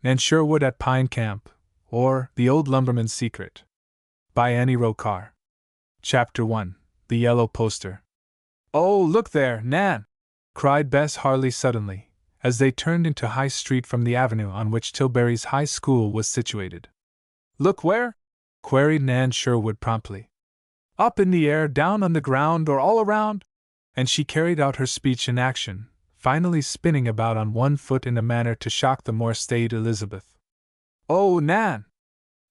Nan Sherwood at Pine Camp, or The Old Lumberman's Secret. By Annie Carr. Chapter 1. The Yellow Poster. "Oh, look there, Nan!" cried Bess Harley suddenly, as they turned into High Street from the avenue on which Tilbury's High School was situated. "Look where?" queried Nan Sherwood promptly. "Up in the air, down on the ground, or all around?" And she carried out her speech in action, finally spinning about on one foot in a manner to shock the more staid Elizabeth. "Oh, Nan!"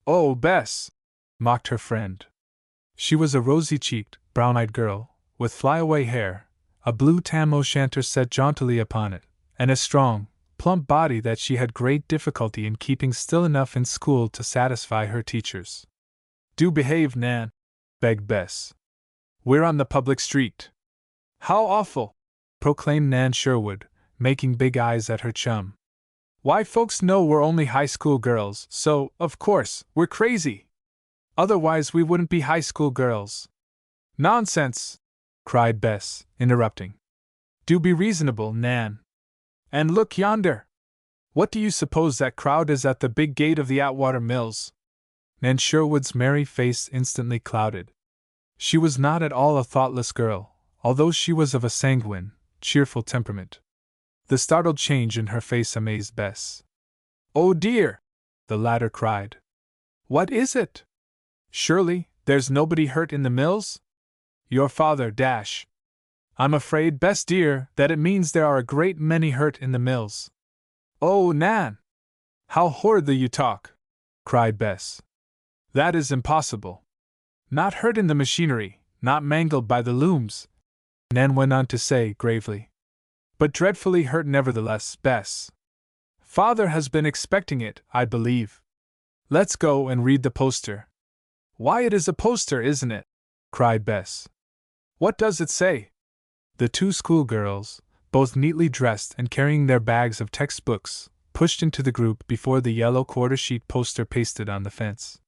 "Oh, Bess!" mocked her friend. She was a rosy-cheeked, brown-eyed girl, with flyaway hair, a blue tam-o'-shanter set jauntily upon it, and a strong, plump body that she had great difficulty in keeping still enough in school to satisfy her teachers. "Do behave, Nan," begged Bess. "We're on the public street." "How awful!" proclaimed Nan Sherwood, making big eyes at her chum. "Why, folks know we're only high school girls, so, of course, we're crazy. Otherwise we wouldn't be high school girls." "Nonsense!" cried Bess, interrupting. "Do be reasonable, Nan. And look yonder! What do you suppose that crowd is at the big gate of the Atwater Mills?" Nan Sherwood's merry face instantly clouded. She was not at all a thoughtless girl, although she was of a sanguine, cheerful temperament. The startled change in her face amazed Bess. "Oh dear!" the latter cried. "What is it? Surely, there's nobody hurt in the mills? Your father, dash! I'm afraid, Bess dear, that it means there are a great many hurt in the mills." "Oh, Nan! How horridly you talk!" cried Bess. "That is impossible. Not hurt in the machinery, not mangled by the looms," Nan went on to say gravely. "But dreadfully hurt nevertheless, Bess. Father has been expecting it, I believe. Let's go and read the poster." "Why, it is a poster, isn't it?" cried Bess. "What does it say?" The two schoolgirls, both neatly dressed and carrying their bags of textbooks, pushed into the group before the yellow quarter-sheet poster pasted on the fence.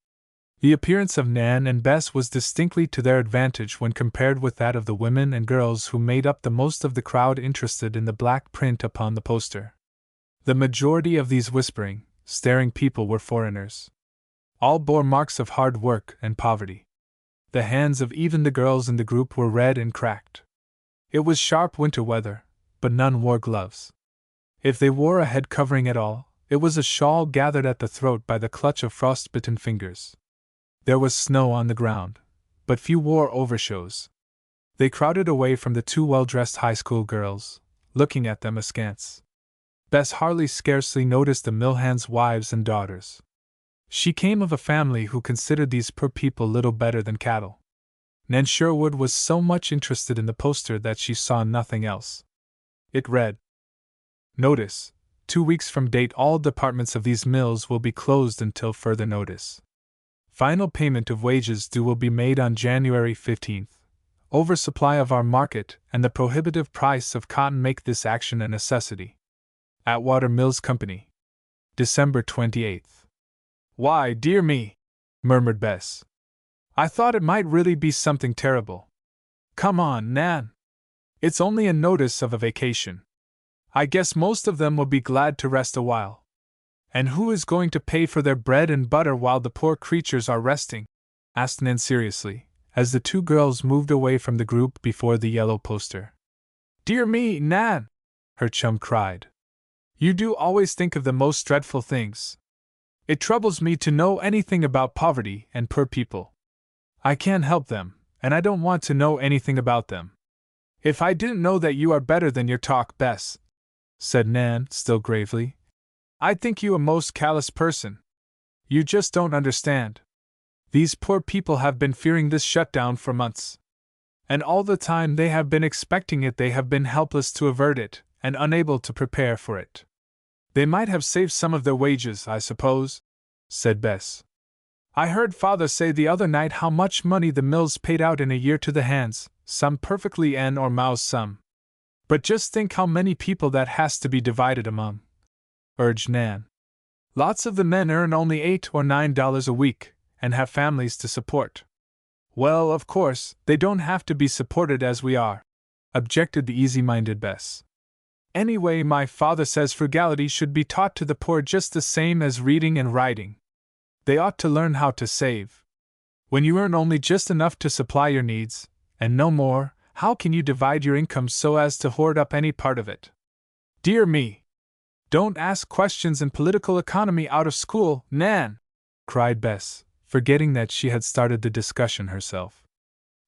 The appearance of Nan and Bess was distinctly to their advantage when compared with that of the women and girls who made up the most of the crowd interested in the black print upon the poster. The majority of these whispering, staring people were foreigners. All bore marks of hard work and poverty. The hands of even the girls in the group were red and cracked. It was sharp winter weather, but none wore gloves. If they wore a head covering at all, it was a shawl gathered at the throat by the clutch of frostbitten fingers. There was snow on the ground, but few wore overshoes. They crowded away from the two well-dressed high school girls, looking at them askance. Bess Harley scarcely noticed the mill hands' wives and daughters. She came of a family who considered these poor people little better than cattle. Nan Sherwood was so much interested in the poster that she saw nothing else. It read: "Notice: 2 weeks from date all departments of these mills will be closed until further notice. Final payment of wages due will be made on January 15th. Oversupply of our market and the prohibitive price of cotton make this action a necessity. Atwater Mills Company. December 28th. "Why, dear me!" murmured Bess. "I thought it might really be something terrible. Come on, Nan. It's only a notice of a vacation. I guess most of them will be glad to rest a while. And who is going to pay for their bread and butter while the poor creatures are resting?" asked Nan seriously, as the two girls moved away from the group before the yellow poster. "Dear me, Nan!" her chum cried. "You do always think of the most dreadful things. It troubles me to know anything about poverty and poor people. I can't help them, and I don't want to know anything about them. If I didn't know that you are better than your talk, Bess," said Nan, still gravely, "I'd think you a most callous person. You just don't understand. These poor people have been fearing this shutdown for months. And all the time they have been expecting it they have been helpless to avert it, and unable to prepare for it. They might have saved some of their wages, I suppose," said Bess. "I heard Father say the other night how much money the mills paid out in a year to the hands, some perfectly or mouse sum. But just think how many people that has to be divided among," urged Nan. "Lots of the men earn only $8 or $9 a week, and have families to support." "Well, of course, they don't have to be supported as we are," objected the easy-minded Bess. Anyway, my father says frugality should be taught to the poor just the same as reading and writing. They ought to learn how to save. When you earn only just enough to supply your needs, and no more, how can you divide your income so as to hoard up any part of it? Dear me! Don't ask questions in political economy out of school, Nan! Cried Bess, forgetting that she had started the discussion herself.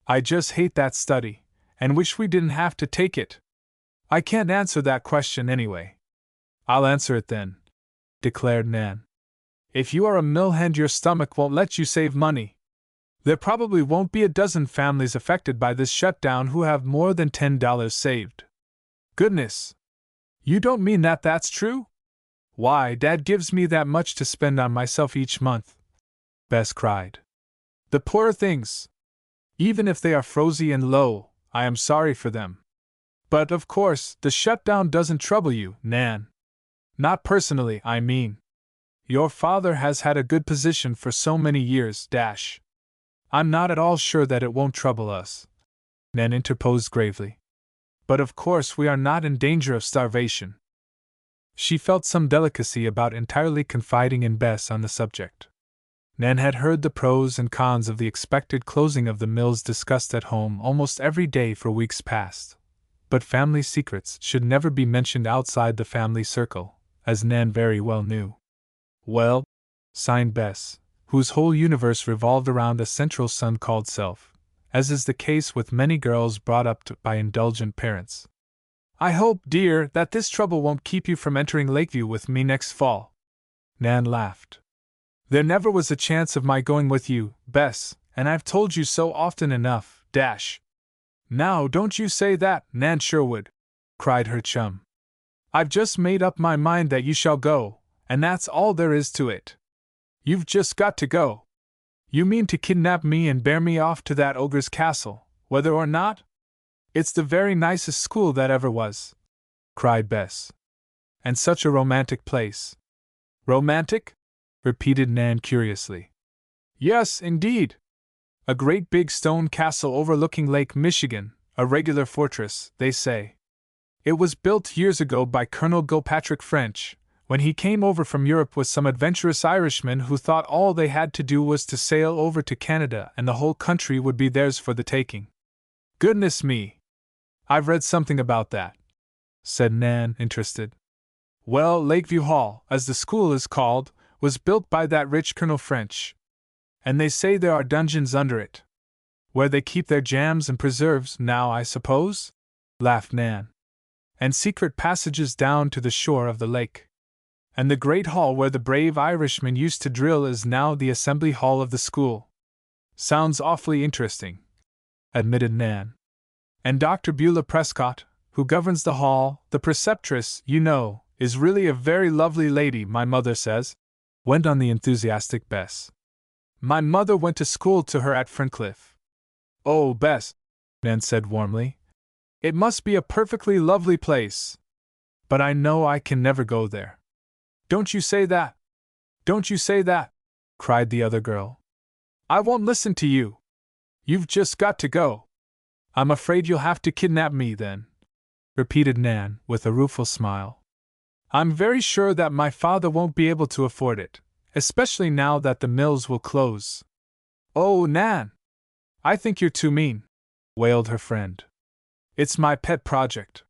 I just hate that study, and wish we didn't have to take it. I can't answer that question anyway. I'll answer it then, declared Nan. If you are a mill hand, your stomach won't let you save money. There probably won't be a dozen families affected by this shutdown who have more than $10 saved. Goodness! You don't mean that that's true? Why, Dad gives me that much to spend on myself each month, Bess cried. The poor things! Even if they are frozy and low, I am sorry for them. But, of course, the shutdown doesn't trouble you, Nan. Not personally, I mean. Your father has had a good position for so many years, dash. I'm not at all sure that it won't trouble us, Nan interposed gravely. But of course we are not in danger of starvation. She felt some delicacy about entirely confiding in Bess on the subject. Nan had heard the pros and cons of the expected closing of the mills discussed at home almost every day for weeks past. But family secrets should never be mentioned outside the family circle, as Nan very well knew. Well, sighed Bess, whose whole universe revolved around a central sun called self, as is the case with many girls brought up by indulgent parents. I hope, dear, that this trouble won't keep you from entering Lakeview with me next fall. Nan laughed. There never was a chance of my going with you, Bess, and I've told you so often enough, dash. Now don't you say that, Nan Sherwood, cried her chum. I've just made up my mind that you shall go, and that's all there is to it. You've just got to go. You mean to kidnap me and bear me off to that ogre's castle, whether or not? It's the very nicest school that ever was, cried Bess. And such a romantic place. Romantic? Repeated Nan curiously. Yes, indeed. A great big stone castle overlooking Lake Michigan, a regular fortress, they say. It was built years ago by Colonel Gilpatrick French, when he came over from Europe with some adventurous Irishmen who thought all they had to do was to sail over to Canada and the whole country would be theirs for the taking. Goodness me! I've read something about that, said Nan, interested. Well, Lakeview Hall, as the school is called, was built by that rich Colonel French. And they say there are dungeons under it, where they keep their jams and preserves now, I suppose? Laughed Nan. And secret passages down to the shore of the lake. And the great hall where the brave Irishmen used to drill is now the assembly hall of the school. Sounds awfully interesting, admitted Nan. And Dr. Beulah Prescott, who governs the hall, the preceptress, you know, is really a very lovely lady, my mother says, went on the enthusiastic Bess. My mother went to school to her at Ferncliff. Oh, Bess, Nan said warmly. It must be a perfectly lovely place. But I know I can never go there. Don't you say that! Don't you say that! Cried the other girl. I won't listen to you. You've just got to go. I'm afraid you'll have to kidnap me then, repeated Nan, with a rueful smile. I'm very sure that my father won't be able to afford it, especially now that the mills will close. Oh, Nan! I think you're too mean, wailed her friend. It's my pet project.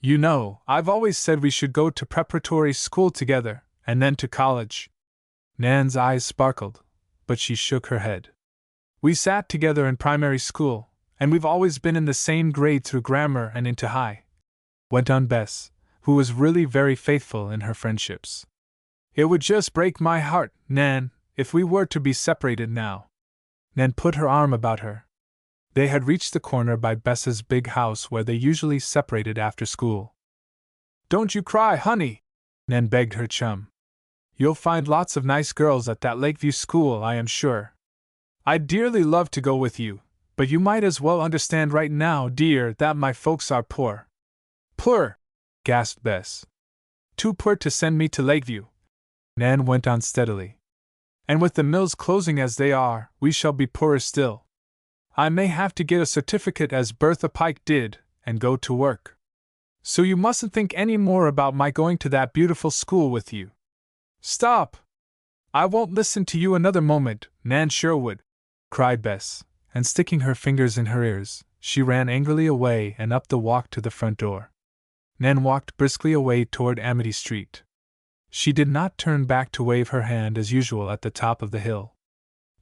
You know, I've always said we should go to preparatory school together, and then to college. Nan's eyes sparkled, but she shook her head. We sat together in primary school, and we've always been in the same grade through grammar and into high, went on Bess, who was really very faithful in her friendships. It would just break my heart, Nan, if we were to be separated now. Nan put her arm about her. They had reached the corner by Bess's big house where they usually separated after school. Don't you cry, honey, Nan begged her chum. You'll find lots of nice girls at that Lakeview school, I am sure. I'd dearly love to go with you, but you might as well understand right now, dear, that my folks are poor. Poor, gasped Bess. Too poor to send me to Lakeview. Nan went on steadily. And with the mills closing as they are, we shall be poorer still. I may have to get a certificate as Bertha Pike did, and go to work. So you mustn't think any more about my going to that beautiful school with you. Stop! I won't listen to you another moment, Nan Sherwood, cried Bess, and sticking her fingers in her ears, she ran angrily away and up the walk to the front door. Nan walked briskly away toward Amity Street. She did not turn back to wave her hand as usual at the top of the hill.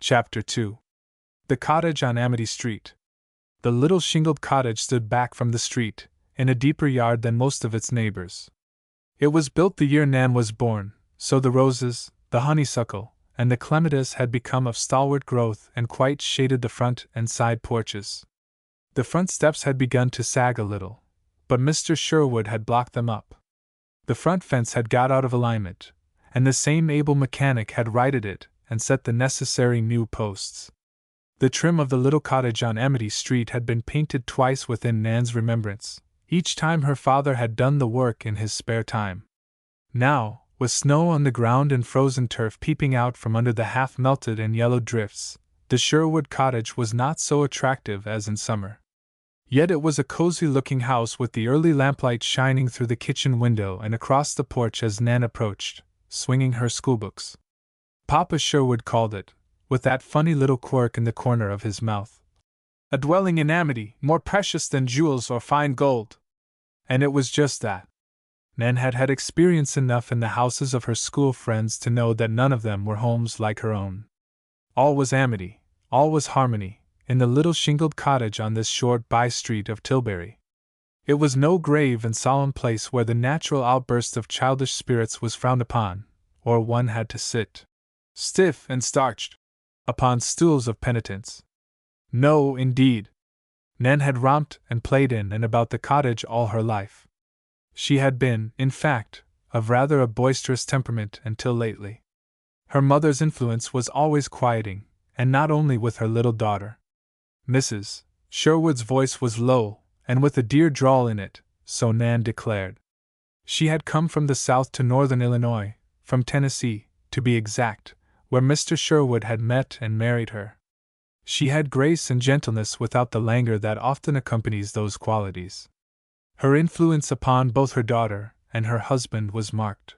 Chapter 2. The cottage on Amity Street. The little shingled cottage stood back from the street, in a deeper yard than most of its neighbors. It was built the year Nan was born, so the roses, the honeysuckle, and the clematis had become of stalwart growth and quite shaded the front and side porches. The front steps had begun to sag a little, but Mr. Sherwood had blocked them up. The front fence had got out of alignment, and the same able mechanic had righted it and set the necessary new posts. The trim of the little cottage on Amity Street had been painted twice within Nan's remembrance, each time her father had done the work in his spare time. Now, with snow on the ground and frozen turf peeping out from under the half-melted and yellowed drifts, the Sherwood cottage was not so attractive as in summer. Yet it was a cozy-looking house with the early lamplight shining through the kitchen window and across the porch as Nan approached, swinging her schoolbooks. Papa Sherwood called it, with that funny little quirk in the corner of his mouth, a dwelling in amity, more precious than jewels or fine gold. And it was just that. Nan had had experience enough in the houses of her school friends to know that none of them were homes like her own. All was amity, all was harmony, in the little shingled cottage on this short by-street of Tilbury. It was no grave and solemn place where the natural outburst of childish spirits was frowned upon, or one had to sit, stiff and starched, upon stools of penitence. No, indeed. Nan had romped and played in and about the cottage all her life. She had been, in fact, of rather a boisterous temperament until lately. Her mother's influence was always quieting, and not only with her little daughter. Mrs. Sherwood's voice was low, and with a dear drawl in it, so Nan declared. She had come from the South to northern Illinois, from Tennessee, to be exact, where Mr. Sherwood had met and married her. She had grace and gentleness without the languor that often accompanies those qualities. Her influence upon both her daughter and her husband was marked.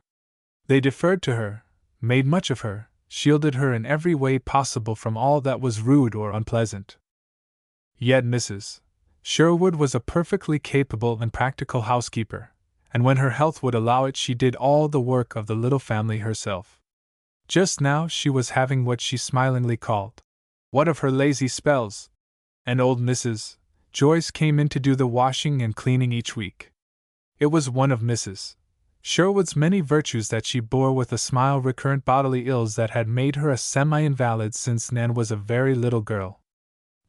They deferred to her, made much of her, shielded her in every way possible from all that was rude or unpleasant. Yet Mrs. Sherwood was a perfectly capable and practical housekeeper, and when her health would allow it she did all the work of the little family herself. Just now she was having what she smilingly called one of her lazy spells, and old Mrs. Joyce came in to do the washing and cleaning each week. It was one of Mrs. Sherwood's many virtues that she bore with a smile recurrent bodily ills that had made her a semi-invalid since Nan was a very little girl.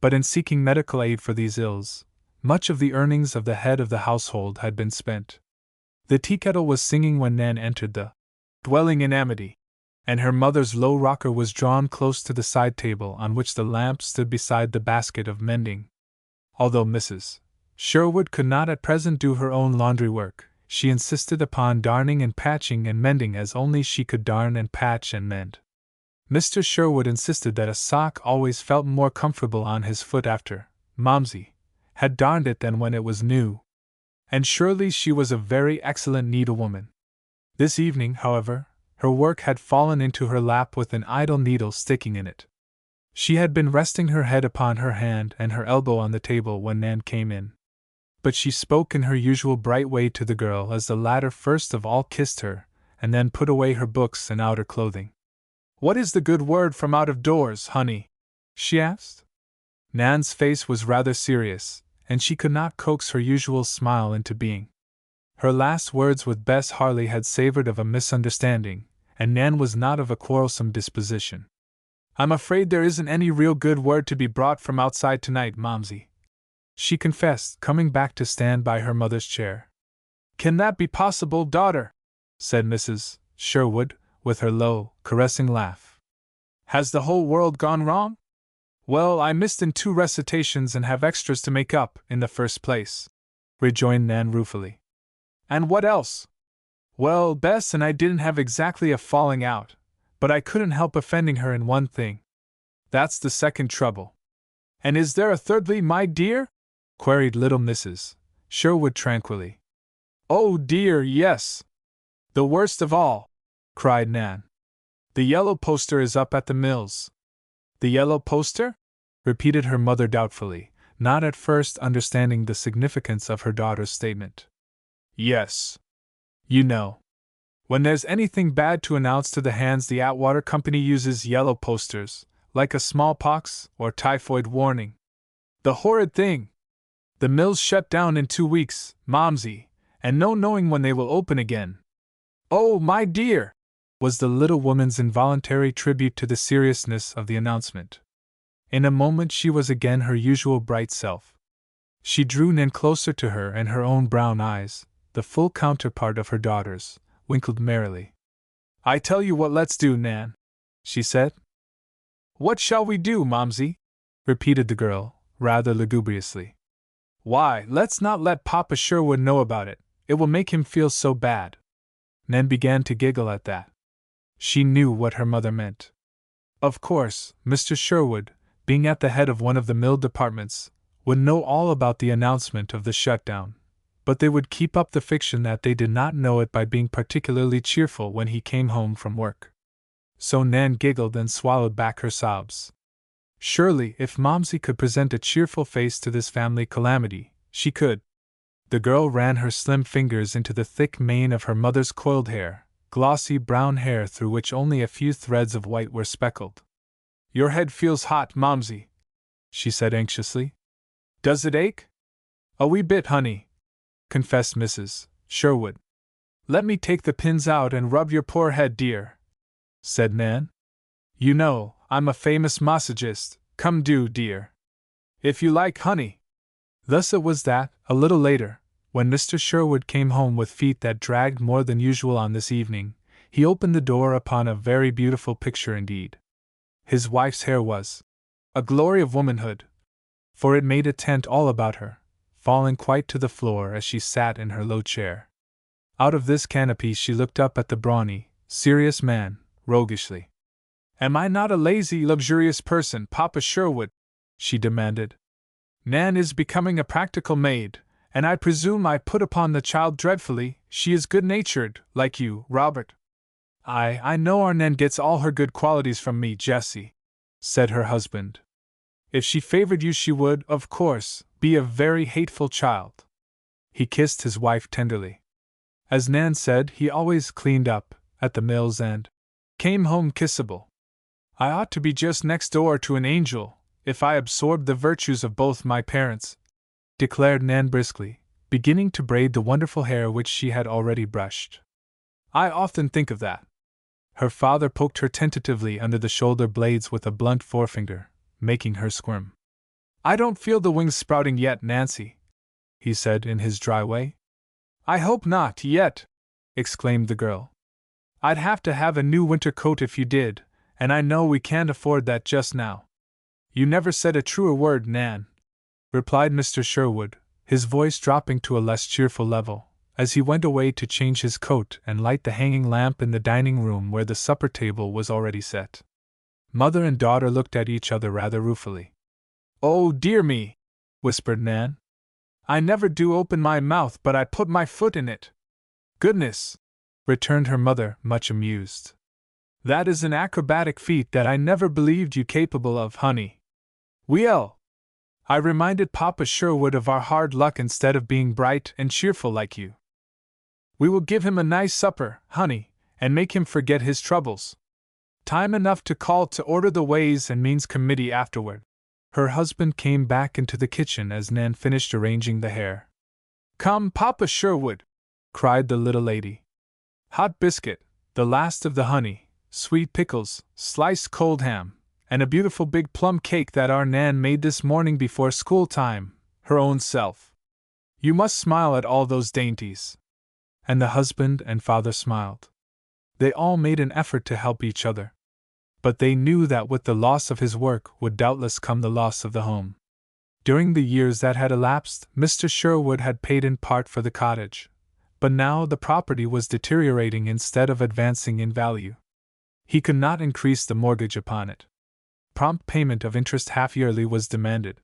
But in seeking medical aid for these ills, much of the earnings of the head of the household had been spent. The teakettle was singing when Nan entered the dwelling in amity, and her mother's low rocker was drawn close to the side table on which the lamp stood beside the basket of mending. Although Mrs. Sherwood could not at present do her own laundry work, she insisted upon darning and patching and mending as only she could darn and patch and mend. Mr. Sherwood insisted that a sock always felt more comfortable on his foot after Momsey had darned it than when it was new. And surely she was a very excellent needlewoman. This evening, however, her work had fallen into her lap with an idle needle sticking in it. She had been resting her head upon her hand and her elbow on the table when Nan came in. But she spoke in her usual bright way to the girl as the latter first of all kissed her, and then put away her books and outer clothing. "What is the good word from out of doors, honey?" she asked. Nan's face was rather serious, and she could not coax her usual smile into being. Her last words with Bess Harley had savored of a misunderstanding, and Nan was not of a quarrelsome disposition. "I'm afraid there isn't any real good word to be brought from outside tonight, Momsey," she confessed, coming back to stand by her mother's chair. "Can that be possible, daughter?" said Mrs. Sherwood, with her low, caressing laugh. "Has the whole world gone wrong? Well, I missed in 2 recitations and have extras to make up, in the first place," rejoined Nan ruefully. "And what else?" "Well, Bess and I didn't have exactly a falling out, but I couldn't help offending her in one thing. That's the second trouble." "And is there a thirdly, my dear?" queried little Mrs. Sherwood tranquilly. Oh dear, yes! The worst of all! Cried Nan. The yellow poster is up at the mills. The yellow poster? Repeated her mother doubtfully, not at first understanding the significance of her daughter's statement. Yes. You know. When there's anything bad to announce to the hands, the Atwater Company uses yellow posters, like a smallpox or typhoid warning. The horrid thing! The mills shut down in 2 weeks, Momsey, and no knowing when they will open again. Oh, my dear! Was the little woman's involuntary tribute to the seriousness of the announcement. In a moment she was again her usual bright self. She drew Nan closer to her, and her own brown eyes, the full counterpart of her daughter's, winkled merrily. I tell you what let's do, Nan, she said. What shall we do, Momsey? Repeated the girl, rather lugubriously. Why, let's not let Papa Sherwood know about it. It will make him feel so bad. Nan began to giggle at that. She knew what her mother meant. Of course, Mr. Sherwood, being at the head of one of the mill departments, would know all about the announcement of the shutdown, but they would keep up the fiction that they did not know it by being particularly cheerful when he came home from work. So Nan giggled and swallowed back her sobs. Surely, if Momsey could present a cheerful face to this family calamity, she could. The girl ran her slim fingers into the thick mane of her mother's coiled hair, glossy brown hair through which only a few threads of white were speckled. Your head feels hot, Momsey, she said anxiously. Does it ache? A wee bit, honey, confessed Mrs. Sherwood. Let me take the pins out and rub your poor head, dear, said Nan. You know, I'm a famous massagist. Come do, dear. If you like, honey. Thus it was that, a little later, when Mr. Sherwood came home with feet that dragged more than usual on this evening, he opened the door upon a very beautiful picture indeed. His wife's hair was a glory of womanhood, for it made a tent all about her, falling quite to the floor as she sat in her low chair. Out of this canopy she looked up at the brawny, serious man, roguishly. Am I not a lazy, luxurious person, Papa Sherwood? She demanded. Nan is becoming a practical maid, and I presume I put upon the child dreadfully. She is good-natured, like you, Robert. I know our Nan gets all her good qualities from me, Jessie, said her husband. If she favored you she would, of course, be a very hateful child. He kissed his wife tenderly. As Nan said, he always cleaned up at the mills and came home kissable. I ought to be just next door to an angel, if I absorbed the virtues of both my parents, declared Nan briskly, beginning to braid the wonderful hair which she had already brushed. I often think of that. Her father poked her tentatively under the shoulder blades with a blunt forefinger, making her squirm. I don't feel the wings sprouting yet, Nancy, he said in his dry way. I hope not, yet, exclaimed the girl. I'd have to have a new winter coat if you did, and I know we can't afford that just now. You never said a truer word, Nan, replied Mr. Sherwood, his voice dropping to a less cheerful level, as he went away to change his coat and light the hanging lamp in the dining room where the supper table was already set. Mother and daughter looked at each other rather ruefully. Oh, dear me, whispered Nan. I never do open my mouth but I put my foot in it. Goodness, returned her mother, much amused. That is an acrobatic feat that I never believed you capable of, honey. Well, I reminded Papa Sherwood of our hard luck instead of being bright and cheerful like you. We will give him a nice supper, honey, and make him forget his troubles. Time enough to call to order the Ways and Means Committee afterward. Her husband came back into the kitchen as Nan finished arranging the hair. Come, Papa Sherwood, cried the little lady. Hot biscuit, the last of the honey, sweet pickles, sliced cold ham, and a beautiful big plum cake that our Nan made this morning before school time, her own self. You must smile at all those dainties. And the husband and father smiled. They all made an effort to help each other. But they knew that with the loss of his work would doubtless come the loss of the home. During the years that had elapsed, Mr. Sherwood had paid in part for the cottage, but now the property was deteriorating instead of advancing in value. He could not increase the mortgage upon it. Prompt payment of interest half-yearly was demanded.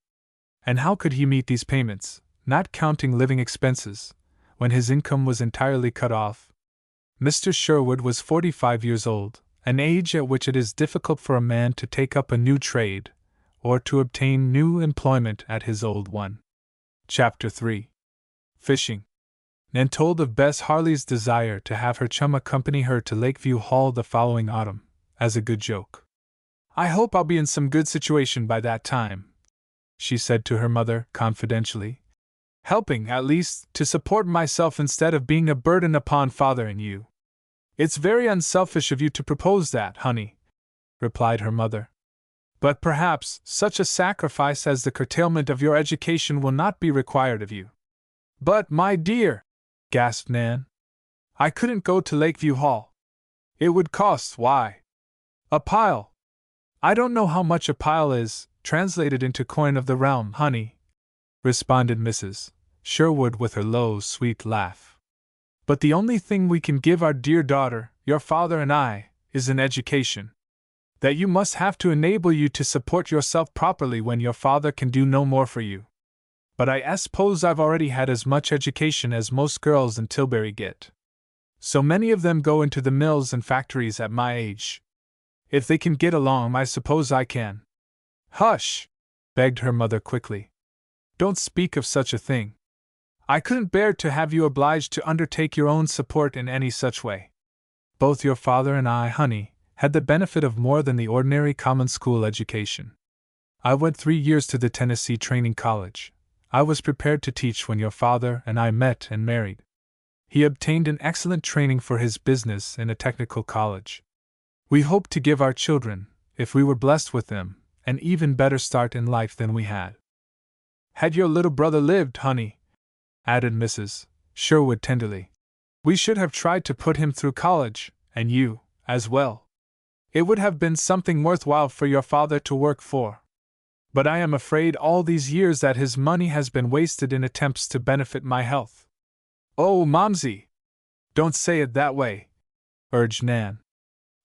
And how could he meet these payments, not counting living expenses, when his income was entirely cut off. Mr. Sherwood was 45 years old, an age at which it is difficult for a man to take up a new trade, or to obtain new employment at his old one. Chapter 3. Fishing. Nan told of Bess Harley's desire to have her chum accompany her to Lakeview Hall the following autumn, as a good joke. "I hope I'll be in some good situation by that time," she said to her mother confidentially. "Helping, at least, to support myself instead of being a burden upon Father and you." "It's very unselfish of you to propose that, honey," replied her mother. "But perhaps such a sacrifice as the curtailment of your education will not be required of you." "But, my dear," gasped Nan, "I couldn't go to Lakeview Hall. It would cost, why, a pile." "I don't know how much a pile is, translated into coin of the realm, honey," responded Mrs. Sherwood with her low, sweet laugh. "But the only thing we can give our dear daughter, your father and I, is an education. That you must have to enable you to support yourself properly when your father can do no more for you. But I suppose I've already had as much education as most girls in Tilbury get. So many of them go into the mills and factories at my age. If they can get along, I suppose I can." "Hush!" begged her mother quickly. "Don't speak of such a thing. I couldn't bear to have you obliged to undertake your own support in any such way. Both your father and I, honey, had the benefit of more than the ordinary common school education. I went 3 years to the Tennessee Training College. I was prepared to teach when your father and I met and married. He obtained an excellent training for his business in a technical college. We hoped to give our children, if we were blessed with them, an even better start in life than we had." "Had your little brother lived, honey," added Mrs. Sherwood tenderly, "we should have tried to put him through college, and you, as well. It would have been something worthwhile for your father to work for. But I am afraid all these years that his money has been wasted in attempts to benefit my health." "Oh, Momsey! Don't say it that way," urged Nan.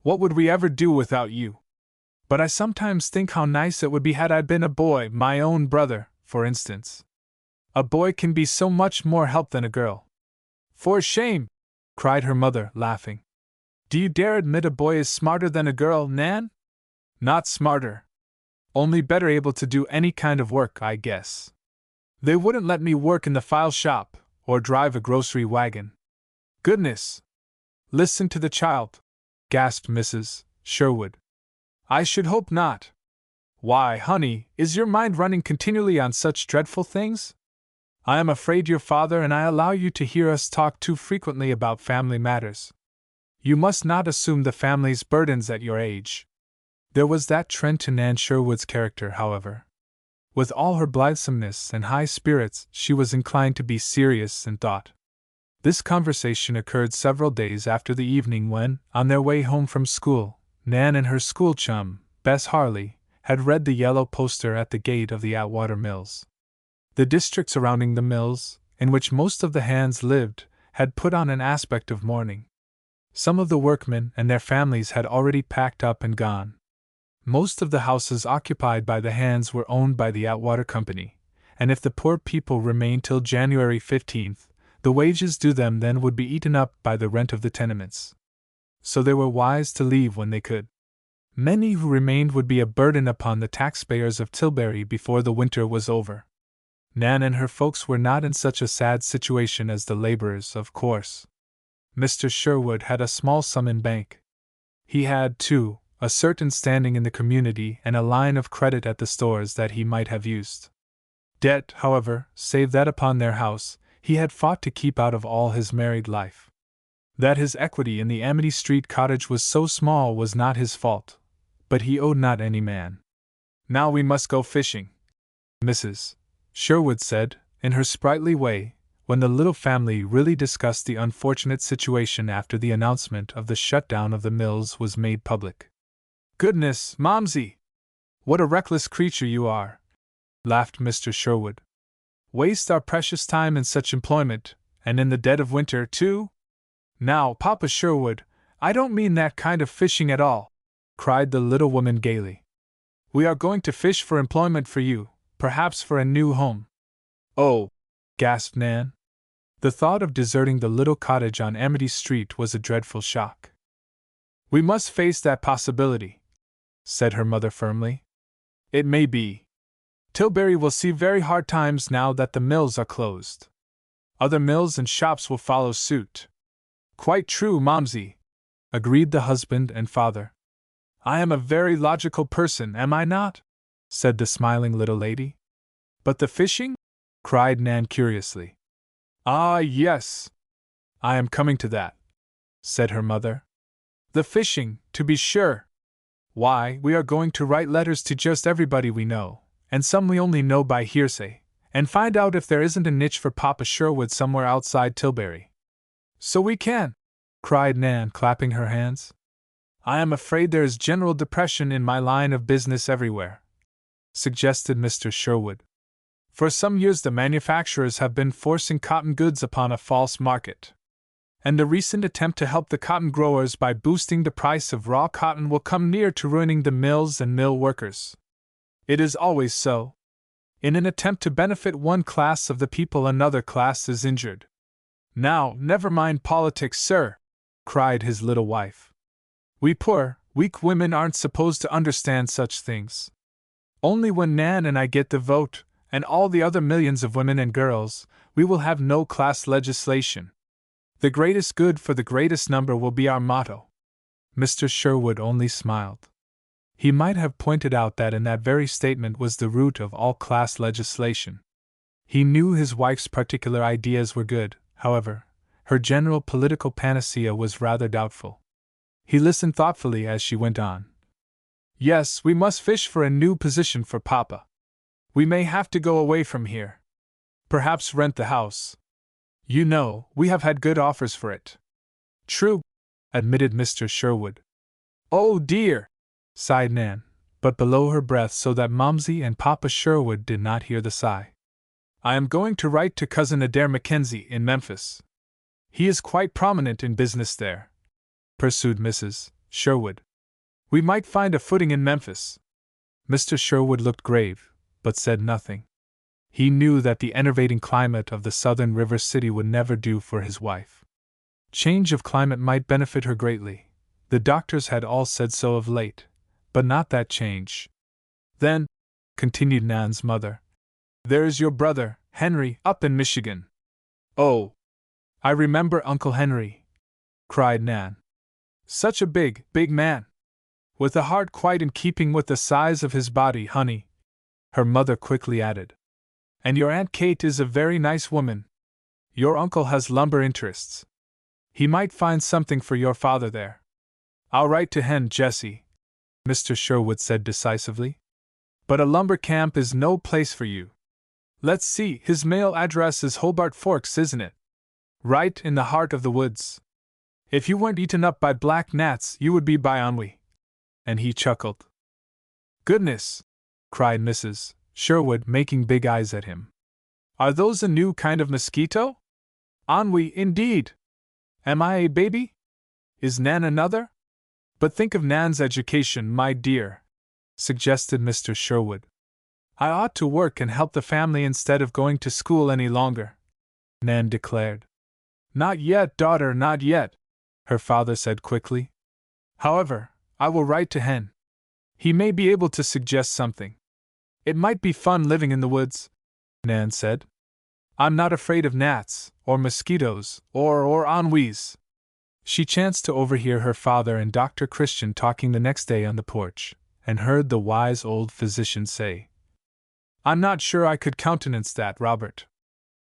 "What would we ever do without you? But I sometimes think how nice it would be had I been a boy, my own brother, for instance. A boy can be so much more help than a girl." "For shame!" cried her mother, laughing. "Do you dare admit a boy is smarter than a girl, Nan?" "Not smarter. Only better able to do any kind of work, I guess. They wouldn't let me work in the file shop, or drive a grocery wagon." "Goodness! Listen to the child," gasped Mrs. Sherwood. "I should hope not. Why, honey, is your mind running continually on such dreadful things? I am afraid your father and I allow you to hear us talk too frequently about family matters. You must not assume the family's burdens at your age." There was that trend to Nan Sherwood's character, however. With all her blithesomeness and high spirits, she was inclined to be serious in thought. This conversation occurred several days after the evening when, on their way home from school, Nan and her school chum, Bess Harley, had read the yellow poster at the gate of the Atwater Mills. The district surrounding the mills, in which most of the hands lived, had put on an aspect of mourning. Some of the workmen and their families had already packed up and gone. Most of the houses occupied by the hands were owned by the Atwater Company, and if the poor people remained till January 15th, the wages due them then would be eaten up by the rent of the tenements. So they were wise to leave when they could. Many who remained would be a burden upon the taxpayers of Tilbury before the winter was over. Nan and her folks were not in such a sad situation as the laborers, of course. Mr. Sherwood had a small sum in bank. He had, too, a certain standing in the community and a line of credit at the stores that he might have used. Debt, however, save that upon their house, he had fought to keep out of all his married life. That his equity in the Amity Street cottage was so small was not his fault, but he owed not any man. "Now we must go fishing," Mrs. Sherwood said, in her sprightly way, when the little family really discussed the unfortunate situation after the announcement of the shutdown of the mills was made public. "Goodness, Momsey! What a reckless creature you are!" laughed Mr. Sherwood. "Waste our precious time in such employment, and in the dead of winter, too?" "Now, Papa Sherwood, I don't mean that kind of fishing at all," cried the little woman gaily. "We are going to fish for employment for you, perhaps for a new home." "Oh!" gasped Nan. The thought of deserting the little cottage on Amity Street was a dreadful shock. "We must face that possibility," said her mother firmly. "It may be. Tilbury will see very hard times now that the mills are closed. Other mills and shops will follow suit." "Quite true, Momsey," agreed the husband and father. "I am a very logical person, am I not?" said the smiling little lady. "But the fishing?" cried Nan curiously. "Ah, yes. I am coming to that," said her mother. "The fishing, to be sure. Why, we are going to write letters to just everybody we know, and some we only know by hearsay, and find out if there isn't a niche for Papa Sherwood somewhere outside Tilbury." "So we can!" cried Nan, clapping her hands. "I am afraid there is general depression in my line of business everywhere," suggested Mr. Sherwood. "For some years the manufacturers have been forcing cotton goods upon a false market. And the recent attempt to help the cotton growers by boosting the price of raw cotton will come near to ruining the mills and mill workers. It is always so. In an attempt to benefit one class of the people, another class is injured." "Now, never mind politics, sir," cried his little wife. "We poor, weak women aren't supposed to understand such things. Only when Nan and I get the vote, and all the other millions of women and girls, we will have no class legislation. The greatest good for the greatest number will be our motto." Mr. Sherwood only smiled. He might have pointed out that in that very statement was the root of all class legislation. He knew his wife's particular ideas were good, however. Her general political panacea was rather doubtful. He listened thoughtfully as she went on. "Yes, we must fish for a new position for Papa. We may have to go away from here. Perhaps rent the house. You know, we have had good offers for it." "True," admitted Mr. Sherwood. "Oh dear!" sighed Nan, but below her breath so that Momsey and Papa Sherwood did not hear the sigh. "I am going to write to Cousin Adair Mackenzie in Memphis. He is quite prominent in business there," pursued Mrs. Sherwood. "We might find a footing in Memphis." Mr. Sherwood looked grave, but said nothing. He knew that the enervating climate of the southern river city would never do for his wife. Change of climate might benefit her greatly. The doctors had all said so of late, but not that change. "Then," continued Nan's mother, "there is your brother, Henry, up in Michigan." "Oh, I remember Uncle Henry," cried Nan. "Such a big, big man. With a heart quite in keeping with the size of his body, honey," her mother quickly added. "And your Aunt Kate is a very nice woman. Your uncle has lumber interests. He might find something for your father there." "I'll write to Hen, Jessie," Mr. Sherwood said decisively. "But a lumber camp is no place for you. Let's see, his mail address is Hobart Forks, isn't it? Right in the heart of the woods. If you weren't eaten up by black gnats, you would be by ennui." And he chuckled. "Goodness!" cried Mrs. Sherwood, making big eyes at him. "Are those a new kind of mosquito? Ennui, indeed! Am I a baby? Is Nan another? But think of Nan's education, my dear," suggested Mr. Sherwood. "I ought to work and help the family instead of going to school any longer," Nan declared. "Not yet, daughter, not yet," her father said quickly. "However, I will write to Hen. He may be able to suggest something. It might be fun living in the woods," Nan said. "I'm not afraid of gnats, or mosquitoes, or ennuis." She chanced to overhear her father and Dr. Christian talking the next day on the porch, and heard the wise old physician say, "I'm not sure I could countenance that, Robert.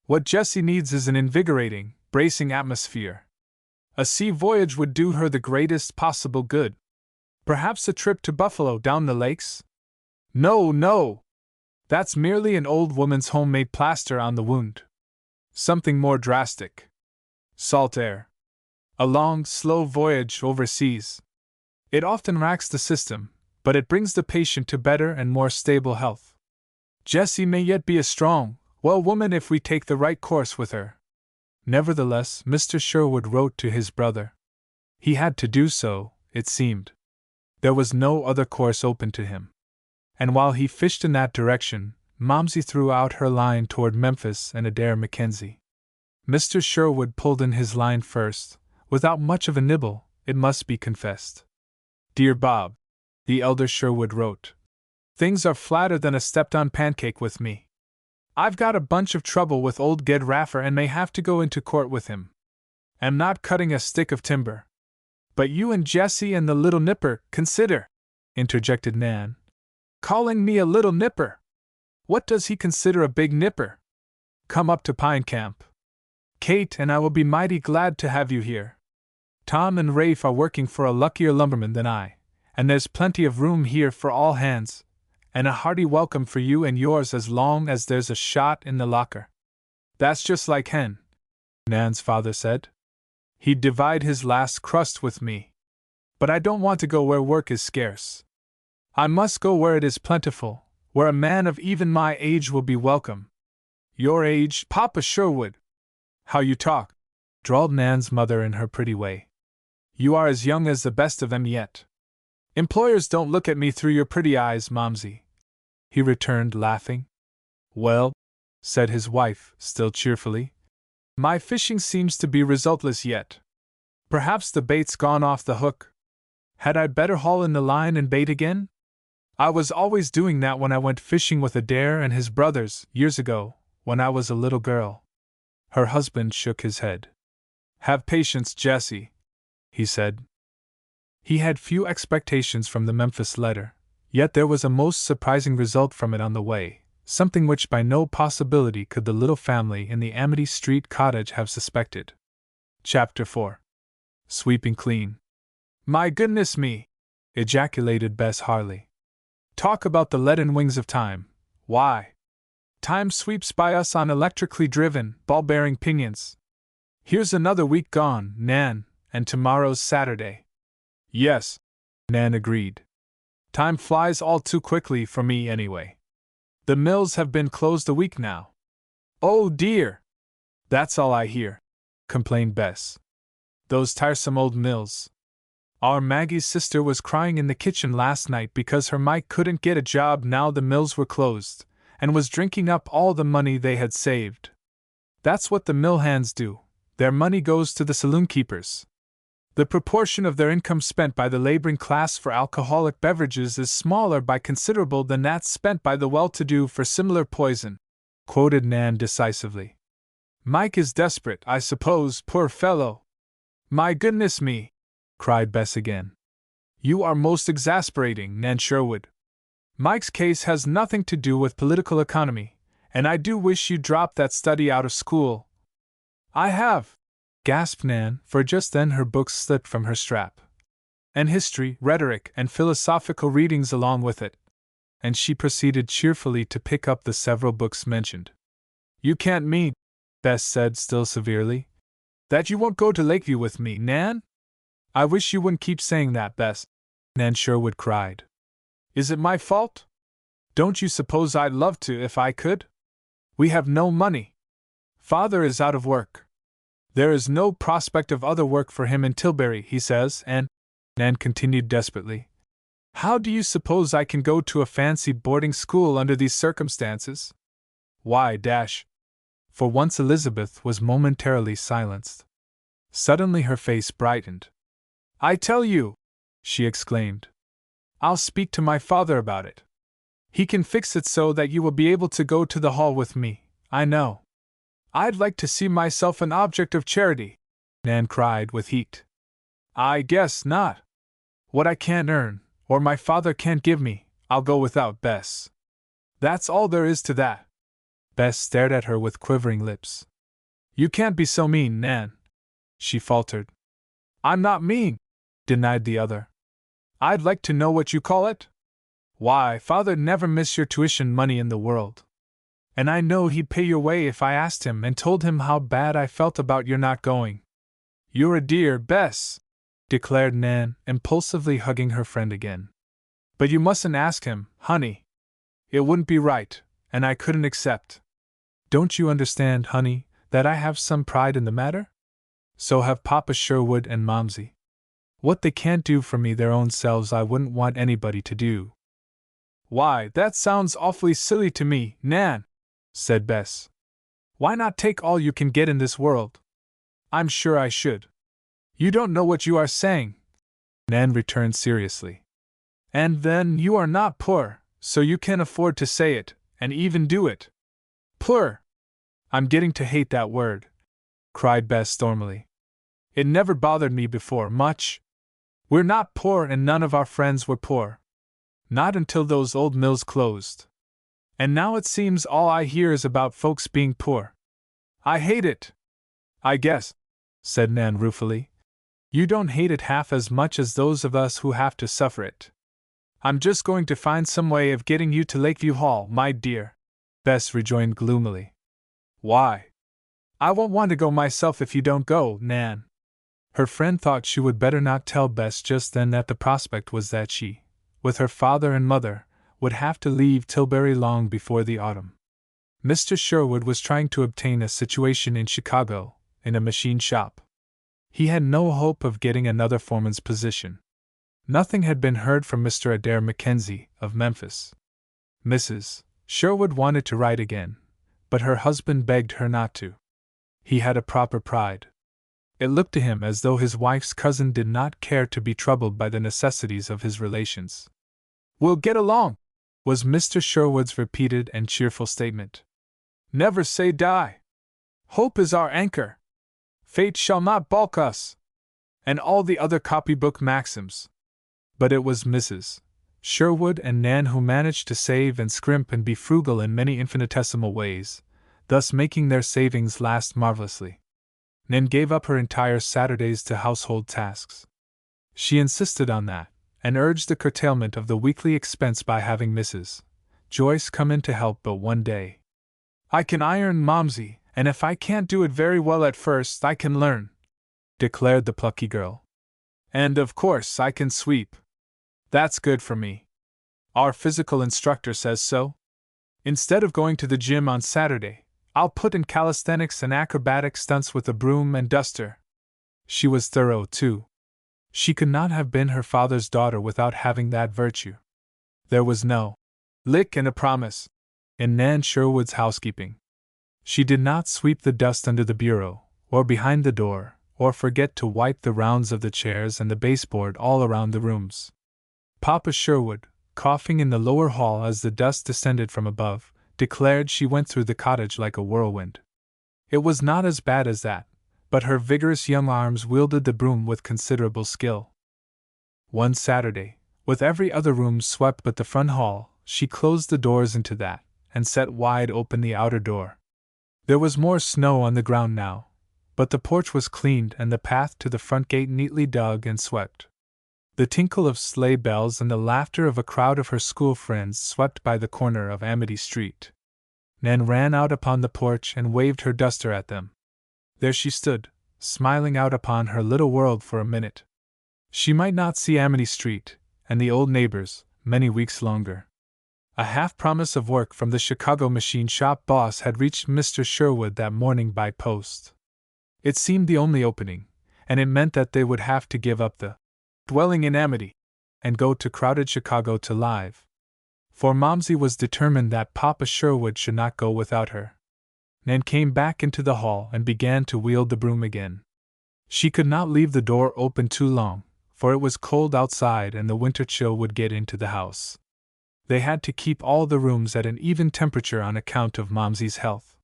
What Jessie needs is an invigorating, bracing atmosphere. A sea voyage would do her the greatest possible good. Perhaps a trip to Buffalo down the lakes? No, no! That's merely an old woman's homemade plaster on the wound. Something more drastic. Salt air. A long, slow voyage overseas. It often racks the system, but it brings the patient to better and more stable health. Jessie may yet be a strong, well woman if we take the right course with her." Nevertheless, Mr. Sherwood wrote to his brother. He had to do so, it seemed. There was no other course open to him. And while he fished in that direction, Momsey threw out her line toward Memphis and Adair Mackenzie. Mr. Sherwood pulled in his line first, without much of a nibble, it must be confessed. Dear Bob, the elder Sherwood wrote, things are flatter than a stepped-on pancake with me. I've got a bunch of trouble with old Ged Raffer and may have to go into court with him. Am not cutting a stick of timber. But you and Jessie and the little nipper, consider, interjected Nan. Calling me a little nipper! What does he consider a big nipper? Come up to Pine Camp. Kate and I will be mighty glad to have you here. Tom and Rafe are working for a luckier lumberman than I, and there's plenty of room here for all hands, and a hearty welcome for you and yours as long as there's a shot in the locker. That's just like Hen, Nan's father said. He'd divide his last crust with me. But I don't want to go where work is scarce. I must go where it is plentiful, where a man of even my age will be welcome. Your age, Papa Sherwood? How you talk, drawled Nan's mother in her pretty way. You are as young as the best of them yet. Employers don't look at me through your pretty eyes, Momsey, he returned, laughing. Well, said his wife, still cheerfully, my fishing seems to be resultless yet. Perhaps the bait's gone off the hook. Had I better haul in the line and bait again? I was always doing that when I went fishing with Adair and his brothers, years ago, when I was a little girl. Her husband shook his head. Have patience, Jessie, he said. He had few expectations from the Memphis letter, yet there was a most surprising result from it on the way, something which by no possibility could the little family in the Amity Street cottage have suspected. Chapter 4. Sweeping clean. My goodness me! Ejaculated Bess Harley. Talk about the leaden wings of time. Why, time sweeps by us on electrically driven, ball-bearing pinions. Here's another week gone, Nan, and tomorrow's Saturday. Yes, Nan agreed. Time flies all too quickly for me anyway. The mills have been closed a week now. Oh dear! That's all I hear, complained Bess. Those tiresome old mills. Our Maggie's sister was crying in the kitchen last night because her Mike couldn't get a job now the mills were closed, and was drinking up all the money they had saved. That's what the mill hands do. Their money goes to the saloon keepers. The proportion of their income spent by the laboring class for alcoholic beverages is smaller by considerable than that spent by the well-to-do for similar poison, quoted Nan decisively. Mike is desperate, I suppose, poor fellow. My goodness me! Cried Bess again. You are most exasperating, Nan Sherwood. Mike's case has nothing to do with political economy, and I do wish you'd drop that study out of school. I have, gasped Nan, for just then her books slipped from her strap. And history, rhetoric, and philosophical readings along with it. And she proceeded cheerfully to pick up the several books mentioned. You can't mean, Bess said still severely, that you won't go to Lakeview with me, Nan? I wish you wouldn't keep saying that, Bess, Nan Sherwood cried. Is it my fault? Don't you suppose I'd love to if I could? We have no money. Father is out of work. There is no prospect of other work for him in Tilbury, he says, and, Nan continued desperately, how do you suppose I can go to a fancy boarding school under these circumstances? Why, dash. For once Elizabeth was momentarily silenced. Suddenly her face brightened. I tell you, she exclaimed, I'll speak to my father about it. He can fix it so that you will be able to go to the hall with me, I know. I'd like to see myself an object of charity, Nan cried with heat. I guess not. What I can't earn, or my father can't give me, I'll go without, Bess. That's all there is to that. Bess stared at her with quivering lips. You can't be so mean, Nan, she faltered. I'm not mean, denied the other. I'd like to know what you call it. Why, Father'd never miss your tuition money in the world. And I know he'd pay your way if I asked him and told him how bad I felt about your not going. You're a dear, Bess, declared Nan, impulsively hugging her friend again. But you mustn't ask him, honey. It wouldn't be right, and I couldn't accept. Don't you understand, honey, that I have some pride in the matter? So have Papa Sherwood and Momsey. What they can't do for me their own selves I wouldn't want anybody to do. Why, that sounds awfully silly to me, Nan, said Bess. Why not take all you can get in this world? I'm sure I should. You don't know what you are saying, Nan returned seriously. And then you are not poor, so you can afford to say it, and even do it. Poor! I'm getting to hate that word, cried Bess stormily. It never bothered me before much. We're not poor and none of our friends were poor. Not until those old mills closed. And now it seems all I hear is about folks being poor. I hate it. I guess, said Nan ruefully, you don't hate it half as much as those of us who have to suffer it. I'm just going to find some way of getting you to Lakeview Hall, my dear, Bess rejoined gloomily. Why? I won't want to go myself if you don't go, Nan. Her friend thought she would better not tell Bess just then that the prospect was that she, with her father and mother, would have to leave Tilbury long before the autumn. Mr. Sherwood was trying to obtain a situation in Chicago, in a machine shop. He had no hope of getting another foreman's position. Nothing had been heard from Mr. Adair Mackenzie, of Memphis. Mrs. Sherwood wanted to write again, but her husband begged her not to. He had a proper pride. It looked to him as though his wife's cousin did not care to be troubled by the necessities of his relations. We'll get along, was Mr. Sherwood's repeated and cheerful statement. Never say die. Hope is our anchor. Fate shall not balk us. And all the other copybook maxims. But it was Mrs. Sherwood and Nan who managed to save and scrimp and be frugal in many infinitesimal ways, thus making their savings last marvelously. Nan gave up her entire Saturdays to household tasks. She insisted on that, and urged the curtailment of the weekly expense by having Mrs. Joyce come in to help but one day. I can iron, Momsey, and if I can't do it very well at first, I can learn, declared the plucky girl. And of course I can sweep. That's good for me. Our physical instructor says so. Instead of going to the gym on Saturday, I'll put in calisthenics and acrobatic stunts with a broom and duster. She was thorough, too. She could not have been her father's daughter without having that virtue. There was no lick and a promise in Nan Sherwood's housekeeping. She did not sweep the dust under the bureau, or behind the door, or forget to wipe the rounds of the chairs and the baseboard all around the rooms. Papa Sherwood, coughing in the lower hall as the dust descended from above, declared she went through the cottage like a whirlwind. It was not as bad as that, but her vigorous young arms wielded the broom with considerable skill. One Saturday, with every other room swept but the front hall, she closed the doors into that, and set wide open the outer door. There was more snow on the ground now, but the porch was cleaned and the path to the front gate neatly dug and swept. The tinkle of sleigh bells and the laughter of a crowd of her school friends swept by the corner of Amity Street. Nan ran out upon the porch and waved her duster at them. There she stood, smiling out upon her little world for a minute. She might not see Amity Street, and the old neighbors, many weeks longer. A half-promise of work from the Chicago machine shop boss had reached Mr. Sherwood that morning by post. It seemed the only opening, and it meant that they would have to give up the dwelling in Amity, and go to crowded Chicago to live. For Momsey was determined that Papa Sherwood should not go without her. Nan came back into the hall and began to wield the broom again. She could not leave the door open too long, for it was cold outside and the winter chill would get into the house. They had to keep all the rooms at an even temperature on account of Momsey's health.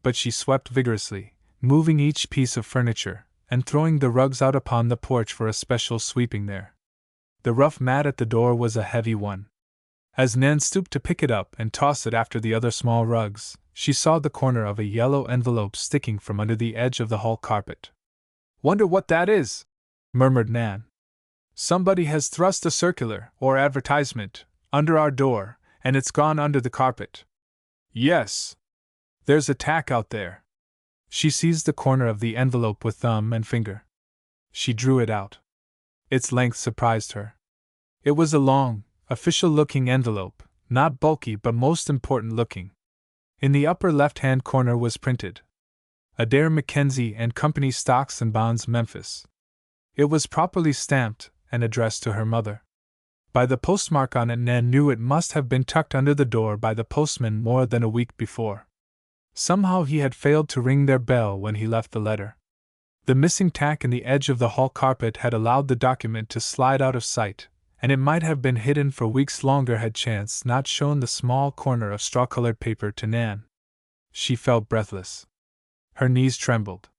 But she swept vigorously, moving each piece of furniture, and throwing the rugs out upon the porch for a special sweeping there. The rough mat at the door was a heavy one. As Nan stooped to pick it up and toss it after the other small rugs, she saw the corner of a yellow envelope sticking from under the edge of the hall carpet. Wonder what that is, murmured Nan. Somebody has thrust a circular, or advertisement, under our door, and it's gone under the carpet. Yes. There's a tack out there. She seized the corner of the envelope with thumb and finger. She drew it out. Its length surprised her. It was a long, official-looking envelope, not bulky but most important-looking. In the upper left-hand corner was printed, Adair Mackenzie and Company, Stocks and Bonds, Memphis. It was properly stamped and addressed to her mother. By the postmark on it, Nan knew it must have been tucked under the door by the postman more than a week before. Somehow he had failed to ring their bell when he left the letter. The missing tack in the edge of the hall carpet had allowed the document to slide out of sight, and it might have been hidden for weeks longer had chance not shown the small corner of straw-colored paper to Nan. She felt breathless. Her knees trembled.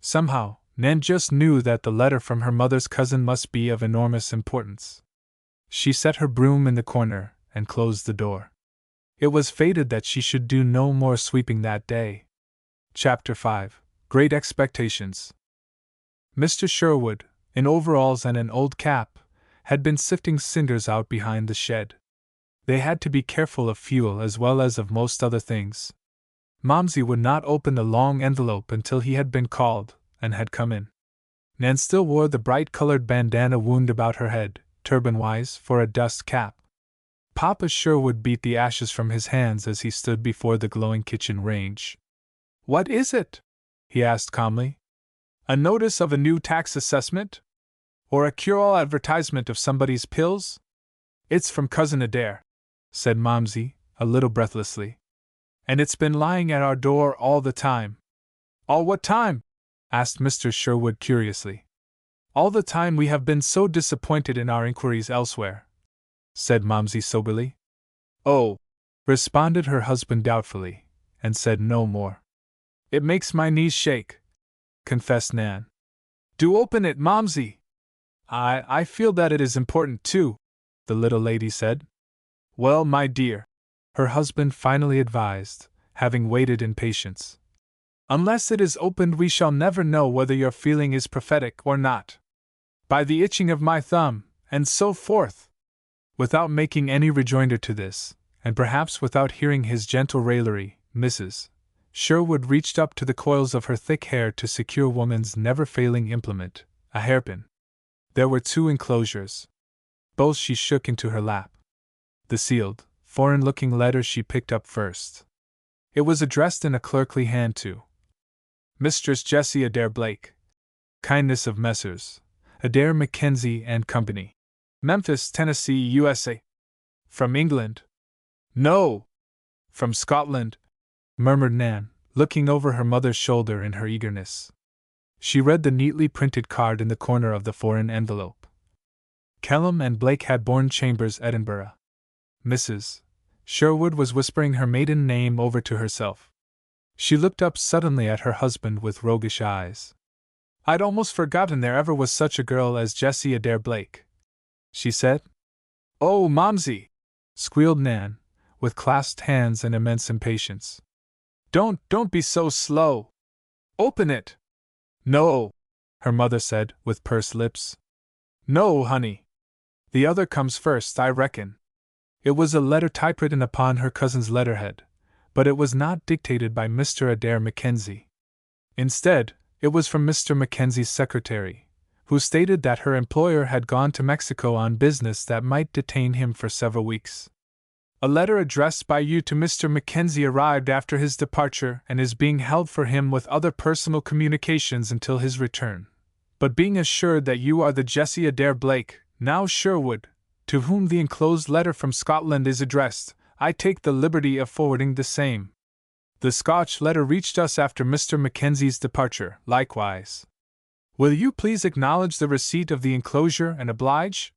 Somehow, Nan just knew that the letter from her mother's cousin must be of enormous importance. She set her broom in the corner and closed the door. It was fated that she should do no more sweeping that day. Chapter 5. Great Expectations. Mr. Sherwood, in overalls and an old cap, had been sifting cinders out behind the shed. They had to be careful of fuel as well as of most other things. Momsey would not open the long envelope until he had been called and had come in. Nan still wore the bright-colored bandana wound about her head, turban-wise, for a dust cap. Papa Sherwood beat the ashes from his hands as he stood before the glowing kitchen range. "What is it?" he asked calmly. "A notice of a new tax assessment? Or a cure-all advertisement of somebody's pills?" "It's from Cousin Adair," said Momsey, a little breathlessly. "And it's been lying at our door all the time." "All what time?" asked Mr. Sherwood curiously. "All the time we have been so disappointed in our inquiries elsewhere," said Momsey soberly. "Oh," responded her husband doubtfully, and said no more. "It makes my knees shake," confessed Nan. "Do open it, Momsey." I feel that it is important too," the little lady said. "Well, my dear," her husband finally advised, having waited in patience. "Unless it is opened we shall never know whether your feeling is prophetic or not. By the itching of my thumb, and so forth." Without making any rejoinder to this, and perhaps without hearing his gentle raillery, Mrs. Sherwood reached up to the coils of her thick hair to secure woman's never-failing implement, a hairpin. There were 2 enclosures. Both she shook into her lap. The sealed, foreign-looking letter she picked up first. It was addressed in a clerkly hand to Mistress Jessie Adair Blake. Kindness of Messrs. Adair Mackenzie and Company. Memphis, Tennessee, USA. From England? No! From Scotland, murmured Nan, looking over her mother's shoulder in her eagerness. She read the neatly printed card in the corner of the foreign envelope. Kellum and Blake had borne Chambers, Edinburgh. Mrs. Sherwood was whispering her maiden name over to herself. She looked up suddenly at her husband with roguish eyes. "I'd almost forgotten there ever was such a girl as Jessie Adair Blake," she said. "Oh, Momsey!" squealed Nan, with clasped hands and immense impatience. Don't be so slow. Open it." "No," her mother said, with pursed lips. "No, honey. The other comes first, I reckon." It was a letter typewritten upon her cousin's letterhead, but it was not dictated by Mr. Adair Mackenzie. Instead, it was from Mr. Mackenzie's secretary, who stated that her employer had gone to Mexico on business that might detain him for several weeks. "A letter addressed by you to Mr. Mackenzie arrived after his departure and is being held for him with other personal communications until his return. But being assured that you are the Jessie Adair Blake, now Sherwood, to whom the enclosed letter from Scotland is addressed, I take the liberty of forwarding the same. The Scotch letter reached us after Mr. Mackenzie's departure, likewise. Will you please acknowledge the receipt of the enclosure and oblige?"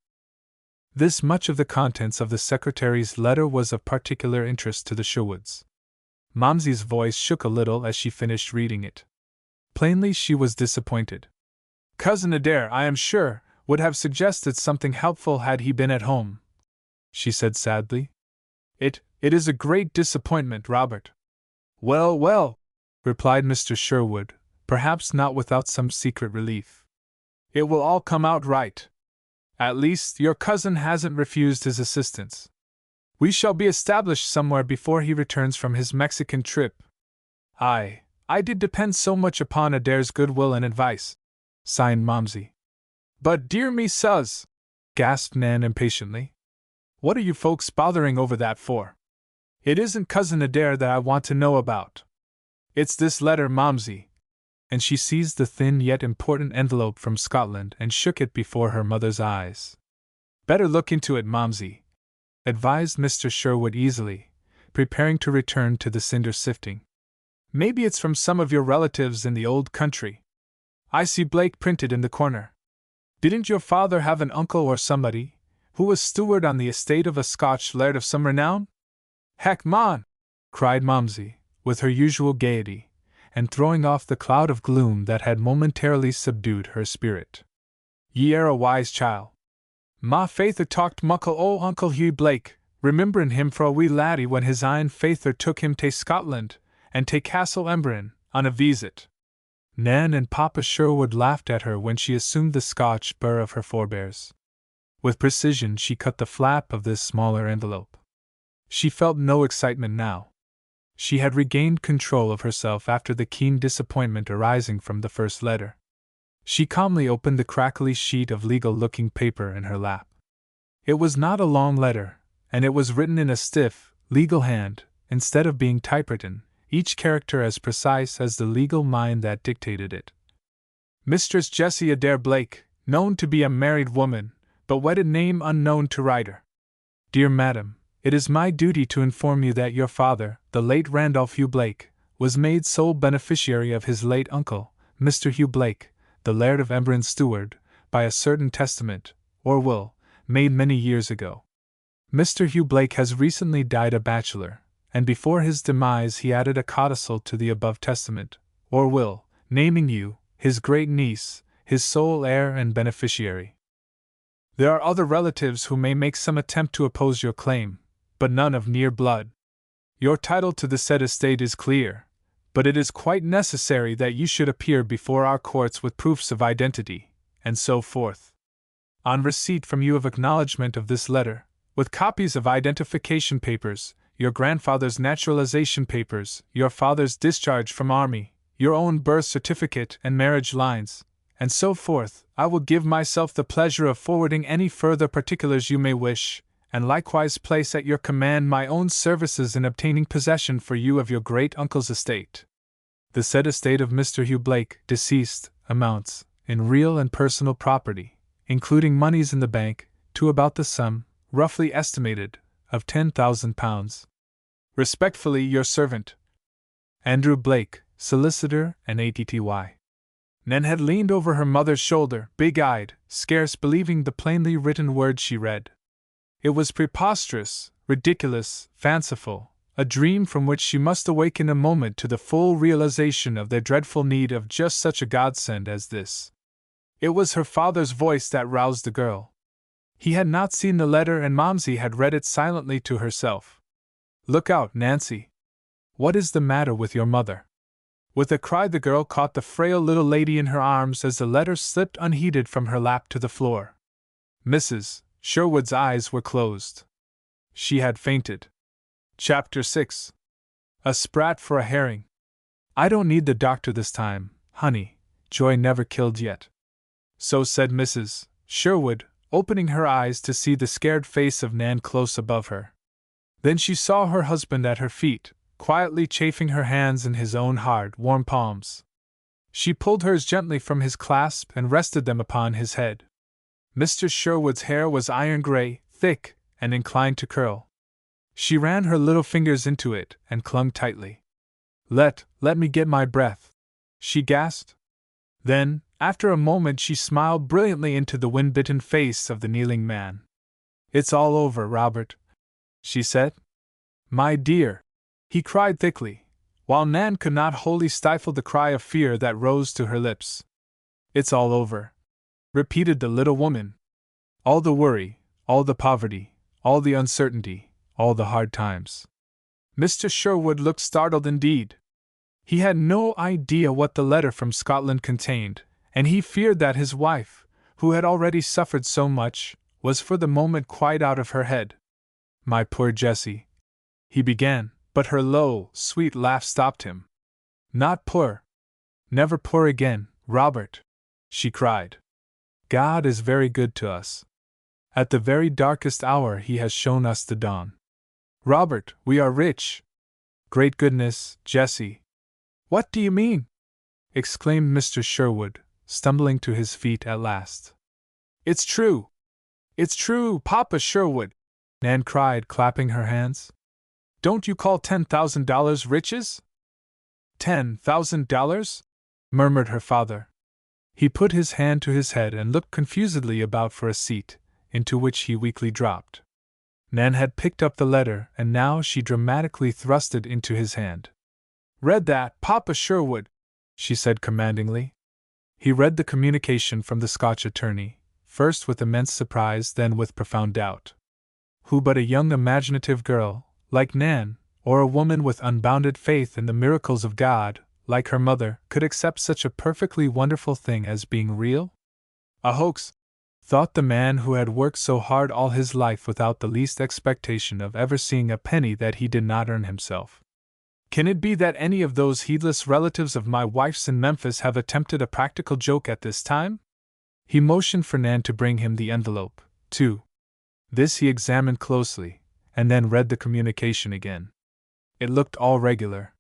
This much of the contents of the secretary's letter was of particular interest to the Sherwoods. Momsey's voice shook a little as she finished reading it. Plainly she was disappointed. "Cousin Adair, I am sure, would have suggested something helpful had he been at home," she said sadly. It is a great disappointment, Robert." Well, replied Mr. Sherwood, perhaps not without some secret relief. "It will all come out right. At least, your cousin hasn't refused his assistance. We shall be established somewhere before he returns from his Mexican trip. I did depend so much upon Adair's goodwill and advice," signed Momsey. "But dear me suz!" gasped Nan impatiently. "What are you folks bothering over that for? It isn't Cousin Adair that I want to know about. It's this letter, Momsey." And she seized the thin yet important envelope from Scotland and shook it before her mother's eyes. "Better look into it, Momsey," advised Mr. Sherwood easily, preparing to return to the cinder sifting. Maybe it's from some of your relatives in the old country. I see Blake printed in the corner. Didn't your father have an uncle or somebody who was steward on the estate of a Scotch laird of some renown? Heck, mon! Cried Momsey, with her usual gaiety, and throwing off the cloud of gloom that had momentarily subdued her spirit. Ye are a wise child. Ma faither talked muckle o' Uncle Hugh Blake, remembering him for a wee laddie when his ain faither took him tae Scotland, and tae Castle Emberin, on a visit. Nan and Papa Sherwood laughed at her when she assumed the Scotch burr of her forebears. With precision she cut the flap of this smaller envelope. She felt no excitement now. She had regained control of herself after the keen disappointment arising from the first letter. She calmly opened the crackly sheet of legal-looking paper in her lap. It was not a long letter, and it was written in a stiff, legal hand, instead of being typewritten, each character as precise as the legal mind that dictated it. Mistress Jessie Adair Blake, known to be a married woman, but wedded name unknown to writer. Dear Madam, it is my duty to inform you that your father, the late Randolph Hugh Blake, was made sole beneficiary of his late uncle, Mr. Hugh Blake, the Laird of Emberin Steward, by a certain testament, or will, made many years ago. Mr. Hugh Blake has recently died a bachelor, and before his demise he added a codicil to the above testament, or will, naming you, his great niece, his sole heir and beneficiary. There are other relatives who may make some attempt to oppose your claim, but none of near blood. Your title to the said estate is clear, but it is quite necessary that you should appear before our courts with proofs of identity, and so forth. On receipt from you of acknowledgment of this letter, with copies of identification papers, your grandfather's naturalization papers, your father's discharge from army, your own birth certificate and marriage lines, and so forth, I will give myself the pleasure of forwarding any further particulars you may wish, and likewise place at your command my own services in obtaining possession for you of your great-uncle's estate. The said estate of Mr. Hugh Blake, deceased, amounts, in real and personal property, including moneys in the bank, to about the sum, roughly estimated, of £10,000. Respectfully, your servant, Andrew Blake, Solicitor and ATTY. Nan had leaned over her mother's shoulder, big-eyed, scarce believing the plainly written words she read. It was preposterous, ridiculous, fanciful, a dream from which she must awake in a moment to the full realization of their dreadful need of just such a godsend as this. It was her father's voice that roused the girl. He had not seen the letter and Momsey had read it silently to herself. Look out, Nancy! What is the matter with your mother? With a cry the girl caught the frail little lady in her arms as the letter slipped unheeded from her lap to the floor. Mrs. Sherwood's eyes were closed. She had fainted. Chapter 6. A Sprat for a Herring. I don't need the doctor this time, honey. Joy never killed yet. So said Mrs. Sherwood, opening her eyes to see the scared face of Nan close above her. Then she saw her husband at her feet, quietly chafing her hands in his own hard, warm palms. She pulled hers gently from his clasp and rested them upon his head. Mr. Sherwood's hair was iron-gray, thick, and inclined to curl. She ran her little fingers into it and clung tightly. Let me get my breath," she gasped. Then, after a moment, she smiled brilliantly into the wind-bitten face of the kneeling man. "It's all over, Robert," she said. "My dear," he cried thickly, while Nan could not wholly stifle the cry of fear that rose to her lips. "It's all over," repeated the little woman. "All the worry, all the poverty, all the uncertainty, all the hard times." Mr. Sherwood looked startled indeed. He had no idea what the letter from Scotland contained, and he feared that his wife, who had already suffered so much, was for the moment quite out of her head. "My poor Jessie," he began, but her low, sweet laugh stopped him. "Not poor. Never poor again, Robert," she cried. "God is very good to us. At the very darkest hour He has shown us the dawn. Robert, we are rich." "Great goodness, Jessie!" "What do you mean?" exclaimed Mr. Sherwood, stumbling to his feet at last. "It's true! It's true, Papa Sherwood!" Nan cried, clapping her hands. "Don't you call $10,000 riches?" $10,000? Murmured her father. He put his hand to his head and looked confusedly about for a seat, into which he weakly dropped. Nan had picked up the letter, and now she dramatically thrust it into his hand. "Read that, Papa Sherwood," she said commandingly. He read the communication from the Scotch attorney, first with immense surprise, then with profound doubt. Who but a young imaginative girl, like Nan, or a woman with unbounded faith in the miracles of God, like her mother, could accept such a perfectly wonderful thing as being real? A hoax, thought the man who had worked so hard all his life without the least expectation of ever seeing a penny that he did not earn himself. Can it be that any of those heedless relatives of my wife's in Memphis have attempted a practical joke at this time? He motioned for Nan to bring him the envelope, too. This he examined closely, and then read the communication again. It looked all regular.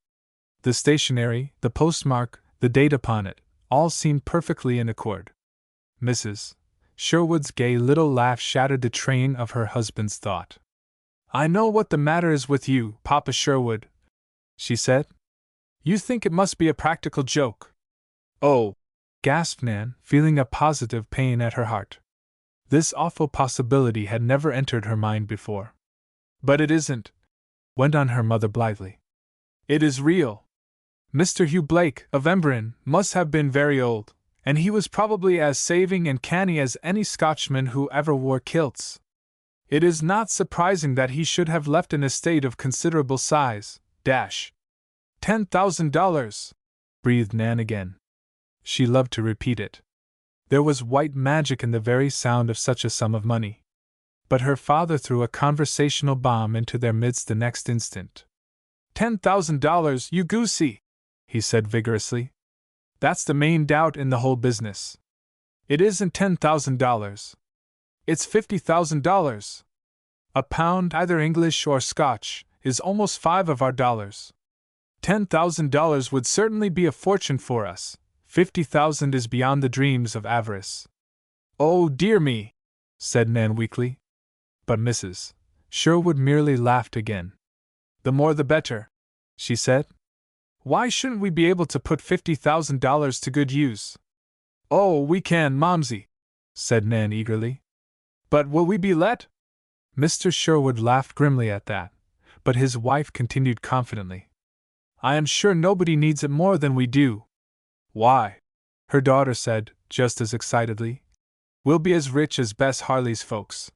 The stationery, the postmark, the date upon it, all seemed perfectly in accord. Mrs. Sherwood's gay little laugh shattered the train of her husband's thought. "I know what the matter is with you, Papa Sherwood," she said. "You think it must be a practical joke." "Oh!" gasped Nan, feeling a positive pain at her heart. This awful possibility had never entered her mind before. "But it isn't," went on her mother blithely. "It is real. Mr. Hugh Blake, of Emberin, must have been very old, and he was probably as saving and canny as any Scotchman who ever wore kilts. It is not surprising that he should have left an estate of considerable size. $10,000, breathed Nan again. She loved to repeat it. There was white magic in the very sound of such a sum of money. But her father threw a conversational bomb into their midst the next instant. $10,000, you goosey, he said vigorously. That's the main doubt in the whole business. It isn't $10,000. It's $50,000. A pound, either English or Scotch, is almost $5 of our dollars. $10,000 would certainly be a fortune for us. $50,000 is beyond the dreams of avarice. Oh, dear me, said Nan weakly. But Mrs. Sherwood merely laughed again. The more the better, she said. Why shouldn't we be able to put $50,000 to good use? Oh, we can, Momsey, said Nan eagerly. But will we be let? Mr. Sherwood laughed grimly at that, but his wife continued confidently. I am sure nobody needs it more than we do. Why, her daughter said, just as excitedly, we'll be as rich as Bess Harley's folks.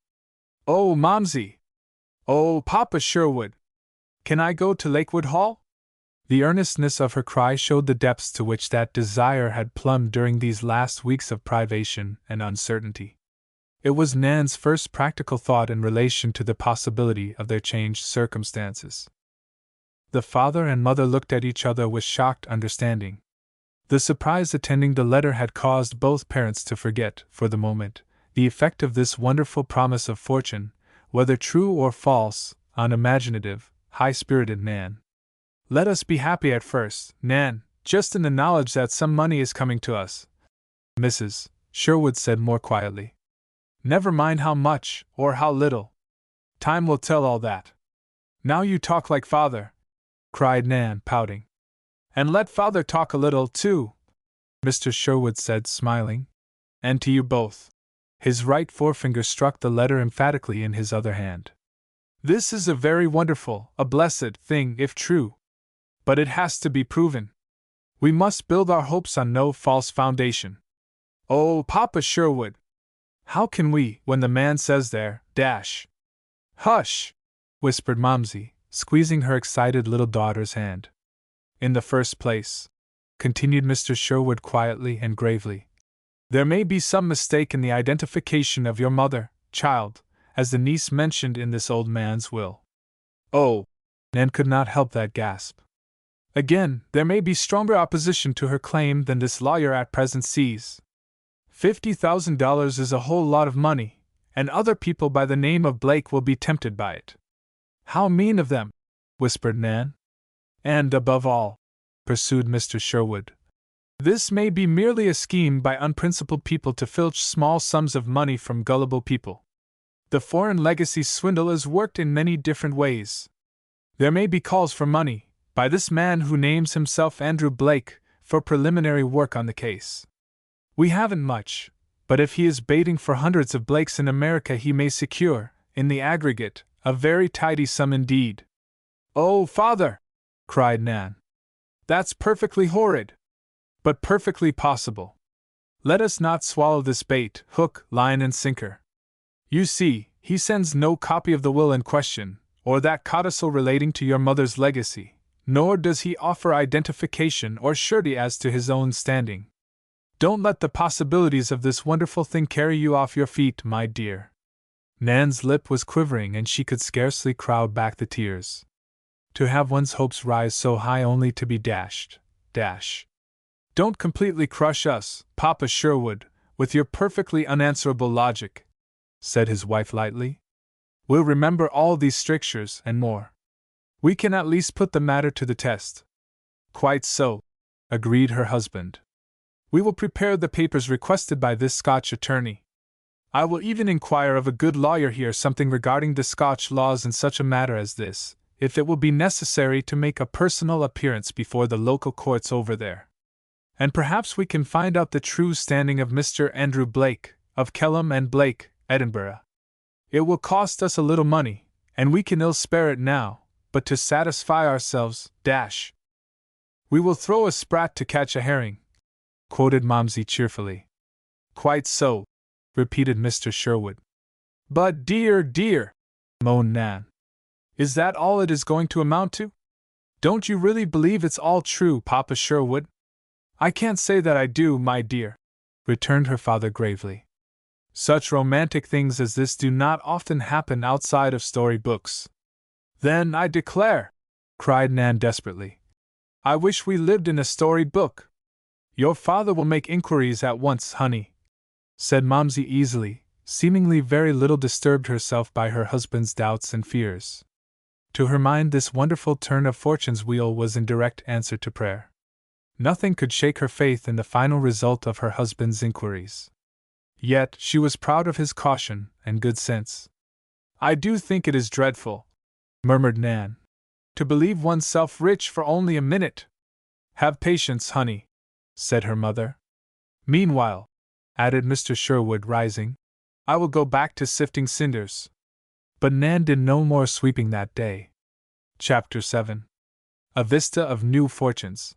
Oh, Momsey! Oh, Papa Sherwood! Can I go to Lakewood Hall? The earnestness of her cry showed the depths to which that desire had plumbed during these last weeks of privation and uncertainty. It was Nan's first practical thought in relation to the possibility of their changed circumstances. The father and mother looked at each other with shocked understanding. The surprise attending the letter had caused both parents to forget, for the moment, the effect of this wonderful promise of fortune, whether true or false, on imaginative, high-spirited Nan. Let us be happy at first, Nan, just in the knowledge that some money is coming to us, Mrs. Sherwood said more quietly. Never mind how much, or how little. Time will tell all that. Now you talk like father, cried Nan, pouting. And let father talk a little, too, Mr. Sherwood said, smiling. And to you both. His right forefinger struck the letter emphatically in his other hand. This is a very wonderful, a blessed thing if true. But it has to be proven. We must build our hopes on no false foundation. Oh, Papa Sherwood! How can we, when the man says there, dash? Hush! Whispered Momsey, squeezing her excited little daughter's hand. In the first place, continued Mr. Sherwood quietly and gravely, there may be some mistake in the identification of your mother, child, as the niece mentioned in this old man's will. Oh! Nan could not help that gasp. Again, there may be stronger opposition to her claim than this lawyer at present sees. $50,000 is a whole lot of money, and other people by the name of Blake will be tempted by it. How mean of them, whispered Nan. And above all, pursued Mr. Sherwood, this may be merely a scheme by unprincipled people to filch small sums of money from gullible people. The foreign legacy swindle is worked in many different ways. There may be calls for money, by this man who names himself Andrew Blake, for preliminary work on the case. We haven't much, but if he is baiting for hundreds of Blakes in America, he may secure, in the aggregate, a very tidy sum indeed." "Oh, father!" cried Nan. "That's perfectly horrid! But perfectly possible. Let us not swallow this bait, hook, line, and sinker. You see, he sends no copy of the will in question, or that codicil relating to your mother's legacy, nor does he offer identification or surety as to his own standing. Don't let the possibilities of this wonderful thing carry you off your feet, my dear." Nan's lip was quivering and she could scarcely crowd back the tears. To have one's hopes rise so high only to be dashed. "Don't completely crush us, Papa Sherwood, with your perfectly unanswerable logic," said his wife lightly. "We'll remember all these strictures and more. We can at least put the matter to the test." "Quite so," agreed her husband. "We will prepare the papers requested by this Scotch attorney. I will even inquire of a good lawyer here something regarding the Scotch laws in such a matter as this, if it will be necessary to make a personal appearance before the local courts over there. And perhaps we can find out the true standing of Mr. Andrew Blake, of Kellam and Blake, Edinburgh. It will cost us a little money, and we can ill spare it now, but to satisfy ourselves, we will throw a sprat to catch a herring," quoted Momsey cheerfully. "Quite so," repeated Mr. Sherwood. "But dear," moaned Nan. "Is that all it is going to amount to? Don't you really believe it's all true, Papa Sherwood?" "I can't say that I do, my dear," returned her father gravely. "Such romantic things as this do not often happen outside of story books." "Then I declare," cried Nan desperately, "I wish we lived in a story book." "Your father will make inquiries at once, honey," said Momsey easily, seemingly very little disturbed herself by her husband's doubts and fears. To her mind, this wonderful turn of fortune's wheel was in direct answer to prayer. Nothing could shake her faith in the final result of her husband's inquiries. Yet she was proud of his caution and good sense. "I do think it is dreadful," murmured Nan, "to believe oneself rich for only a minute." "Have patience, honey," said her mother. "Meanwhile," added Mr. Sherwood, rising, "I will go back to sifting cinders." But Nan did no more sweeping that day. Chapter 7. A Vista of New Fortunes.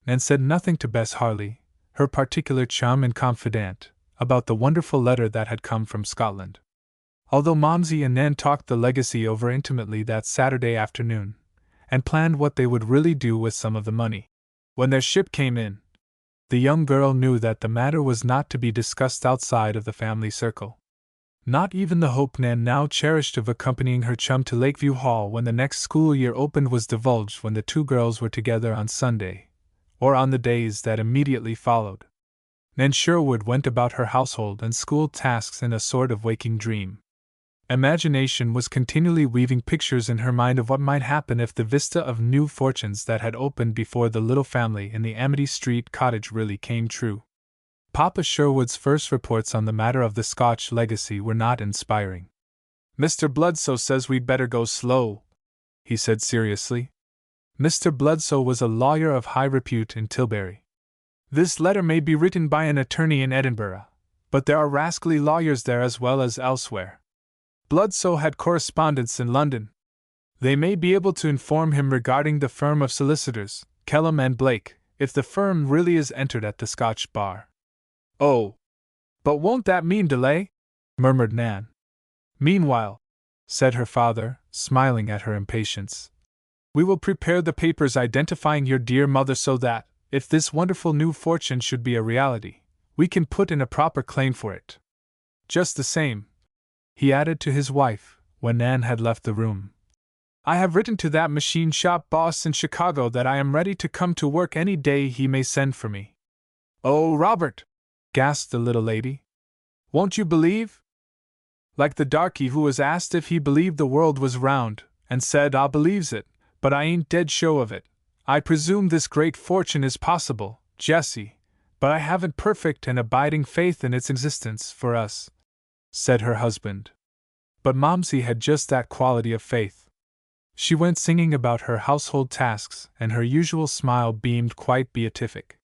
Nan said nothing to Bess Harley, her particular chum and confidante, about the wonderful letter that had come from Scotland. Although Momsey and Nan talked the legacy over intimately that Saturday afternoon, and planned what they would really do with some of the money. When their ship came in, the young girl knew that the matter was not to be discussed outside of the family circle. Not even the hope Nan now cherished of accompanying her chum to Lakeview Hall when the next school year opened was divulged when the two girls were together on Sunday, or on the days that immediately followed. Nan Sherwood went about her household and school tasks in a sort of waking dream. Imagination was continually weaving pictures in her mind of what might happen if the vista of new fortunes that had opened before the little family in the Amity Street cottage really came true. Papa Sherwood's first reports on the matter of the Scotch legacy were not inspiring. "Mr. Bludsoe says we'd better go slow," he said seriously. Mr. Bludsoe was a lawyer of high repute in Tilbury. "This letter may be written by an attorney in Edinburgh, but there are rascally lawyers there as well as elsewhere. Bludsoe had correspondents in London. They may be able to inform him regarding the firm of solicitors, Kellam and Blake, if the firm really is entered at the Scotch bar." "Oh, but won't that mean delay?" murmured Nan. "Meanwhile," said her father, smiling at her impatience, "we will prepare the papers identifying your dear mother so that, if this wonderful new fortune should be a reality, we can put in a proper claim for it. Just the same," he added to his wife, when Nan had left the room, "I have written to that machine shop boss in Chicago that I am ready to come to work any day he may send for me." "Oh, Robert!" gasped the little lady. "Won't you believe? Like the darky who was asked if he believed the world was round, and said, 'I believes it, but I ain't dead show of it.' I presume this great fortune is possible, Jessie, but I haven't perfect and abiding faith in its existence for us," said her husband. But Momsey had just that quality of faith. She went singing about her household tasks, and her usual smile beamed quite beatific.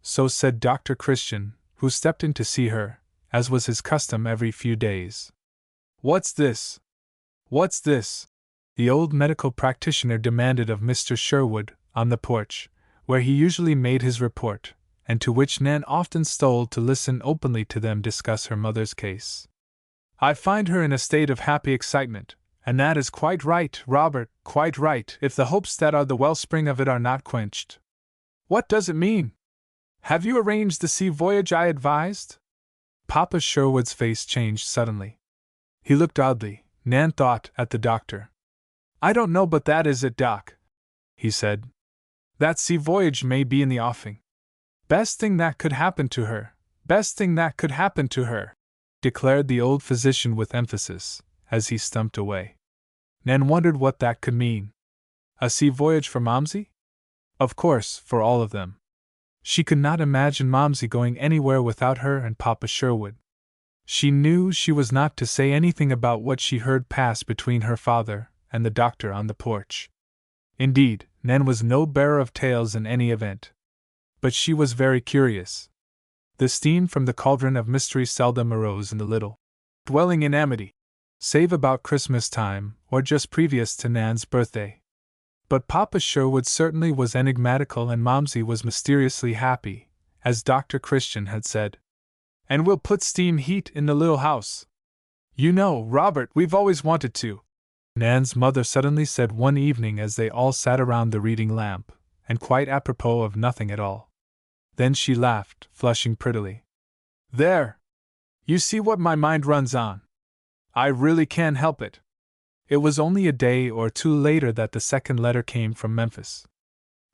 So said Dr. Christian, who stepped in to see her, as was his custom every few days. "What's this? What's this?" the old medical practitioner demanded of Mr. Sherwood, on the porch, where he usually made his report, and to which Nan often stole to listen openly to them discuss her mother's case. "I find her in a state of happy excitement, and that is quite right, Robert, quite right, if the hopes that are the wellspring of it are not quenched. What does it mean? Have you arranged the sea voyage I advised?" Papa Sherwood's face changed suddenly. He looked oddly, Nan thought, at the doctor. "I don't know but that is it, Doc," he said. "That sea voyage may be in the offing. Best thing that could happen to her, best thing that could happen to her," declared the old physician with emphasis, as he stumped away. Nan wondered what that could mean. A sea voyage for Momsey? Of course, for all of them. She could not imagine Momsey going anywhere without her and Papa Sherwood. She knew she was not to say anything about what she heard pass between her father and the doctor on the porch. Indeed, Nan was no bearer of tales in any event. But she was very curious. The steam from the cauldron of mystery seldom arose in the little dwelling in Amity, save about Christmas time or just previous to Nan's birthday. But Papa Sherwood certainly was enigmatical, and Momsey was mysteriously happy, as Dr. Christian had said. "And we'll put steam heat in the little house. You know, Robert, we've always wanted to," Nan's mother suddenly said one evening as they all sat around the reading lamp, and quite apropos of nothing at all. Then she laughed, flushing prettily. "There! You see what my mind runs on. I really can't help it." It was only a day or two later that the second letter came from Memphis.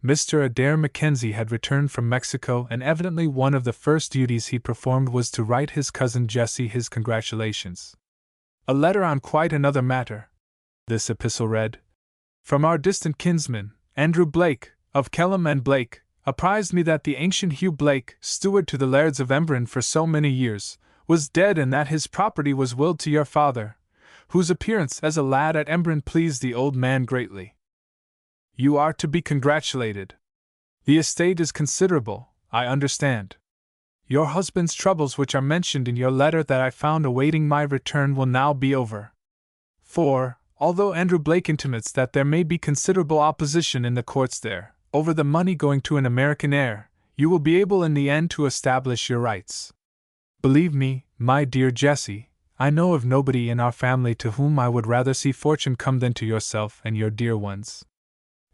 Mr. Adair Mackenzie had returned from Mexico, and evidently one of the first duties he performed was to write his cousin Jessie his congratulations. "A letter on quite another matter," this epistle read. "From our distant kinsman, Andrew Blake, of Kellam and Blake, apprised me that the ancient Hugh Blake, steward to the Lairds of Embren for so many years, was dead, and that his property was willed to your father, whose appearance as a lad at Embren pleased the old man greatly. You are to be congratulated. The estate is considerable, I understand. Your husband's troubles, which are mentioned in your letter that I found awaiting my return, will now be over. For, although Andrew Blake intimates that there may be considerable opposition in the courts there, over the money going to an American heir, you will be able in the end to establish your rights. Believe me, my dear Jessie, I know of nobody in our family to whom I would rather see fortune come than to yourself and your dear ones.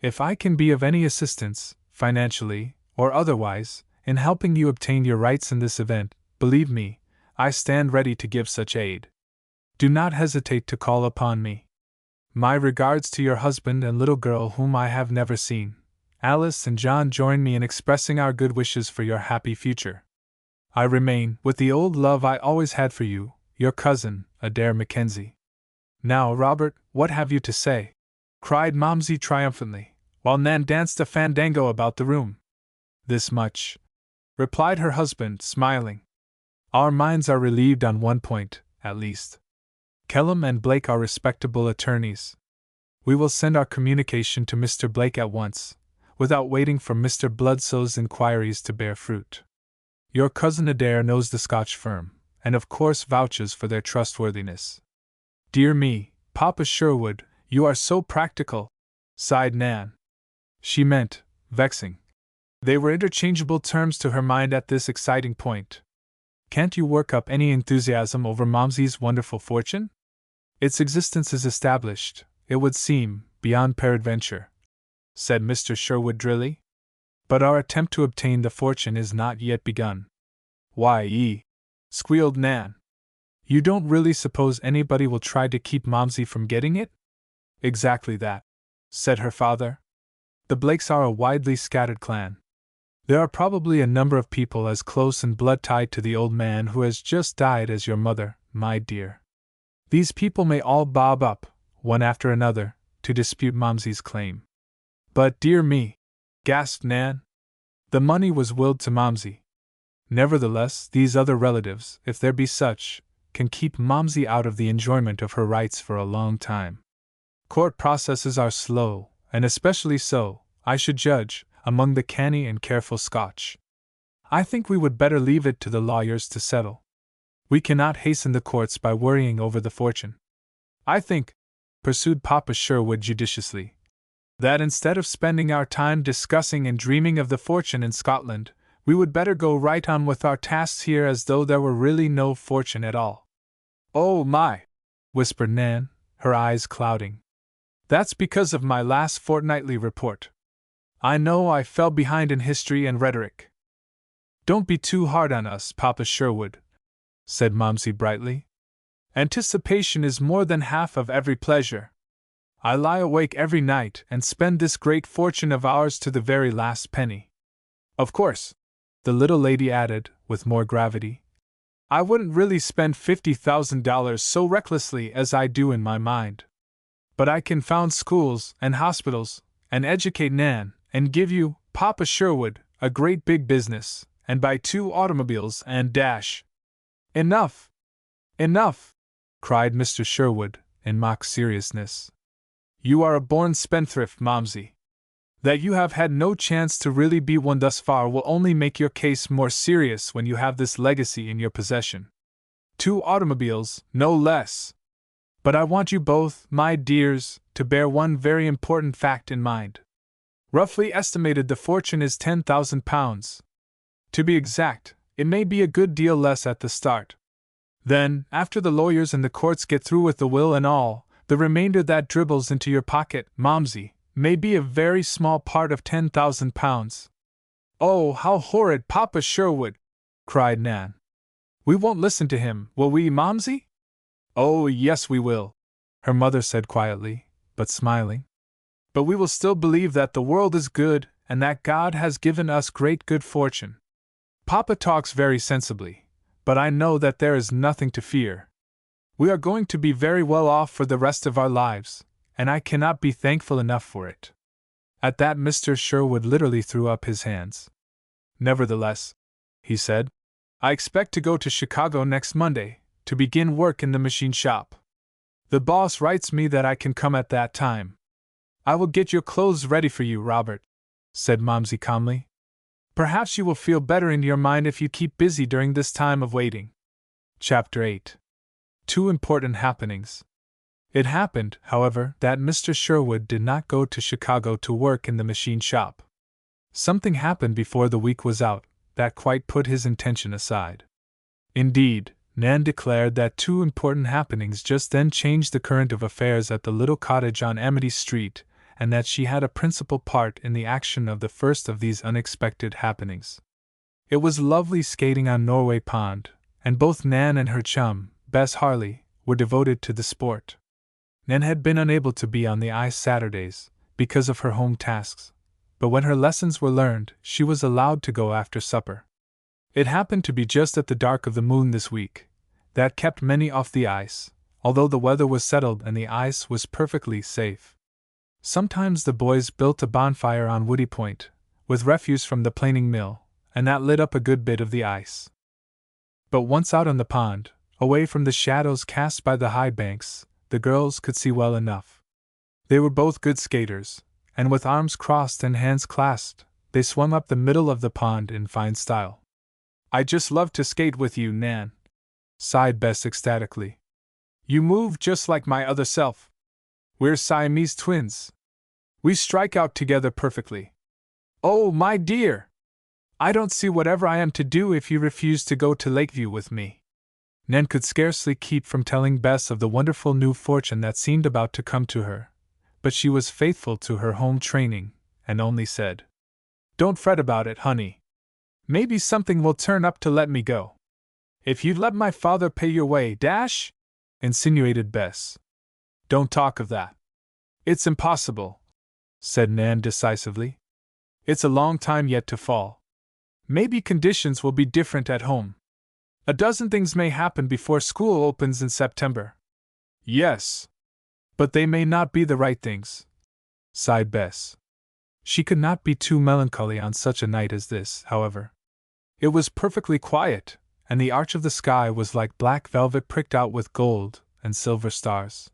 If I can be of any assistance, financially, or otherwise, in helping you obtain your rights in this event, believe me, I stand ready to give such aid. Do not hesitate to call upon me. My regards to your husband and little girl whom I have never seen. Alice and John join me in expressing our good wishes for your happy future. I remain, with the old love I always had for you, your cousin, Adair Mackenzie." "Now, Robert, what have you to say?" cried Momsey triumphantly, while Nan danced a fandango about the room. "This much," replied her husband, smiling. "Our minds are relieved on one point, at least. Kellam and Blake are respectable attorneys. We will send our communication to Mr. Blake at once, without waiting for Mr. Bloodsoe's inquiries to bear fruit. Your cousin Adair knows the Scotch firm, and of course vouches for their trustworthiness." "Dear me, Papa Sherwood, you are so practical," sighed Nan. She meant, vexing. They were interchangeable terms to her mind at this exciting point. "Can't you work up any enthusiasm over Momsey's wonderful fortune? Its existence is established, it would seem, beyond peradventure," said Mr. Sherwood drily. "But our attempt to obtain the fortune is not yet begun." "Why, squealed Nan. "You don't really suppose anybody will try to keep Momsey from getting it?" "Exactly that," said her father. "The Blakes are a widely scattered clan. There are probably a number of people as close in blood tied to the old man who has just died as your mother, my dear. These people may all bob up, one after another, to dispute Momsey's claim." "But dear me," gasped Nan, "the money was willed to Momsey. Nevertheless, these other relatives, if there be such, can keep Momsey out of the enjoyment of her rights for a long time." Court processes are slow, and especially so, I should judge, among the canny and careful Scotch. I think we would better leave it to the lawyers to settle. We cannot hasten the courts by worrying over the fortune. I think, pursued Papa Sherwood judiciously, that instead of spending our time discussing and dreaming of the fortune in Scotland, we would better go right on with our tasks here as though there were really no fortune at all. Oh my! Whispered Nan, her eyes clouding. That's because of my last fortnightly report. I know I fell behind in history and rhetoric. Don't be too hard on us, Papa Sherwood, said Momsey brightly. Anticipation is more than half of every pleasure. I lie awake every night and spend this great fortune of ours to the very last penny. Of course, the little lady added, with more gravity, I wouldn't really spend $50,000 so recklessly as I do in my mind. But I can found schools and hospitals, and educate Nan, and give you, Papa Sherwood, a great big business, and buy 2 automobiles and dash. Enough! Enough! Cried Mr. Sherwood, in mock seriousness. You are a born spendthrift, Momsey. That you have had no chance to really be one thus far will only make your case more serious when you have this legacy in your possession. 2 automobiles, no less. But I want you both, my dears, to bear one very important fact in mind. Roughly estimated, the fortune is £10,000. To be exact, it may be a good deal less at the start. Then, after the lawyers and the courts get through with the will and all, the remainder that dribbles into your pocket, Momsey, may be a very small part of £10,000. Oh, how horrid, Papa Sherwood! Cried Nan. We won't listen to him, will we, Momsey? Oh, yes, we will, her mother said quietly, but smiling. But we will still believe that the world is good, and that God has given us great good fortune. Papa talks very sensibly, but I know that there is nothing to fear. We are going to be very well off for the rest of our lives, and I cannot be thankful enough for it. At that Mr. Sherwood literally threw up his hands. Nevertheless, he said, I expect to go to Chicago next Monday, to begin work in the machine shop. The boss writes me that I can come at that time. I will get your clothes ready for you, Robert, said Momsey calmly. Perhaps you will feel better in your mind if you keep busy during this time of waiting. Chapter 8. 2 important happenings. It happened, however, that Mr. Sherwood did not go to Chicago to work in the machine shop. Something happened before the week was out that quite put his intention aside. Indeed, Nan declared that 2 important happenings just then changed the current of affairs at the little cottage on Amity Street, and that she had a principal part in the action of the first of these unexpected happenings. It was lovely skating on Norway Pond, and both Nan and her chum, Bess Harley, were devoted to the sport. Nan had been unable to be on the ice Saturdays, because of her home tasks, but when her lessons were learned, she was allowed to go after supper. It happened to be just at the dark of the moon this week. That kept many off the ice, although the weather was settled and the ice was perfectly safe. Sometimes the boys built a bonfire on Woody Point, with refuse from the planing mill, and that lit up a good bit of the ice. But once out on the pond, away from the shadows cast by the high banks, the girls could see well enough. They were both good skaters, and with arms crossed and hands clasped, they swung up the middle of the pond in fine style. I just love to skate with you, Nan, sighed Bess ecstatically. You move just like my other self. We're Siamese twins. We strike out together perfectly. Oh, my dear! I don't see whatever I am to do if you refuse to go to Lakeview with me. Nan could scarcely keep from telling Bess of the wonderful new fortune that seemed about to come to her, but she was faithful to her home training, and only said, Don't fret about it, honey. Maybe something will turn up to let me go. If you'd let my father pay your way, dash? Insinuated Bess. Don't talk of that. It's impossible, said Nan decisively. It's a long time yet to fall. Maybe conditions will be different at home. A dozen things may happen before school opens in September. Yes. But they may not be the right things, sighed Bess. She could not be too melancholy on such a night as this, however. It was perfectly quiet, and the arch of the sky was like black velvet pricked out with gold and silver stars.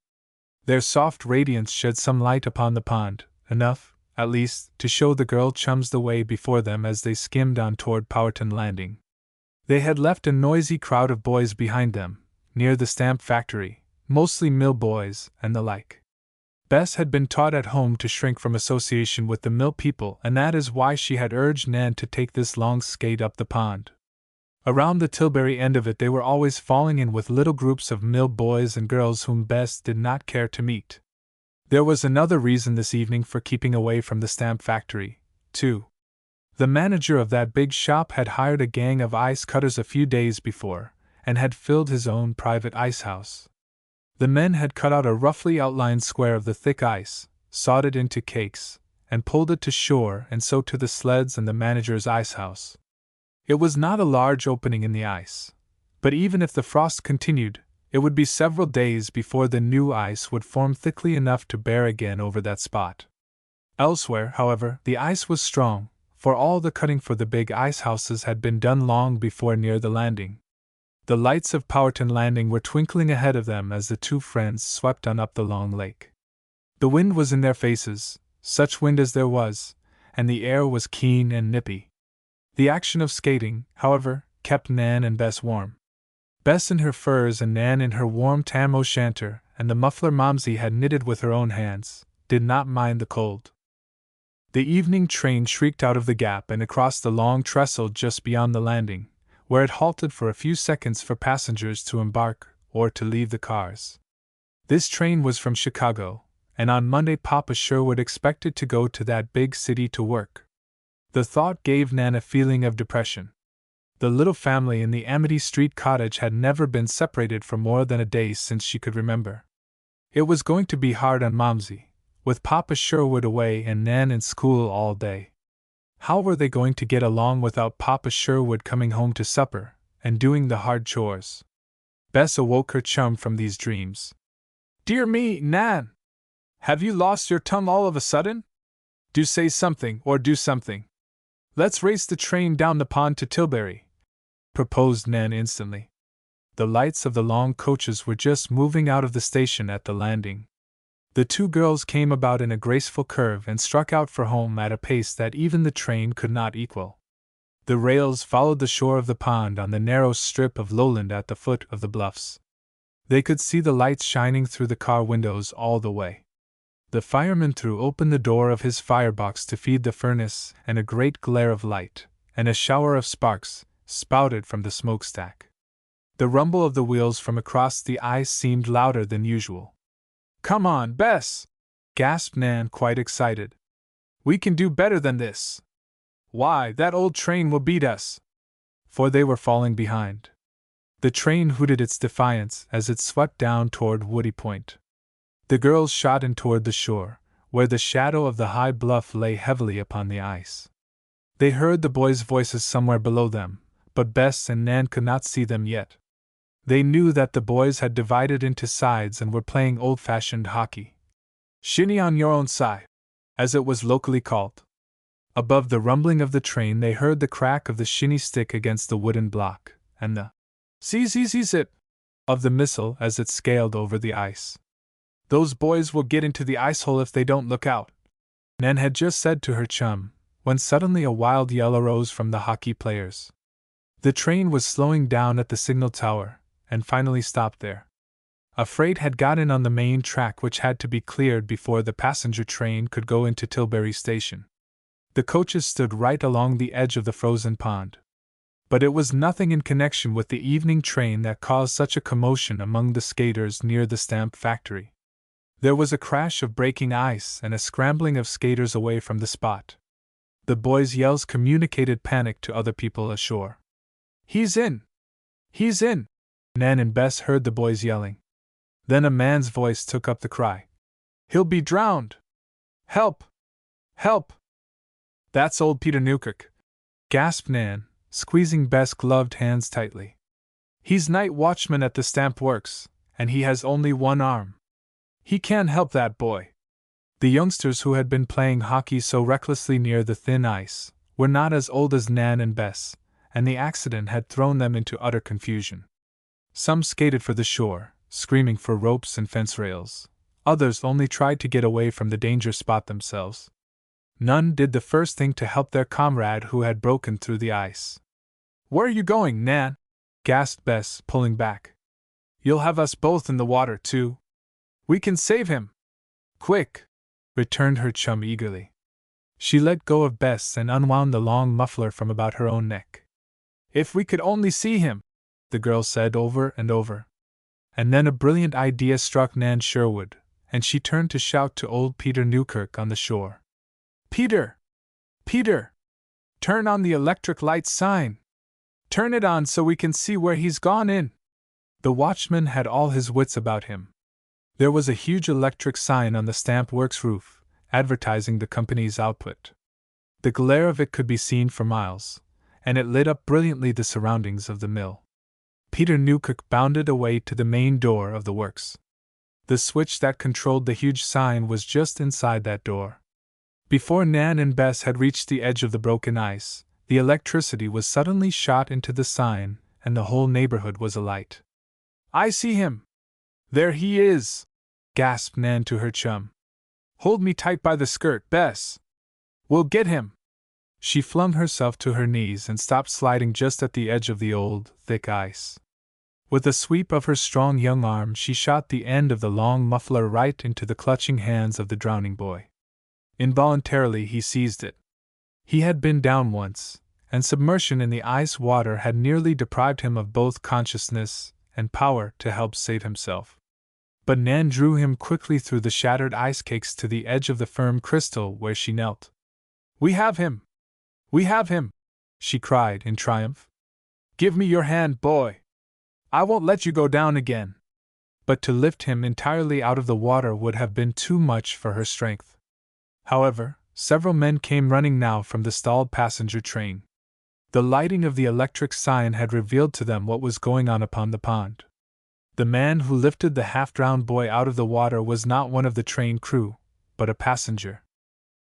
Their soft radiance shed some light upon the pond, enough, at least, to show the girl chums the way before them as they skimmed on toward Powhatan Landing. They had left a noisy crowd of boys behind them, near the stamp factory, mostly mill boys and the like. Bess had been taught at home to shrink from association with the mill people, and that is why she had urged Nan to take this long skate up the pond. Around the Tilbury end of it they were always falling in with little groups of mill boys and girls whom Bess did not care to meet. There was another reason this evening for keeping away from the stamp factory, too. The manager of that big shop had hired a gang of ice cutters a few days before, and had filled his own private ice house. The men had cut out a roughly outlined square of the thick ice, sawed it into cakes, and pulled it to shore and so to the sleds and the manager's ice house. It was not a large opening in the ice, but even if the frost continued, it would be several days before the new ice would form thickly enough to bear again over that spot. Elsewhere, however, the ice was strong, for all the cutting for the big ice houses had been done long before near the landing. The lights of Powhatan Landing were twinkling ahead of them as the two friends swept on up the long lake. The wind was in their faces, such wind as there was, and the air was keen and nippy. The action of skating, however, kept Nan and Bess warm. Bess in her furs and Nan in her warm tam-o'-shanter, and the muffler Momsey had knitted with her own hands, did not mind the cold. The evening train shrieked out of the gap and across the long trestle just beyond the landing, where it halted for a few seconds for passengers to embark or to leave the cars. This train was from Chicago, and on Monday Papa Sherwood expected to go to that big city to work. The thought gave Nan a feeling of depression. The little family in the Amity Street cottage had never been separated for more than a day since she could remember. It was going to be hard on Momsey, with Papa Sherwood away and Nan in school all day. How were they going to get along without Papa Sherwood coming home to supper and doing the hard chores? Bess awoke her chum from these dreams. "Dear me, Nan! Have you lost your tongue all of a sudden? Do say something or do something. Let's race the train down the pond to Tilbury," proposed Nan instantly. The lights of the long coaches were just moving out of the station at the landing. The two girls came about in a graceful curve and struck out for home at a pace that even the train could not equal. The rails followed the shore of the pond on the narrow strip of lowland at the foot of the bluffs. They could see the lights shining through the car windows all the way. The fireman threw open the door of his firebox to feed the furnace, and a great glare of light, and a shower of sparks, spouted from the smokestack. The rumble of the wheels from across the ice seemed louder than usual. "Come on, Bess!" gasped Nan, quite excited. "We can do better than this. Why, that old train will beat us!" For they were falling behind. The train hooted its defiance as it swept down toward Woody Point. The girls shot in toward the shore, where the shadow of the high bluff lay heavily upon the ice. They heard the boys' voices somewhere below them, but Bess and Nan could not see them yet. They knew that the boys had divided into sides and were playing old-fashioned hockey. "Shinny on your own side," as it was locally called. Above the rumbling of the train they heard the crack of the shinny stick against the wooden block, and the zip of the missile as it scaled over the ice. "Those boys will get into the ice hole if they don't look out," Nan had just said to her chum, when suddenly a wild yell arose from the hockey players. The train was slowing down at the signal tower, and finally stopped there. A freight had got in on the main track which had to be cleared before the passenger train could go into Tilbury Station. The coaches stood right along the edge of the frozen pond. But it was nothing in connection with the evening train that caused such a commotion among the skaters near the stamp factory. There was a crash of breaking ice and a scrambling of skaters away from the spot. The boys' yells communicated panic to other people ashore. "He's in! He's in!" Nan and Bess heard the boys yelling. Then a man's voice took up the cry. "He'll be drowned! Help! Help!" "That's old Peter Newkirk," gasped Nan, squeezing Bess' gloved hands tightly. "He's night watchman at the stamp works, and he has only one arm. He can't help that boy." The youngsters who had been playing hockey so recklessly near the thin ice were not as old as Nan and Bess, and the accident had thrown them into utter confusion. Some skated for the shore, screaming for ropes and fence rails. Others only tried to get away from the danger spot themselves. None did the first thing to help their comrade who had broken through the ice. "Where are you going, Nan?" gasped Bess, pulling back. "You'll have us both in the water, too. We can save him." "Quick!" returned her chum eagerly. She let go of Bess and unwound the long muffler from about her own neck. "If we could only see him!" the girl said over and over. And then a brilliant idea struck Nan Sherwood, and she turned to shout to old Peter Newkirk on the shore. "Peter! Peter! Turn on the electric light sign! Turn it on so we can see where he's gone in!" The watchman had all his wits about him. There was a huge electric sign on the stamp works roof, advertising the company's output. The glare of it could be seen for miles, and it lit up brilliantly the surroundings of the mill. Peter Newkirk bounded away to the main door of the works. The switch that controlled the huge sign was just inside that door. Before Nan and Bess had reached the edge of the broken ice, the electricity was suddenly shot into the sign, and the whole neighborhood was alight. "I see him! There he is!" gasped Nan to her chum. "Hold me tight by the skirt, Bess! We'll get him!" She flung herself to her knees and stopped sliding just at the edge of the old, thick ice. With a sweep of her strong young arm, she shot the end of the long muffler right into the clutching hands of the drowning boy. Involuntarily he seized it. He had been down once, and submersion in the ice water had nearly deprived him of both consciousness and power to help save himself. But Nan drew him quickly through the shattered ice cakes to the edge of the firm crystal where she knelt. "We have him! We have him!" she cried in triumph. "Give me your hand, boy! I won't let you go down again!" But to lift him entirely out of the water would have been too much for her strength. However, several men came running now from the stalled passenger train. The lighting of the electric sign had revealed to them what was going on upon the pond. The man who lifted the half-drowned boy out of the water was not one of the train crew, but a passenger.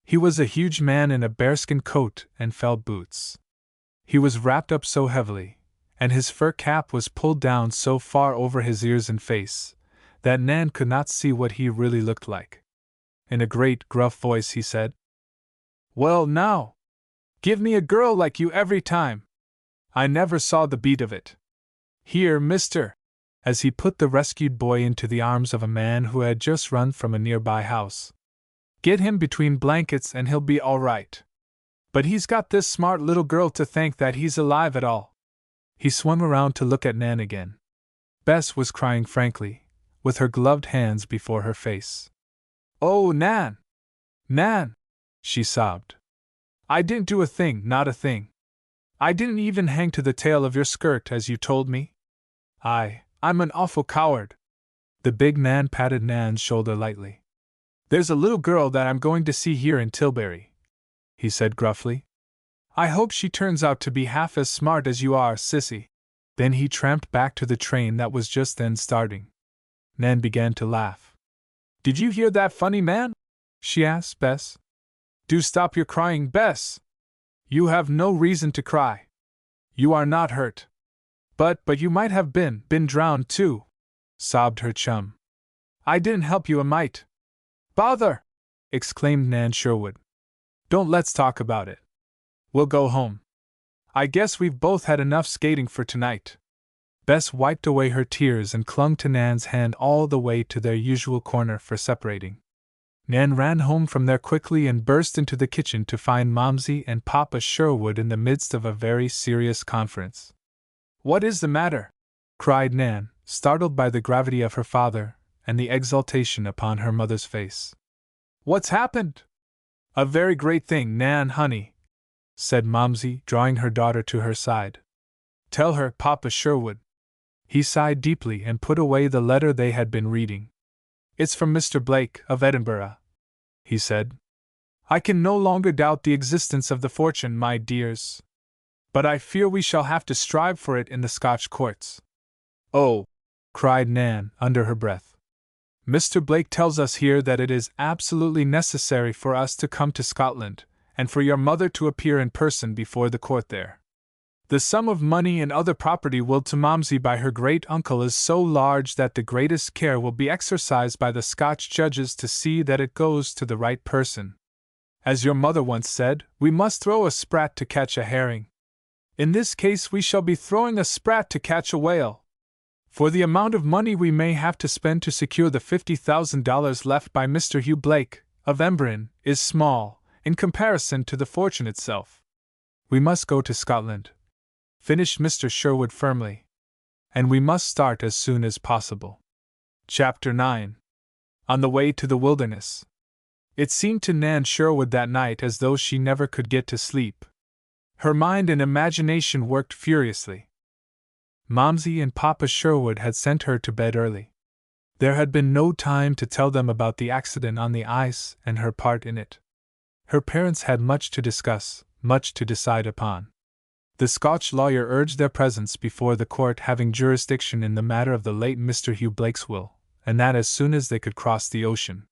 He was a huge man in a bearskin coat and felt boots. He was wrapped up so heavily, and his fur cap was pulled down so far over his ears and face, that Nan could not see what he really looked like. In a great, gruff voice he said, "Well now! Give me a girl like you every time! I never saw the beat of it. Here, mister!" as he put the rescued boy into the arms of a man who had just run from a nearby house. "Get him between blankets and he'll be all right. But he's got this smart little girl to thank that he's alive at all." He swung around to look at Nan again. Bess was crying frankly, with her gloved hands before her face. "Oh, Nan! Nan!" she sobbed. "I didn't do a thing, not a thing. I didn't even hang to the tail of your skirt as you told me. I'm an awful coward." The big man patted Nan's shoulder lightly. "There's a little girl that I'm going to see here in Tilbury," he said gruffly. "I hope she turns out to be half as smart as you are, sissy." Then he tramped back to the train that was just then starting. Nan began to laugh. "Did you hear that funny man?" she asked Bess. "Do stop your crying, Bess! You have no reason to cry. You are not hurt. But you might have been drowned too," sobbed her chum. "I didn't help you a mite." "Bother!" exclaimed Nan Sherwood. "Don't let's talk about it. We'll go home. I guess we've both had enough skating for tonight." Bess wiped away her tears and clung to Nan's hand all the way to their usual corner for separating. Nan ran home from there quickly and burst into the kitchen to find Momsey and Papa Sherwood in the midst of a very serious conference. "What is the matter?" cried Nan, startled by the gravity of her father and the exultation upon her mother's face. "What's happened?" "A very great thing, Nan, honey," said Momsey, drawing her daughter to her side. "Tell her, Papa Sherwood." He sighed deeply and put away the letter they had been reading. "It's from Mr. Blake, of Edinburgh," he said. "I can no longer doubt the existence of the fortune, my dears. But I fear we shall have to strive for it in the Scotch courts." "Oh!" cried Nan, under her breath. "Mr. Blake tells us here that it is absolutely necessary for us to come to Scotland, and for your mother to appear in person before the court there." The sum of money and other property willed to Momsey by her great-uncle is so large that the greatest care will be exercised by the Scotch judges to see that it goes to the right person. As your mother once said, we must throw a sprat to catch a herring. In this case we shall be throwing a sprat to catch a whale. For the amount of money we may have to spend to secure the $50,000 left by Mr. Hugh Blake, of Emberon, is small, in comparison to the fortune itself. We must go to Scotland, finished Mr. Sherwood firmly. And we must start as soon as possible. Chapter 9. On the way to the wilderness. It seemed to Nan Sherwood that night as though she never could get to sleep. Her mind and imagination worked furiously. Momsey and Papa Sherwood had sent her to bed early. There had been no time to tell them about the accident on the ice and her part in it. Her parents had much to discuss, much to decide upon. The Scotch lawyer urged their presence before the court having jurisdiction in the matter of the late Mr. Hugh Blake's will, and that as soon as they could cross the ocean.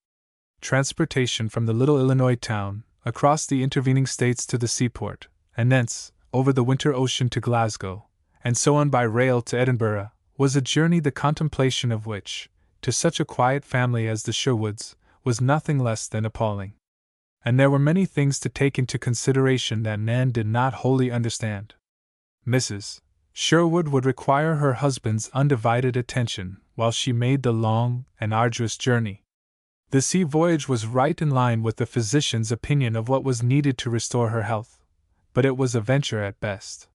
Transportation from the little Illinois town, across the intervening states to the seaport, and thence, over the winter ocean to Glasgow, and so on by rail to Edinburgh, was a journey the contemplation of which, to such a quiet family as the Sherwoods, was nothing less than appalling. And there were many things to take into consideration that Nan did not wholly understand. Mrs. Sherwood would require her husband's undivided attention while she made the long and arduous journey. The sea voyage was right in line with the physician's opinion of what was needed to restore her health, but it was a venture at best.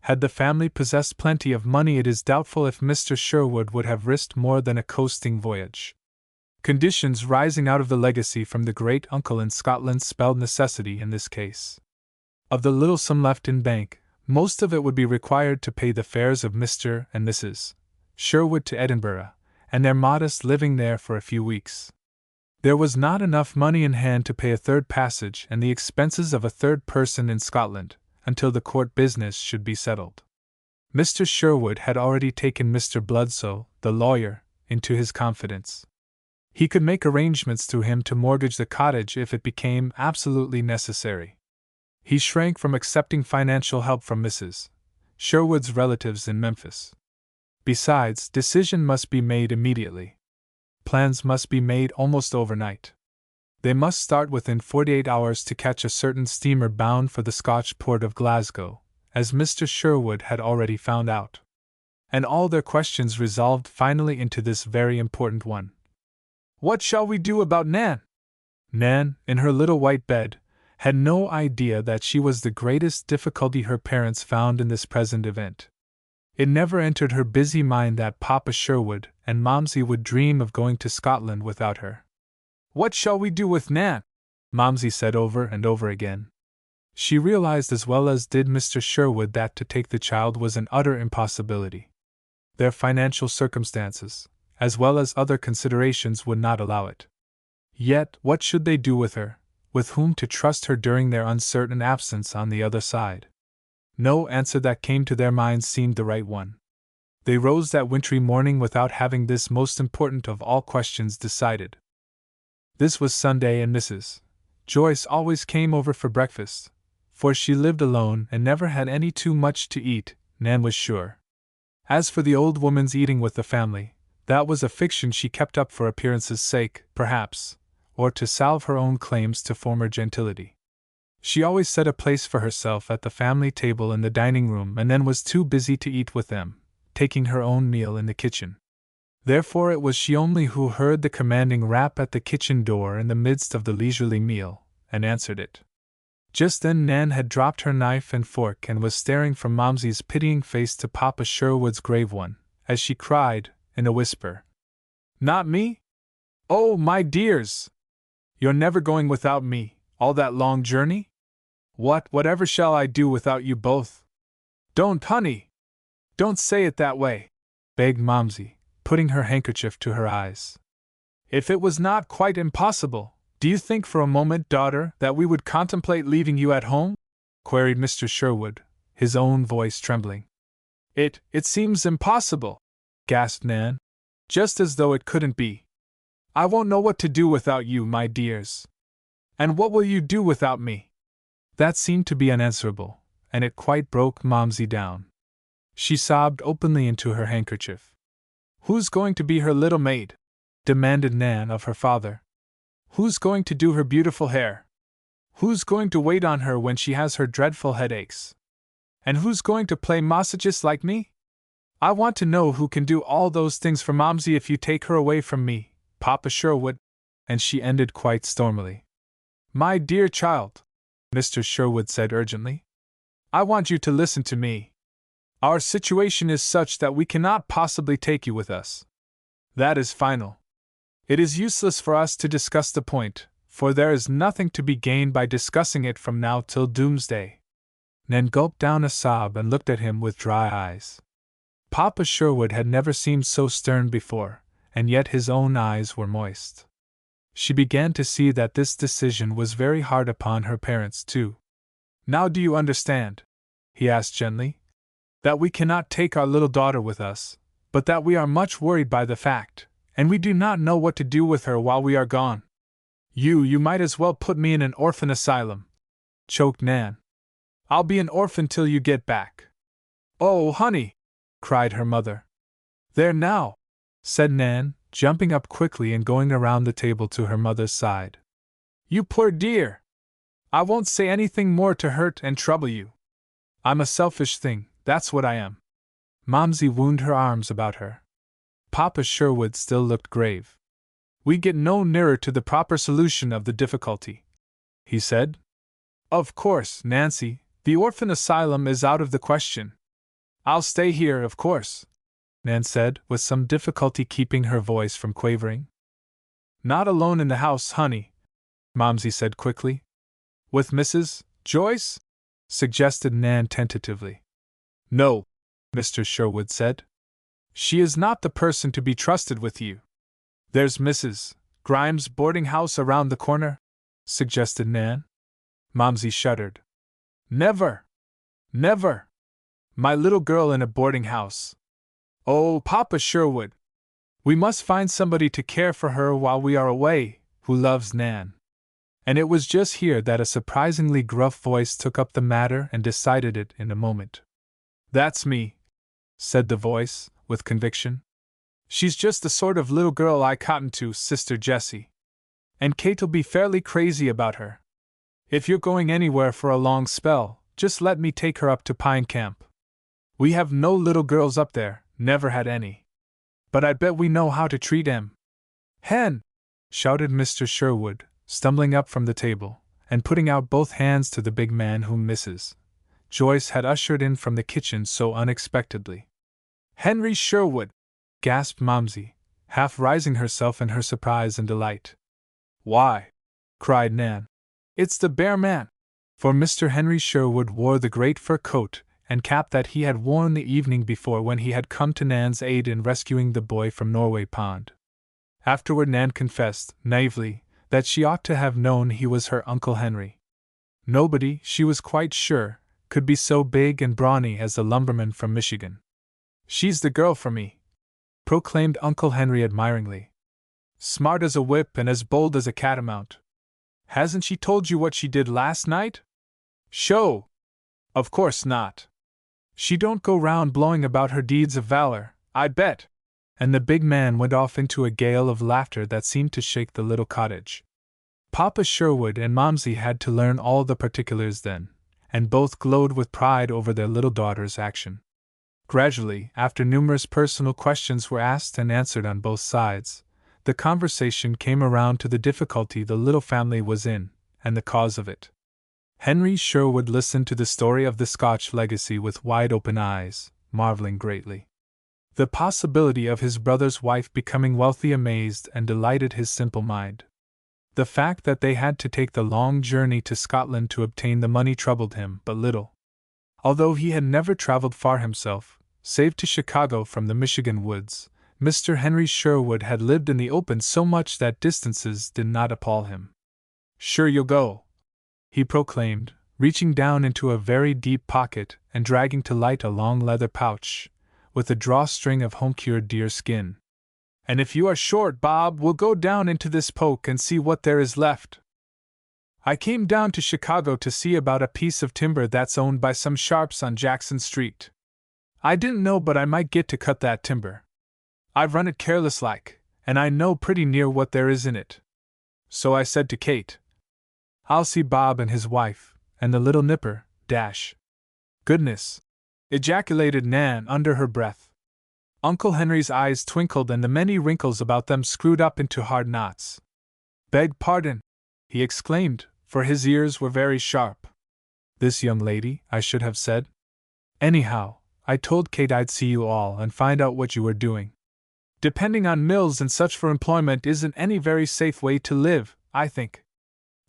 Had the family possessed plenty of money, it is doubtful if Mr. Sherwood would have risked more than a coasting voyage. Conditions rising out of the legacy from the great-uncle in Scotland spelled necessity in this case. Of the little sum left in bank, most of it would be required to pay the fares of Mr. and Mrs. Sherwood to Edinburgh, and their modest living there for a few weeks. There was not enough money in hand to pay a third passage and the expenses of a third person in Scotland, until the court business should be settled. Mr. Sherwood had already taken Mr. Bludsoe, the lawyer, into his confidence. He could make arrangements through him to mortgage the cottage if it became absolutely necessary. He shrank from accepting financial help from Mrs. Sherwood's relatives in Memphis. Besides, decision must be made immediately. Plans must be made almost overnight. They must start within 48 hours to catch a certain steamer bound for the Scotch port of Glasgow, as Mr. Sherwood had already found out. And all their questions resolved finally into this very important one. What shall we do about Nan? Nan, in her little white bed, had no idea that she was the greatest difficulty her parents found in this present event. It never entered her busy mind that Papa Sherwood and Momsey would dream of going to Scotland without her. What shall we do with Nan? Momsey said over and over again. She realized as well as did Mr. Sherwood that to take the child was an utter impossibility. Their financial circumstances, as well as other considerations, would not allow it. Yet, what should they do with her, with whom to trust her during their uncertain absence on the other side? No answer that came to their minds seemed the right one. They rose that wintry morning without having this most important of all questions decided. This was Sunday, and Mrs. Joyce always came over for breakfast, for she lived alone and never had any too much to eat, Nan was sure. As for the old woman's eating with the family, that was a fiction she kept up for appearance's sake, perhaps, or to salve her own claims to former gentility. She always set a place for herself at the family table in the dining room and then was too busy to eat with them, taking her own meal in the kitchen. Therefore it was she only who heard the commanding rap at the kitchen door in the midst of the leisurely meal, and answered it. Just then Nan had dropped her knife and fork and was staring from Momsey's pitying face to Papa Sherwood's grave one, as she cried, in a whisper, "Not me? Oh, my dears! You're never going without me, all that long journey? Whatever shall I do without you both?" "Don't, honey! Don't say it that way," begged Momsey, putting her handkerchief to her eyes. "If it was not quite impossible, do you think for a moment, daughter, that we would contemplate leaving you at home?" queried Mr. Sherwood, his own voice trembling. It seems impossible," gasped Nan. "Just as though it couldn't be. I won't know what to do without you, my dears." "And what will you do without me?" That seemed to be unanswerable, and it quite broke Momsey down. She sobbed openly into her handkerchief. "Who's going to be her little maid?" demanded Nan of her father. "Who's going to do her beautiful hair? Who's going to wait on her when she has her dreadful headaches? And who's going to play massagist like me? I want to know who can do all those things for Momsey if you take her away from me, Papa Sherwood." And she ended quite stormily. "My dear child," Mr. Sherwood said urgently, "I want you to listen to me. Our situation is such that we cannot possibly take you with us. That is final. It is useless for us to discuss the point, for there is nothing to be gained by discussing it from now till doomsday." Nan gulped down a sob and looked at him with dry eyes. Papa Sherwood had never seemed so stern before, and yet his own eyes were moist. She began to see that this decision was very hard upon her parents, too. "Now do you understand," he asked gently, "that we cannot take our little daughter with us, but that we are much worried by the fact, and we do not know what to do with her while we are gone?" You might as well put me in an orphan asylum," choked Nan. "I'll be an orphan till you get back." "Oh, honey!" cried her mother. "There now," said Nan, jumping up quickly and going around the table to her mother's side. "You poor dear! I won't say anything more to hurt and trouble you. I'm a selfish thing, that's what I am." Momsey wound her arms about her. Papa Sherwood still looked grave. "We get no nearer to the proper solution of the difficulty," he said. "Of course, Nancy, the orphan asylum is out of the question. I'll stay here, of course," Nan said, with some difficulty keeping her voice from quavering. "Not alone in the house, honey," Momsey said quickly. "With Mrs. Joyce?" suggested Nan tentatively. "No," Mr. Sherwood said. "She is not the person to be trusted with you." "There's Mrs. Grimes' boarding house around the corner," suggested Nan. Momsey shuddered. "Never! Never! My little girl in a boarding house! Oh, Papa Sherwood! We must find somebody to care for her while we are away, who loves Nan." And it was just here that a surprisingly gruff voice took up the matter and decided it in a moment. "That's me," said the voice, with conviction. "She's just the sort of little girl I cotton to, Sister Jessie. And Kate'll be fairly crazy about her. If you're going anywhere for a long spell, just let me take her up to Pine Camp. We have no little girls up there, never had any. But I bet we know how to treat 'em." "Hen!" shouted Mr. Sherwood, stumbling up from the table, and putting out both hands to the big man whom Mrs. Joyce had ushered in from the kitchen so unexpectedly. "Henry Sherwood!" gasped Momsey, half rising herself in her surprise and delight. "Why!" cried Nan. "It's the bear man!" For Mr. Henry Sherwood wore the great fur coat and cap that he had worn the evening before when he had come to Nan's aid in rescuing the boy from Norway Pond. Afterward Nan confessed, naively, that she ought to have known he was her Uncle Henry. Nobody, she was quite sure, could be so big and brawny as the lumberman from Michigan. "She's the girl for me," proclaimed Uncle Henry admiringly. "Smart as a whip and as bold as a catamount. Hasn't she told you what she did last night?" "Show! Of course not. She don't go round blowing about her deeds of valor, I bet." And the big man went off into a gale of laughter that seemed to shake the little cottage. Papa Sherwood and Momsey had to learn all the particulars then, and both glowed with pride over their little daughter's action. Gradually, after numerous personal questions were asked and answered on both sides, the conversation came around to the difficulty the little family was in, and the cause of it. Henry Sherwood listened to the story of the Scotch legacy with wide-open eyes, marveling greatly. The possibility of his brother's wife becoming wealthy amazed and delighted his simple mind. The fact that they had to take the long journey to Scotland to obtain the money troubled him but little. Although he had never traveled far himself, save to Chicago from the Michigan woods, Mr. Henry Sherwood had lived in the open so much that distances did not appall him. "Sure you'll go," he proclaimed, reaching down into a very deep pocket and dragging to light a long leather pouch, with a drawstring of home-cured deer skin. "And if you are short, Bob, we'll go down into this poke and see what there is left." I came down to Chicago to see about a piece of timber that's owned by some sharps on Jackson Street. I didn't know but I might get to cut that timber. I've run it careless like, and I know pretty near what there is in it. So I said to Kate, I'll see Bob and his wife, and the little nipper, dash. Goodness! Ejaculated Nan under her breath. Uncle Henry's eyes twinkled and the many wrinkles about them screwed up into hard knots. Beg pardon, he exclaimed, for his ears were very sharp. This young lady, I should have said. Anyhow, I told Kate I'd see you all and find out what you were doing. Depending on mills and such for employment isn't any very safe way to live, I think.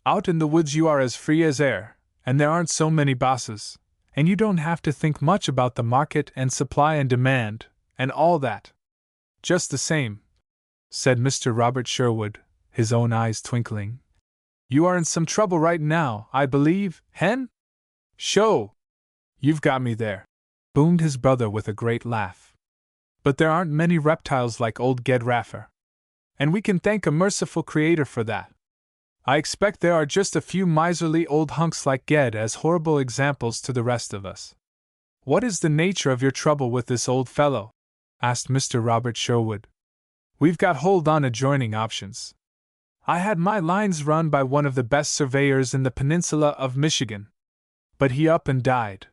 Out in the woods you are as free as air, and there aren't so many bosses, and you don't have to think much about the market and supply and demand, and all that. Just the same, said Mr. Robert Sherwood, his own eyes twinkling. You are in some trouble right now, I believe, Hen? Sho! You've got me there, boomed his brother with a great laugh. But there aren't many reptiles like old Ged Raffer. And we can thank a merciful Creator for that. I expect there are just a few miserly old hunks like Ged as horrible examples to the rest of us. What is the nature of your trouble with this old fellow? Asked Mr. Robert Sherwood. We've got hold on adjoining options. I had my lines run by one of the best surveyors in the peninsula of Michigan. But he up and died.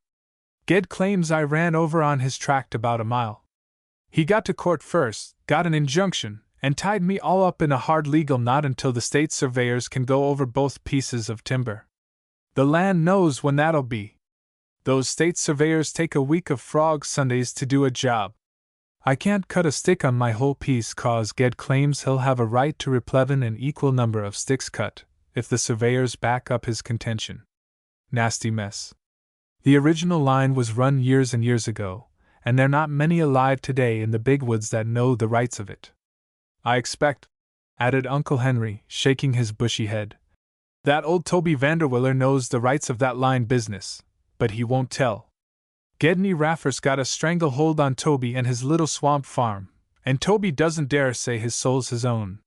Ged claims I ran over on his tract about a mile. He got to court first, got an injunction, and tied me all up in a hard legal knot until the state surveyors can go over both pieces of timber. The land knows when that'll be. Those state surveyors take a week of frog Sundays to do a job. I can't cut a stick on my whole piece cause Ged claims he'll have a right to replevin an equal number of sticks cut, if the surveyors back up his contention. Nasty mess. The original line was run years and years ago, and there are not many alive today in the big woods that know the rights of it. I expect, added Uncle Henry, shaking his bushy head, that old Toby Vanderwiller knows the rights of that line business, but he won't tell. Gedney Raffer's got a stranglehold on Toby and his little swamp farm, and Toby doesn't dare say his soul's his own.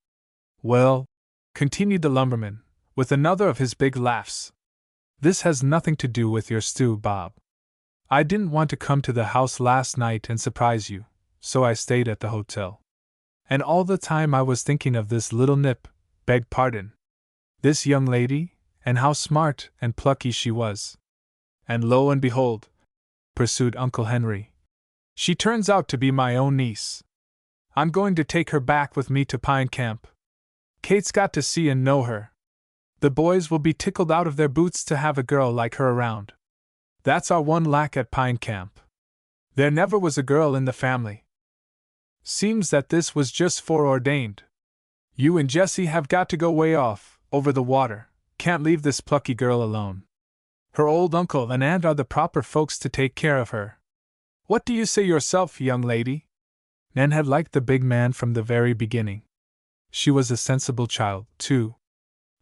Well, continued the lumberman, with another of his big laughs, this has nothing to do with your stew, Bob. I didn't want to come to the house last night and surprise you, so I stayed at the hotel. And all the time I was thinking of this little nip, beg pardon. This young lady, and how smart and plucky she was. And lo and behold, pursued Uncle Henry, she turns out to be my own niece. I'm going to take her back with me to Pine Camp. Kate's got to see and know her. The boys will be tickled out of their boots to have a girl like her around. That's our one lack at Pine Camp. There never was a girl in the family. Seems that this was just foreordained. You and Jessie have got to go way off, over the water, can't leave this plucky girl alone. Her old uncle and aunt are the proper folks to take care of her. What do you say yourself, young lady? Nan had liked the big man from the very beginning. She was a sensible child, too.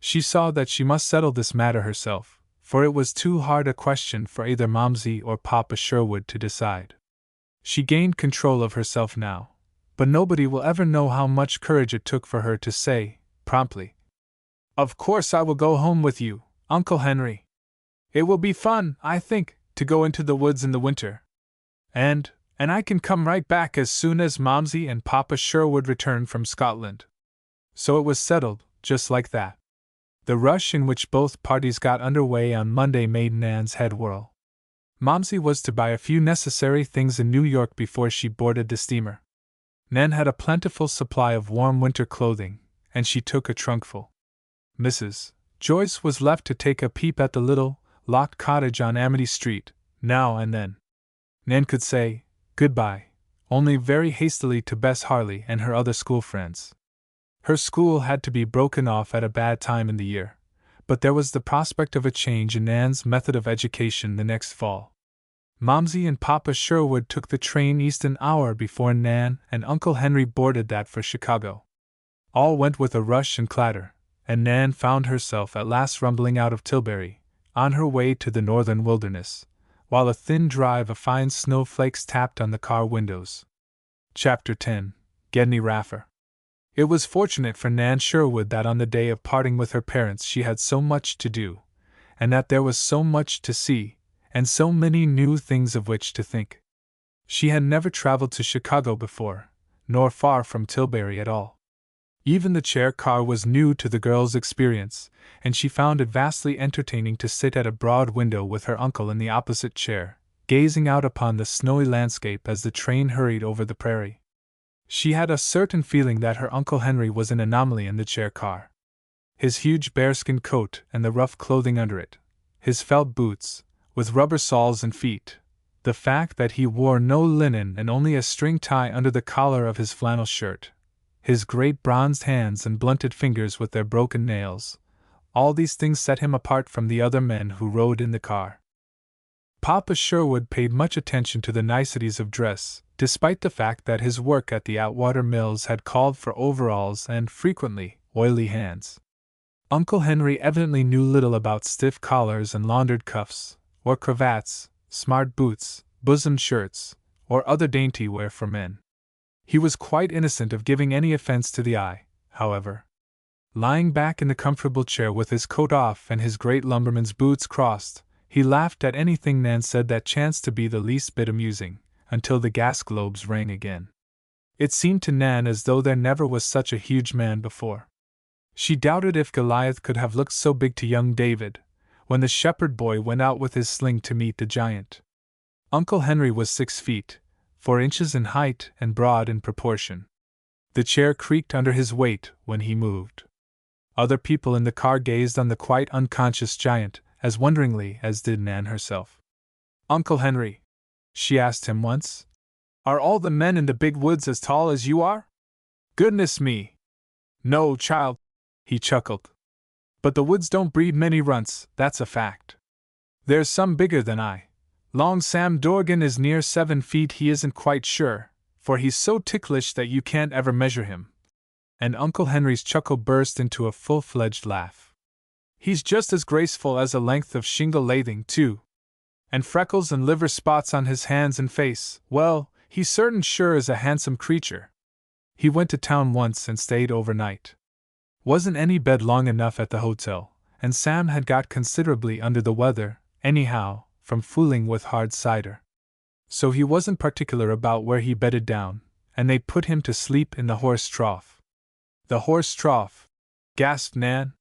She saw that she must settle this matter herself, for it was too hard a question for either Momsey or Papa Sherwood to decide. She gained control of herself now, but nobody will ever know how much courage it took for her to say, promptly, Of course I will go home with you, Uncle Henry. It will be fun, I think, to go into the woods in the winter. And I can come right back as soon as Momsey and Papa Sherwood return from Scotland. So it was settled, just like that. The rush in which both parties got underway on Monday made Nan's head whirl. Momsey was to buy a few necessary things in New York before she boarded the steamer. Nan had a plentiful supply of warm winter clothing, and she took a trunkful. Mrs. Joyce was left to take a peep at the little, locked cottage on Amity Street, now and then. Nan could say goodbye, only very hastily to Bess Harley and her other school friends. Her school had to be broken off at a bad time in the year, but there was the prospect of a change in Nan's method of education the next fall. Momsey and Papa Sherwood took the train east an hour before Nan and Uncle Henry boarded that for Chicago. All went with a rush and clatter, and Nan found herself at last rumbling out of Tilbury, on her way to the northern wilderness, while a thin drive of fine snowflakes tapped on the car windows. Chapter 10. Gedney Raffer. It was fortunate for Nan Sherwood that on the day of parting with her parents she had so much to do, and that there was so much to see, and so many new things of which to think. She had never traveled to Chicago before, nor far from Tilbury at all. Even the chair car was new to the girl's experience, and she found it vastly entertaining to sit at a broad window with her uncle in the opposite chair, gazing out upon the snowy landscape as the train hurried over the prairie. She had a certain feeling that her Uncle Henry was an anomaly in the chair car. His huge bearskin coat and the rough clothing under it, his felt boots, with rubber soles and feet, the fact that he wore no linen and only a string tie under the collar of his flannel shirt, his great bronzed hands and blunted fingers with their broken nails, all these things set him apart from the other men who rode in the car. Papa Sherwood paid much attention to the niceties of dress, despite the fact that his work at the Atwater Mills had called for overalls and, frequently, oily hands. Uncle Henry evidently knew little about stiff collars and laundered cuffs, or cravats, smart boots, bosomed shirts, or other dainty wear for men. He was quite innocent of giving any offense to the eye, however. Lying back in the comfortable chair with his coat off and his great lumberman's boots crossed, he laughed at anything Nan said that chanced to be the least bit amusing, until the gas globes rang again. It seemed to Nan as though there never was such a huge man before. She doubted if Goliath could have looked so big to young David, when the shepherd boy went out with his sling to meet the giant. Uncle Henry was 6 feet, 4 inches in height and broad in proportion. The chair creaked under his weight when he moved. Other people in the car gazed on the quite unconscious giant as wonderingly as did Nan herself. "Uncle Henry," she asked him once, "are all the men in the big woods as tall as you are?" "Goodness me! No, child," he chuckled. "But the woods don't breed many runts, that's a fact. There's some bigger than I. Long Sam Dorgan is near 7 feet, he isn't quite sure, for he's so ticklish that you can't ever measure him." And Uncle Henry's chuckle burst into a full-fledged laugh. "He's just as graceful as a length of shingle lathing, too. And freckles and liver spots on his hands and face, well, he certain sure is a handsome creature. He went to town once and stayed overnight. Wasn't any bed long enough at the hotel, and Sam had got considerably under the weather, anyhow, from fooling with hard cider. So he wasn't particular about where he bedded down, and they put him to sleep in the horse trough." "The horse trough?" gasped Nan.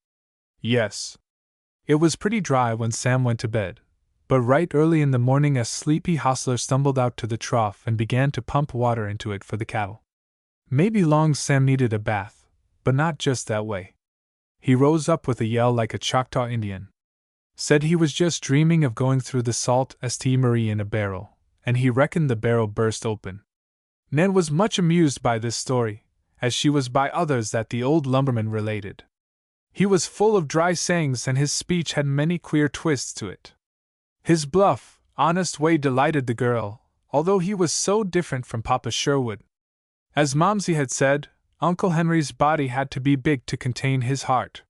"Yes. It was pretty dry when Sam went to bed, but right early in the morning a sleepy hostler stumbled out to the trough and began to pump water into it for the cattle. Maybe Long Sam needed a bath, but not just that way. He rose up with a yell like a Choctaw Indian. Said he was just dreaming of going through the Sault Ste. Marie in a barrel, and he reckoned the barrel burst open. Nan was much amused by this story, as she was by others that the old lumberman related. He was full of dry sayings and his speech had many queer twists to it. His bluff, honest way delighted the girl, although he was so different from Papa Sherwood. As Momsey had said, Uncle Henry's body had to be big to contain his heart.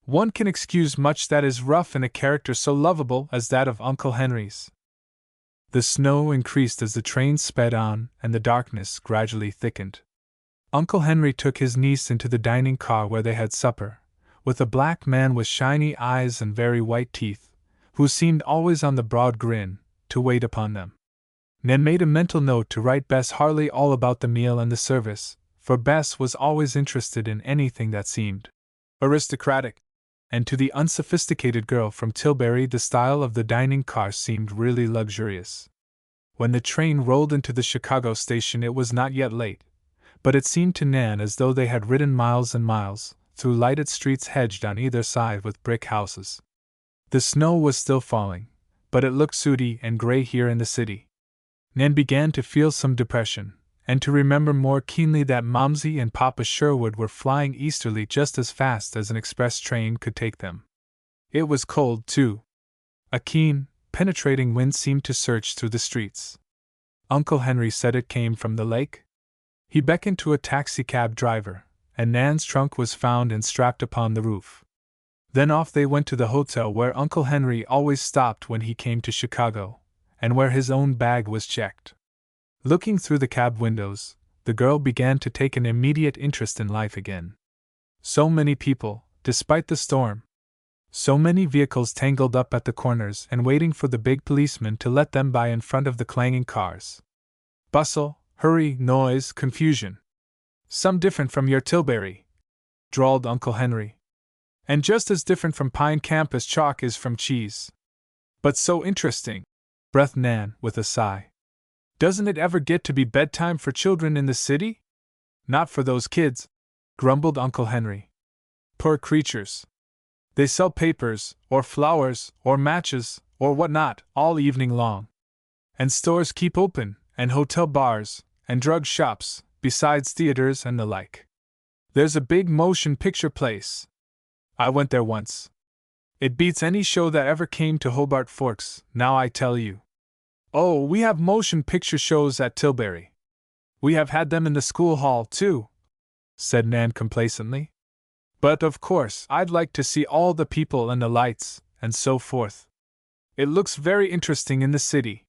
One can excuse much that is rough in a character so lovable as that of Uncle Henry's. The snow increased as the train sped on and the darkness gradually thickened. Uncle Henry took his niece into the dining car where they had supper, with a black man with shiny eyes and very white teeth, who seemed always on the broad grin, to wait upon them. Nan made a mental note to write Bess Harley all about the meal and the service, for Bess was always interested in anything that seemed aristocratic, and to the unsophisticated girl from Tilbury the style of the dining car seemed really luxurious. When the train rolled into the Chicago station it was not yet late, but it seemed to Nan as though they had ridden miles and miles, through lighted streets hedged on either side with brick houses. The snow was still falling, but it looked sooty and gray here in the city. Nan began to feel some depression, and to remember more keenly that Momsey and Papa Sherwood were flying easterly just as fast as an express train could take them. It was cold, too. A keen, penetrating wind seemed to surge through the streets. Uncle Henry said it came from the lake. He beckoned to a taxicab driver, and Nan's trunk was found and strapped upon the roof. Then off they went to the hotel where Uncle Henry always stopped when he came to Chicago, and where his own bag was checked. Looking through the cab windows, the girl began to take an immediate interest in life again. So many people, despite the storm. So many vehicles tangled up at the corners and waiting for the big policeman to let them by in front of the clanging cars. Bustle, hurry, noise, confusion. Some different from your Tilbury, drawled Uncle Henry. And just as different from Pine Camp as chalk is from cheese. But so interesting, breathed Nan with a sigh. Doesn't it ever get to be bedtime for children in the city? Not for those kids, grumbled Uncle Henry. Poor creatures. They sell papers, or flowers, or matches, or what not, all evening long. And stores keep open, and hotel bars, and drug shops, besides theaters and the like. There's a big motion picture place. I went there once. It beats any show that ever came to Hobart Forks, now I tell you. Oh, we have motion picture shows at Tilbury. We have had them in the school hall, too, said Nan complacently. But of course, I'd like to see all the people and the lights, and so forth. It looks very interesting in the city.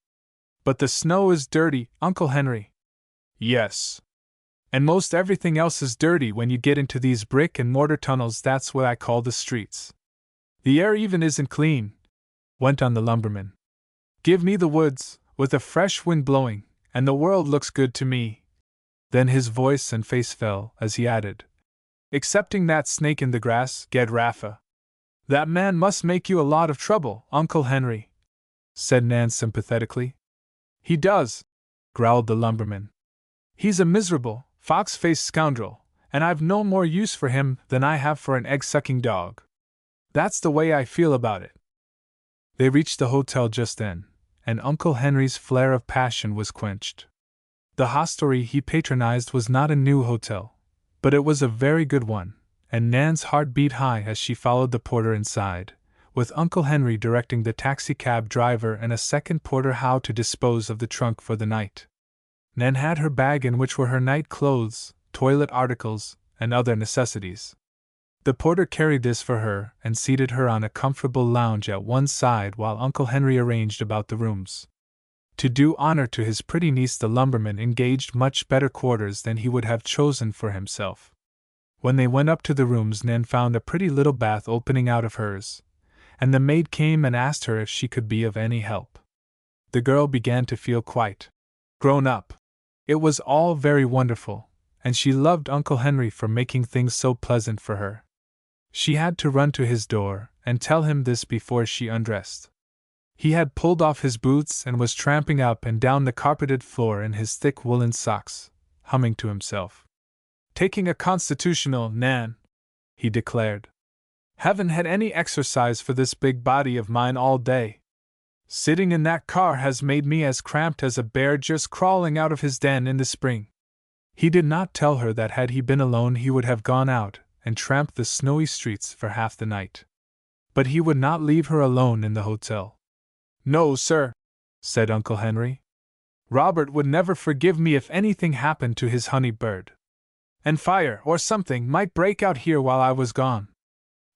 But the snow is dirty, Uncle Henry. Yes. And most everything else is dirty when you get into these brick and mortar tunnels. That's what I call the streets. The air even isn't clean, went on the lumberman. Give me the woods, with a fresh wind blowing, and the world looks good to me. Then his voice and face fell as he added, excepting that snake in the grass, Ged Raffa. That man must make you a lot of trouble, Uncle Henry, said Nan sympathetically. He does, growled the lumberman. He's a miserable, fox-faced scoundrel, and I've no more use for him than I have for an egg-sucking dog. That's the way I feel about it. They reached the hotel just then, and Uncle Henry's flare of passion was quenched. The hostelry he patronized was not a new hotel, but it was a very good one, and Nan's heart beat high as she followed the porter inside, with Uncle Henry directing the taxicab driver and a second porter how to dispose of the trunk for the night. Nan had her bag in which were her night clothes, toilet articles, and other necessities. The porter carried this for her and seated her on a comfortable lounge at one side while Uncle Henry arranged about the rooms. To do honor to his pretty niece, the lumberman engaged much better quarters than he would have chosen for himself. When they went up to the rooms, Nan found a pretty little bath opening out of hers, and the maid came and asked her if she could be of any help. The girl began to feel quite grown up. It was all very wonderful, and she loved Uncle Henry for making things so pleasant for her. She had to run to his door and tell him this before she undressed. He had pulled off his boots and was tramping up and down the carpeted floor in his thick woolen socks, humming to himself. Taking a constitutional, Nan, he declared. Haven't had any exercise for this big body of mine all day. Sitting in that car has made me as cramped as a bear just crawling out of his den in the spring. He did not tell her that had he been alone he would have gone out and tramped the snowy streets for half the night. But he would not leave her alone in the hotel. No, sir, said Uncle Henry. Robert would never forgive me if anything happened to his honey bird. And fire or something might break out here while I was gone.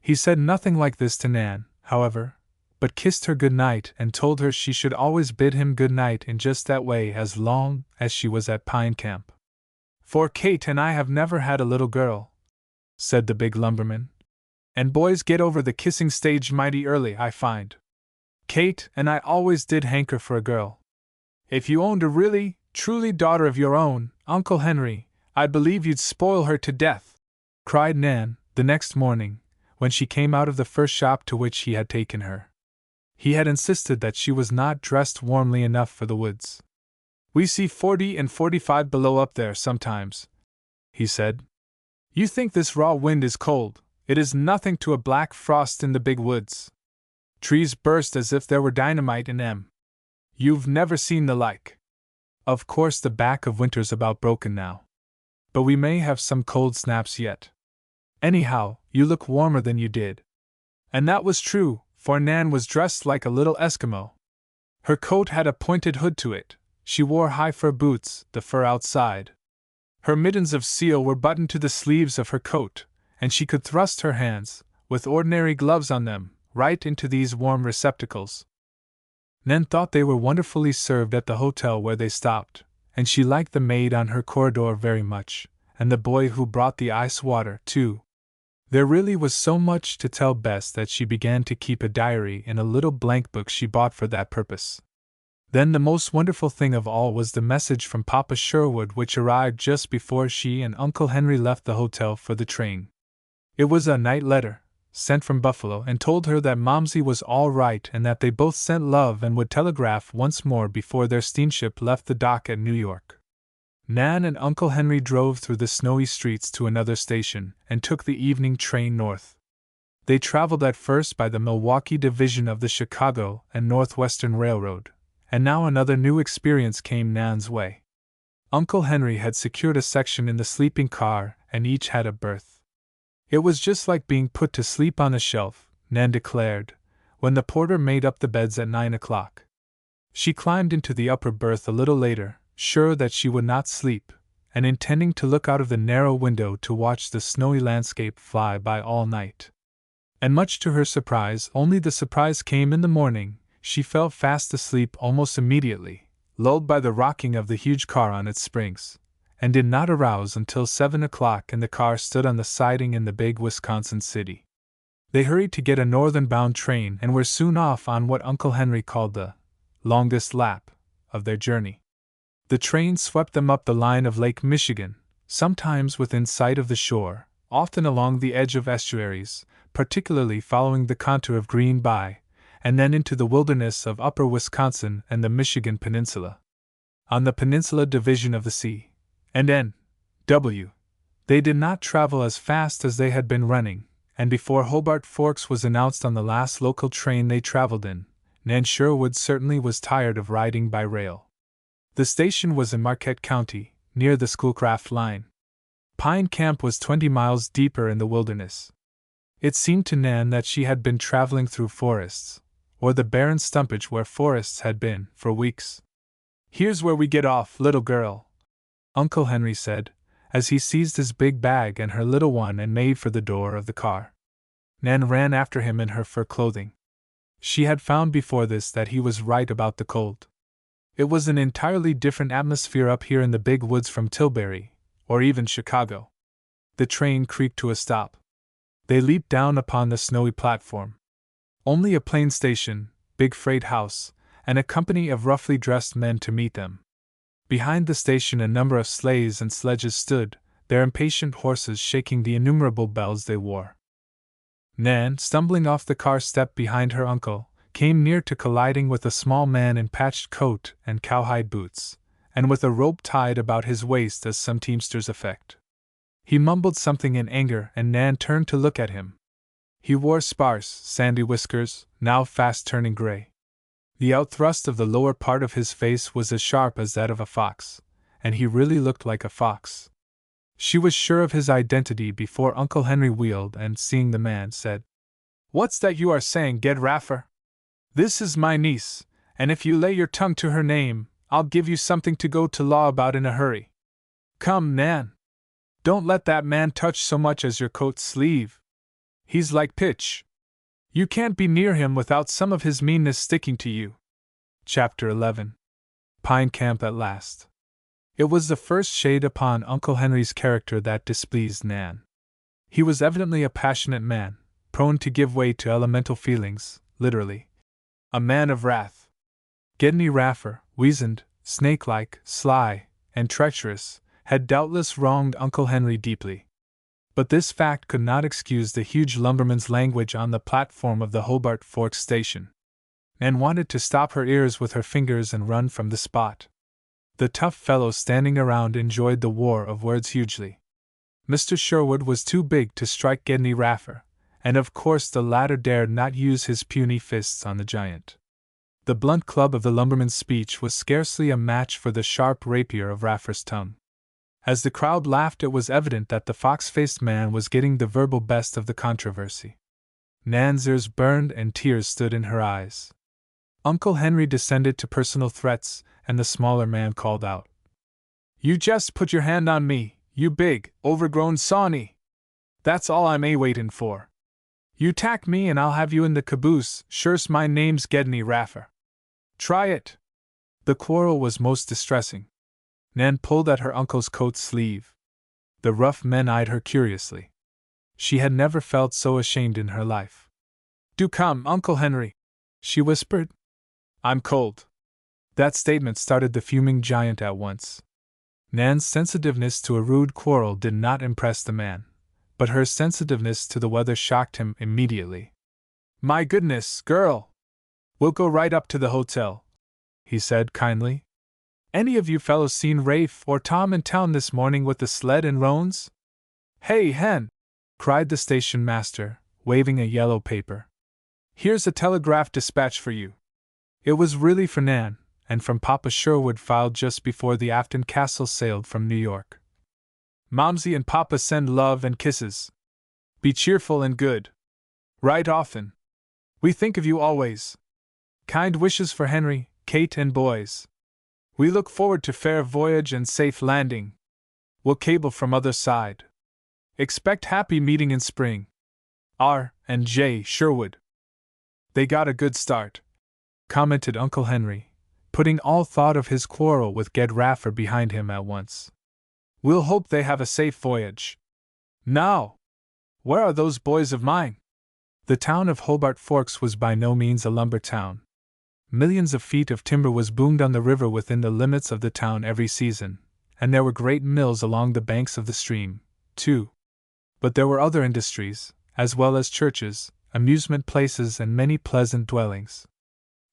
He said nothing like this to Nan, however, but kissed her good night and told her she should always bid him good night in just that way as long as she was at Pine Camp. For Kate and I have never had a little girl, said the big lumberman. And boys get over the kissing stage mighty early, I find. Kate and I always did hanker for a girl. If you owned a really, truly daughter of your own, Uncle Henry, I believe you'd spoil her to death, cried Nan, the next morning, when she came out of the first shop to which he had taken her. He had insisted that she was not dressed warmly enough for the woods. We see 40 and 45 below up there sometimes, he said. You think this raw wind is cold, it is nothing to a black frost in the big woods. Trees burst as if there were dynamite in them. You've never seen the like. Of course the back of winter's about broken now. But we may have some cold snaps yet. Anyhow, you look warmer than you did. And that was true, for Nan was dressed like a little Eskimo. Her coat had a pointed hood to it, she wore high fur boots, the fur outside. Her mittens of seal were buttoned to the sleeves of her coat, and she could thrust her hands, with ordinary gloves on them, right into these warm receptacles. Nan thought they were wonderfully served at the hotel where they stopped, and she liked the maid on her corridor very much, and the boy who brought the ice water, too. There really was so much to tell Bess that she began to keep a diary in a little blank book she bought for that purpose. Then the most wonderful thing of all was the message from Papa Sherwood, which arrived just before she and Uncle Henry left the hotel for the train. It was a night letter, sent from Buffalo, and told her that Momsey was all right and that they both sent love and would telegraph once more before their steamship left the dock at New York. Nan and Uncle Henry drove through the snowy streets to another station and took the evening train north. They traveled at first by the Milwaukee division of the Chicago and Northwestern Railroad, and now another new experience came Nan's way. Uncle Henry had secured a section in the sleeping car, and each had a berth. It was just like being put to sleep on a shelf, Nan declared, when the porter made up the beds at 9 o'clock. She climbed into the upper berth a little later, sure that she would not sleep, and intending to look out of the narrow window to watch the snowy landscape fly by all night. And much to her surprise, only the surprise came in the morning, she fell fast asleep almost immediately, lulled by the rocking of the huge car on its springs, and did not arouse until 7 o'clock, and the car stood on the siding in the big Wisconsin city. They hurried to get a northern-bound train and were soon off on what Uncle Henry called the longest lap of their journey. The train swept them up the line of Lake Michigan, sometimes within sight of the shore, often along the edge of estuaries, particularly following the contour of Green Bay, and then into the wilderness of upper Wisconsin and the Michigan Peninsula. On the Peninsula Division of the C&N.W., they did not travel as fast as they had been running, and before Hobart Forks was announced on the last local train they traveled in, Nan Sherwood certainly was tired of riding by rail. The station was in Marquette County, near the Schoolcraft line. Pine Camp was 20 miles deeper in the wilderness. It seemed to Nan that she had been traveling through forests, or the barren stumpage where forests had been, for weeks. "Here's where we get off, little girl," Uncle Henry said, as he seized his big bag and her little one and made for the door of the car. Nan ran after him in her fur clothing. She had found before this that he was right about the cold. It was an entirely different atmosphere up here in the big woods from Tilbury, or even Chicago. The train creaked to a stop. They leaped down upon the snowy platform. Only a plain station, big freight house, and a company of roughly dressed men to meet them. Behind the station a number of sleighs and sledges stood, their impatient horses shaking the innumerable bells they wore. Nan, stumbling off the car step behind her uncle, came near to colliding with a small man in patched coat and cowhide boots, and with a rope tied about his waist as some teamsters affect. He mumbled something in anger, and Nan turned to look at him. He wore sparse, sandy whiskers, now fast turning gray. The outthrust of the lower part of his face was as sharp as that of a fox, and he really looked like a fox. She was sure of his identity before Uncle Henry wheeled and, seeing the man, said, "What's that you are saying, Ged Raffer? This is my niece, and if you lay your tongue to her name, I'll give you something to go to law about in a hurry. Come, Nan. Don't let that man touch so much as your coat sleeve. He's like pitch. You can't be near him without some of his meanness sticking to you." Chapter 11. Pine Camp at last. It was the first shade upon Uncle Henry's character that displeased Nan. He was evidently a passionate man, prone to give way to elemental feelings, literally. A man of wrath. Gedney Raffer, weazened, snake-like, sly, and treacherous, had doubtless wronged Uncle Henry deeply. But this fact could not excuse the huge lumberman's language on the platform of the Hobart Forks station. Nan wanted to stop her ears with her fingers and run from the spot. The tough fellows standing around enjoyed the war of words hugely. Mr. Sherwood was too big to strike Gedney Raffer, and of course the latter dared not use his puny fists on the giant. The blunt club of the lumberman's speech was scarcely a match for the sharp rapier of Raffer's tongue. As the crowd laughed, it was evident that the fox-faced man was getting the verbal best of the controversy. Nan's ears burned and tears stood in her eyes. Uncle Henry descended to personal threats, and the smaller man called out, "You just put your hand on me, you big, overgrown sawney! That's all I'm waitin' for. You tack me and I'll have you in the caboose, sure's my name's Gedney Raffer. Try it." The quarrel was most distressing. Nan pulled at her uncle's coat sleeve. The rough men eyed her curiously. She had never felt so ashamed in her life. "Do come, Uncle Henry," she whispered. "I'm cold." That statement started the fuming giant at once. Nan's sensitiveness to a rude quarrel did not impress the man, but her sensitiveness to the weather shocked him immediately. "My goodness, girl! We'll go right up to the hotel," he said kindly. "Any of you fellows seen Rafe or Tom in town this morning with the sled and roans?" "Hey, Hen!" cried the station master, waving a yellow paper. "Here's a telegraph dispatch for you." It was really for Nan, and from Papa Sherwood, filed just before the Afton Castle sailed from New York. "Momsy and Papa send love and kisses. Be cheerful and good. Write often. We think of you always. Kind wishes for Henry, Kate, and boys. We look forward to fair voyage and safe landing. Will cable from other side. Expect happy meeting in spring. R. and J. Sherwood." "They got a good start," commented Uncle Henry, putting all thought of his quarrel with Ged Raffer behind him at once. "We'll hope they have a safe voyage. Now, where are those boys of mine?" The town of Hobart Forks was by no means a lumber town. Millions of feet of timber was boomed on the river within the limits of the town every season, and there were great mills along the banks of the stream, too. But there were other industries, as well as churches, amusement places, and many pleasant dwellings.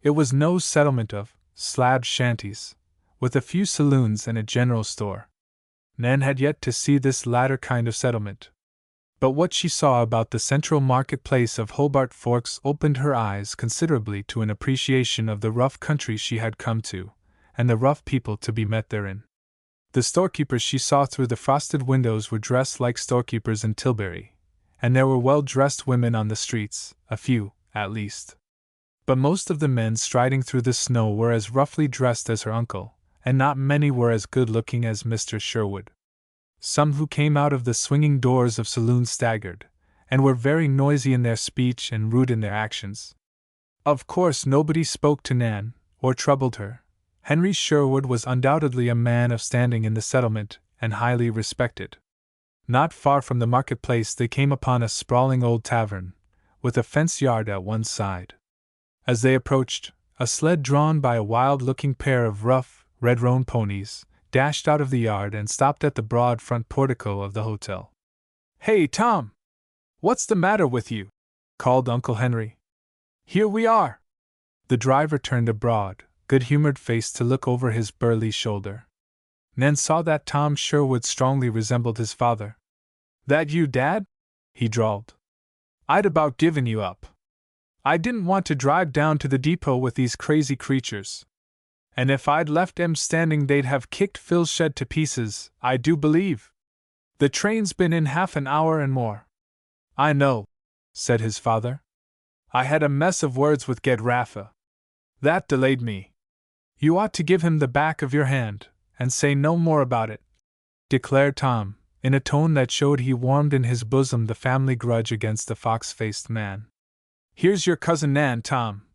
It was no settlement of slab shanties, with a few saloons and a general store. Nan had yet to see this latter kind of settlement. But what she saw about the central marketplace of Hobart Forks opened her eyes considerably to an appreciation of the rough country she had come to, and the rough people to be met therein. The storekeepers she saw through the frosted windows were dressed like storekeepers in Tilbury, and there were well-dressed women on the streets, a few, at least. But most of the men striding through the snow were as roughly dressed as her uncle, and not many were as good-looking as Mr. Sherwood. Some who came out of the swinging doors of saloons staggered, and were very noisy in their speech and rude in their actions. Of course nobody spoke to Nan, or troubled her. Henry Sherwood was undoubtedly a man of standing in the settlement, and highly respected. Not far from the marketplace they came upon a sprawling old tavern, with a fence yard at one side. As they approached, a sled drawn by a wild-looking pair of rough, red-roan ponies dashed out of the yard and stopped at the broad front portico of the hotel. "Hey, Tom! What's the matter with you?" called Uncle Henry. "Here we are." The driver turned a broad, good-humored face to look over his burly shoulder. Nan saw that Tom Sherwood strongly resembled his father. "That you, Dad?" he drawled. "I'd about given you up. I didn't want to drive down to the depot with these crazy creatures. And if I'd left 'em standing they'd have kicked Phil's shed to pieces, I do believe. The train's been in half an hour and more." "I know," said his father. "I had a mess of words with Ged Raffer. That delayed me. You ought to give him the back of your hand, and say no more about it," declared Tom, in a tone that showed he warmed in his bosom the family grudge against the fox-faced man. "Here's your cousin Nan, Tom,"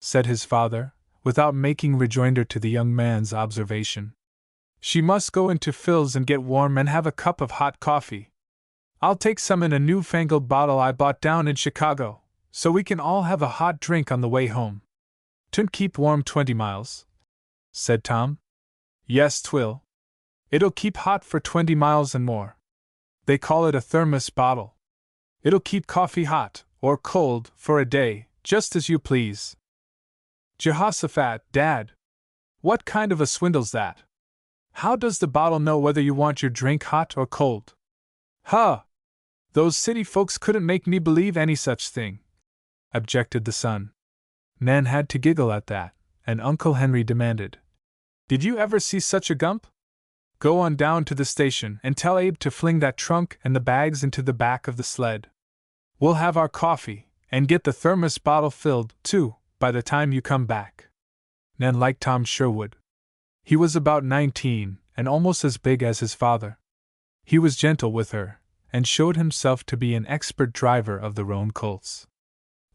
said his father, without making rejoinder to the young man's observation. "She must go into Phil's and get warm and have a cup of hot coffee. I'll take some in a newfangled bottle I bought down in Chicago, so we can all have a hot drink on the way home." "'Twon't keep warm 20 miles," said Tom. "Yes, 'twill. It'll keep hot for 20 miles and more. They call it a thermos bottle. It'll keep coffee hot, or cold, for a day, just as you please." "Jehoshaphat, Dad! What kind of a swindle's that? How does the bottle know whether you want your drink hot or cold?" "Huh! Those city folks couldn't make me believe any such thing," objected the son. Nan had to giggle at that, and Uncle Henry demanded, "Did you ever see such a gump? Go on down to the station and tell Abe to fling that trunk and the bags into the back of the sled. We'll have our coffee, and get the thermos bottle filled, too, by the time you come back." Nan liked Tom Sherwood. He was about 19, and almost as big as his father. He was gentle with her, and showed himself to be an expert driver of the roan colts.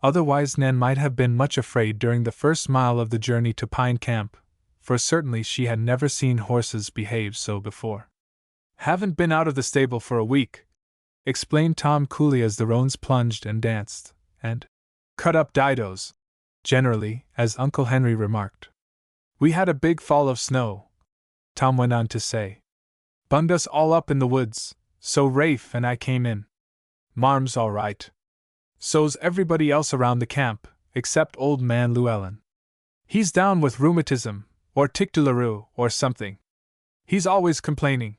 Otherwise Nan might have been much afraid during the first mile of the journey to Pine Camp, for certainly she had never seen horses behave so before. "Haven't been out of the stable for a week," explained Tom coolly as the roans plunged and danced, and cut up didos, generally, as Uncle Henry remarked. "We had a big fall of snow," Tom went on to say. "Bunged us all up in the woods, so Rafe and I came in. Marm's all right. So's everybody else around the camp, except old man Llewellyn. He's down with rheumatism, or tic douloureux, or something. He's always complaining."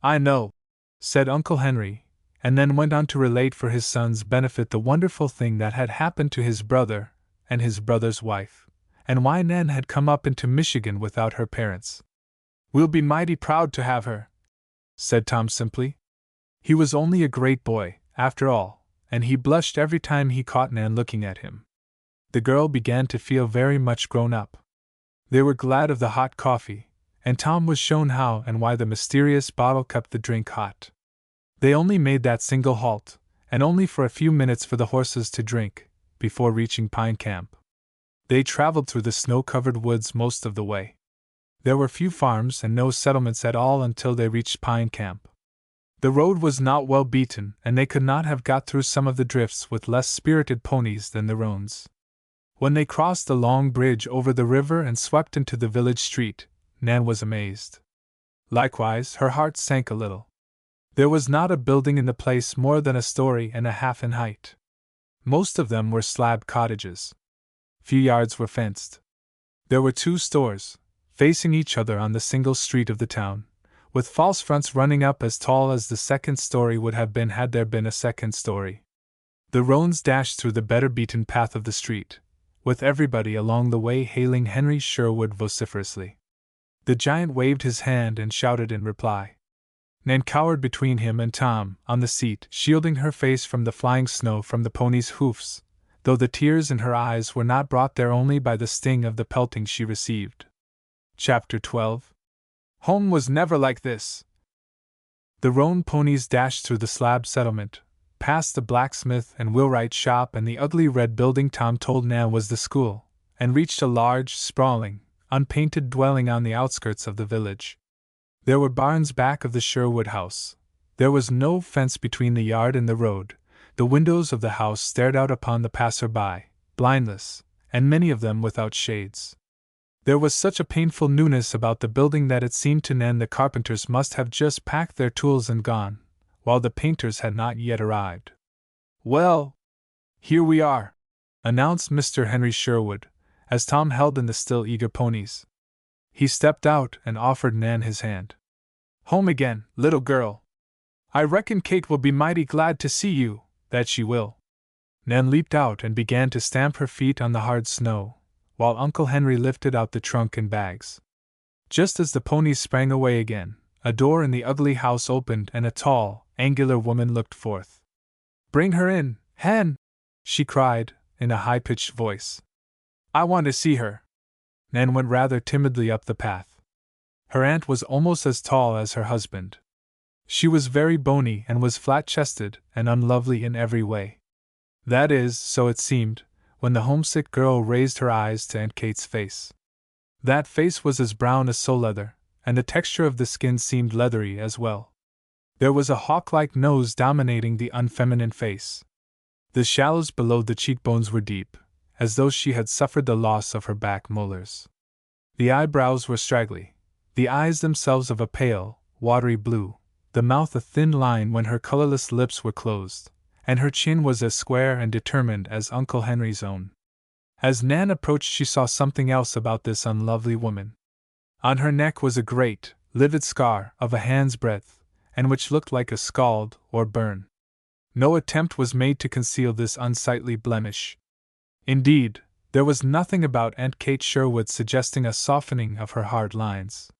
"I know," said Uncle Henry, and then went on to relate for his son's benefit the wonderful thing that had happened to his brother and his brother's wife, and why Nan had come up into Michigan without her parents. "We'll be mighty proud to have her," said Tom simply. He was only a great boy, after all, and he blushed every time he caught Nan looking at him. The girl began to feel very much grown up. They were glad of the hot coffee, and Tom was shown how and why the mysterious bottle kept the drink hot. They only made that single halt, and only for a few minutes for the horses to drink, before reaching Pine Camp. They traveled through the snow-covered woods most of the way. There were few farms and no settlements at all until they reached Pine Camp. The road was not well beaten, and they could not have got through some of the drifts with less spirited ponies than the roans. When they crossed the long bridge over the river and swept into the village street, Nan was amazed. Likewise, her heart sank a little. There was not a building in the place more than a story and a half in height. Most of them were slab cottages. Few yards were fenced. There were 2 stores, facing each other on the single street of the town, with false fronts running up as tall as the second story would have been had there been a second story. The roans dashed through the better beaten path of the street, with everybody along the way hailing Henry Sherwood vociferously. The giant waved his hand and shouted in reply. Nan cowered between him and Tom, on the seat, shielding her face from the flying snow from the pony's hoofs, though the tears in her eyes were not brought there only by the sting of the pelting she received. Chapter 12. Home was never like this. The roan ponies dashed through the slab settlement, past the blacksmith and wheelwright shop and the ugly red building Tom told Nan was the school, and reached a large, sprawling, unpainted dwelling on the outskirts of the village. There were barns back of the Sherwood house. There was no fence between the yard and the road. The windows of the house stared out upon the passer-by, blindless, and many of them without shades. There was such a painful newness about the building that it seemed to Nan the carpenters must have just packed their tools and gone, while the painters had not yet arrived. "Well, here we are," announced Mr. Henry Sherwood, as Tom held in the still eager ponies. He stepped out and offered Nan his hand. "Home again, little girl. I reckon Kate will be mighty glad to see you, that she will." Nan leaped out and began to stamp her feet on the hard snow, while Uncle Henry lifted out the trunk and bags. Just as the ponies sprang away again, a door in the ugly house opened and a tall, angular woman looked forth. "Bring her in, Hen!" she cried, in a high-pitched voice. "I want to see her." Nan went rather timidly up the path. Her aunt was almost as tall as her husband. She was very bony and was flat-chested and unlovely in every way. That is, so it seemed, when the homesick girl raised her eyes to Aunt Kate's face. That face was as brown as sole leather, and the texture of the skin seemed leathery as well. There was a hawk-like nose dominating the unfeminine face. The shallows below the cheekbones were deep, as though she had suffered the loss of her back molars. The eyebrows were straggly, the eyes themselves of a pale, watery blue, the mouth a thin line when her colorless lips were closed, and her chin was as square and determined as Uncle Henry's own. As Nan approached, she saw something else about this unlovely woman. On her neck was a great, livid scar of a hand's breadth, and which looked like a scald or burn. No attempt was made to conceal this unsightly blemish. Indeed, there was nothing about Aunt Kate Sherwood suggesting a softening of her hard lines.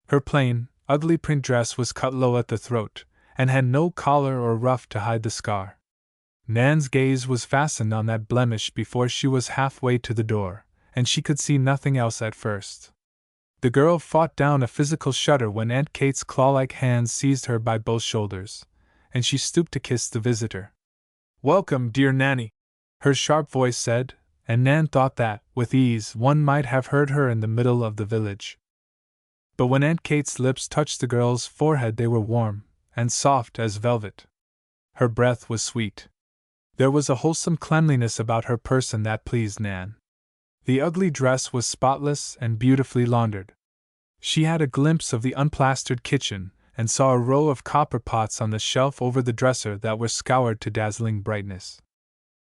Her plain, ugly print dress was cut low at the throat, and had no collar or ruff to hide the scar. Nan's gaze was fastened on that blemish before she was halfway to the door, and she could see nothing else at first. The girl fought down a physical shudder when Aunt Kate's claw-like hands seized her by both shoulders, and she stooped to kiss the visitor. "Welcome, dear Nanny," her sharp voice said, and Nan thought that, with ease, one might have heard her in the middle of the village. But when Aunt Kate's lips touched the girl's forehead, they were warm and soft as velvet. Her breath was sweet. There was a wholesome cleanliness about her person that pleased Nan. The ugly dress was spotless and beautifully laundered. She had a glimpse of the unplastered kitchen, and saw a row of copper pots on the shelf over the dresser that were scoured to dazzling brightness.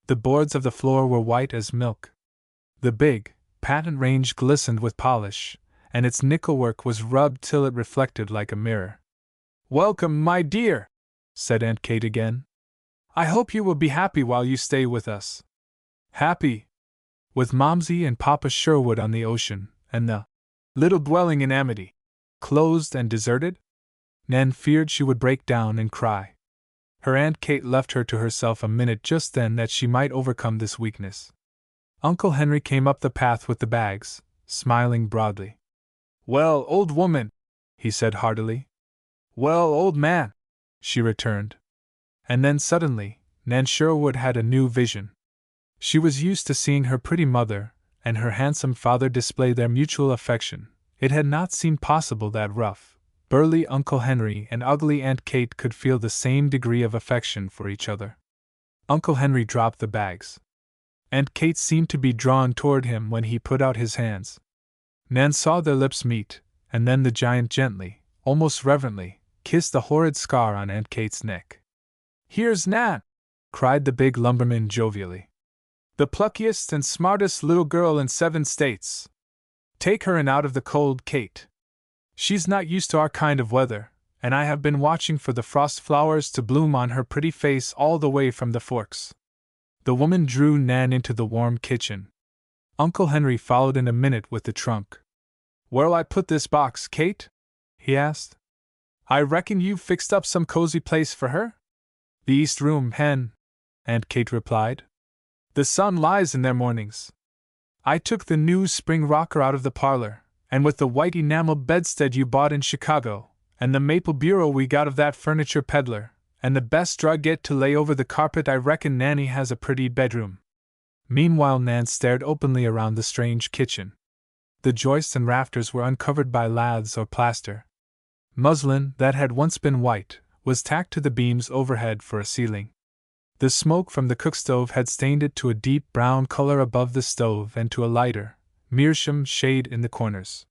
The boards of the floor were white as milk. The big, patent range glistened with polish, and its nickelwork was rubbed till it reflected like a mirror. "Welcome, my dear," said Aunt Kate again. "I hope you will be happy while you stay with us." Happy? With Momsey and Papa Sherwood on the ocean, and the little dwelling in Amity closed and deserted? Nan feared she would break down and cry. Her Aunt Kate left her to herself a minute just then that she might overcome this weakness. Uncle Henry came up the path with the bags, smiling broadly. "Well, old woman," he said heartily. "Well, old man," she returned. And then suddenly, Nan Sherwood had a new vision. She was used to seeing her pretty mother and her handsome father display their mutual affection. It had not seemed possible that rough, burly Uncle Henry and ugly Aunt Kate could feel the same degree of affection for each other. Uncle Henry dropped the bags. Aunt Kate seemed to be drawn toward him when he put out his hands. Nan saw their lips meet, and then the giant gently, almost reverently, kissed the horrid scar on Aunt Kate's neck. "Here's Nan!" cried the big lumberman jovially. "The pluckiest and smartest little girl in 7 states. Take her in out of the cold, Kate. She's not used to our kind of weather, and I have been watching for the frost flowers to bloom on her pretty face all the way from the Forks." The woman drew Nan into the warm kitchen. Uncle Henry followed in a minute with the trunk. "Where'll I put this box, Kate?" he asked. "I reckon you've fixed up some cozy place for her?" "The east room, hen," Aunt Kate replied. "The sun lies in there mornings. I took the new spring rocker out of the parlor, and with the white enamel bedstead you bought in Chicago, and the maple bureau we got of that furniture peddler, and the best drugget to lay over the carpet, I reckon Nanny has a pretty bedroom." Meanwhile Nan stared openly around the strange kitchen. The joists and rafters were uncovered by laths or plaster. Muslin, that had once been white, was tacked to the beams overhead for a ceiling. The smoke from the cookstove had stained it to a deep brown color above the stove and to a lighter, meerschaum shade in the corners.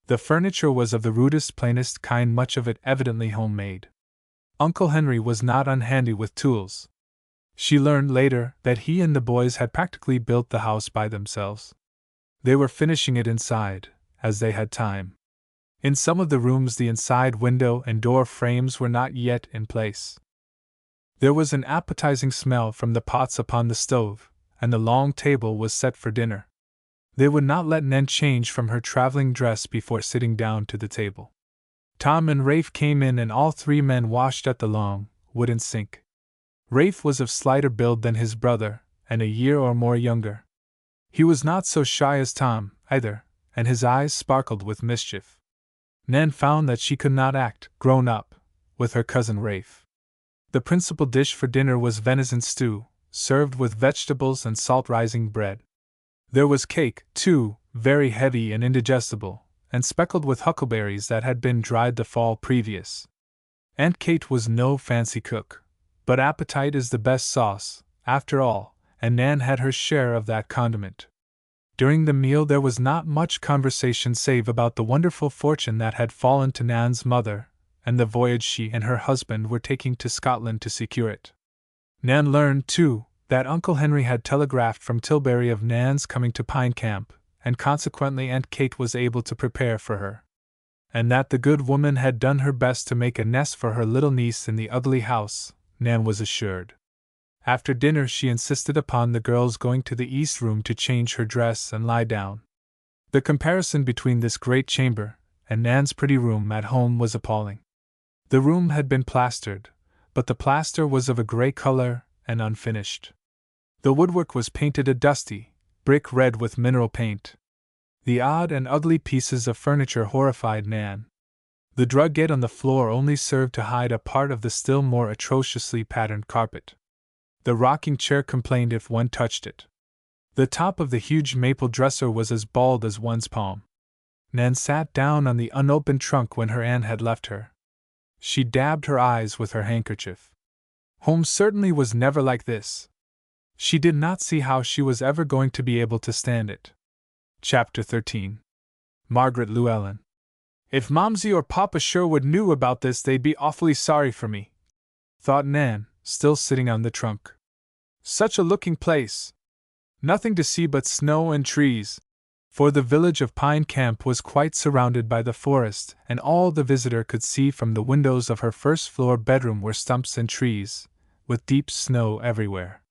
The furniture was of the rudest, plainest kind, much of it evidently homemade. Uncle Henry was not unhandy with tools. She learned later that he and the boys had practically built the house by themselves. They were finishing it inside, as they had time. In some of the rooms the inside window and door frames were not yet in place. There was an appetizing smell from the pots upon the stove, and the long table was set for dinner. They would not let Nan change from her traveling dress before sitting down to the table. Tom and Rafe came in, and all 3 men washed at the long, wooden sink. Rafe was of slighter build than his brother, and a year or more younger. He was not so shy as Tom, either, and his eyes sparkled with mischief. Nan found that she could not act grown up with her cousin Rafe. The principal dish for dinner was venison stew, served with vegetables and salt-rising bread. There was cake, too, very heavy and indigestible, and speckled with huckleberries that had been dried the fall previous. Aunt Kate was no fancy cook, but appetite is the best sauce, after all, and Nan had her share of that condiment. During the meal there was not much conversation save about the wonderful fortune that had fallen to Nan's mother, and the voyage she and her husband were taking to Scotland to secure it. Nan learned, too, that Uncle Henry had telegraphed from Tilbury of Nan's coming to Pine Camp, and consequently Aunt Kate was able to prepare for her. And that the good woman had done her best to make a nest for her little niece in the ugly house, Nan was assured. After dinner she insisted upon the girls going to the east room to change her dress and lie down. The comparison between this great chamber and Nan's pretty room at home was appalling. The room had been plastered, but the plaster was of a gray color and unfinished. The woodwork was painted a dusty, brick red with mineral paint. The odd and ugly pieces of furniture horrified Nan. The drugget on the floor only served to hide a part of the still more atrociously patterned carpet. The rocking chair complained if one touched it. The top of the huge maple dresser was as bald as one's palm. Nan sat down on the unopened trunk when her aunt had left her. She dabbed her eyes with her handkerchief. Home certainly was never like this. She did not see how she was ever going to be able to stand it. Chapter 13. Margaret Llewellyn. If Momsy or Papa Sherwood knew about this, they'd be awfully sorry for me, thought Nan, still sitting on the trunk. Such a looking place. Nothing to see but snow and trees, for the village of Pine Camp was quite surrounded by the forest, and all the visitor could see from the windows of her first-floor bedroom were stumps and trees, with deep snow everywhere.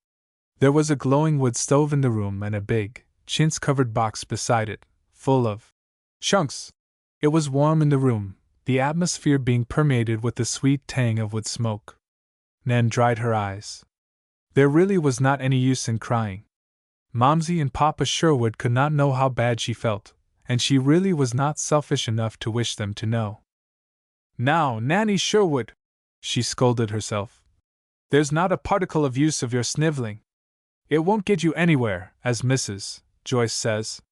There was a glowing wood stove in the room and a big, chintz-covered box beside it, full of chunks. It was warm in the room, the atmosphere being permeated with the sweet tang of wood smoke. Nan dried her eyes. There really was not any use in crying. Momsy and Papa Sherwood could not know how bad she felt, and she really was not selfish enough to wish them to know. Now, Nanny Sherwood, she scolded herself, there's not a particle of use of your sniveling. It won't get you anywhere, as Mrs. Joyce says.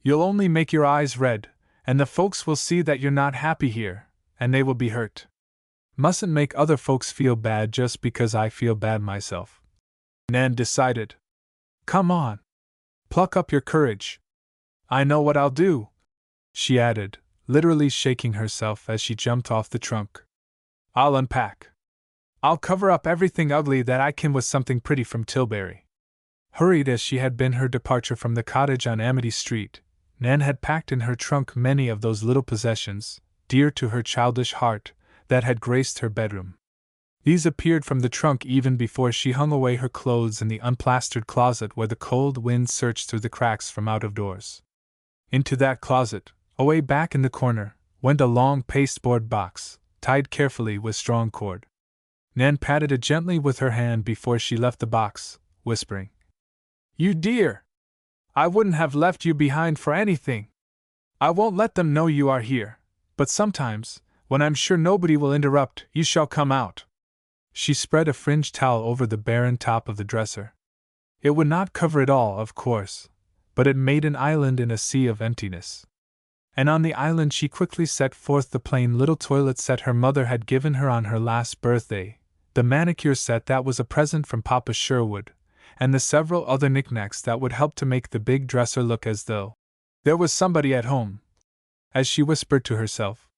You'll only make your eyes red, and the folks will see that you're not happy here, and they will be hurt. Mustn't make other folks feel bad just because I feel bad myself. Nan decided. Come on. Pluck up your courage. I know what I'll do, she added, literally shaking herself as she jumped off the trunk. I'll unpack. I'll cover up everything ugly that I can with something pretty from Tilbury. Hurried as she had been her departure from the cottage on Amity Street, Nan had packed in her trunk many of those little possessions, dear to her childish heart, that had graced her bedroom. These appeared from the trunk even before she hung away her clothes in the unplastered closet where the cold wind searched through the cracks from out of doors. Into that closet, away back in the corner, went a long pasteboard box, tied carefully with strong cord. Nan patted it gently with her hand before she left the box, whispering, You dear! I wouldn't have left you behind for anything. I won't let them know you are here, but sometimes, when I'm sure nobody will interrupt, you shall come out. She spread a fringed towel over the barren top of the dresser. It would not cover it all, of course, but it made an island in a sea of emptiness. And on the island she quickly set forth the plain little toilet set her mother had given her on her last birthday, the manicure set that was a present from Papa Sherwood, and the several other knickknacks that would help to make the big dresser look as though there was somebody at home. As she whispered to herself,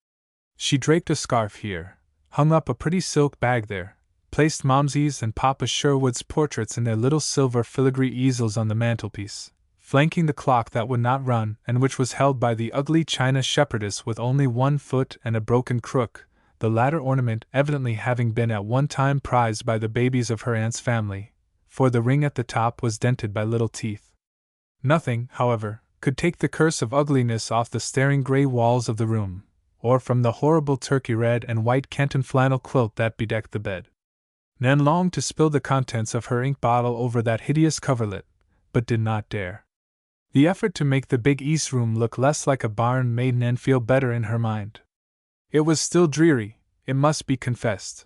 she draped a scarf here, hung up a pretty silk bag there, placed Momsy's and Papa Sherwood's portraits in their little silver filigree easels on the mantelpiece, flanking the clock that would not run and which was held by the ugly china shepherdess with only one foot and a broken crook, the latter ornament evidently having been at one time prized by the babies of her aunt's family, for the ring at the top was dented by little teeth. Nothing, however, could take the curse of ugliness off the staring gray walls of the room, or from the horrible turkey red and white Canton flannel quilt that bedecked the bed. Nan longed to spill the contents of her ink bottle over that hideous coverlet, but did not dare. The effort to make the big east room look less like a barn made Nan feel better in her mind. It was still dreary, it must be confessed.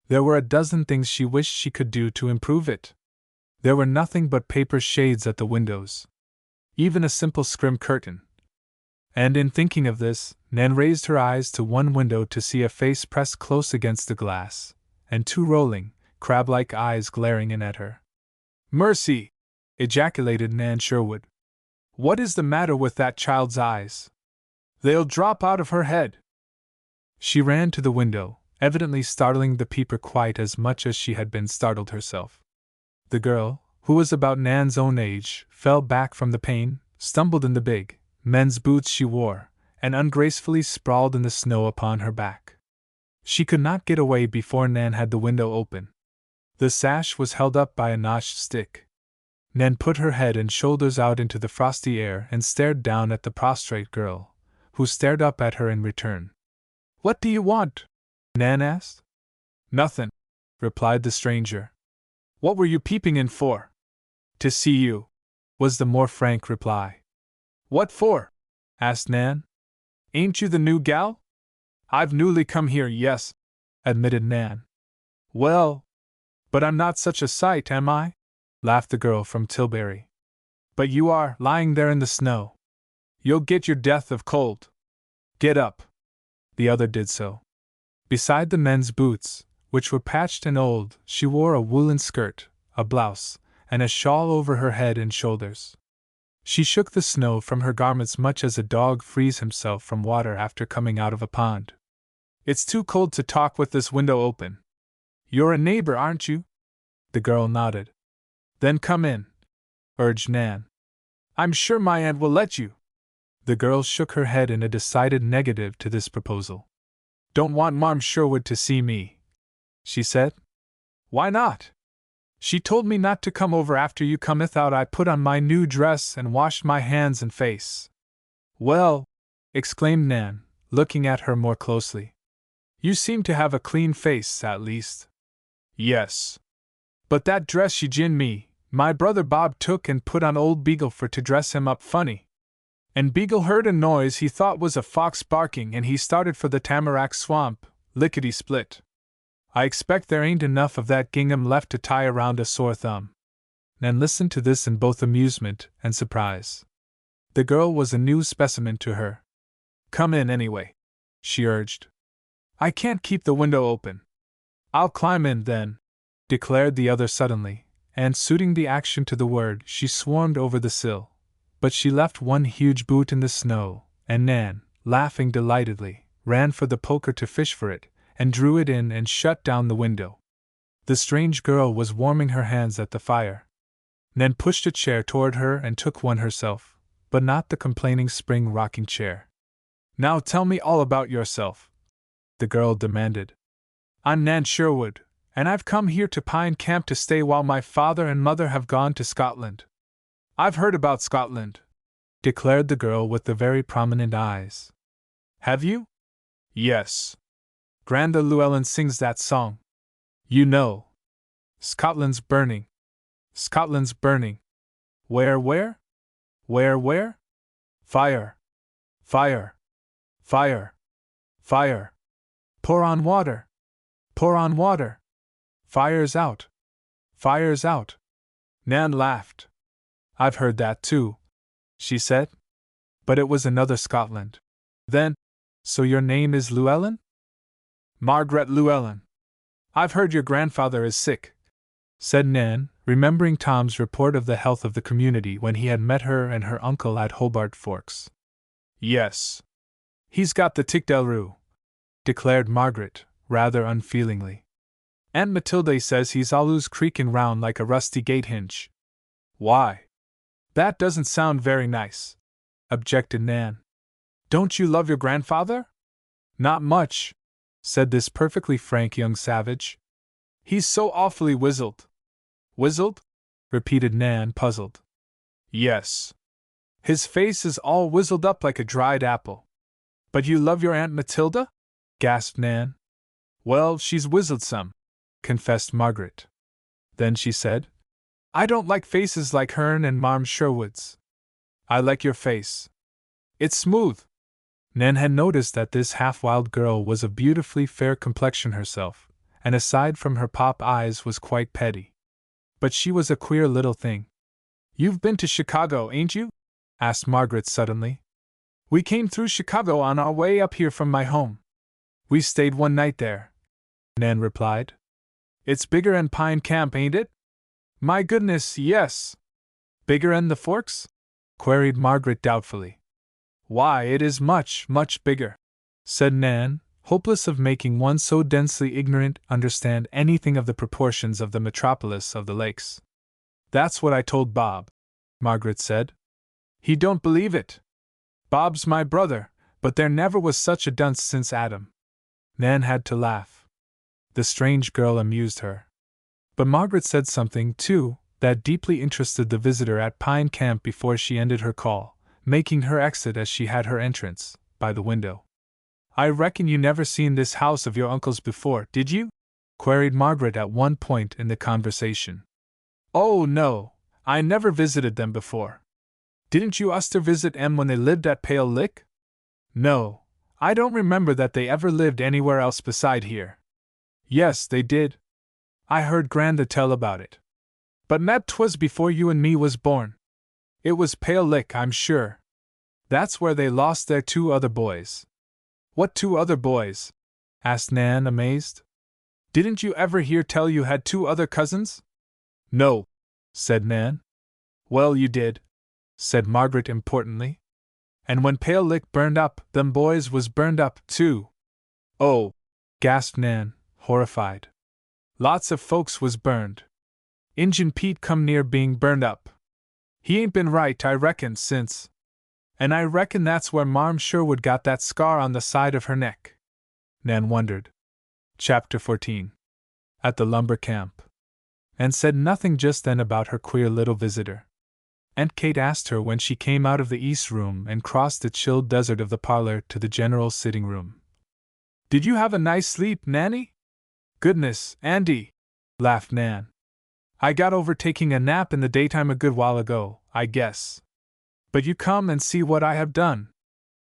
There were a dozen things she wished she could do to improve it. There were nothing but paper shades at the windows. Even a simple scrim curtain. And in thinking of this, Nan raised her eyes to one window to see a face pressed close against the glass, and two rolling, crab-like eyes glaring in at her. Mercy! Ejaculated Nan Sherwood. What is the matter with that child's eyes? They'll drop out of her head. She ran to the window, evidently startling the peeper quite as much as she had been startled herself. The girl, who was about Nan's own age, fell back from the pane, stumbled in the big men's boots she wore, and ungracefully sprawled in the snow upon her back. She could not get away before Nan had the window open. The sash was held up by a notched stick. Nan put her head and shoulders out into the frosty air and stared down at the prostrate girl, who stared up at her in return. What do you want? Nan asked. Nothin', replied the stranger. What were you peeping in for? To see you, was the more frank reply. What for? Asked Nan. Ain't you the new gal? I've newly come here, yes, admitted Nan. Well, but I'm not such a sight, am I? Laughed the girl from Tilbury. But you are lying there in the snow. You'll get your death of cold. Get up. The other did so. Beside the men's boots, which were patched and old, she wore a woolen skirt, a blouse, and a shawl over her head and shoulders. She shook the snow from her garments much as a dog frees himself from water after coming out of a pond. It's too cold to talk with this window open. You're a neighbor, aren't you? The girl nodded. Then come in, urged Nan. I'm sure my aunt will let you. The girl shook her head in a decided negative to this proposal. Don't want Marm Sherwood to see me, she said. Why not? She told me not to come over after you cometh out. I put on my new dress and washed my hands and face. Well, exclaimed Nan, looking at her more closely. You seem to have a clean face, at least. Yes. But that dress she gin me, my brother Bob took and put on old Beagle for to dress him up funny. And Beagle heard a noise he thought was a fox barking, and he started for the tamarack swamp, lickety-split. I expect there ain't enough of that gingham left to tie around a sore thumb. Nan listened to this in both amusement and surprise. The girl was a new specimen to her. Come in anyway, she urged. I can't keep the window open. I'll climb in then, declared the other suddenly, and suiting the action to the word, she swarmed over the sill. But she left one huge boot in the snow, and Nan, laughing delightedly, ran for the poker to fish for it, and drew it in and shut down the window. The strange girl was warming her hands at the fire. Nan pushed a chair toward her and took one herself, but not the complaining spring rocking chair. Now tell me all about yourself, the girl demanded. I'm Nan Sherwood, and I've come here to Pine Camp to stay while my father and mother have gone to Scotland. I've heard about Scotland, declared the girl with the very prominent eyes. Have you? Yes. Granda Llewellyn sings that song. You know. Scotland's burning. Scotland's burning. Where? Where? Fire. Fire. Fire. Fire. Pour on water. Pour on water. Fire's out. Fire's out. Nan laughed. I've heard that too, she said. But it was another Scotland. Then, so your name is Llewellyn? Margaret Llewellyn. I've heard your grandfather is sick, said Nan, remembering Tom's report of the health of the community when he had met her and her uncle at Hobart Forks. Yes. He's got the tic del rue, declared Margaret, rather unfeelingly. Aunt Matilda says he's always creaking round like a rusty gate hinge. Why? That doesn't sound very nice, objected Nan. Don't you love your grandfather? Not much, said this perfectly frank young savage. He's so awfully wizzled. Wizzled? Repeated Nan, puzzled. Yes. His face is all wizzled up like a dried apple. But you love your Aunt Matilda? Gasped Nan. Well, she's wizzled some, confessed Margaret. Then she said, I don't like faces like hern and Marm Sherwood's. I like your face. It's smooth. Nan had noticed that this half-wild girl was of beautifully fair complexion herself, and aside from her pop eyes was quite petty. But she was a queer little thing. You've been to Chicago, ain't you? Asked Margaret suddenly. We came through Chicago on our way up here from my home. We stayed one night there, Nan replied. It's bigger'n Pine Camp, ain't it? My goodness, yes. Bigger'n the Forks? Queried Margaret doubtfully. Why, it is much, much bigger, said Nan, hopeless of making one so densely ignorant understand anything of the proportions of the metropolis of the lakes. That's what I told Bob, Margaret said. He don't believe it. Bob's my brother, but there never was such a dunce since Adam. Nan had to laugh. The strange girl amused her. But Margaret said something, too, that deeply interested the visitor at Pine Camp before she ended her call, making her exit as she had her entrance, by the window. I reckon you never seen this house of your uncle's before, did you? Queried Margaret at one point in the conversation. Oh, no, I never visited them before. Didn't you uster visit 'em when they lived at Pale Lick? No, I don't remember that they ever lived anywhere else beside here. Yes, they did. I heard Granda tell about it. But meb 'twas before you and me was born. It was Pale Lick, I'm sure. That's where they lost their 2 other boys. What 2 other boys? Asked Nan, amazed. Didn't you ever hear tell you had 2 other cousins? No, said Nan. Well, you did, said Margaret importantly. And when Pale Lick burned up, them boys was burned up, too. Oh, gasped Nan, horrified. Lots of folks was burned. Injun Pete come near being burned up. He ain't been right, I reckon, since. And I reckon that's where Marm Sherwood got that scar on the side of her neck. Nan wondered. Chapter 14. At the lumber camp. Anne said nothing just then about her queer little visitor. Aunt Kate asked her when she came out of the east room and crossed the chilled desert of the parlor to the general sitting room. Did you have a nice sleep, Nanny? Goodness, Andy, laughed Nan. I got over taking a nap in the daytime a good while ago, I guess. But you come and see what I have done.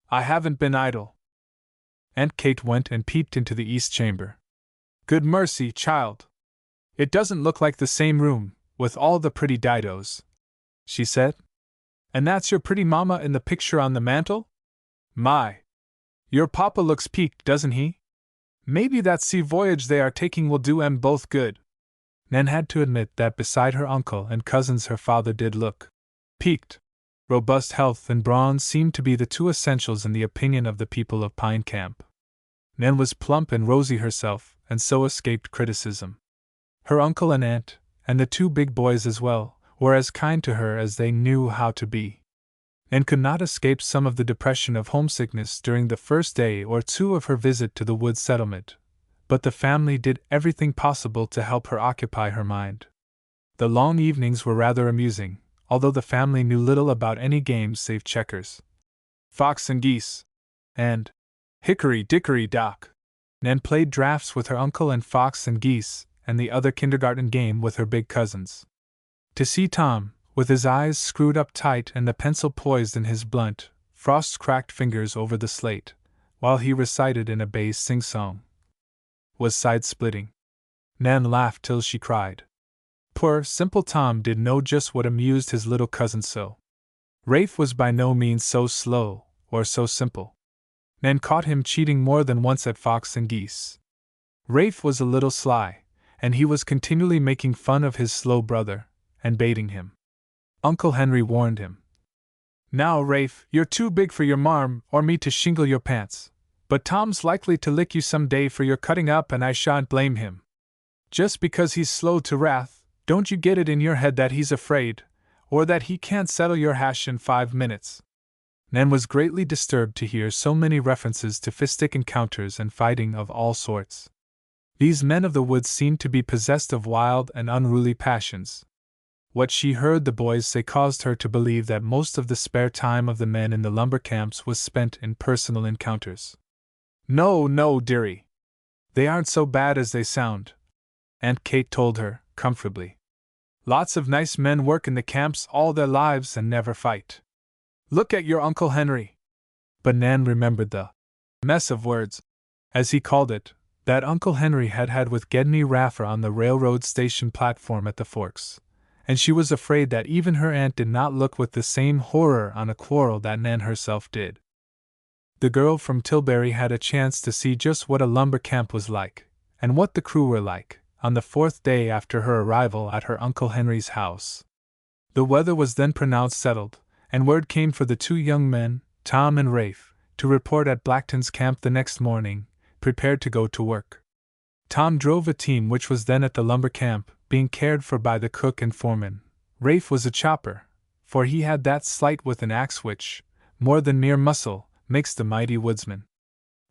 I haven't been idle. Aunt Kate went and peeped into the east chamber. Good mercy, child! It doesn't look like the same room, with all the pretty didos, she said. And that's your pretty mamma in the picture on the mantel? My! Your papa looks peaked, doesn't he? Maybe that sea voyage they are taking will do 'em both good. Nan had to admit that beside her uncle and cousins her father did look peaked. Robust health and brawn seemed to be the 2 essentials in the opinion of the people of Pine Camp. Nan was plump and rosy herself, and so escaped criticism. Her uncle and aunt, and the 2 big boys as well, were as kind to her as they knew how to be. And could not escape some of the depression of homesickness during the first day or 2 of her visit to the wood settlement, but the family did everything possible to help her occupy her mind. The long evenings were rather amusing, although the family knew little about any games save checkers, fox and geese, and hickory-dickory-dock. Nan played draughts with her uncle and fox and geese, and the other kindergarten game with her big cousins. To see Tom, with his eyes screwed up tight and the pencil poised in his blunt, frost-cracked fingers over the slate, while he recited in a bass sing-song, was side-splitting. Nan laughed till she cried. Poor, simple Tom did know just what amused his little cousin so. Rafe was by no means so slow, or so simple. Nan caught him cheating more than once at fox and geese. Rafe was a little sly, and he was continually making fun of his slow brother, and baiting him. Uncle Henry warned him. Now, Rafe, you're too big for your marm or me to shingle your pants, but Tom's likely to lick you some day for your cutting up, and I shan't blame him. Just because he's slow to wrath, don't you get it in your head that he's afraid, or that he can't settle your hash in 5 minutes. Nan was greatly disturbed to hear so many references to fistic encounters and fighting of all sorts. These men of the woods seemed to be possessed of wild and unruly passions. What she heard the boys say caused her to believe that most of the spare time of the men in the lumber camps was spent in personal encounters. No, no, dearie. They aren't so bad as they sound, Aunt Kate told her, comfortably. Lots of nice men work in the camps all their lives and never fight. Look at your Uncle Henry. But Nan remembered the mess of words, as he called it, that Uncle Henry had had with Gedney Raffer on the railroad station platform at the Forks, and she was afraid that even her aunt did not look with the same horror on a quarrel that Nan herself did. The girl from Tilbury had a chance to see just what a lumber camp was like, and what the crew were like, on the 4th day after her arrival at her Uncle Henry's house. The weather was then pronounced settled, and word came for the 2 young men, Tom and Rafe, to report at Blackton's camp the next morning, prepared to go to work. Tom drove a team which was then at the lumber camp, being cared for by the cook and foreman. Rafe was a chopper, for he had that sleight with an axe which, more than mere muscle, makes the mighty woodsman.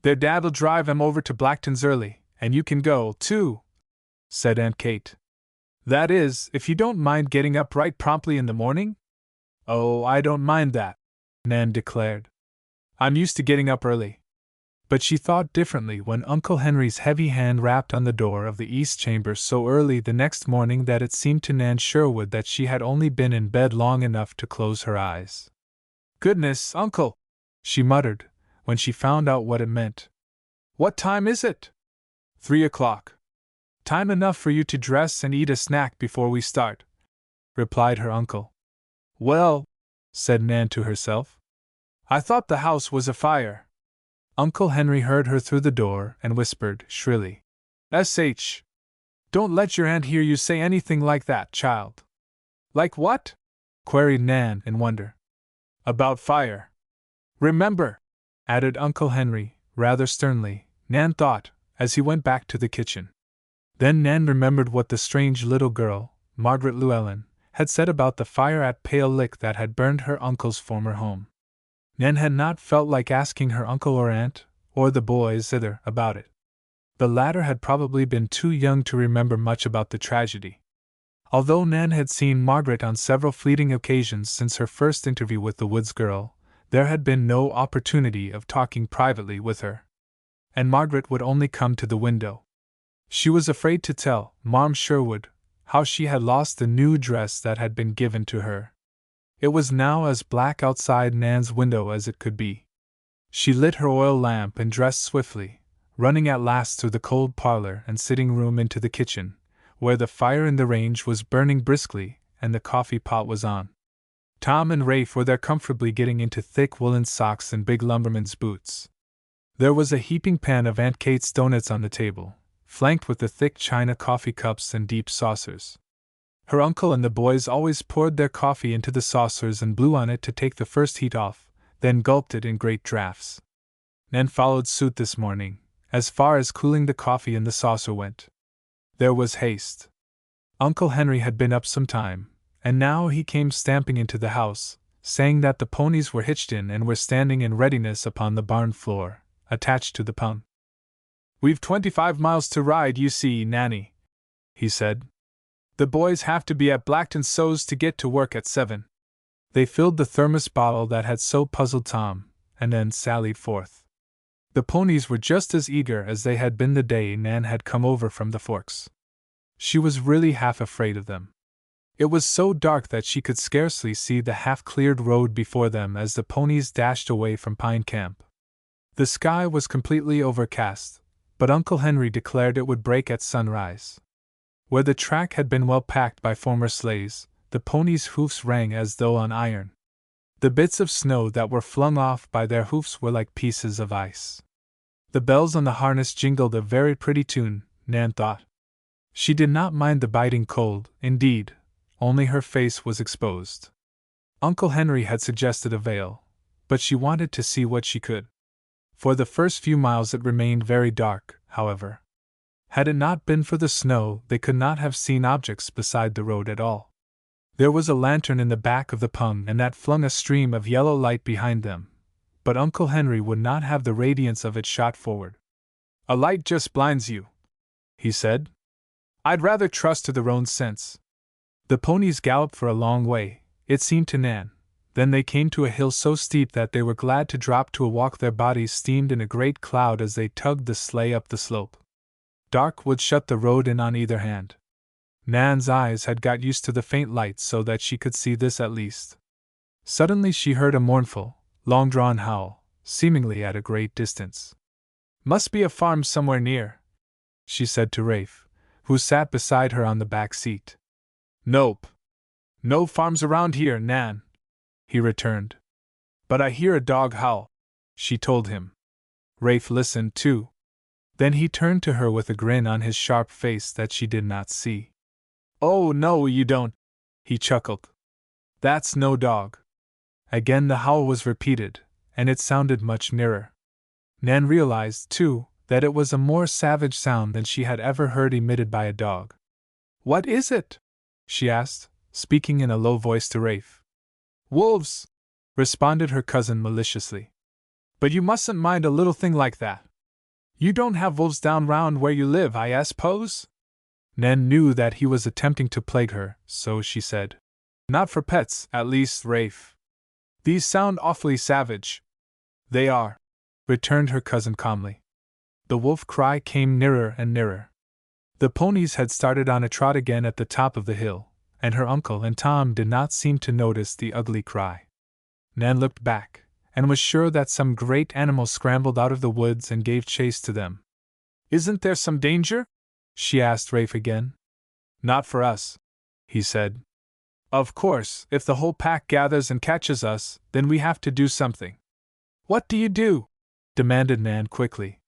Their dad'll drive 'em over to Blackton's early, and you can go, too, said Aunt Kate. That is, if you don't mind getting up right promptly in the morning? Oh, I don't mind that, Nan declared. I'm used to getting up early. But she thought differently when Uncle Henry's heavy hand rapped on the door of the east chamber so early the next morning that it seemed to Nan Sherwood that she had only been in bed long enough to close her eyes. Goodness, Uncle, she muttered, when she found out what it meant. What time is it? 3 o'clock. Time enough for you to dress and eat a snack before we start, replied her uncle. Well, said Nan to herself. I thought the house was afire. Uncle Henry heard her through the door and whispered shrilly, "S.H. Don't let your aunt hear you say anything like that, child." Like what? Queried Nan in wonder. About fire. Remember, added Uncle Henry, rather sternly, Nan thought, as he went back to the kitchen. Then Nan remembered what the strange little girl, Margaret Llewellyn, had said about the fire at Pale Lick that had burned her uncle's former home. Nan had not felt like asking her uncle or aunt, or the boys either, about it. The latter had probably been too young to remember much about the tragedy. Although Nan had seen Margaret on several fleeting occasions since her first interview with the woods girl, there had been no opportunity of talking privately with her. And Margaret would only come to the window. She was afraid to tell Mom Sherwood how she had lost the new dress that had been given to her. It was now as black outside Nan's window as it could be. She lit her oil lamp and dressed swiftly, running at last through the cold parlor and sitting room into the kitchen, where the fire in the range was burning briskly and the coffee pot was on. Tom and Rafe were there comfortably getting into thick woolen socks and big lumberman's boots. There was a heaping pan of Aunt Kate's doughnuts on the table, flanked with the thick china coffee cups and deep saucers. Her uncle and the boys always poured their coffee into the saucers and blew on it to take the first heat off, then gulped it in great draughts. Nan followed suit this morning, as far as cooling the coffee in the saucer went. There was haste. Uncle Henry had been up some time, and now he came stamping into the house, saying that the ponies were hitched in and were standing in readiness upon the barn floor, attached to the pung. "We've 25 miles to ride, you see, Nanny," he said. "The boys have to be at Blackton So's to get to work at 7. They filled the thermos bottle that had so puzzled Tom, and then sallied forth. The ponies were just as eager as they had been the day Nan had come over from the Forks. She was really half afraid of them. It was so dark that she could scarcely see the half-cleared road before them as the ponies dashed away from Pine Camp. The sky was completely overcast, but Uncle Henry declared it would break at sunrise. Where the track had been well packed by former sleighs, the ponies' hoofs rang as though on iron. The bits of snow that were flung off by their hoofs were like pieces of ice. The bells on the harness jingled a very pretty tune, Nan thought. She did not mind the biting cold, indeed, only her face was exposed. Uncle Henry had suggested a veil, but she wanted to see what she could. For the first few miles it remained very dark, however. Had it not been for the snow, they could not have seen objects beside the road at all. There was a lantern in the back of the pung and that flung a stream of yellow light behind them, but Uncle Henry would not have the radiance of it shot forward. "A light just blinds you," he said. "I'd rather trust to their own sense." The ponies galloped for a long way, it seemed to Nan. Then they came to a hill so steep that they were glad to drop to a walk. Their bodies steamed in a great cloud as they tugged the sleigh up the slope. Dark wood shut the road in on either hand. Nan's eyes had got used to the faint light so that she could see this at least. Suddenly she heard a mournful, long-drawn howl, seemingly at a great distance. "Must be a farm somewhere near," she said to Rafe, who sat beside her on the back seat. "Nope. No farms around here, Nan," he returned. "But I hear a dog howl," she told him. Rafe listened too. Then he turned to her with a grin on his sharp face that she did not see. "Oh, no, you don't," he chuckled. "That's no dog." Again the howl was repeated, and it sounded much nearer. Nan realized, too, that it was a more savage sound than she had ever heard emitted by a dog. "What is it?" she asked, speaking in a low voice to Rafe. "Wolves," responded her cousin maliciously. "But you mustn't mind a little thing like that. You don't have wolves down round where you live, I suppose?" Nan knew that he was attempting to plague her, so she said, "Not for pets, at least, Rafe. These sound awfully savage." "They are," returned her cousin calmly. The wolf cry came nearer and nearer. The ponies had started on a trot again at the top of the hill, and her uncle and Tom did not seem to notice the ugly cry. Nan looked back, and was sure that some great animal scrambled out of the woods and gave chase to them. "Isn't there some danger?" she asked Rafe again. "Not for us," he said. Of course, if the whole pack gathers and catches us, then we have to do something. What do you do? Demanded Nan quickly.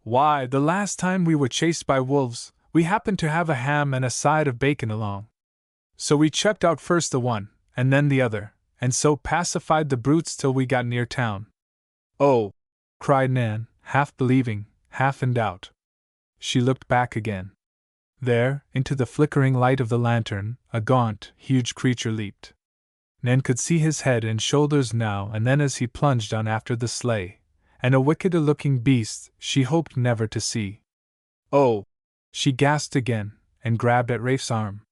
Why, the last time we were chased by wolves, we happened to have a ham and a side of bacon along. So we chucked out first the one, and then the other, and so pacified the brutes till we got near town. Oh! Cried Nan, half believing, half in doubt. She looked back again. There, into the flickering light of the lantern, a gaunt, huge creature leaped. Nan could see his head and shoulders now and then as he plunged on after the sleigh, and a wickeder-looking beast she hoped never to see. Oh! She gasped again, and grabbed at Rafe's arm.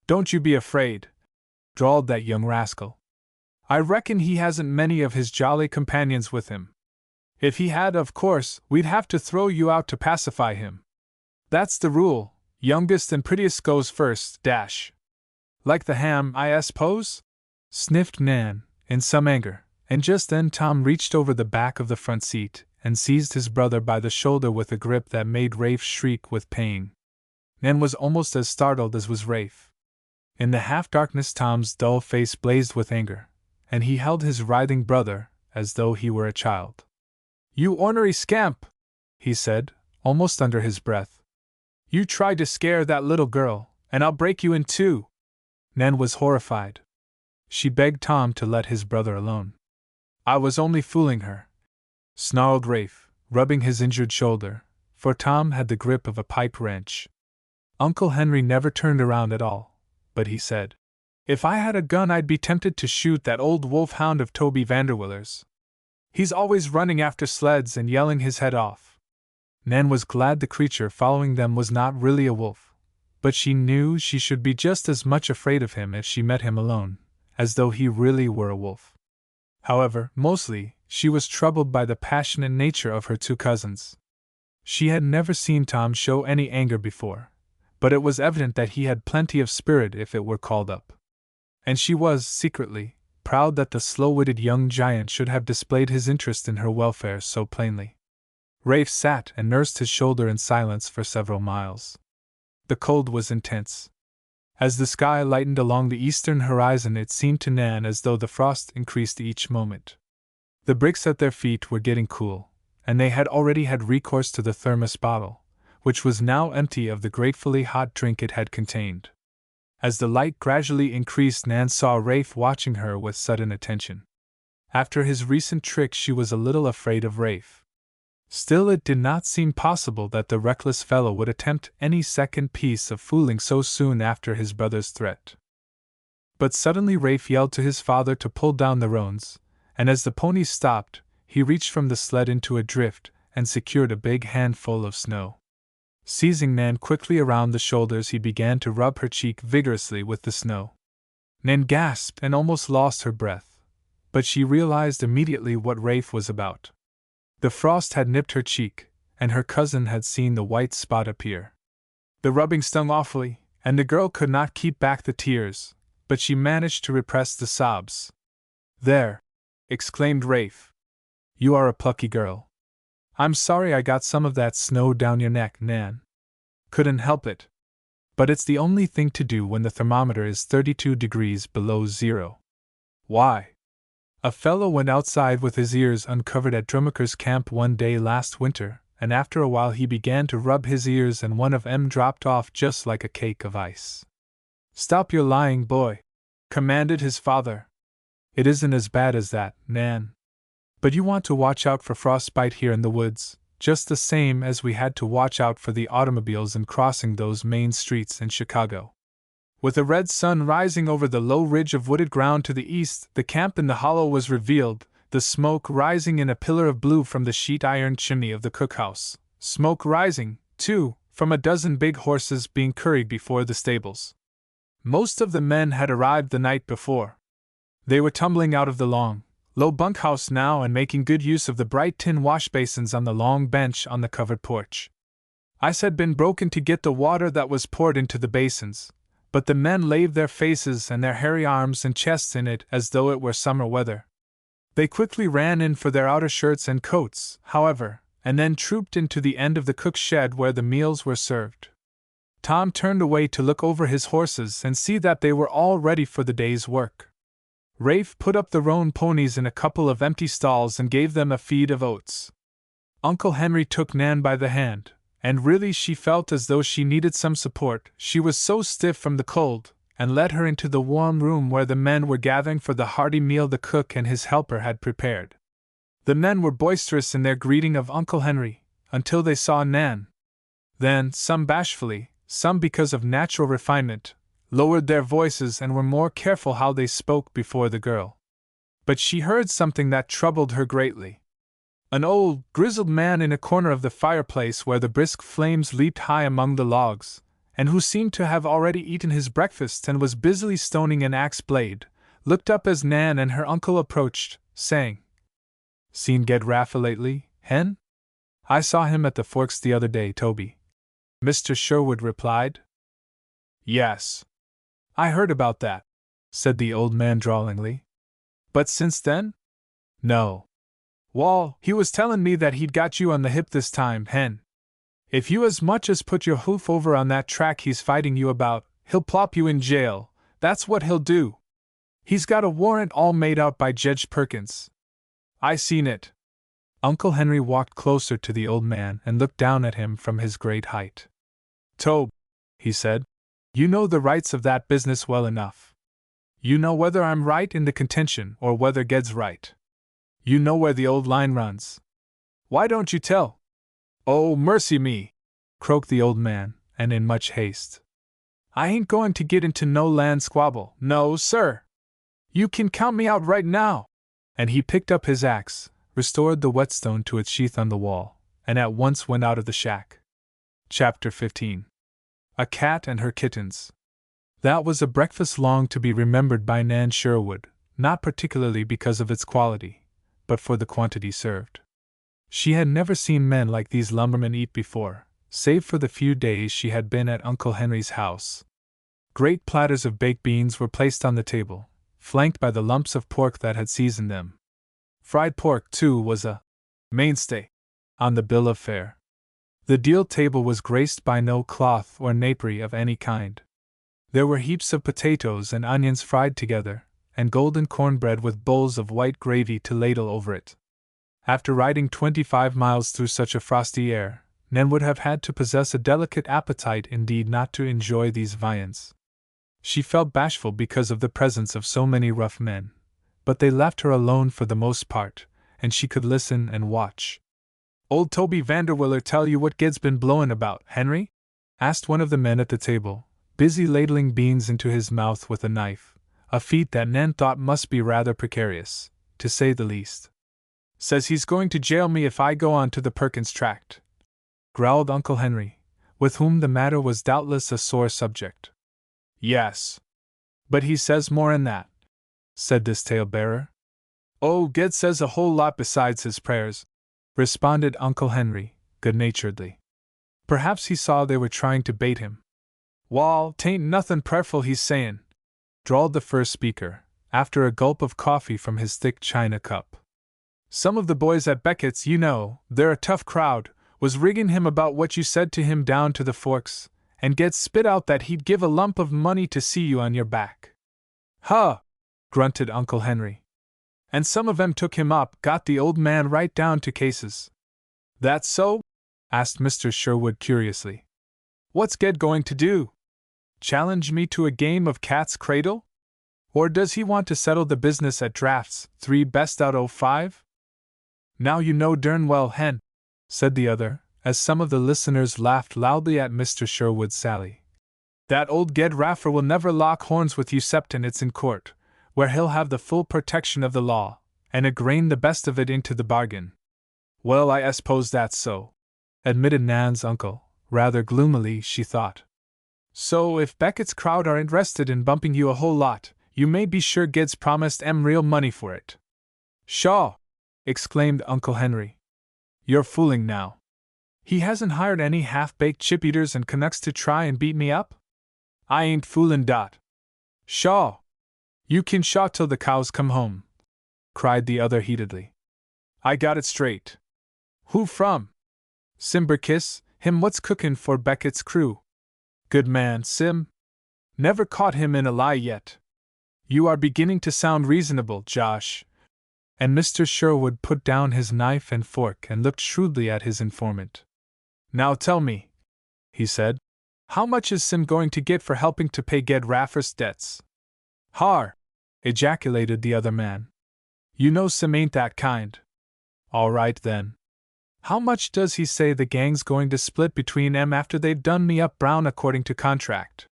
Don't you be afraid, drawled that young rascal. I reckon he hasn't many of his jolly companions with him. If he had, of course, we'd have to throw you out to pacify him. That's the rule, youngest and prettiest goes first, dash. Like the ham, I suppose? Sniffed Nan, in some anger, and just then Tom reached over the back of the front seat and seized his brother by the shoulder with a grip that made Rafe shriek with pain. Nan was almost as startled as was Rafe. In the half-darkness Tom's dull face blazed with anger, and he held his writhing brother as though he were a child. You ornery scamp! He said, almost under his breath. You tried to scare that little girl, and I'll break you in two! Nan was horrified. She begged Tom to let his brother alone. I was only fooling her, snarled Rafe, rubbing his injured shoulder, for Tom had the grip of a pipe wrench. Uncle Henry never turned around at all, but he said, If I had a gun I'd be tempted to shoot that old wolf-hound of Toby Vanderwiller's. He's always running after sleds and yelling his head off. Nan was glad the creature following them was not really a wolf, but she knew she should be just as much afraid of him if she met him alone, as though he really were a wolf. However, mostly, she was troubled by the passionate nature of her two cousins. She had never seen Tom show any anger before, but it was evident that he had plenty of spirit if it were called up. And she was, secretly, proud that the slow-witted young giant should have displayed his interest in her welfare so plainly. Rafe sat and nursed his shoulder in silence for several miles. The cold was intense. As the sky lightened along the eastern horizon, it seemed to Nan as though the frost increased each moment. The bricks at their feet were getting cool, and they had already had recourse to the thermos bottle, which was now empty of the gratefully hot drink it had contained. As the light gradually increased, Nan saw Rafe watching her with sudden attention. After his recent trick, she was a little afraid of Rafe. Still, it did not seem possible that the reckless fellow would attempt any second piece of fooling so soon after his brother's threat. But suddenly Rafe yelled to his father to pull down the roans, and as the ponies stopped, he reached from the sled into a drift and secured a big handful of snow. Seizing Nan quickly around the shoulders, he began to rub her cheek vigorously with the snow. Nan gasped and almost lost her breath, but she realized immediately what Rafe was about. The frost had nipped her cheek, and her cousin had seen the white spot appear. The rubbing stung awfully, and the girl could not keep back the tears, but she managed to repress the sobs. There! Exclaimed Rafe. You are a plucky girl. I'm sorry I got some of that snow down your neck, Nan. Couldn't help it. But it's the only thing to do when the thermometer is 32 degrees below zero. Why? A fellow went outside with his ears uncovered at Drummaker's camp one day last winter, and after a while he began to rub his ears and one of 'em dropped off just like a cake of ice. Stop your lying, boy, commanded his father. It isn't as bad as that, Nan. But you want to watch out for frostbite here in the woods, just the same as we had to watch out for the automobiles in crossing those main streets in Chicago. With a red sun rising over the low ridge of wooded ground to the east, the camp in the hollow was revealed, the smoke rising in a pillar of blue from the sheet-iron chimney of the cookhouse, smoke rising, too, from a dozen big horses being curried before the stables. Most of the men had arrived the night before. They were tumbling out of the long, low bunkhouse now and making good use of the bright tin wash-basins on the long bench on the covered porch. Ice had been broken to get the water that was poured into the basins, but the men laved their faces and their hairy arms and chests in it as though it were summer weather. They quickly ran in for their outer shirts and coats, however, and then trooped into the end of the cook's shed where the meals were served. Tom turned away to look over his horses and see that they were all ready for the day's work. Rafe put up the roan ponies in a couple of empty stalls and gave them a feed of oats. Uncle Henry took Nan by the hand, and really she felt as though she needed some support, she was so stiff from the cold, and led her into the warm room where the men were gathering for the hearty meal the cook and his helper had prepared. The men were boisterous in their greeting of Uncle Henry, until they saw Nan. Then, some bashfully, some because of natural refinement, lowered their voices and were more careful how they spoke before the girl. But she heard something that troubled her greatly. An old, grizzled man in a corner of the fireplace where the brisk flames leaped high among the logs, and who seemed to have already eaten his breakfast and was busily stoning an axe blade, looked up as Nan and her uncle approached, saying, "Seen Ged Raffa lately, Hen?" "I saw him at the Forks the other day, Toby," Mr. Sherwood replied. "Yes. I heard about that," said the old man drawlingly. "But since then?" "No. Wall, he was tellin' me that he'd got you on the hip this time, Hen. If you as much as put your hoof over on that track he's fighting you about, he'll plop you in jail, that's what he'll do. He's got a warrant all made out by Jedge Perkins. I seen it." Uncle Henry walked closer to the old man and looked down at him from his great height. "Tobe," he said, "you know the rights of that business well enough. You know whether I'm right in the contention or whether Ged's right. You know where the old line runs. Why don't you tell?" "Oh, mercy me!" croaked the old man, and in much haste. "I ain't going to get into no land squabble, no, sir. You can count me out right now." And he picked up his axe, restored the whetstone to its sheath on the wall, and at once went out of the shack. Chapter 15. A Cat and Her Kittens. That was a breakfast long to be remembered by Nan Sherwood, not particularly because of its quality, but for the quantity served. She had never seen men like these lumbermen eat before, save for the few days she had been at Uncle Henry's house. Great platters of baked beans were placed on the table, flanked by the lumps of pork that had seasoned them. Fried pork, too, was a mainstay on the bill of fare. The deal table was graced by no cloth or napery of any kind. There were heaps of potatoes and onions fried together, and golden cornbread with bowls of white gravy to ladle over it. After riding 25 miles through such a frosty air, Nan would have had to possess a delicate appetite indeed not to enjoy these viands. She felt bashful because of the presence of so many rough men, but they left her alone for the most part, and she could listen and watch. "Old Toby Vanderwiller tell you what Ged's been blowin' about, Henry?" asked one of the men at the table, busy ladling beans into his mouth with a knife, a feat that Nan thought must be rather precarious, to say the least. "Says he's going to jail me if I go on to the Perkins tract," growled Uncle Henry, with whom the matter was doubtless a sore subject. "Yes. But he says more'n that," said this tale-bearer. "Oh, Ged says a whole lot besides his prayers," responded Uncle Henry, good-naturedly. Perhaps he saw they were trying to bait him. "Wall, 'tain't nothin' prayerful he's sayin'," drawled the first speaker, after a gulp of coffee from his thick china cup. "Some of the boys at Beckett's, you know, they're a tough crowd, was rigging him about what you said to him down to the Forks, and Ged spit out that he'd give a lump of money to see you on your back." "Huh!" grunted Uncle Henry. "And some of 'em took him up, got the old man right down to cases." "That so?" asked Mr. Sherwood curiously. "What's Ged going to do? Challenge me to a game of cat's cradle? Or does he want to settle the business at drafts, 3 best out o' 5? "Now you know darn well, Hen," said the other, as some of the listeners laughed loudly at Mr. Sherwood's sally, "that old Ged Raffer will never lock horns with you 'ceptin' it's in court, where he'll have the full protection of the law, and a grain the best of it into the bargain." "Well, I s'pose that's so," admitted Nan's uncle, rather gloomily, she thought. "So, if Beckett's crowd are interested in bumping you a whole lot, you may be sure Ged's promised 'em real money for it." "Shaw!" exclaimed Uncle Henry. "You're fooling now. He hasn't hired any half-baked chip-eaters and Canucks to try and beat me up? I ain't foolin' dot." "Shaw! You can shaw till the cows come home," cried the other heatedly. "I got it straight. Who from?" "Simberkiss, him what's cookin' for Beckett's crew." Good man, Sim. Never caught him in a lie yet. You are beginning to sound reasonable, Josh. And Mr. Sherwood put down his knife and fork and looked shrewdly at his informant. Now tell me, he said, how much is Sim going to get for helping to pay Ged Raffer's debts? Har! Ejaculated the other man. You know Sim ain't that kind. All right then. How much does he say the gang's going to split between 'em after they've done me up brown according to contract?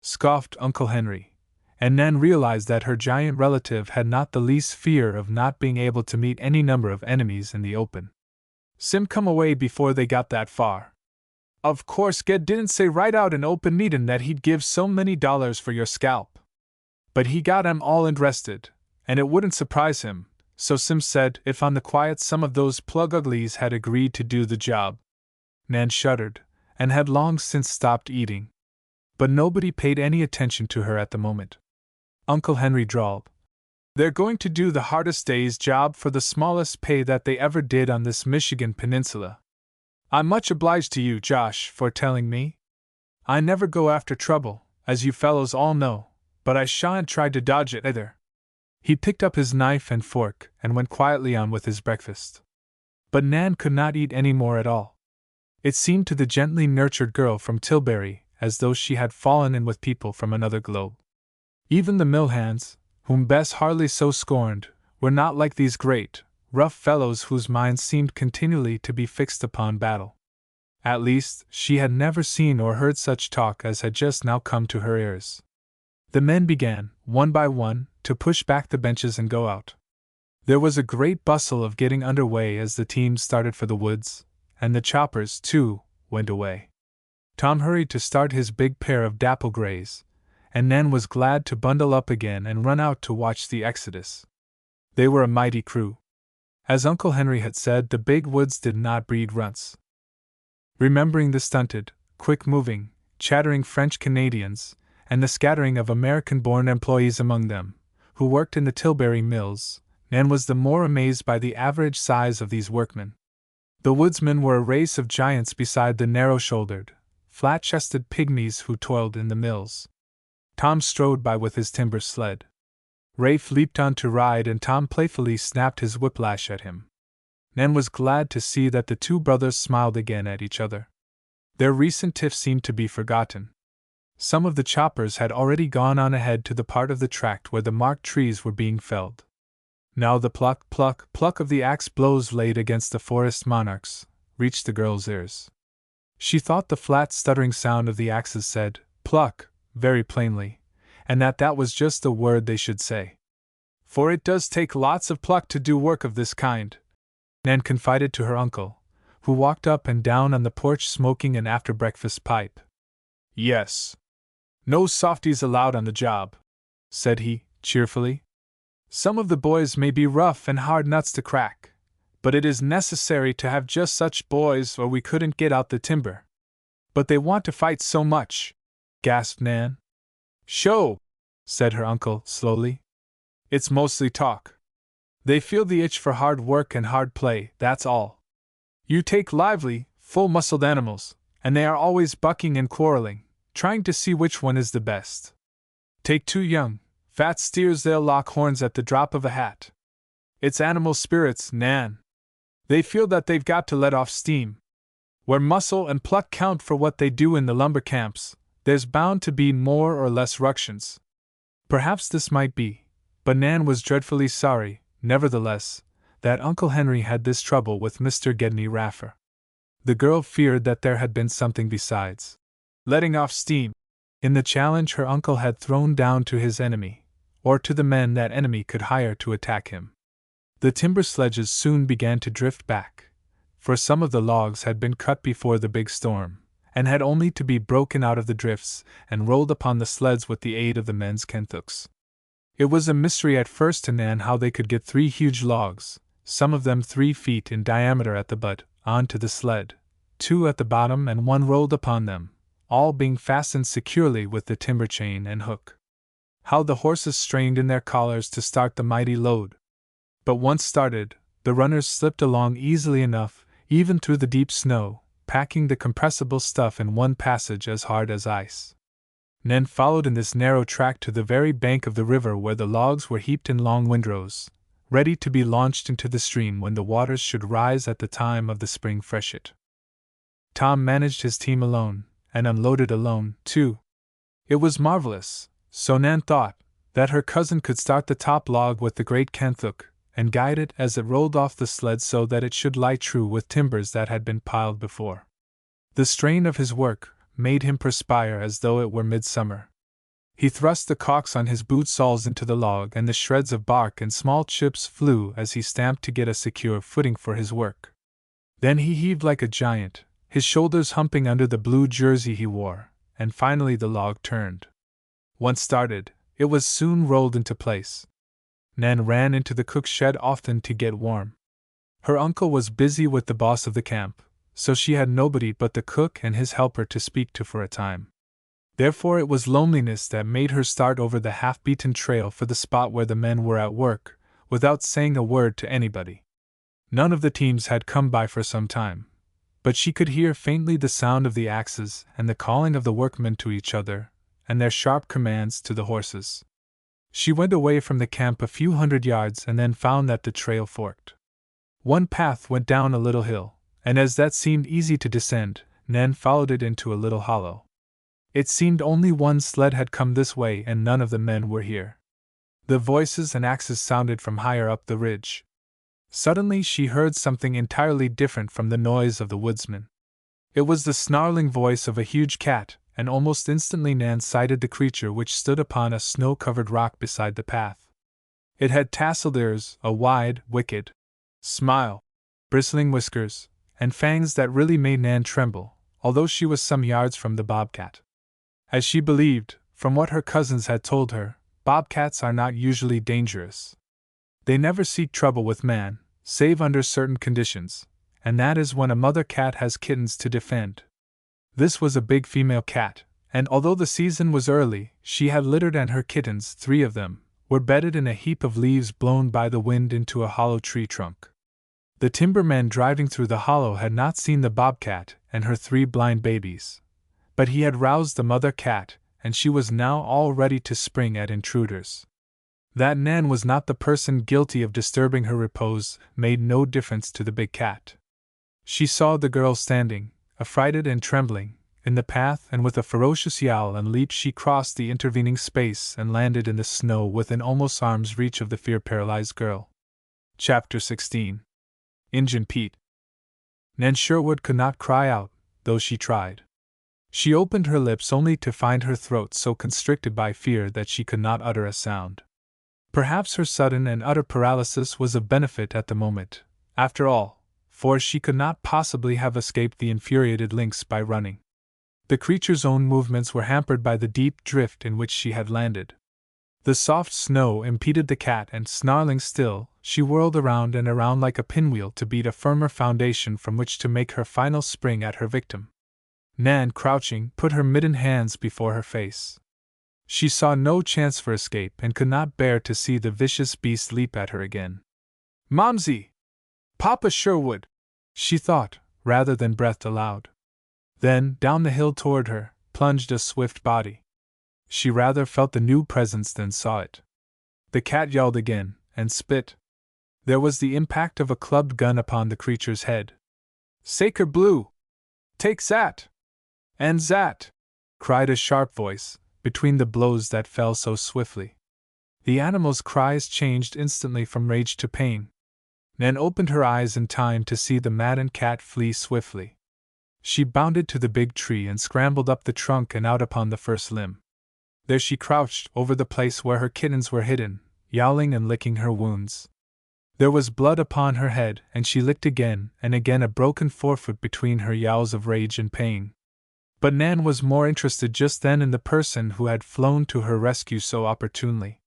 Scoffed Uncle Henry, and Nan realized that her giant relative had not the least fear of not being able to meet any number of enemies in the open. Sim come away before they got that far. Of course Ged didn't say right out in open meetin' that he'd give so many dollars for your scalp. But he got 'em all interested, and it wouldn't surprise him, so Sim said if on the quiet some of those plug uglies had agreed to do the job. Nan shuddered, and had long since stopped eating. But nobody paid any attention to her at the moment. Uncle Henry drawled, They're going to do the hardest day's job for the smallest pay that they ever did on this Michigan peninsula. I'm much obliged to you, Josh, for telling me. I never go after trouble, as you fellows all know, but I shan't try to dodge it either. He picked up his knife and fork and went quietly on with his breakfast. But Nan could not eat any more at all. It seemed to the gently nurtured girl from Tilbury as though she had fallen in with people from another globe. Even the mill hands, whom Bess hardly so scorned, were not like these great, rough fellows whose minds seemed continually to be fixed upon battle. At least, she had never seen or heard such talk as had just now come to her ears. The men began, one by one, to push back the benches and go out. There was a great bustle of getting under way as the teams started for the woods, and the choppers, too, went away. Tom hurried to start his big pair of dapple grays, and Nan was glad to bundle up again and run out to watch the exodus. They were a mighty crew. As Uncle Henry had said, the big woods did not breed runts. Remembering the stunted, quick-moving, chattering French Canadians, and the scattering of American-born employees among them, who worked in the Tilbury mills, Nan was the more amazed by the average size of these workmen. The woodsmen were a race of giants beside the narrow-shouldered, flat-chested pygmies who toiled in the mills. Tom strode by with his timber sled. Rafe leaped on to ride and Tom playfully snapped his whiplash at him. Nan was glad to see that the two brothers smiled again at each other. Their recent tiff seemed to be forgotten. Some of the choppers had already gone on ahead to the part of the tract where the marked trees were being felled. Now the pluck, pluck, pluck of the axe blows laid against the forest monarchs reached the girl's ears. She thought the flat, stuttering sound of the axes said, pluck, very plainly, and that was just the word they should say. For it does take lots of pluck to do work of this kind, Nan confided to her uncle, who walked up and down on the porch smoking an after-breakfast pipe. Yes. No softies allowed on the job, said he, cheerfully. Some of the boys may be rough and hard nuts to crack, but it is necessary to have just such boys or we couldn't get out the timber. But they want to fight so much, gasped Nan. Sho, said her uncle, slowly. It's mostly talk. They feel the itch for hard work and hard play, that's all. You take lively, full-muscled animals, and they are always bucking and quarreling, trying to see which one is the best. Take two young, fat steers, they'll lock horns at the drop of a hat. It's animal spirits, Nan. They feel that they've got to let off steam. Where muscle and pluck count for what they do in the lumber camps, there's bound to be more or less ructions. Perhaps this might be, but Nan was dreadfully sorry, nevertheless, that Uncle Henry had this trouble with Mr. Gedney Raffer. The girl feared that there had been something besides letting off steam in the challenge her uncle had thrown down to his enemy, or to the men that enemy could hire to attack him. The timber sledges soon began to drift back, for some of the logs had been cut before the big storm, and had only to be broken out of the drifts and rolled upon the sleds with the aid of the men's kenthooks. It was a mystery at first to Nan how they could get 3 huge logs, some of them 3 feet in diameter at the butt, onto the sled, 2 at the bottom and 1 rolled upon them, all being fastened securely with the timber chain and hook. How the horses strained in their collars to start the mighty load! But once started, the runners slipped along easily enough, even through the deep snow, packing the compressible stuff in one passage as hard as ice. Nan followed in this narrow track to the very bank of the river where the logs were heaped in long windrows, ready to be launched into the stream when the waters should rise at the time of the spring freshet. Tom managed his team alone, and unloaded alone, too. It was marvelous, so Nan thought, that her cousin could start the top log with the great canthook, and guide it as it rolled off the sled so that it should lie true with timbers that had been piled before. The strain of his work made him perspire as though it were midsummer. He thrust the caulks on his boot soles into the log, and the shreds of bark and small chips flew as he stamped to get a secure footing for his work. Then he heaved like a giant, his shoulders humping under the blue jersey he wore, and finally the log turned. Once started, it was soon rolled into place. Nan ran into the cook's shed often to get warm. Her uncle was busy with the boss of the camp, so she had nobody but the cook and his helper to speak to for a time. Therefore it was loneliness that made her start over the half-beaten trail for the spot where the men were at work, without saying a word to anybody. None of the teams had come by for some time, but she could hear faintly the sound of the axes and the calling of the workmen to each other, and their sharp commands to the horses. She went away from the camp a few hundred yards and then found that the trail forked. One path went down a little hill, and as that seemed easy to descend, Nan followed it into a little hollow. It seemed only one sled had come this way and none of the men were here. The voices and axes sounded from higher up the ridge. Suddenly she heard something entirely different from the noise of the woodsman. It was the snarling voice of a huge cat, and almost instantly Nan sighted the creature which stood upon a snow-covered rock beside the path. It had tasseled ears, a wide, wicked smile, bristling whiskers, and fangs that really made Nan tremble, although she was some yards from the bobcat. As she believed, from what her cousins had told her, bobcats are not usually dangerous. They never seek trouble with man, save under certain conditions, and that is when a mother cat has kittens to defend. This was a big female cat, and although the season was early, she had littered and her kittens, 3 of them, were bedded in a heap of leaves blown by the wind into a hollow tree trunk. The timberman driving through the hollow had not seen the bobcat and her 3 blind babies, but he had roused the mother cat, and she was now all ready to spring at intruders. That Nan was not the person guilty of disturbing her repose made no difference to the big cat. She saw the girl standing, affrighted and trembling, in the path, and with a ferocious yowl and leap she crossed the intervening space and landed in the snow within almost arm's reach of the fear-paralyzed girl. Chapter 16. Injun Pete. Nan Sherwood could not cry out, though she tried. She opened her lips only to find her throat so constricted by fear that she could not utter a sound. Perhaps her sudden and utter paralysis was of benefit at the moment, after all, for she could not possibly have escaped the infuriated lynx by running. The creature's own movements were hampered by the deep drift in which she had landed. The soft snow impeded the cat, and snarling still, she whirled around and around like a pinwheel to beat a firmer foundation from which to make her final spring at her victim. Nan, crouching, put her mittened hands before her face. She saw no chance for escape and could not bear to see the vicious beast leap at her again. "Momsey! Papa Sherwood!" she thought, rather than breathed aloud. Then, down the hill toward her, plunged a swift body. She rather felt the new presence than saw it. The cat yelled again, and spit. There was the impact of a clubbed gun upon the creature's head. "Saker blue! Take zat! And zat!" cried a sharp voice, between the blows that fell so swiftly. The animal's cries changed instantly from rage to pain. Nan opened her eyes in time to see the maddened cat flee swiftly. She bounded to the big tree and scrambled up the trunk and out upon the first limb. There she crouched over the place where her kittens were hidden, yowling and licking her wounds. There was blood upon her head, and she licked again and again a broken forefoot between her yowls of rage and pain. But Nan was more interested just then in the person who had flown to her rescue so opportunely.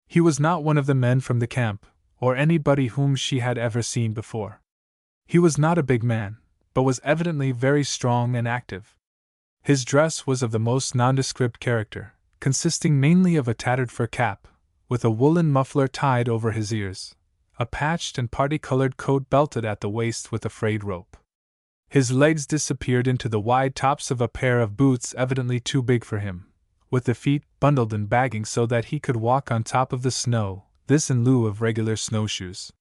He was not one of the men from the camp, or anybody whom she had ever seen before. He was not a big man, but was evidently very strong and active. His dress was of the most nondescript character, consisting mainly of a tattered fur cap, with a woolen muffler tied over his ears, a patched and party-colored coat belted at the waist with a frayed rope. His legs disappeared into the wide tops of a pair of boots evidently too big for him, with the feet bundled in bagging so that he could walk on top of the snow, this in lieu of regular snowshoes.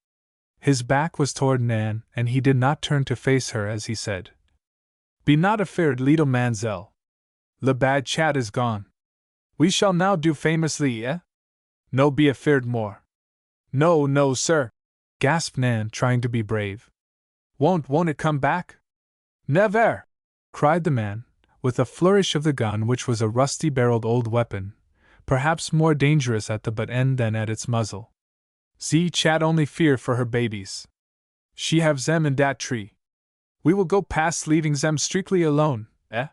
His back was toward Nan, and he did not turn to face her as he said, "Be not afeard, little manzel. Le bad chat is gone. We shall now do famously, eh? No be afeard more." "No, no, sir," gasped Nan, trying to be brave. Won't it come back?" "Never!" cried the man, with a flourish of the gun, which was a rusty-barreled old weapon, perhaps more dangerous at the butt end than at its muzzle. "Ze chat only fear for her babies. She have zem in dat tree. We will go past leaving zem strictly alone, eh?"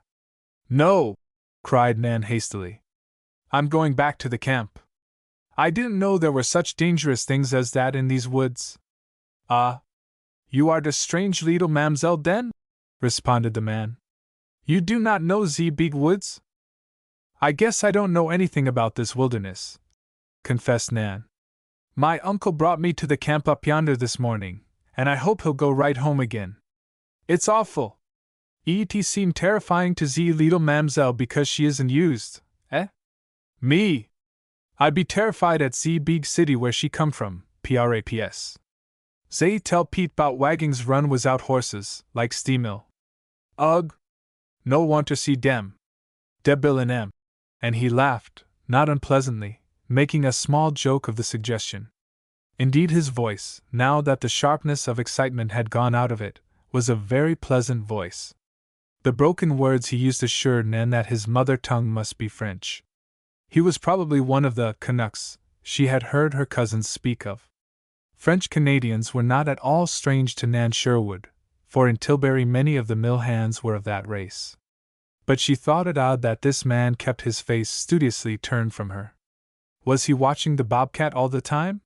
"No!" cried Nan hastily. "I'm going back to the camp. I didn't know there were such dangerous things as that in these woods." "Ah! You are the strange little mamselle, then?" responded the man. "You do not know ze big woods?" "I guess I don't know anything about this wilderness," confessed Nan. "My uncle brought me to the camp up yonder this morning, and I hope he'll go right home again. It's awful. It seem terrifying to ze little mamselle because she isn't used, eh? Me! I'd be terrified at ze big city where she come from, praps. Zay tell Pete 'bout wagons run without horses, like steamill. Ugh! No want to see dem. Debil in em. And he laughed, not unpleasantly, making a small joke of the suggestion. Indeed, his voice, now that the sharpness of excitement had gone out of it, was a very pleasant voice. The broken words he used assured Nan that his mother tongue must be French. He was probably one of the Canucks she had heard her cousins speak of. French Canadians were not at all strange to Nan Sherwood, for in Tilbury many of the mill hands were of that race. But she thought it odd that this man kept his face studiously turned from her. Was he watching the bobcat all the time?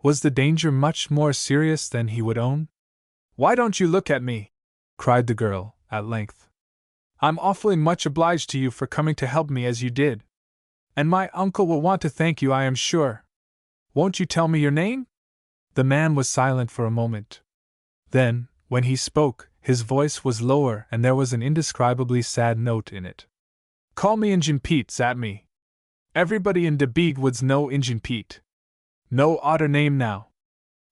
Was the danger much more serious than he would own? "Why don't you look at me?" cried the girl, at length. "I'm awfully much obliged to you for coming to help me as you did. And my uncle will want to thank you, I am sure. Won't you tell me your name?" The man was silent for a moment. Then, when he spoke, his voice was lower and there was an indescribably sad note in it. "Call me Injun Pete, zat me. Everybody in de big woods know Injun Pete. No odder name now.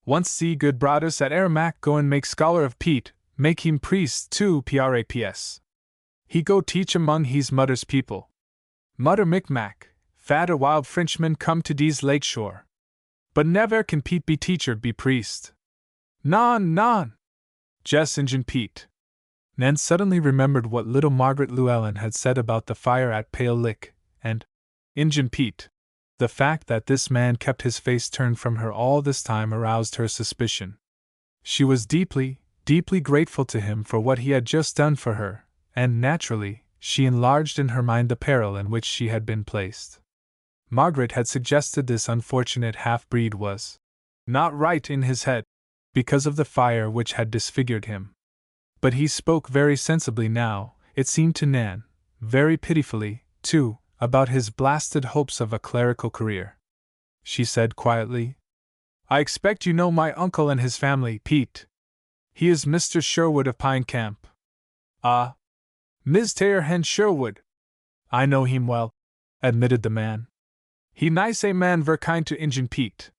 Once see good brothers at Aramac go and make scholar of Pete, make him priest too, praps. He go teach among his mother's people. Mother Micmac, fader wild Frenchman come to dees lake shore. But never can Pete be teacher be priest. Non! Jess Injun Pete." Nan suddenly remembered what little Margaret Llewellyn had said about the fire at Pale Lick, and Injun Pete. The fact that this man kept his face turned from her all this time aroused her suspicion. She was deeply, deeply grateful to him for what he had just done for her, and naturally, she enlarged in her mind the peril in which she had been placed. Margaret had suggested this unfortunate half-breed was not right in his head, because of the fire which had disfigured him. But he spoke very sensibly now, it seemed to Nan, very pitifully, too, about his blasted hopes of a clerical career. She said quietly, "I expect you know my uncle and his family, Pete. He is Mr. Sherwood of Pine Camp." "Ah, Ms. Hen Sherwood. I know him well," admitted the man. "He nice a man ver kind to Injun Pete."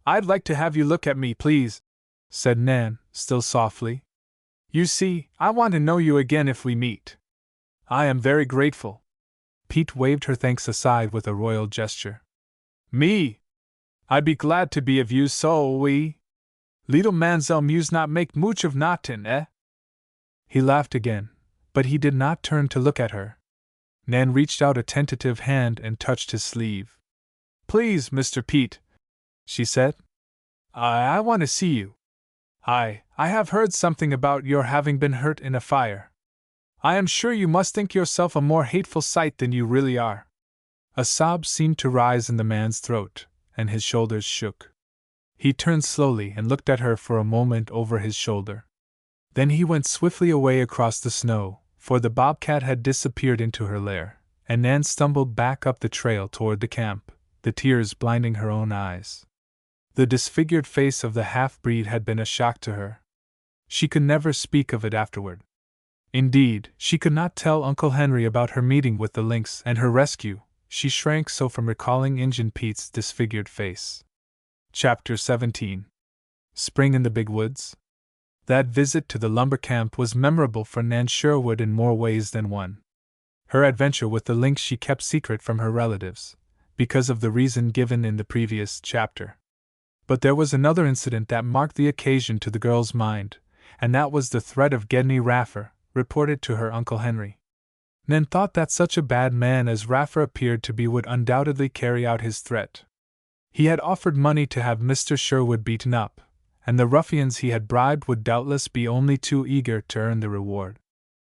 "I'd like to have you look at me, please," said Nan, still softly. "You see, I want to know you again if we meet." "I am very grateful." Pete waved her thanks aside with a royal gesture. "Me! I'd be glad to be of use, so we. Little manzel muse not make mooch of notin, eh?" He laughed again, but he did not turn to look at her. Nan reached out a tentative hand and touched his sleeve. "Please, Mr. Pete," she said. I want to see you. I have heard something about your having been hurt in a fire. I am sure you must think yourself a more hateful sight than you really are." A sob seemed to rise in the man's throat, and his shoulders shook. He turned slowly and looked at her for a moment over his shoulder. Then he went swiftly away across the snow, for the bobcat had disappeared into her lair, and Nan stumbled back up the trail toward the camp, the tears blinding her own eyes. The disfigured face of the half-breed had been a shock to her. She could never speak of it afterward. Indeed, she could not tell Uncle Henry about her meeting with the lynx and her rescue, she shrank so from recalling Injun Pete's disfigured face. Chapter 17. Spring in the Big Woods? That visit to the lumber camp was memorable for Nan Sherwood in more ways than one. Her adventure with the lynx she kept secret from her relatives, because of the reason given in the previous chapter. But there was another incident that marked the occasion to the girl's mind, and that was the threat of Gedney Raffer, reported to her Uncle Henry. Nan thought that such a bad man as Raffer appeared to be would undoubtedly carry out his threat. He had offered money to have Mr. Sherwood beaten up, and the ruffians he had bribed would doubtless be only too eager to earn the reward.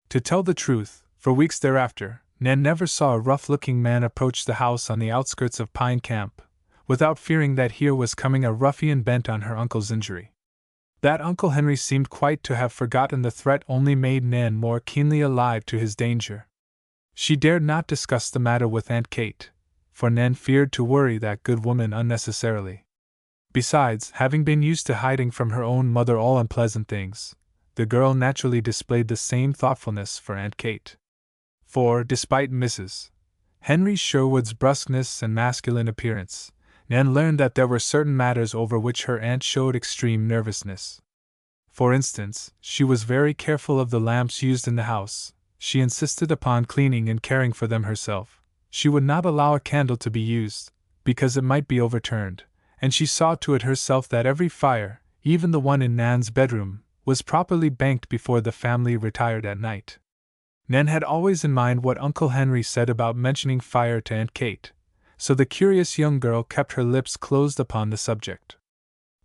To tell the truth, for weeks thereafter, Nan never saw a rough-looking man approach the house on the outskirts of Pine Camp, without fearing that here was coming a ruffian bent on her uncle's injury. That Uncle Henry seemed quite to have forgotten the threat only made Nan more keenly alive to his danger. She dared not discuss the matter with Aunt Kate, for Nan feared to worry that good woman unnecessarily. Besides, having been used to hiding from her own mother all unpleasant things, the girl naturally displayed the same thoughtfulness for Aunt Kate. For, despite Mrs. Henry Sherwood's brusqueness and masculine appearance, Nan learned that there were certain matters over which her aunt showed extreme nervousness. For instance, she was very careful of the lamps used in the house. She insisted upon cleaning and caring for them herself. She would not allow a candle to be used, because it might be overturned, and she saw to it herself that every fire, even the one in Nan's bedroom, was properly banked before the family retired at night. Nan had always in mind what Uncle Henry said about mentioning fire to Aunt Kate, so the curious young girl kept her lips closed upon the subject.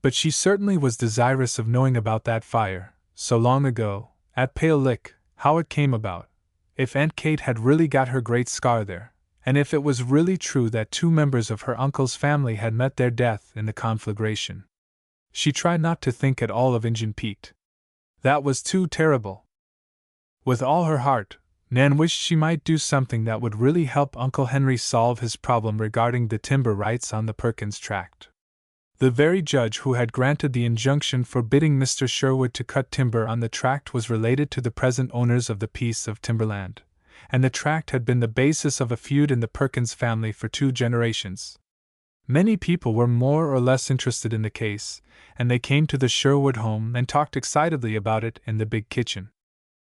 But she certainly was desirous of knowing about that fire, so long ago, at Pale Lick, how it came about, if Aunt Kate had really got her great scar there, and if it was really true that 2 members of her uncle's family had met their death in the conflagration. She tried not to think at all of Injun Pete. That was too terrible. With all her heart, Nan wished she might do something that would really help Uncle Henry solve his problem regarding the timber rights on the Perkins tract. The very judge who had granted the injunction forbidding Mr. Sherwood to cut timber on the tract was related to the present owners of the piece of timberland, and the tract had been the basis of a feud in the Perkins family for 2 generations. Many people were more or less interested in the case, and they came to the Sherwood home and talked excitedly about it in the big kitchen.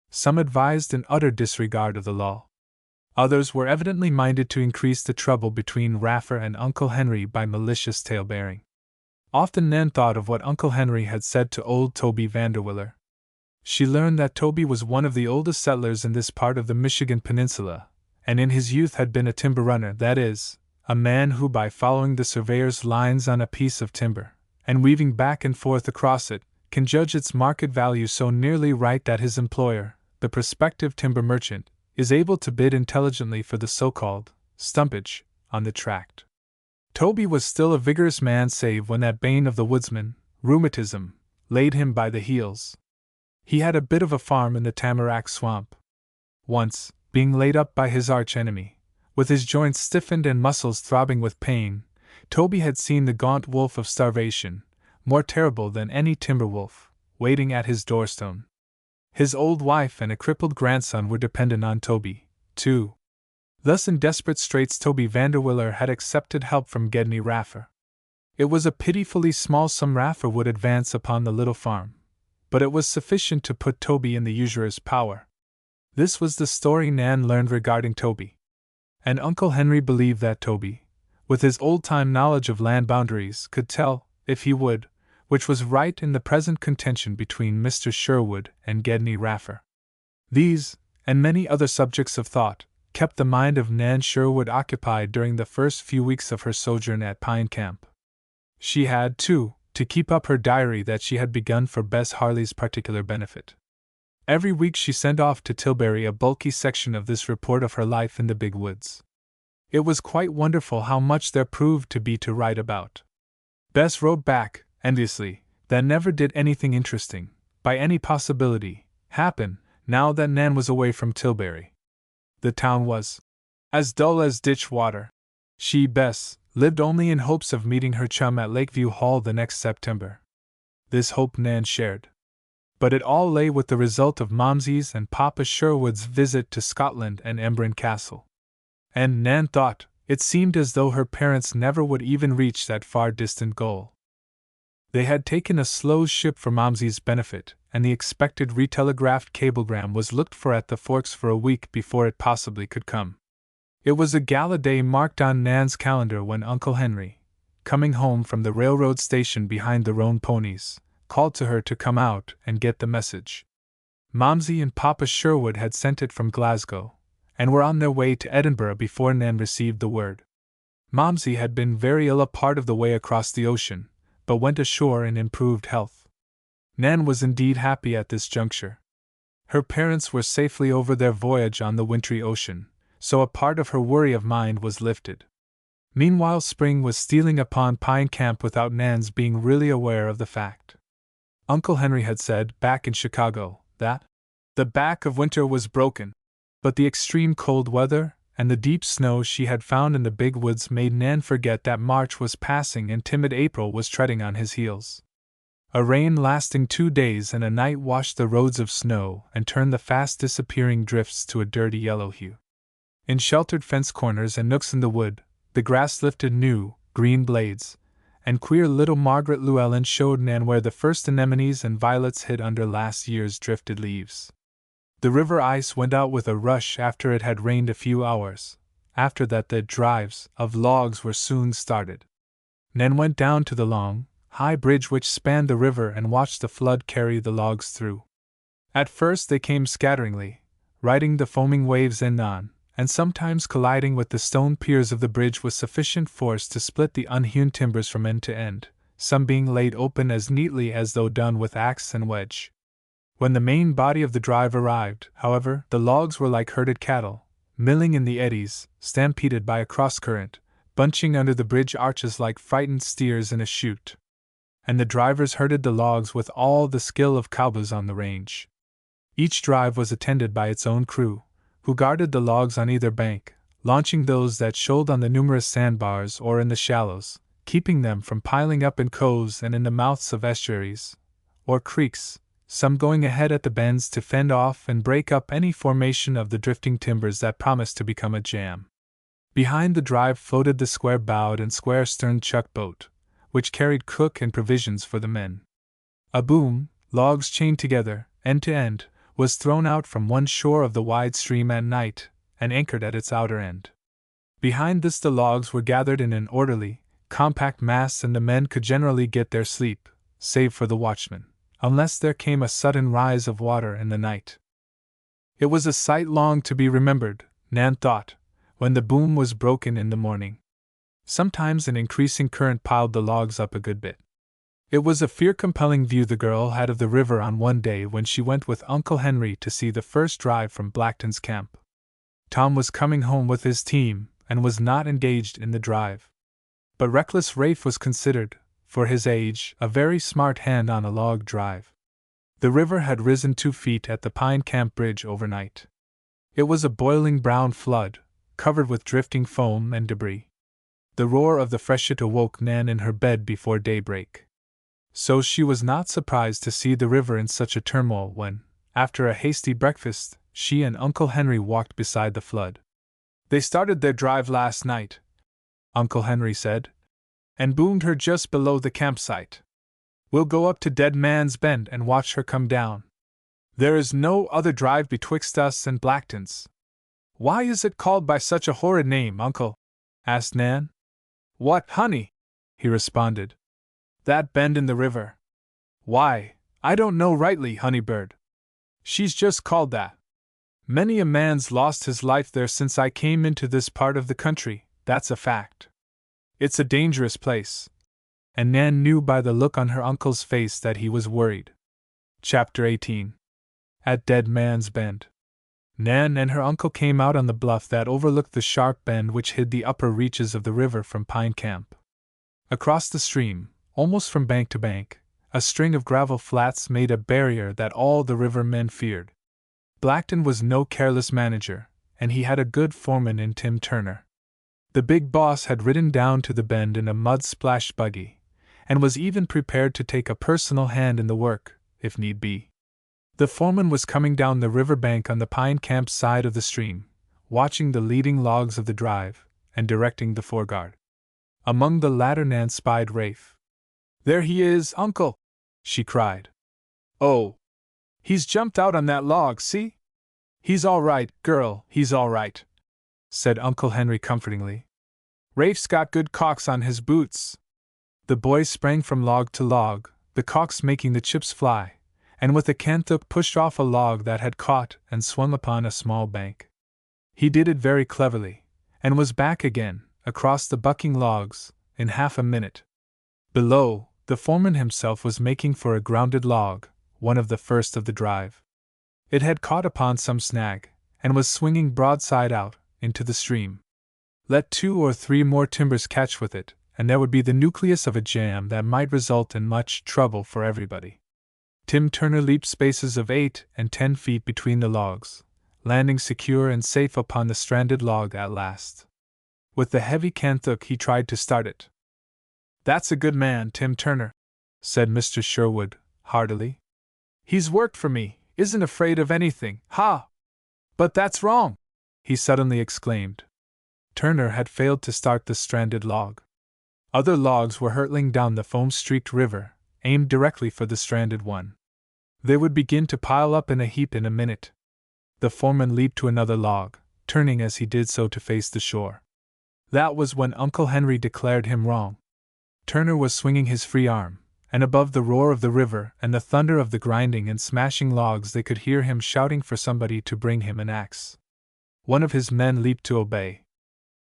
Some advised an utter disregard of the law. Others were evidently minded to increase the trouble between Raffer and Uncle Henry by malicious tale-bearing. Often Nan thought of what Uncle Henry had said to old Toby Vanderwiller. She learned that Toby was one of the oldest settlers in this part of the Michigan Peninsula, and in his youth had been a timber runner, that is, a man who by following the surveyor's lines on a piece of timber, and weaving back and forth across it, can judge its market value so nearly right that his employer, the prospective timber merchant, is able to bid intelligently for the so-called stumpage on the tract. Toby was still a vigorous man save when that bane of the woodsman, rheumatism, laid him by the heels. He had a bit of a farm in the tamarack swamp. Once, being laid up by his arch-enemy, with his joints stiffened and muscles throbbing with pain, Toby had seen the gaunt wolf of starvation, more terrible than any timber wolf, waiting at his doorstone. His old wife and a crippled grandson were dependent on Toby, too. Thus in desperate straits Toby Vanderwiller had accepted help from Gedney Raffer. It was a pitifully small sum Raffer would advance upon the little farm, but it was sufficient to put Toby in the usurer's power. This was the story Nan learned regarding Toby. And Uncle Henry believed that Toby, with his old-time knowledge of land boundaries, could tell, if he would, which was right in the present contention between Mr. Sherwood and Gedney Raffer. These, and many other subjects of thought, kept the mind of Nan Sherwood occupied during the first few weeks of her sojourn at Pine Camp. She had, too, to keep up her diary that she had begun for Bess Harley's particular benefit. Every week she sent off to Tilbury a bulky section of this report of her life in the big woods. It was quite wonderful how much there proved to be to write about. Bess wrote back, enviously, that never did anything interesting, by any possibility, happen, now that Nan was away from Tilbury. The town was as dull as ditch water. She, Bess, lived only in hopes of meeting her chum at Lakeview Hall the next September. This hope Nan shared. But it all lay with the result of Momsey's and Papa Sherwood's visit to Scotland and Embren Castle. And Nan thought, it seemed as though her parents never would even reach that far distant goal. They had taken a slow ship for Momsey's benefit, and the expected retelegraphed cablegram was looked for at the Forks for a week before it possibly could come. It was a gala day marked on Nan's calendar when Uncle Henry, coming home from the railroad station behind the roan ponies, called to her to come out and get the message. Momsey and Papa Sherwood had sent it from Glasgow, and were on their way to Edinburgh before Nan received the word. Momsey had been very ill a part of the way across the ocean, but went ashore in improved health. Nan was indeed happy at this juncture. Her parents were safely over their voyage on the wintry ocean, so a part of her worry of mind was lifted. Meanwhile, spring was stealing upon Pine Camp without Nan's being really aware of the fact. Uncle Henry had said, back in Chicago, that the back of winter was broken, but the extreme cold weather and the deep snow she had found in the big woods made Nan forget that March was passing and timid April was treading on his heels. A rain lasting 2 days and a night washed the roads of snow and turned the fast disappearing drifts to a dirty yellow hue. In sheltered fence corners and nooks in the wood, the grass lifted new, green blades, and queer little Margaret Llewellyn showed Nan where the first anemones and violets hid under last year's drifted leaves. The river ice went out with a rush after it had rained a few hours. After that, the drives of logs were soon started. Nan went down to the long, high bridge which spanned the river and watched the flood carry the logs through. At first they came scatteringly, riding the foaming waves end on, and sometimes colliding with the stone piers of the bridge with sufficient force to split the unhewn timbers from end to end, some being laid open as neatly as though done with axe and wedge. When the main body of the drive arrived, however, the logs were like herded cattle, milling in the eddies, stampeded by a cross-current, bunching under the bridge arches like frightened steers in a chute. And the drivers herded the logs with all the skill of cowboys on the range. Each drive was attended by its own crew, who guarded the logs on either bank, launching those that shoaled on the numerous sandbars or in the shallows, keeping them from piling up in coves and in the mouths of estuaries or creeks, some going ahead at the bends to fend off and break up any formation of the drifting timbers that promised to become a jam. Behind the drive floated the square-bowed and square-sterned chuck boat, which carried cook and provisions for the men. A boom, logs chained together, end to end, was thrown out from one shore of the wide stream at night, and anchored at its outer end. Behind this the logs were gathered in an orderly, compact mass, and the men could generally get their sleep, save for the watchman, unless there came a sudden rise of water in the night. It was a sight long to be remembered, Nan thought, when the boom was broken in the morning. Sometimes an increasing current piled the logs up a good bit. It was a fear-compelling view the girl had of the river on one day when she went with Uncle Henry to see the first drive from Blackton's camp. Tom was coming home with his team, and was not engaged in the drive. But reckless Rafe was considered, for his age, a very smart hand on a log drive. The river had risen 2 feet at the Pine Camp Bridge overnight. It was a boiling brown flood, covered with drifting foam and debris. The roar of the freshet awoke Nan in her bed before daybreak. So she was not surprised to see the river in such a turmoil when, after a hasty breakfast, she and Uncle Henry walked beside the flood. "They started their drive last night," Uncle Henry said, "and boomed her just below the campsite. We'll go up to Dead Man's Bend and watch her come down. There is no other drive betwixt us and Blackton's." "Why is it called by such a horrid name, Uncle?" asked Nan. "What, honey?" he responded. "That bend in the river. Why, I don't know rightly, Honeybird. She's just called that. Many a man's lost his life there since I came into this part of the country, that's a fact. It's a dangerous place." And Nan knew by the look on her uncle's face that he was worried. Chapter 18. At Dead Man's Bend. Nan and her uncle came out on the bluff that overlooked the sharp bend which hid the upper reaches of the river from Pine Camp. Across the stream, almost from bank to bank, a string of gravel flats made a barrier that all the river men feared. Blackton was no careless manager, and he had a good foreman in Tim Turner. The big boss had ridden down to the bend in a mud-splashed buggy, and was even prepared to take a personal hand in the work, if need be. The foreman was coming down the river bank on the pine camp side of the stream, watching the leading logs of the drive, and directing the foreguard. Among the latter Nan spied Rafe. "There he is, Uncle!" she cried. "Oh! He's jumped out on that log, see? He's all right, girl, he's all right," said Uncle Henry comfortingly. "Rafe's got good calks on his boots." The boys sprang from log to log, the calks making the chips fly, and with a canthook pushed off a log that had caught and swung upon a small bank. He did it very cleverly, and was back again, across the bucking logs, in half a minute. Below, the foreman himself was making for a grounded log, one of the first of the drive. It had caught upon some snag, and was swinging broadside out, into the stream. Let 2 or 3 more timbers catch with it, and there would be the nucleus of a jam that might result in much trouble for everybody. Tim Turner leaped spaces of 8 and 10 feet between the logs, landing secure and safe upon the stranded log at last. With the heavy canthook he tried to start it. "That's a good man, Tim Turner," said Mr. Sherwood, heartily. "He's worked for me, isn't afraid of anything, ha! But that's wrong!" he suddenly exclaimed. Turner had failed to start the stranded log. Other logs were hurtling down the foam-streaked river, aimed directly for the stranded one. They would begin to pile up in a heap in a minute. The foreman leaped to another log, turning as he did so to face the shore. That was when Uncle Henry declared him wrong. Turner was swinging his free arm, and above the roar of the river and the thunder of the grinding and smashing logs they could hear him shouting for somebody to bring him an axe. One of his men leaped to obey.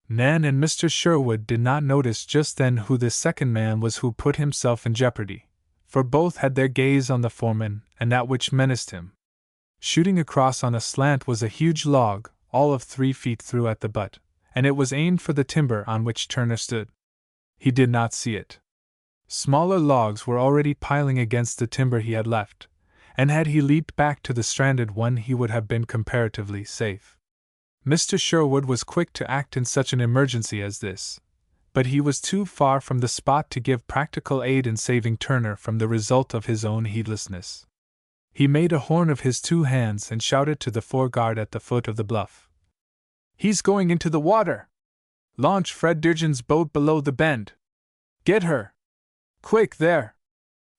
Nan and Mr. Sherwood did not notice just then who this second man was who put himself in jeopardy, for both had their gaze on the foreman and that which menaced him. Shooting across on a slant was a huge log, all of 3 feet through at the butt, and it was aimed for the timber on which Turner stood. He did not see it. Smaller logs were already piling against the timber he had left, and had he leaped back to the stranded one he would have been comparatively safe. Mr. Sherwood was quick to act in such an emergency as this, but he was too far from the spot to give practical aid in saving Turner from the result of his own heedlessness. He made a horn of his 2 hands and shouted to the foreguard at the foot of the bluff. "He's going into the water! Launch Fred Durgin's boat below the bend! Get her! Quick there!"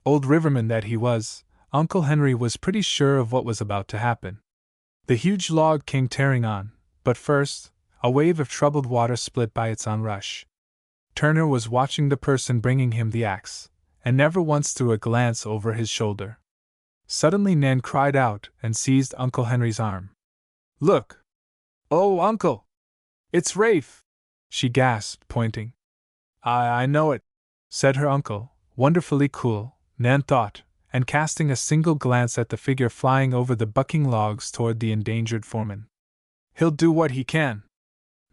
Old riverman that he was, Uncle Henry was pretty sure of what was about to happen. The huge log came tearing on, but first, a wave of troubled water split by its onrush. Turner was watching the person bringing him the axe, and never once threw a glance over his shoulder. Suddenly Nan cried out and seized Uncle Henry's arm. "Look! Oh, Uncle! It's Rafe!" she gasped, pointing. I know it," said her uncle, wonderfully cool, Nan thought, and casting a single glance at the figure flying over the bucking logs toward the endangered foreman. "He'll do what he can."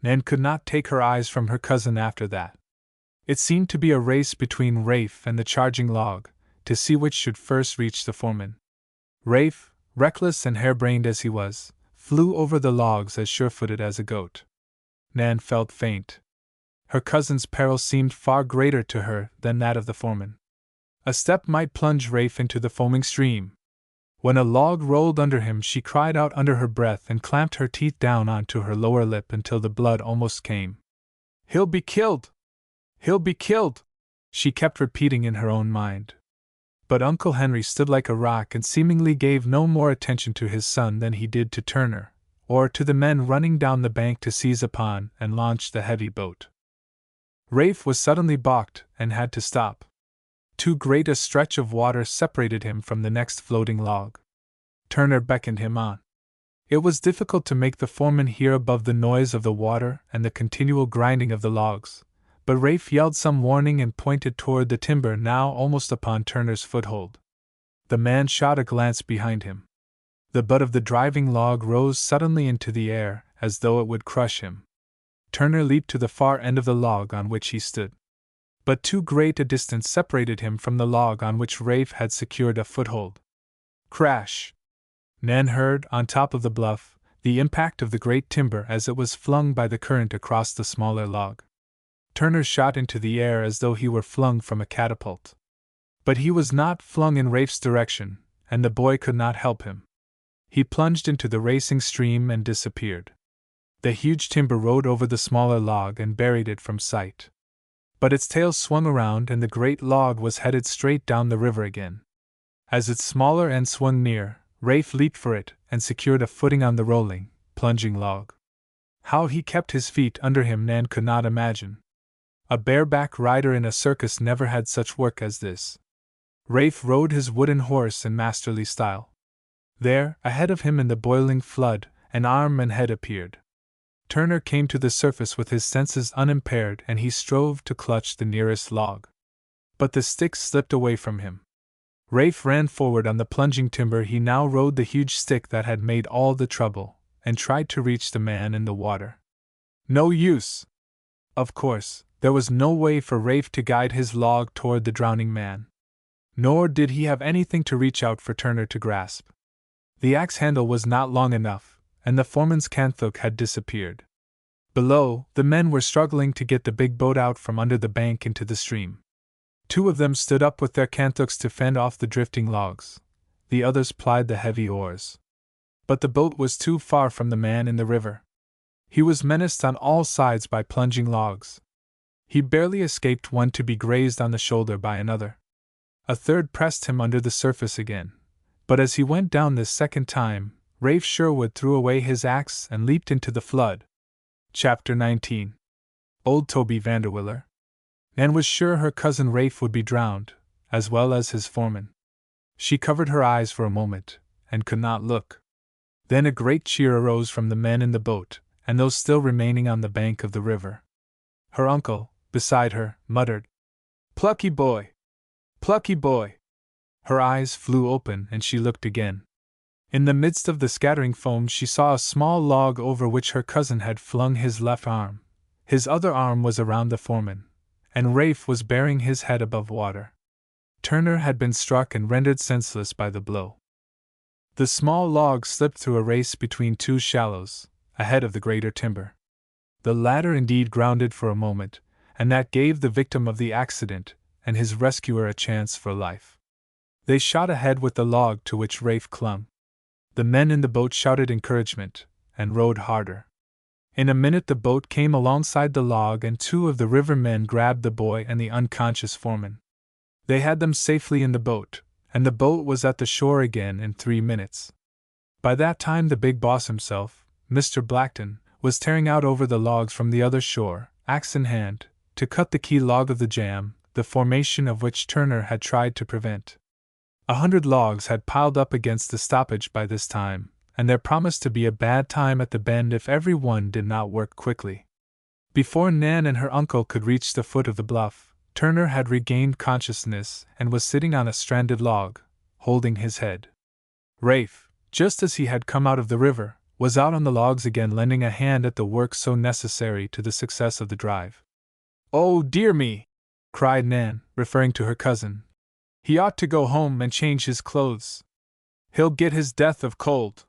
Nan could not take her eyes from her cousin after that. It seemed to be a race between Rafe and the charging log, to see which should first reach the foreman. Rafe, reckless and harebrained as he was, flew over the logs as sure-footed as a goat. Nan felt faint. Her cousin's peril seemed far greater to her than that of the foreman. A step might plunge Rafe into the foaming stream. When a log rolled under him, she cried out under her breath and clamped her teeth down onto her lower lip until the blood almost came. "He'll be killed! He'll be killed!" she kept repeating in her own mind. But Uncle Henry stood like a rock and seemingly gave no more attention to his son than he did to Turner, or to the men running down the bank to seize upon and launch the heavy boat. Rafe was suddenly balked and had to stop. Too great a stretch of water separated him from the next floating log. Turner beckoned him on. It was difficult to make the foreman hear above the noise of the water and the continual grinding of the logs, but Rafe yelled some warning and pointed toward the timber now almost upon Turner's foothold. The man shot a glance behind him. The butt of the driving log rose suddenly into the air as though it would crush him. Turner leaped to the far end of the log on which he stood. But too great a distance separated him from the log on which Rafe had secured a foothold. Crash! Nan heard, on top of the bluff, the impact of the great timber as it was flung by the current across the smaller log. Turner shot into the air as though he were flung from a catapult. But he was not flung in Rafe's direction, and the boy could not help him. he plunged into the racing stream and disappeared. The huge timber rode over the smaller log and buried it from sight. But its tail swung around and the great log was headed straight down the river again. As its smaller end swung near, Rafe leaped for it and secured a footing on the rolling, plunging log. How he kept his feet under him Nan could not imagine. A bareback rider in a circus never had such work as this. Rafe rode his wooden horse in masterly style. There, ahead of him in the boiling flood, an arm and head appeared. Turner came to the surface with his senses unimpaired and he strove to clutch the nearest log. But the stick slipped away from him. Rafe ran forward on the plunging timber. He now rode the huge stick that had made all the trouble, and tried to reach the man in the water. No use! Of course, there was no way for Rafe to guide his log toward the drowning man. Nor did he have anything to reach out for Turner to grasp. The axe handle was not long enough, and the foreman's canthook had disappeared. Below, the men were struggling to get the big boat out from under the bank into the stream. 2 of them stood up with their canthooks to fend off the drifting logs. The others plied the heavy oars. But the boat was too far from the man in the river. He was menaced on all sides by plunging logs. He barely escaped one to be grazed on the shoulder by another. A third pressed him under the surface again. But as he went down this second time, Rafe Sherwood threw away his axe and leaped into the flood. Chapter 19. Old Toby Vanderwiller. Nan was sure her cousin Rafe would be drowned, as well as his foreman. She covered her eyes for a moment, and could not look. Then a great cheer arose from the men in the boat, and those still remaining on the bank of the river. Her uncle, beside her, muttered, "Plucky boy! Plucky boy!" Her eyes flew open and she looked again. In the midst of the scattering foam she saw a small log over which her cousin had flung his left arm. His other arm was around the foreman, and Rafe was bearing his head above water. Turner had been struck and rendered senseless by the blow. The small log slipped through a race between 2 shallows, ahead of the greater timber. The latter indeed grounded for a moment, and that gave the victim of the accident and his rescuer a chance for life. They shot ahead with the log to which Rafe clung. The men in the boat shouted encouragement, and rowed harder. In a minute the boat came alongside the log and 2 of the river men grabbed the boy and the unconscious foreman. They had them safely in the boat, and the boat was at the shore again in 3 minutes. By that time the big boss himself, Mr. Blackton, was tearing out over the logs from the other shore, axe in hand, to cut the key log of the jam, the formation of which Turner had tried to prevent. 100 logs had piled up against the stoppage by this time, and there promised to be a bad time at the bend if every one did not work quickly. Before Nan and her uncle could reach the foot of the bluff, Turner had regained consciousness and was sitting on a stranded log, holding his head. Rafe, just as he had come out of the river, was out on the logs again lending a hand at the work so necessary to the success of the drive. "Oh, dear me!" cried Nan, referring to her cousin. "He ought to go home and change his clothes. He'll get his death of cold.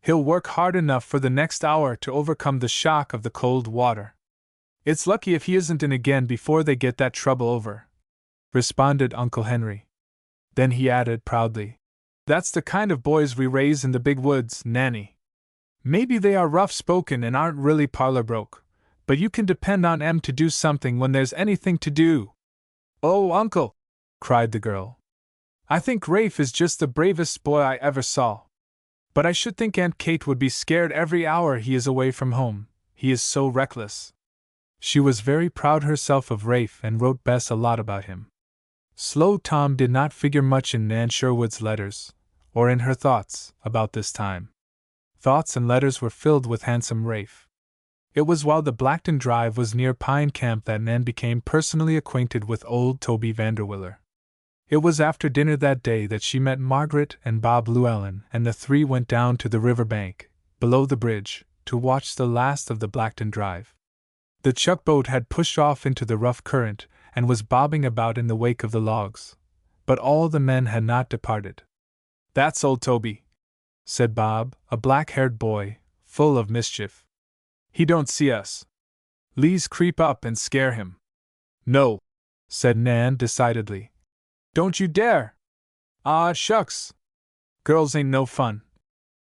He'll work hard enough for the next hour to overcome the shock of the cold water. It's lucky if he isn't in again before they get that trouble over," responded Uncle Henry. Then he added proudly, "That's the kind of boys we raise in the big woods, Nanny. Maybe they are rough-spoken and aren't really parlor broke, but you can depend on 'em to do something when there's anything to do." "Oh, Uncle!" cried the girl. "I think Rafe is just the bravest boy I ever saw. But I should think Aunt Kate would be scared every hour he is away from home, he is so reckless." She was very proud herself of Rafe and wrote Bess a lot about him. Slow Tom did not figure much in Nan Sherwood's letters, or in her thoughts, about this time. Thoughts and letters were filled with handsome Rafe. It was while the Blackton Drive was near Pine Camp that Nan became personally acquainted with old Toby Vanderwiller. It was after dinner that day that she met Margaret and Bob Llewellyn, and the 3 went down to the river bank, below the bridge, to watch the last of the Blackton Drive. The chuck boat had pushed off into the rough current, and was bobbing about in the wake of the logs. But all the men had not departed. "That's old Toby," said Bob, a black-haired boy, full of mischief. "He don't see us. Le's creep up and scare him." "No," said Nan decidedly. "Don't you dare!" "Ah, shucks! Girls ain't no fun.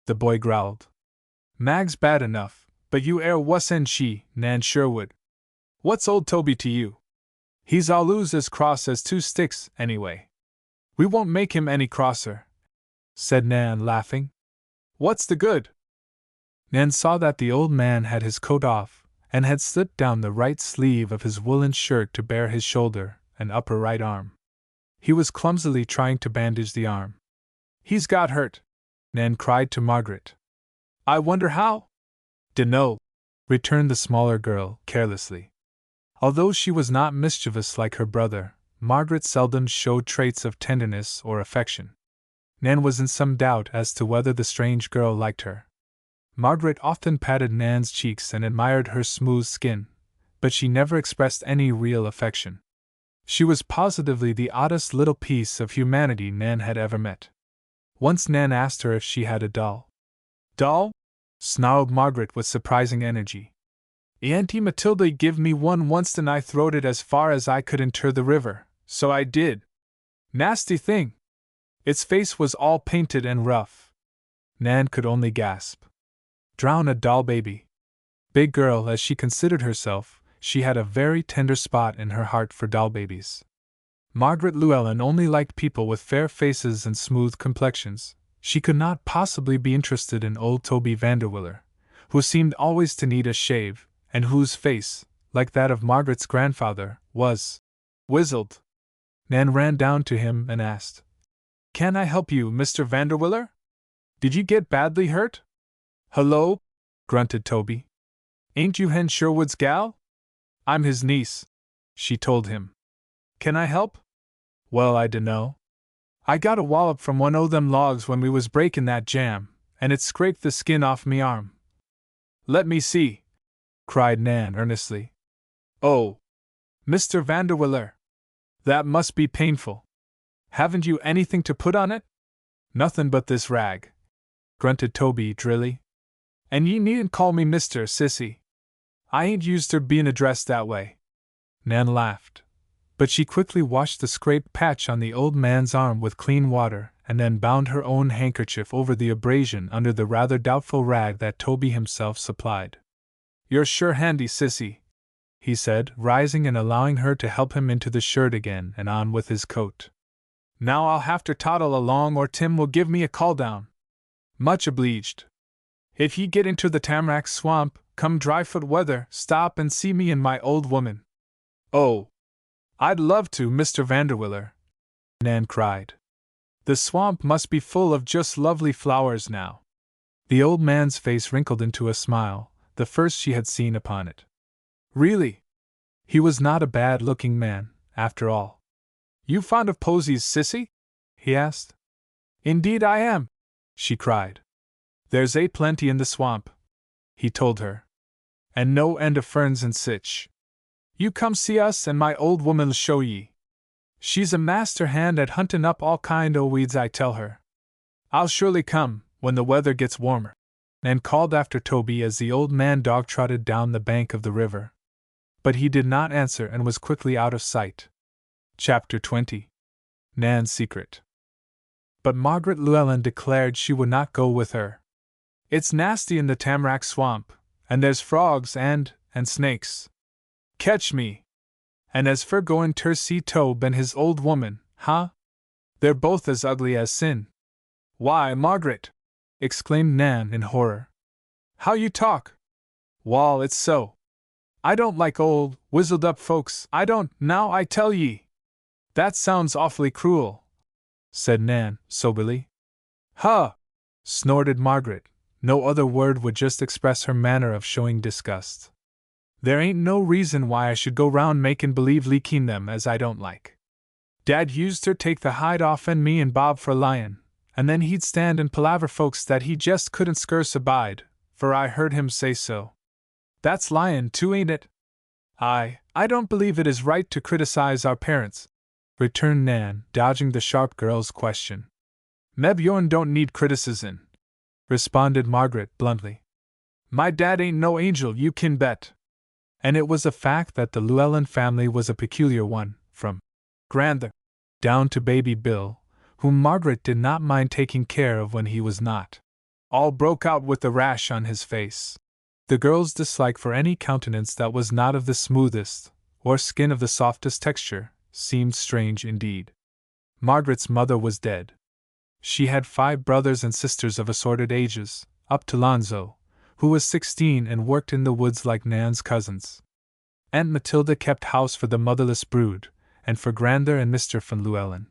the boy growled. Mag's bad enough, but you air wuss and she, Nan Sherwood. What's old Toby to you? He's allus as cross as two sticks, anyway. We won't make him any crosser, said Nan, laughing. What's the good? Nan saw that the old man had his coat off, and had slipped down the right sleeve of his woolen shirt to bare his shoulder and upper right arm. He was clumsily trying to bandage the arm. He's got hurt, Nan cried to Margaret. I wonder how? Dunno, returned the smaller girl, carelessly. Although she was not mischievous like her brother, Margaret seldom showed traits of tenderness or affection. Nan was in some doubt as to whether the strange girl liked her. Margaret often patted Nan's cheeks and admired her smooth skin, but she never expressed any real affection. She was positively the oddest little piece of humanity Nan had ever met. Once Nan asked her if she had a doll. Doll? Snarled Margaret with surprising energy. Auntie Matilda give me one once and I throwed it as far as I could into the river, so I did. Nasty thing. Its face was all painted and rough. Nan could only gasp. Drown a doll baby. Big girl as she considered herself, she had a very tender spot in her heart for doll babies. Margaret Llewellyn only liked people with fair faces and smooth complexions. She could not possibly be interested in old Toby Vanderwiller, who seemed always to need a shave, and whose face, like that of Margaret's grandfather, was wizzled. Nan ran down to him and asked, Can I help you, Mr. Vanderwiller? Did you get badly hurt? Hello? Grunted Toby. Ain't you Hen Sherwood's gal? I'm his niece, she told him. Can I help? Well, I dunno. I got a wallop from one o' them logs when we was breaking that jam, and it scraped the skin off me arm. Let me see, cried Nan earnestly. Oh, Mr. Vanderwiller, that must be painful. Haven't you anything to put on it? Nothin' but this rag, grunted Toby drily. And ye needn't call me Mr. Sissy. I ain't used to bein' addressed that way. Nan laughed, but she quickly washed the scraped patch on the old man's arm with clean water, and then bound her own handkerchief over the abrasion under the rather doubtful rag that Toby himself supplied. You're sure handy, Sissy, he said, rising and allowing her to help him into the shirt again and on with his coat. Now I'll have to toddle along or Tim will give me a call down. Much obleeged. If ye get into the tamarack swamp, come dryfoot weather, stop and see me and my old woman. Oh, I'd love to, Mr. Vanderwiller, Nan cried. The swamp must be full of just lovely flowers now. The old man's face wrinkled into a smile, the first she had seen upon it. Really? He was not a bad-looking man, after all. You fond of posies, Sissy? He asked. Indeed I am, she cried. There's plenty in the swamp, he told her. And no end of ferns and sich. You come see us and my old woman'll show ye. She's a master hand at huntin' up all kind o' weeds, I tell her. I'll surely come, when the weather gets warmer, Nan called after Toby as the old man dog-trotted down the bank of the river. But he did not answer and was quickly out of sight. Chapter 20. Nan's Secret. But Margaret Llewellyn declared she would not go with her. It's nasty in the tamarack swamp, and there's frogs and snakes. Catch me! And as for goin' ter see Tobe and his old woman, they're both as ugly as sin. Why, Margaret! Exclaimed Nan in horror. How you talk! Wall, it's so. I don't like old, wizzled-up folks, I don't, now I tell ye! That sounds awfully cruel, said Nan, soberly. Huh! Snorted Margaret. No other word would just express her manner of showing disgust. There ain't no reason why I should go round makin' believe leaking them as I don't like. Dad used ter take the hide offen me and Bob for lyin', and then he'd stand and palaver folks that he jest couldn't skurse abide, for I heard him say so. That's lyin' too, ain't it? I don't believe it is right to criticize our parents, returned Nan, dodging the sharp girl's question. Meb yourn don't need criticism, responded Margaret bluntly. My dad ain't no angel, you kin bet. And it was a fact that the Llewellyn family was a peculiar one, from grandther down to baby Bill, whom Margaret did not mind taking care of when he was not. all broke out with the rash on his face. The girl's dislike for any countenance that was not of the smoothest, or skin of the softest texture, seemed strange indeed. Margaret's mother was dead. She had 5 brothers and sisters of assorted ages, up to Lonzo, who was 16 and worked in the woods like Nan's cousins. Aunt Matilda kept house for the motherless brood, and for Grandeur and Mr. Van Llewellyn.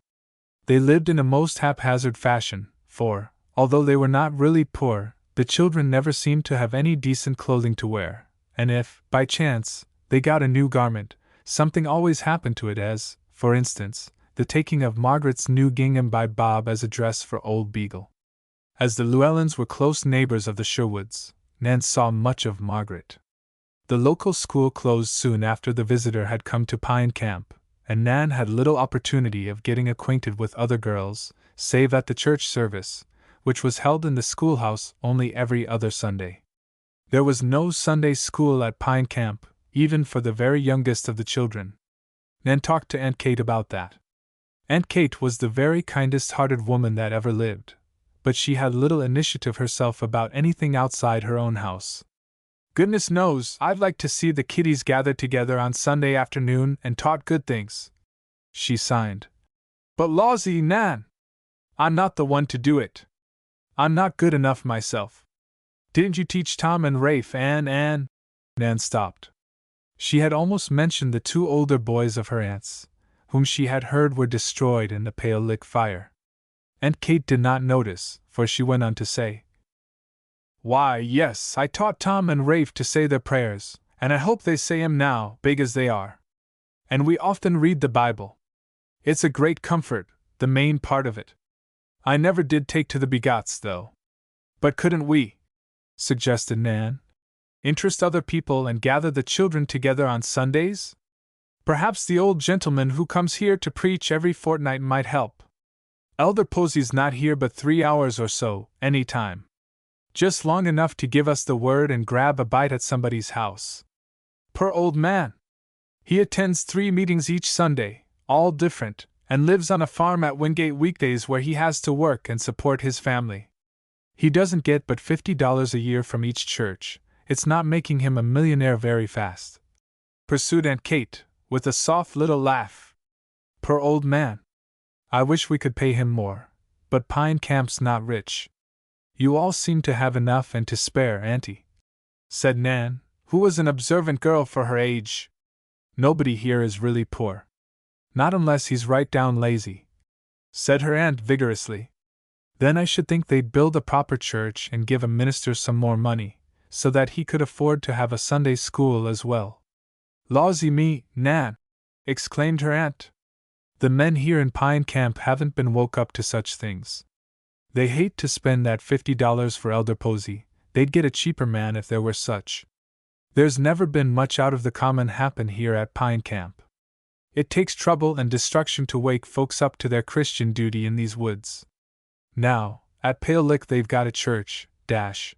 They lived in a most haphazard fashion, for, although they were not really poor, the children never seemed to have any decent clothing to wear, and if, by chance, they got a new garment, something always happened to it as, for instance, the taking of Margaret's new gingham by Bob as a dress for old Beagle. As the Llewellyns were close neighbors of the Sherwoods, Nan saw much of Margaret. The local school closed soon after the visitor had come to Pine Camp, and Nan had little opportunity of getting acquainted with other girls, save at the church service, which was held in the schoolhouse only every other Sunday. There was no Sunday school at Pine Camp, even for the very youngest of the children. Nan talked to Aunt Kate about that. Aunt Kate was the very kindest-hearted woman that ever lived, but she had little initiative herself about anything outside her own house. "Goodness knows, I'd like to see the kiddies gathered together on Sunday afternoon and taught good things," she signed. "But lawsy, Nan! I'm not the one to do it. I'm not good enough myself. Didn't you teach Tom and Rafe and Nan stopped. She had almost mentioned the 2 older boys of her aunt's, whom she had heard were destroyed in the Pale Lick fire. Aunt Kate did not notice, for she went on to say, "Why, yes, I taught Tom and Rafe to say their prayers, and I hope they say 'em now, big as they are. And we often read the Bible. It's a great comfort, the main part of it. I never did take to the begots, though." "But couldn't we," suggested Nan, "interest other people and gather the children together on Sundays? Perhaps the old gentleman who comes here to preach every fortnight might help. Elder Posey's not here but 3 hours or so, any time. Just long enough to give us the word and grab a bite at somebody's house. Poor old man! He attends 3 meetings each Sunday, all different, and lives on a farm at Wingate weekdays where he has to work and support his family. He doesn't get but $50 a year from each church. It's not making him a millionaire very fast," pursued Aunt Kate, with a soft little laugh. "Poor old man! I wish we could pay him more, but Pine Camp's not rich." "You all seem to have enough and to spare, Auntie," said Nan, who was an observant girl for her age. "Nobody here is really poor. Not unless he's right down lazy," said her aunt vigorously. "Then I should think they'd build a proper church and give a minister some more money, so that he could afford to have a Sunday school as well." "Lawsy me, Nan!" exclaimed her aunt. "The men here in Pine Camp haven't been woke up to such things. They hate to spend that $50 for Elder Posey. They'd get a cheaper man if there were such. There's never been much out of the common happen here at Pine Camp. It takes trouble and destruction to wake folks up to their Christian duty in these woods. Now, at Pale Lick they've got a church, dash."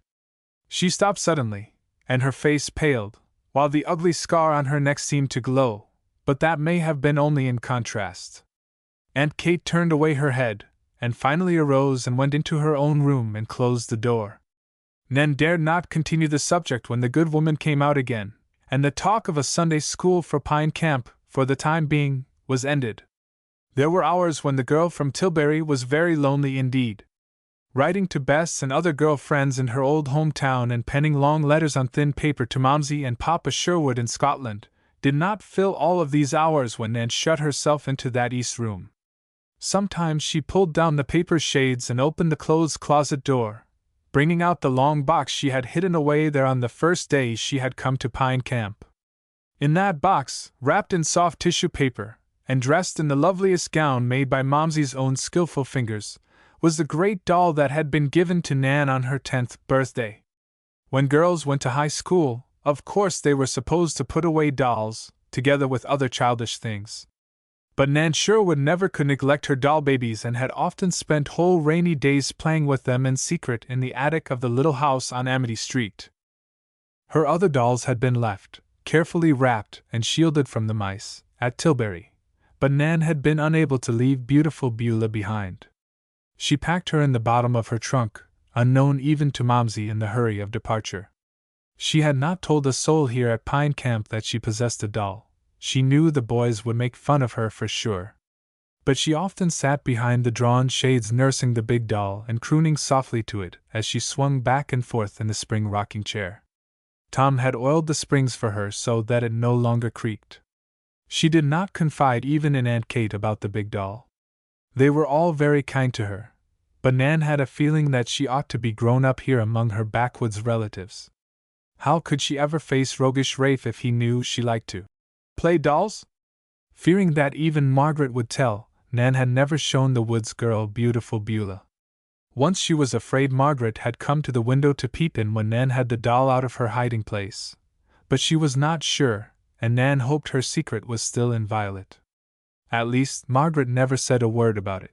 She stopped suddenly, and her face paled, while the ugly scar on her neck seemed to glow, but that may have been only in contrast. Aunt Kate turned away her head, and finally arose and went into her own room and closed the door. Nan dared not continue the subject when the good woman came out again, and the talk of a Sunday school for Pine Camp, for the time being, was ended. There were hours when the girl from Tilbury was very lonely indeed. Writing to Bess and other girl friends in her old hometown and penning long letters on thin paper to Momsey and Papa Sherwood in Scotland did not fill all of these hours when Nan shut herself into that east room. Sometimes she pulled down the paper shades and opened the clothes closet door, bringing out the long box she had hidden away there on the first day she had come to Pine Camp. In that box, wrapped in soft tissue paper, and dressed in the loveliest gown made by Momsey's own skillful fingers, was the great doll that had been given to Nan on her 10th birthday. When girls went to high school, of course they were supposed to put away dolls, together with other childish things. But Nan Sherwood never could neglect her doll babies and had often spent whole rainy days playing with them in secret in the attic of the little house on Amity Street. Her other dolls had been left, carefully wrapped and shielded from the mice, at Tilbury, but Nan had been unable to leave beautiful Beulah behind. She packed her in the bottom of her trunk, unknown even to Momsey in the hurry of departure. She had not told a soul here at Pine Camp that she possessed a doll. She knew the boys would make fun of her for sure. But she often sat behind the drawn shades nursing the big doll and crooning softly to it as she swung back and forth in the spring rocking chair. Tom had oiled the springs for her so that it no longer creaked. She did not confide even in Aunt Kate about the big doll. They were all very kind to her, but Nan had a feeling that she ought to be grown up here among her backwoods relatives. How could she ever face roguish Rafe if he knew she liked to play dolls? Fearing that even Margaret would tell, Nan had never shown the woods girl beautiful Beulah. Once she was afraid Margaret had come to the window to peep in when Nan had the doll out of her hiding place. But she was not sure, and Nan hoped her secret was still inviolate. At least, Margaret never said a word about it.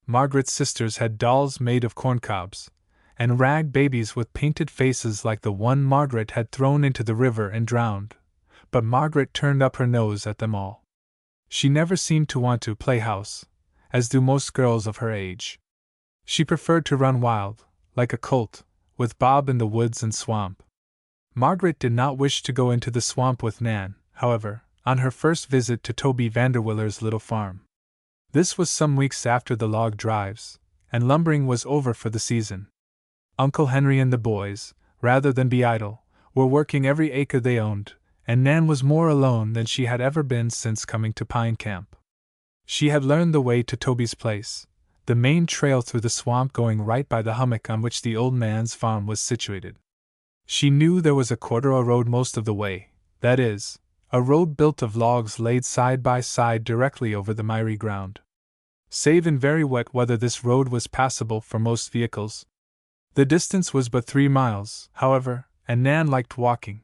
Margaret's sisters had dolls made of corncobs, and rag babies with painted faces like the one Margaret had thrown into the river and drowned, but Margaret turned up her nose at them all. She never seemed to want to play house, as do most girls of her age. She preferred to run wild, like a colt, with Bob in the woods and swamp. Margaret did not wish to go into the swamp with Nan, however, on her first visit to Toby Vanderwiller's little farm. This was some weeks after the log drives, and lumbering was over for the season. Uncle Henry and the boys, rather than be idle, were working every acre they owned, and Nan was more alone than she had ever been since coming to Pine Camp. She had learned the way to Toby's place, the main trail through the swamp going right by the hummock on which the old man's farm was situated. She knew there was a corduroy road most of the way, that is, a road built of logs laid side by side directly over the miry ground. Save in very wet weather, this road was passable for most vehicles. The distance was but 3 miles, however, and Nan liked walking.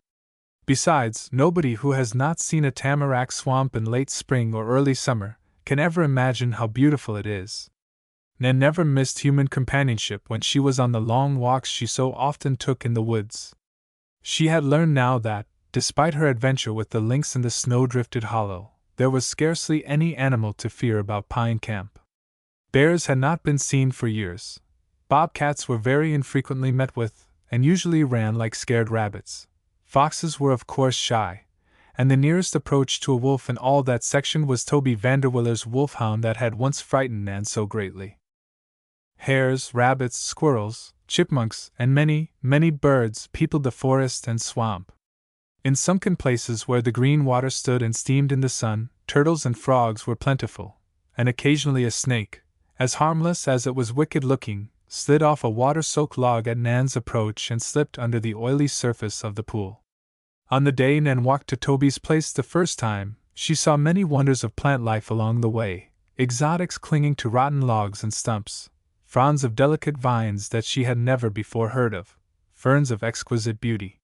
Besides, nobody who has not seen a tamarack swamp in late spring or early summer can ever imagine how beautiful it is. Nan never missed human companionship when she was on the long walks she so often took in the woods. She had learned now that, despite her adventure with the lynx in the snow-drifted hollow, there was scarcely any animal to fear about Pine Camp. Bears had not been seen for years. Bobcats were very infrequently met with, and usually ran like scared rabbits. Foxes were of course shy, and the nearest approach to a wolf in all that section was Toby Vanderwiller's wolfhound that had once frightened Nan so greatly. Hares, rabbits, squirrels, chipmunks, and many, many birds peopled the forest and swamp. In sunken places where the green water stood and steamed in the sun, turtles and frogs were plentiful, and occasionally a snake, as harmless as it was wicked-looking, slid off a water-soaked log at Nan's approach and slipped under the oily surface of the pool. On the day Nan walked to Toby's place the first time, she saw many wonders of plant life along the way, exotics clinging to rotten logs and stumps, fronds of delicate vines that she had never before heard of, ferns of exquisite beauty.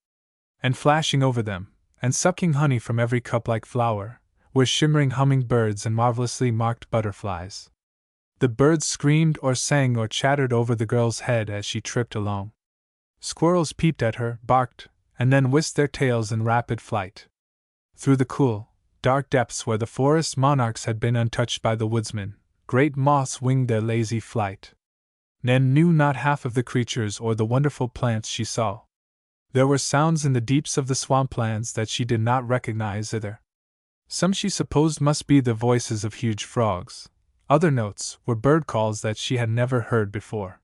And flashing over them, and sucking honey from every cup-like flower, were shimmering hummingbirds and marvelously marked butterflies. The birds screamed or sang or chattered over the girl's head as she tripped along. Squirrels peeped at her, barked, and then whisked their tails in rapid flight. Through the cool, dark depths where the forest monarchs had been untouched by the woodsman, great moths winged their lazy flight. Nan knew not half of the creatures or the wonderful plants she saw. There were sounds in the deeps of the swamplands that she did not recognize either. Some she supposed must be the voices of huge frogs. Other notes were bird calls that she had never heard before.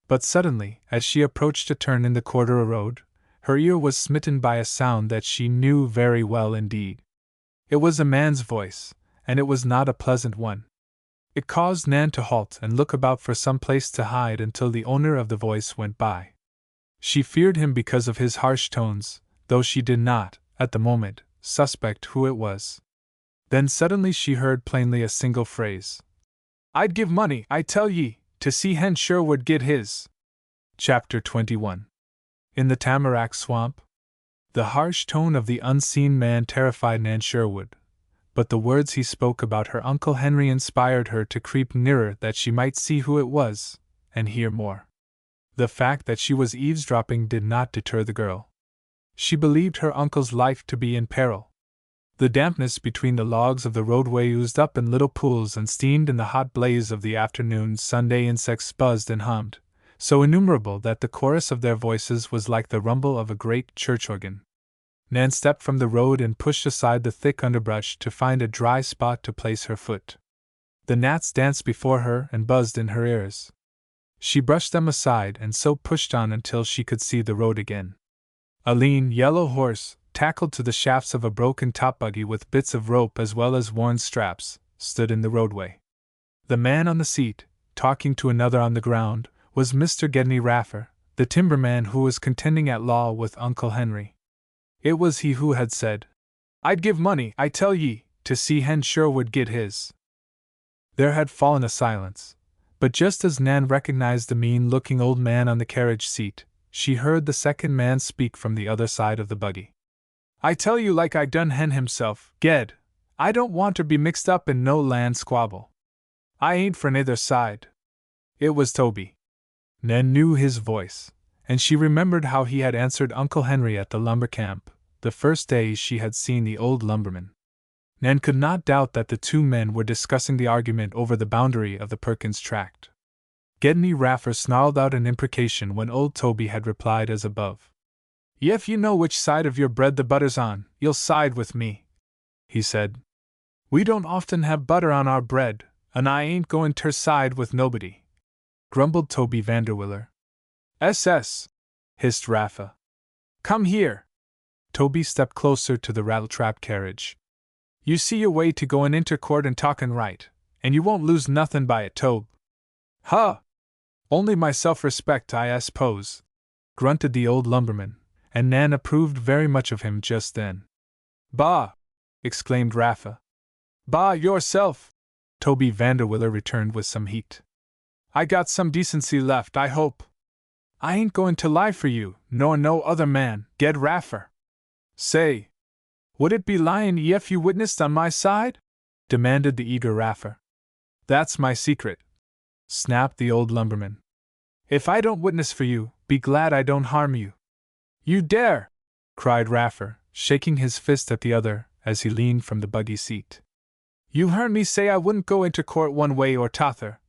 But suddenly, as she approached a turn in the corduroy road, her ear was smitten by a sound that she knew very well indeed. It was a man's voice, and it was not a pleasant one. It caused Nan to halt and look about for some place to hide until the owner of the voice went by. She feared him because of his harsh tones, though she did not, at the moment, suspect who it was. Then suddenly she heard plainly a single phrase. "I'd give money, I tell ye, to see Nan Sherwood get his." Chapter 21. In the Tamarack Swamp. The harsh tone of the unseen man terrified Nan Sherwood, but the words he spoke about her Uncle Henry inspired her to creep nearer that she might see who it was, and hear more. The fact that she was eavesdropping did not deter the girl. She believed her uncle's life to be in peril. The dampness between the logs of the roadway oozed up in little pools and steamed in the hot blaze of the afternoon. Sunday insects buzzed and hummed, so innumerable that the chorus of their voices was like the rumble of a great church organ. Nan stepped from the road and pushed aside the thick underbrush to find a dry spot to place her foot. The gnats danced before her and buzzed in her ears. She brushed them aside and so pushed on until she could see the road again. A lean, yellow horse, tackled to the shafts of a broken top buggy with bits of rope as well as worn straps, stood in the roadway. The man on the seat, talking to another on the ground, was Mr. Gedney Raffer, the timberman who was contending at law with Uncle Henry. It was he who had said, "I'd give money, I tell ye, to see Nan Sherwood get his." There had fallen a silence, but just as Nan recognized the mean-looking old man on the carriage seat, she heard the second man speak from the other side of the buggy. "I tell you like I done Hen himself, Ged, I don't want to be mixed up in no land squabble. I ain't for neither side." It was Toby. Nan knew his voice, and she remembered how he had answered Uncle Henry at the lumber camp, the first day she had seen the old lumberman. Nan could not doubt that the two men were discussing the argument over the boundary of the Perkins tract. Gedney Raffer snarled out an imprecation when old Toby had replied as above. "If you know which side of your bread the butter's on, you'll side with me," he said. "We don't often have butter on our bread, and I ain't going ter side with nobody," grumbled Toby Vanderwiller. "SS," hissed Raffer. "Come here." Toby stepped closer to the rattletrap carriage. "You see your way to goin' inter court and talkin' right, and you won't lose nothin' by it, Tobe." "Huh! Only my self-respect, I suppose," grunted the old lumberman, and Nan approved very much of him just then. "Bah!" exclaimed Raffer. "Bah yourself!" Toby Vanderwiller returned with some heat. "I got some decency left, I hope. I ain't going to lie for you, nor no other man, Ged Raffer." "Say, would it be lyin' if you witnessed on my side?" demanded the eager Raffer. "That's my secret," snapped the old lumberman. "If I don't witness for you, be glad I don't harm you." "You dare!" cried Raffer, shaking his fist at the other as he leaned from the buggy seat. "You heard me say I wouldn't go into court one way or t'other,"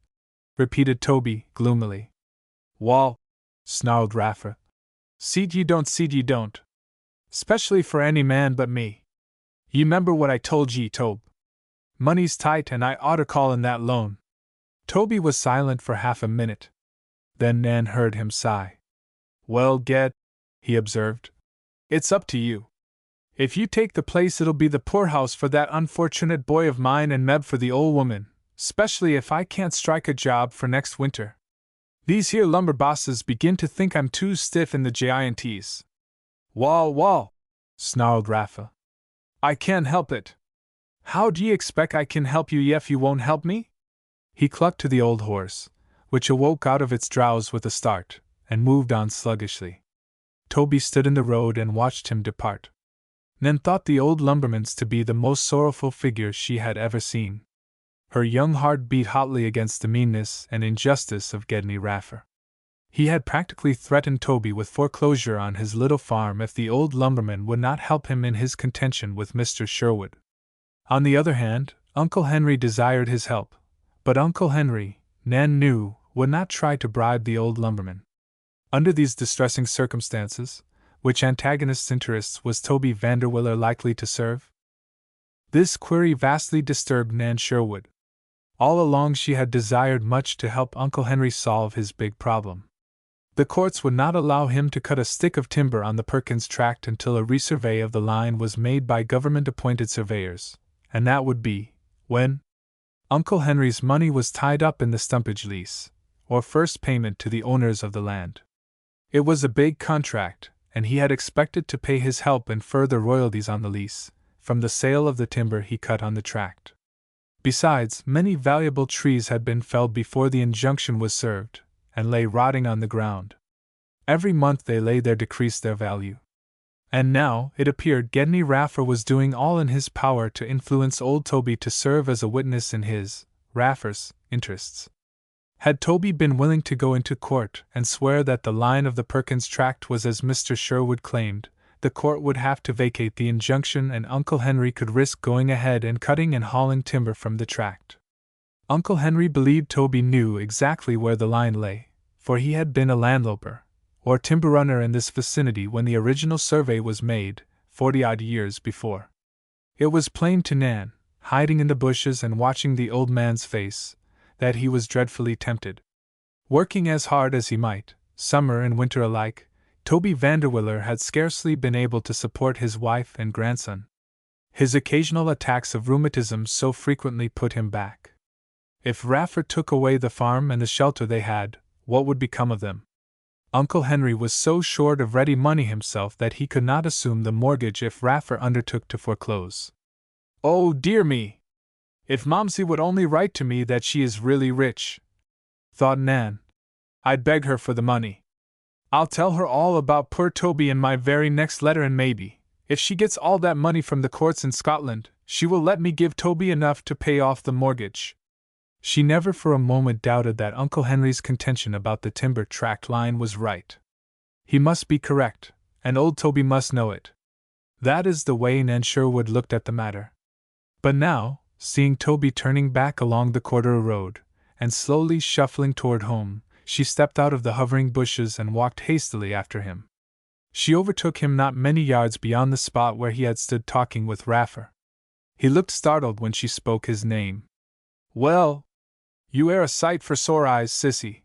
repeated Toby gloomily. "Wall," snarled Raffer. "Seed ye don't. Specially for any man but me. Ye 'member what I told ye, Tobe. Money's tight and I oughter call in that loan." Toby was silent for half a minute. Then Nan heard him sigh. "Well, Ged," he observed, "it's up to you. If you take the place it'll be the poorhouse for that unfortunate boy of mine and meb for the old woman, specially if I can't strike a job for next winter. These here lumber bosses begin to think I'm too stiff in the Giants." Wall, snarled Raffer. "I can't help it. How d'ye expect I can help you if you won't help me?" He clucked to the old horse, which awoke out of its drowse with a start, and moved on sluggishly. Toby stood in the road and watched him depart. Nan thought the old lumberman's to be the most sorrowful figure she had ever seen. Her young heart beat hotly against the meanness and injustice of Gedney Raffer. He had practically threatened Toby with foreclosure on his little farm if the old lumberman would not help him in his contention with Mr. Sherwood. On the other hand, Uncle Henry desired his help, but Uncle Henry, Nan knew, would not try to bribe the old lumberman. Under these distressing circumstances, which antagonist's interests was Toby Vanderwiller likely to serve? This query vastly disturbed Nan Sherwood. All along she had desired much to help Uncle Henry solve his big problem. The courts would not allow him to cut a stick of timber on the Perkins tract until a resurvey of the line was made by government-appointed surveyors, and that would be when Uncle Henry's money was tied up in the stumpage lease, or first payment to the owners of the land. It was a big contract, and he had expected to pay his help in further royalties on the lease, from the sale of the timber he cut on the tract. Besides, many valuable trees had been felled before the injunction was served, and lay rotting on the ground. Every month they lay there decreased their value. And now, it appeared, Gedney Raffer was doing all in his power to influence old Toby to serve as a witness in his, Raffer's, interests. Had Toby been willing to go into court and swear that the line of the Perkins tract was as Mr. Sherwood claimed, the court would have to vacate the injunction and Uncle Henry could risk going ahead and cutting and hauling timber from the tract. Uncle Henry believed Toby knew exactly where the line lay, for he had been a landloper, or timber runner in this vicinity when the original survey was made, 40-odd years before. It was plain to Nan, hiding in the bushes and watching the old man's face, that he was dreadfully tempted. Working as hard as he might, summer and winter alike, Toby Vanderwiller had scarcely been able to support his wife and grandson. His occasional attacks of rheumatism so frequently put him back. If Raffer took away the farm and the shelter they had, what would become of them? Uncle Henry was so short of ready money himself that he could not assume the mortgage if Raffer undertook to foreclose. Oh, dear me! If Momsey would only write to me that she is really rich, thought Nan, I'd beg her for the money. I'll tell her all about poor Toby in my very next letter, and maybe, if she gets all that money from the courts in Scotland, she will let me give Toby enough to pay off the mortgage. She never for a moment doubted that Uncle Henry's contention about the timber tract line was right. He must be correct, and old Toby must know it. That is the way Nan Sherwood looked at the matter. But now, seeing Toby turning back along the Cordero road, and slowly shuffling toward home, she stepped out of the hovering bushes and walked hastily after him. She overtook him not many yards beyond the spot where he had stood talking with Raffer. He looked startled when she spoke his name. Well, you air a sight for sore eyes, sissy,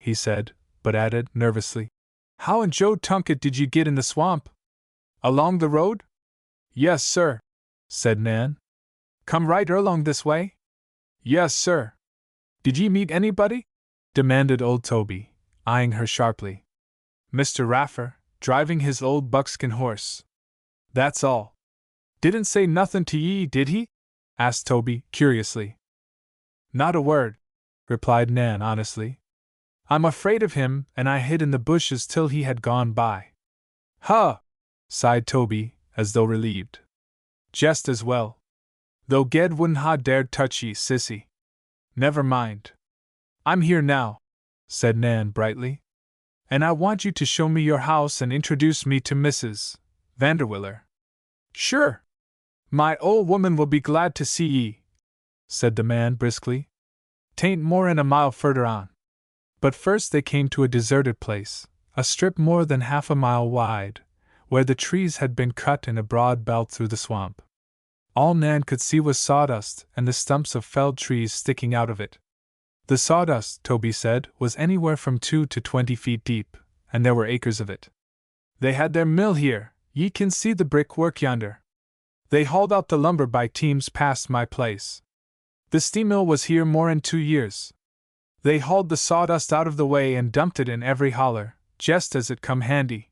he said, but added, nervously, how in Joe Tunket did you get in the swamp? Along the road? Yes, sir, said Nan. Come right along this way? Yes, sir. Did ye meet anybody? Demanded old Toby, eyeing her sharply. Mr. Raffer, driving his old buckskin horse. That's all. Didn't say nothin' to ye, did he? Asked Toby, curiously. Not a word, replied Nan honestly. I'm afraid of him, and I hid in the bushes till he had gone by. Huh! Sighed Toby, as though relieved. Just as well. Though Ged wouldn't ha dared touch ye, sissy. Never mind. I'm here now, said Nan brightly. And I want you to show me your house and introduce me to Mrs. Vanderwiller. Sure. My old woman will be glad to see ye, said the man briskly. 'Tain't more'n a mile furder on. But first they came to a deserted place, a strip more than half a mile wide, where the trees had been cut in a broad belt through the swamp. All Nan could see was sawdust and the stumps of felled trees sticking out of it. The sawdust, Toby said, was anywhere from 2 to 20 feet deep, and there were acres of it. They had their mill here, ye can see the brickwork yonder. They hauled out the lumber by teams past my place. The steam mill was here more'n 2 years. They hauled the sawdust out of the way and dumped it in every holler, just as it come handy.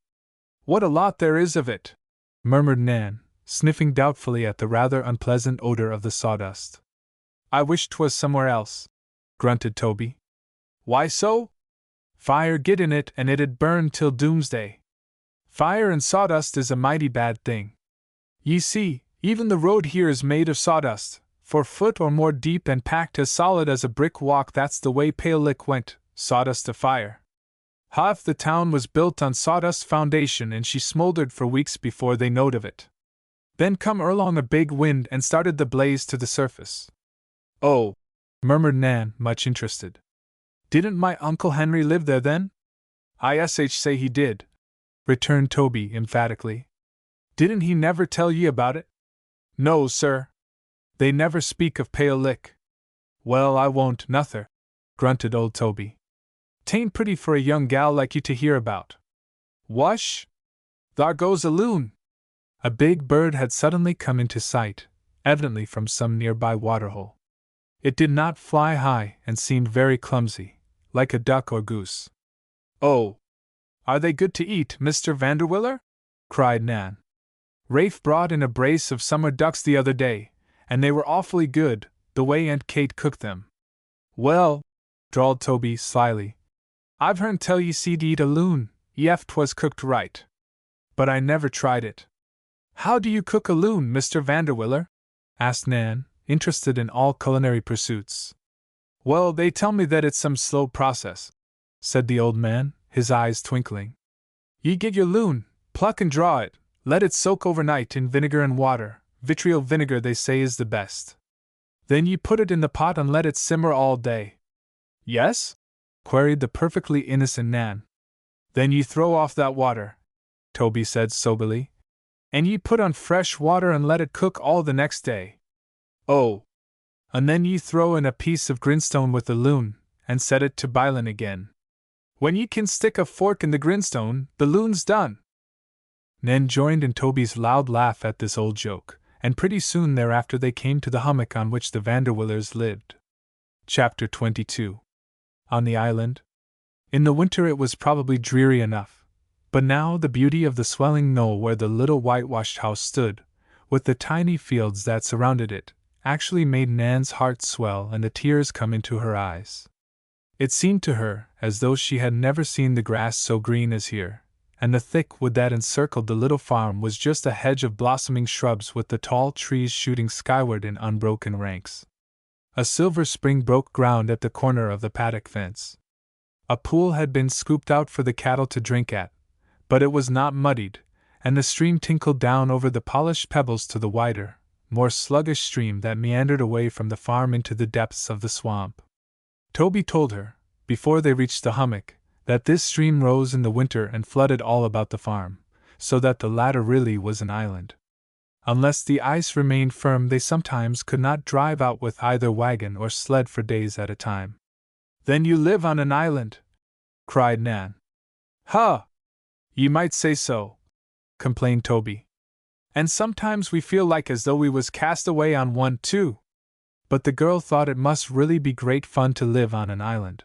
What a lot there is of it, murmured Nan, sniffing doubtfully at the rather unpleasant odor of the sawdust. I wish 'twas somewhere else, grunted Toby. Why so? Fire get in it and it'd burn till doomsday. Fire and sawdust is a mighty bad thing. Ye see, even the road here is made of sawdust, 4 foot or more deep and packed as solid as a brick walk. That's the way Pale Lick went, sawdust to fire. Half the town was built on sawdust foundation and she smoldered for weeks before they knowed of it. Then come erlong a big wind and started the blaze to the surface. Oh, murmured Nan, much interested. Didn't my Uncle Henry live there then? Ish say he did, returned Toby emphatically. Didn't he never tell ye about it? No, sir. They never speak of Pale Lick. Well, I won't, nuther, grunted old Toby. 'Tain't pretty for a young gal like you to hear about. Wush! Thar goes a loon! A big bird had suddenly come into sight, evidently from some nearby waterhole. It did not fly high and seemed very clumsy, like a duck or goose. Oh! Are they good to eat, Mr. Vanderwiller? Cried Nan. Rafe brought in a brace of summer ducks the other day, and they were awfully good, the way Aunt Kate cooked them. Well, drawled Toby slyly, I've hearn tell ye see'd eat a loon, ef 'twas cooked right. But I never tried it. How do you cook a loon, Mr. Vanderwiller? Asked Nan, interested in all culinary pursuits. Well, they tell me that it's some slow process, said the old man, his eyes twinkling. Ye get your loon, pluck and draw it, let it soak overnight in vinegar and water. Vitriol vinegar they say is the best. Then ye put it in the pot and let it simmer all day. Yes? queried the perfectly innocent Nan. Then ye throw off that water, Toby said soberly, and ye put on fresh water and let it cook all the next day. Oh! And then ye throw in a piece of grindstone with the loon, and set it to bilin' again. When ye can stick a fork in the grindstone, the loon's done. Nan joined in Toby's loud laugh at this old joke, and pretty soon thereafter they came to the hummock on which the Vanderwillers lived. Chapter 22. On the island. In the winter it was probably dreary enough, but now the beauty of the swelling knoll where the little whitewashed house stood, with the tiny fields that surrounded it, actually made Nan's heart swell and the tears come into her eyes. It seemed to her as though she had never seen the grass so green as here, and the thick wood that encircled the little farm was just a hedge of blossoming shrubs with the tall trees shooting skyward in unbroken ranks. A silver spring broke ground at the corner of the paddock fence. A pool had been scooped out for the cattle to drink at, but it was not muddied, and the stream tinkled down over the polished pebbles to the wider, more sluggish stream that meandered away from the farm into the depths of the swamp. Toby told her, before they reached the hummock, that this stream rose in the winter and flooded all about the farm, so that the latter really was an island. Unless the ice remained firm, they sometimes could not drive out with either wagon or sled for days at a time. Then you live on an island? Cried Nan. Huh! Ye might say so, complained Toby. And sometimes we feel like as though we was cast away on one too. But the girl thought it must really be great fun to live on an island.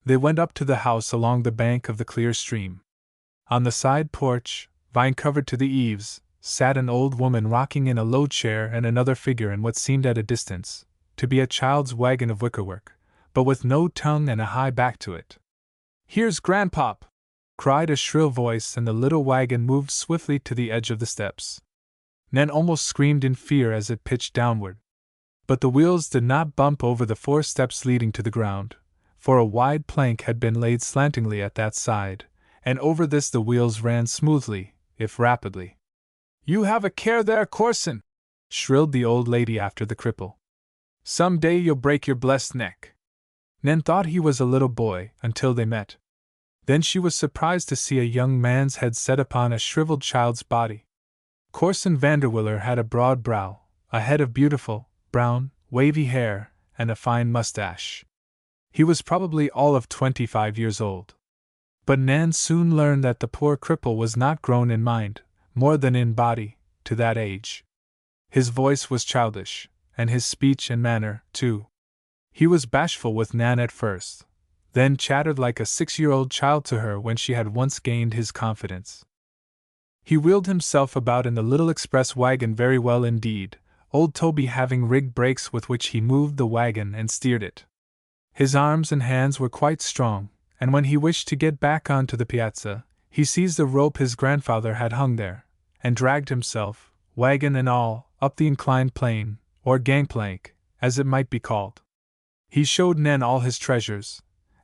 They went up to the house along the bank of the clear stream. On the side porch, vine-covered to the eaves, sat an old woman rocking in a low chair and another figure in what seemed at a distance to be a child's wagon of wickerwork, but with no tongue and a high back to it. Here's Grandpop! Cried a shrill voice, and the little wagon moved swiftly to the edge of the steps. Nan almost screamed in fear as it pitched downward. But the wheels did not bump over the 4 steps leading to the ground, for a wide plank had been laid slantingly at that side, and over this the wheels ran smoothly, if rapidly. You have a care there, Corson! Shrilled the old lady after the cripple. Some day you'll break your blessed neck. Nan thought he was a little boy until they met. Then she was surprised to see a young man's head set upon a shriveled child's body. Corson Vanderwiller had a broad brow, a head of beautiful, brown, wavy hair, and a fine mustache. He was probably all of 25 years old. But Nan soon learned that the poor cripple was not grown in mind, more than in body, to that age. His voice was childish, and his speech and manner, too. He was bashful with Nan at first, then chattered like a 6-year-old child to her when she had once gained his confidence. He wheeled himself about in the little express wagon very well indeed, old Toby having rigged brakes with which he moved the wagon and steered it. His arms and hands were quite strong, and when he wished to get back onto the piazza, he seized the rope his grandfather had hung there, and dragged himself, wagon and all, up the inclined plane, or gangplank, as it might be called. He showed Nan all his treasures,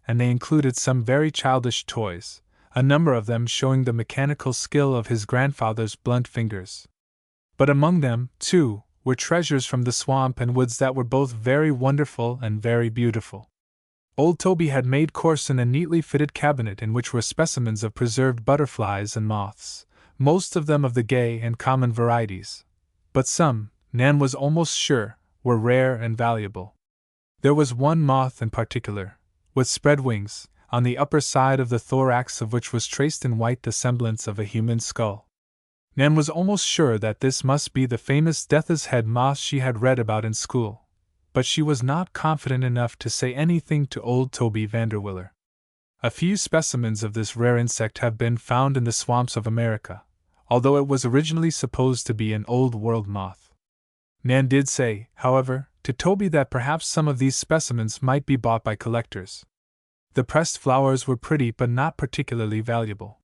and they included some very childish toys, a number of them showing the mechanical skill of his grandfather's blunt fingers. But among them, too, were treasures from the swamp and woods that were both very wonderful and very beautiful. Old Toby had made Corson a neatly fitted cabinet in which were specimens of preserved butterflies and moths, most of them of the gay and common varieties, but some, Nan was almost sure, were rare and valuable. There was one moth in particular, with spread wings, on the upper side of the thorax of which was traced in white the semblance of a human skull. Nan was almost sure that this must be the famous death's head moth she had read about in school, but she was not confident enough to say anything to old Toby Vanderwiller. A few specimens of this rare insect have been found in the swamps of America, although it was originally supposed to be an old world moth. Nan did say, however, to Toby that perhaps some of these specimens might be bought by collectors. The pressed flowers were pretty but not particularly valuable.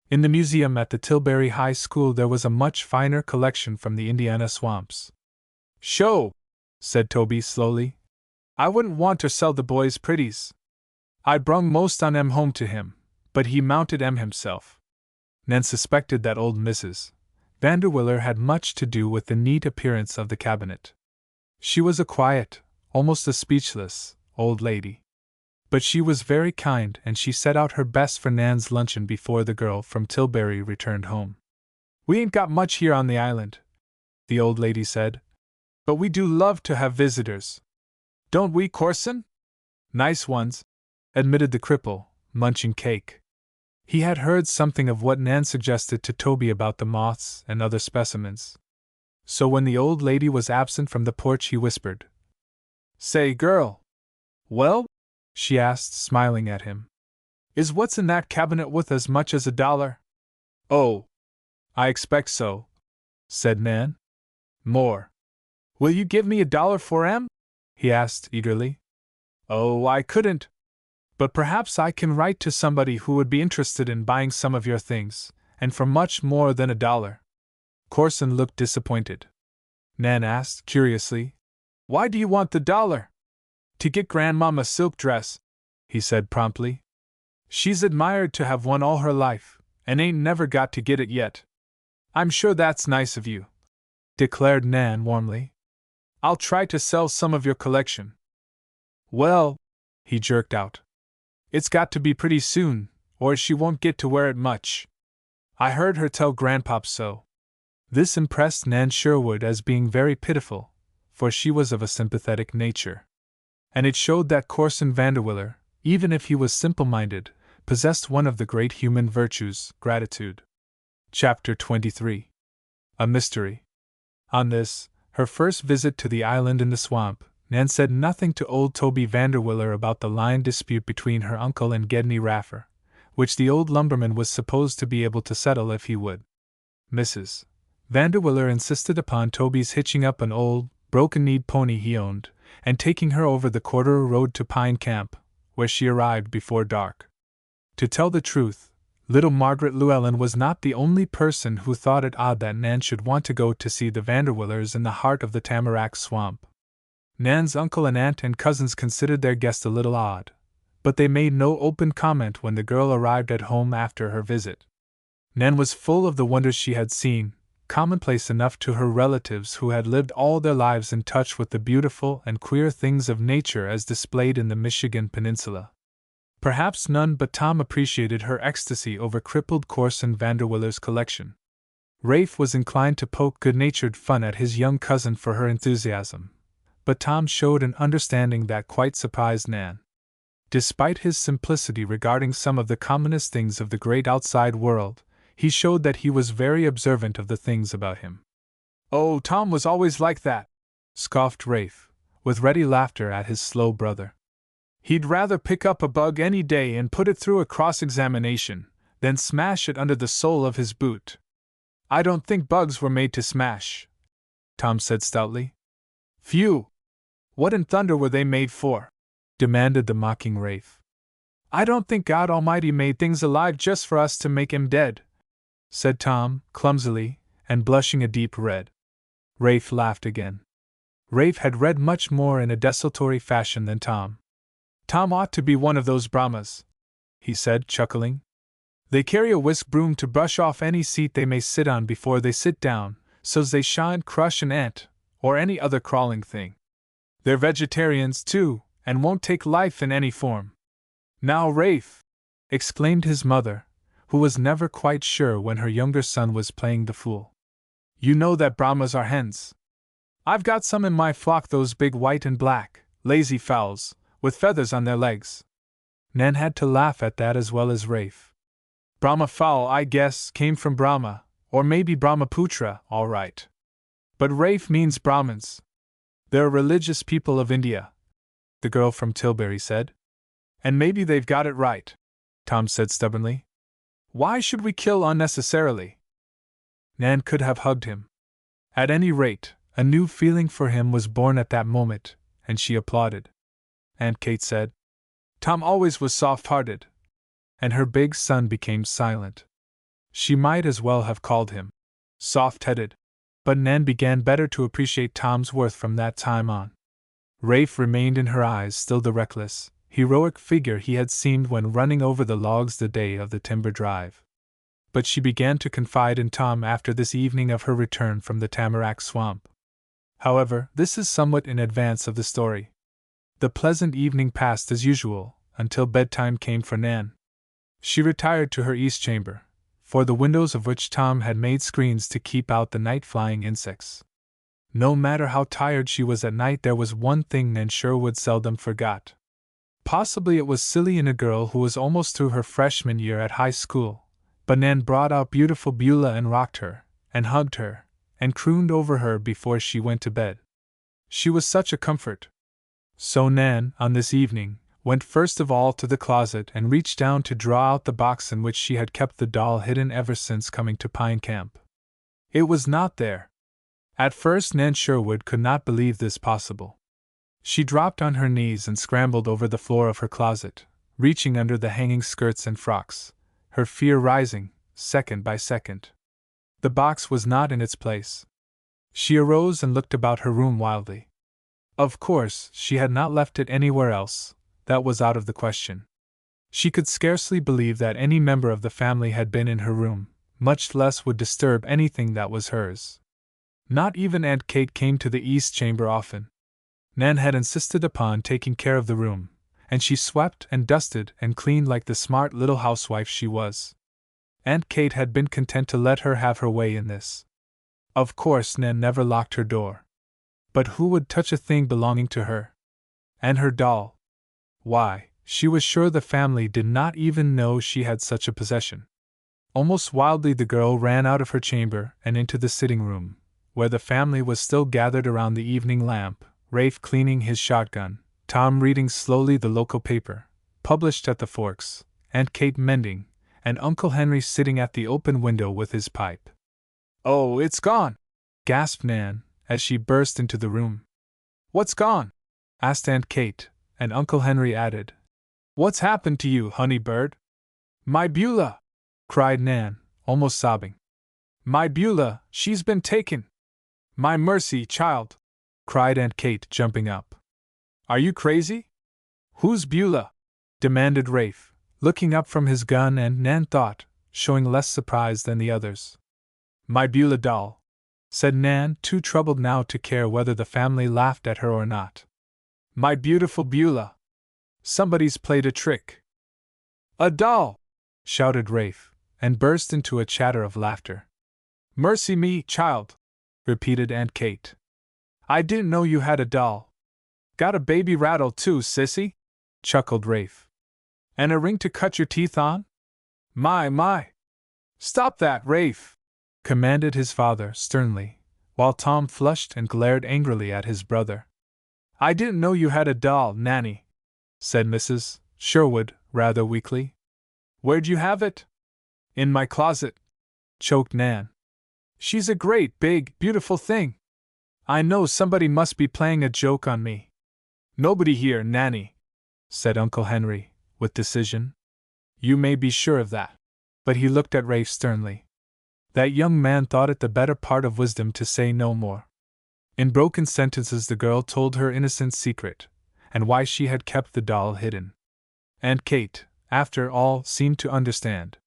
In the museum at the Tilbury High School there was a much finer collection from the Indiana swamps. "Sho!" said Toby slowly. "I wouldn't want to sell the boy's pretties. I brung most on 'em home to him, but he mounted 'em himself." Nan suspected that old Mrs. Vanderwiller had much to do with the neat appearance of the cabinet. She was a quiet, almost a speechless, old lady. But she was very kind, and she set out her best for Nan's luncheon before the girl from Tilbury returned home. "We ain't got much here on the island," the old lady said, "but we do love to have visitors. Don't we, Corson?" "Nice ones," admitted the cripple, munching cake. He had heard something of what Nan suggested to Toby about the moths and other specimens. So when the old lady was absent from the porch, he whispered, "Say, girl." "Well?" she asked, smiling at him. "Is what's in that cabinet worth as much as $1? "Oh, I expect so," said Nan. "More." "Will you give me $1 for 'em?" he asked eagerly. "Oh, I couldn't. But perhaps I can write to somebody who would be interested in buying some of your things, and for much more than $1. Corson looked disappointed. Nan asked curiously, "Why do you want the $1? "To get Grandmama a silk dress," he said promptly. "She's admired to have one all her life, and ain't never got to get it yet." "I'm sure that's nice of you," declared Nan warmly. "I'll try to sell some of your collection." "Well," he jerked out, "it's got to be pretty soon, or she won't get to wear it much. I heard her tell Grandpop so." This impressed Nan Sherwood as being very pitiful, for she was of a sympathetic nature. And it showed that Corson Vanderwiller, even if he was simple-minded, possessed one of the great human virtues, gratitude. Chapter 23. A Mystery. On this, her first visit to the island in the swamp, Nan said nothing to old Toby Vanderwiller about the line dispute between her uncle and Gedney Raffer, which the old lumberman was supposed to be able to settle if he would. Mrs. Vanderwiller insisted upon Toby's hitching up an old, broken-kneed pony he owned, and taking her over the quarter road to Pine Camp, where she arrived before dark. To tell the truth, little Margaret Llewellyn was not the only person who thought it odd that Nan should want to go to see the Vanderwillers in the heart of the tamarack swamp. Nan's uncle and aunt and cousins considered their guest a little odd, but they made no open comment when the girl arrived at home after her visit. Nan was full of the wonders she had seen, commonplace enough to her relatives who had lived all their lives in touch with the beautiful and queer things of nature as displayed in the Michigan Peninsula. Perhaps none but Tom appreciated her ecstasy over crippled Corson Vanderwiller's collection. Rafe was inclined to poke good-natured fun at his young cousin for her enthusiasm, but Tom showed an understanding that quite surprised Nan. Despite his simplicity regarding some of the commonest things of the great outside world, he showed that he was very observant of the things about him. "Oh, Tom was always like that," scoffed Rafe, with ready laughter at his slow brother. "He'd rather pick up a bug any day and put it through a cross-examination than smash it under the sole of his boot." "I don't think bugs were made to smash," Tom said stoutly. "Phew! What in thunder were they made for?" demanded the mocking Rafe. "I don't think God Almighty made things alive just for us to make 'em dead," said Tom, clumsily, and blushing a deep red. Rafe laughed again. Rafe had read much more in a desultory fashion than Tom. "Tom ought to be one of those Brahmas," he said, chuckling. "They carry a whisk broom to brush off any seat they may sit on before they sit down, so's they shan't crush an ant, or any other crawling thing. They're vegetarians, too, and won't take life in any form." "Now, Rafe!" exclaimed his mother, who was never quite sure when her younger son was playing the fool. "You know that Brahmas are hens. I've got some in my flock, those big white and black, lazy fowls, with feathers on their legs." Nan had to laugh at that as well as Rafe. "Brahma fowl, I guess, came from Brahma, or maybe Brahmaputra, all right. But Rafe means Brahmins. They're a religious people of India," the girl from Tilbury said. "And maybe they've got it right," Tom said stubbornly. "Why should we kill unnecessarily?" Nan could have hugged him. At any rate, a new feeling for him was born at that moment, and she applauded. Aunt Kate said, "Tom always was soft-hearted," and her big son became silent. She might as well have called him soft-headed, but Nan began better to appreciate Tom's worth from that time on. Rafe remained in her eyes still the reckless, heroic figure he had seemed when running over the logs the day of the timber drive. But she began to confide in Tom after this evening of her return from the tamarack swamp. However, this is somewhat in advance of the story. The pleasant evening passed as usual, until bedtime came for Nan. She retired to her east chamber, for the windows of which Tom had made screens to keep out the night-flying insects. No matter how tired she was at night, there was one thing Nan Sherwood seldom forgot. Possibly it was silly in a girl who was almost through her freshman year at high school, but Nan brought out beautiful Beulah and rocked her, and hugged her, and crooned over her before she went to bed. She was such a comfort. So Nan, on this evening, went first of all to the closet and reached down to draw out the box in which she had kept the doll hidden ever since coming to Pine Camp. It was not there. At first Nan Sherwood could not believe this possible. She dropped on her knees and scrambled over the floor of her closet, reaching under the hanging skirts and frocks, her fear rising, second by second. The box was not in its place. She arose and looked about her room wildly. Of course, she had not left it anywhere else. That was out of the question. She could scarcely believe that any member of the family had been in her room, much less would disturb anything that was hers. Not even Aunt Kate came to the east chamber often. Nan had insisted upon taking care of the room, and she swept and dusted and cleaned like the smart little housewife she was. Aunt Kate had been content to let her have her way in this. Of course, Nan never locked her door. But who would touch a thing belonging to her? And her doll? Why, she was sure the family did not even know she had such a possession. Almost wildly the girl ran out of her chamber and into the sitting room, where the family was still gathered around the evening lamp, Rafe cleaning his shotgun, Tom reading slowly the local paper, published at the Forks, Aunt Kate mending, and Uncle Henry sitting at the open window with his pipe. "Oh, it's gone!" gasped Nan, as she burst into the room. "What's gone?" asked Aunt Kate, and Uncle Henry added, "What's happened to you, honey bird?" "My Beulah!" cried Nan, almost sobbing. "My Beulah, she's been taken!" "My mercy, child!" cried Aunt Kate, jumping up. "Are you crazy?" "Who's Beulah?" demanded Rafe, looking up from his gun, and Nan thought, showing less surprise than the others. "My Beulah doll," said Nan, too troubled now to care whether the family laughed at her or not. "My beautiful Beulah! Somebody's played a trick." "A doll!" shouted Rafe, and burst into a chatter of laughter. "Mercy me, child!" repeated Aunt Kate. "I didn't know you had a doll." "Got a baby rattle too, sissy?" chuckled Rafe. "And a ring to cut your teeth on? My! Stop that, Rafe!" commanded his father sternly, while Tom flushed and glared angrily at his brother. "I didn't know you had a doll, Nanny," said Mrs. Sherwood, rather weakly. "Where'd you have it?" "In my closet," choked Nan. "She's a great, big, beautiful thing. I know somebody must be playing a joke on me." "Nobody here, Nanny," said Uncle Henry, with decision. "You may be sure of that." But he looked at Rafe sternly. That young man thought it the better part of wisdom to say no more. In broken sentences the girl told her innocent secret, and why she had kept the doll hidden. Aunt Kate, after all, seemed to understand.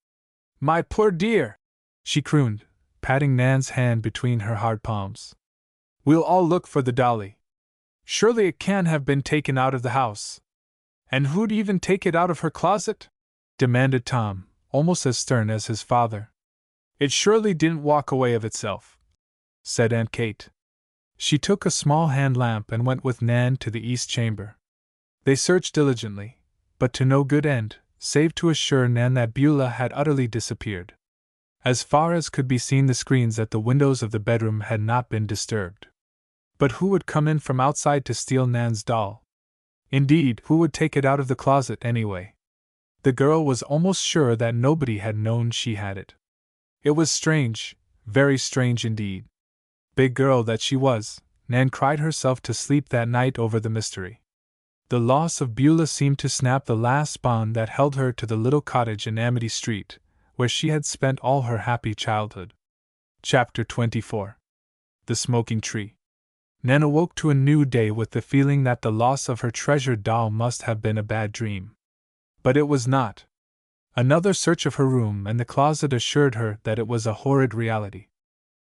"My poor dear!" she crooned, patting Nan's hand between her hard palms. "We'll all look for the dolly. Surely it can't have been taken out of the house." "And who'd even take it out of her closet?" demanded Tom, almost as stern as his father. "It surely didn't walk away of itself," said Aunt Kate. She took a small hand lamp and went with Nan to the east chamber. They searched diligently, but to no good end, save to assure Nan that Beulah had utterly disappeared. As far as could be seen, the screens at the windows of the bedroom had not been disturbed. But who would come in from outside to steal Nan's doll? Indeed, who would take it out of the closet anyway? The girl was almost sure that nobody had known she had it. It was strange, very strange indeed. Big girl that she was, Nan cried herself to sleep that night over the mystery. The loss of Beulah seemed to snap the last bond that held her to the little cottage in Amity Street, where she had spent all her happy childhood. Chapter 24. The Smoking Tree. Nan awoke to a new day with the feeling that the loss of her treasured doll must have been a bad dream. But it was not. Another search of her room and the closet assured her that it was a horrid reality.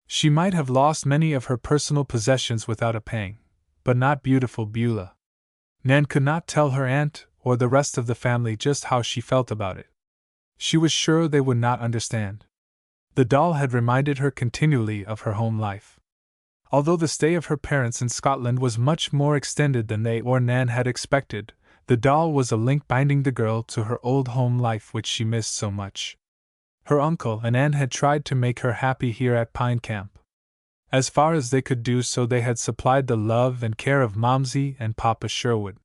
She might have lost many of her personal possessions without a pang, but not beautiful Beulah. Nan could not tell her aunt or the rest of the family just how she felt about it. She was sure they would not understand. The doll had reminded her continually of her home life. Although the stay of her parents in Scotland was much more extended than they or Nan had expected, the doll was a link binding the girl to her old home life which she missed so much. Her uncle and aunt had tried to make her happy here at Pine Camp. As far as they could do so, they had supplied the love and care of Momsey and Papa Sherwood.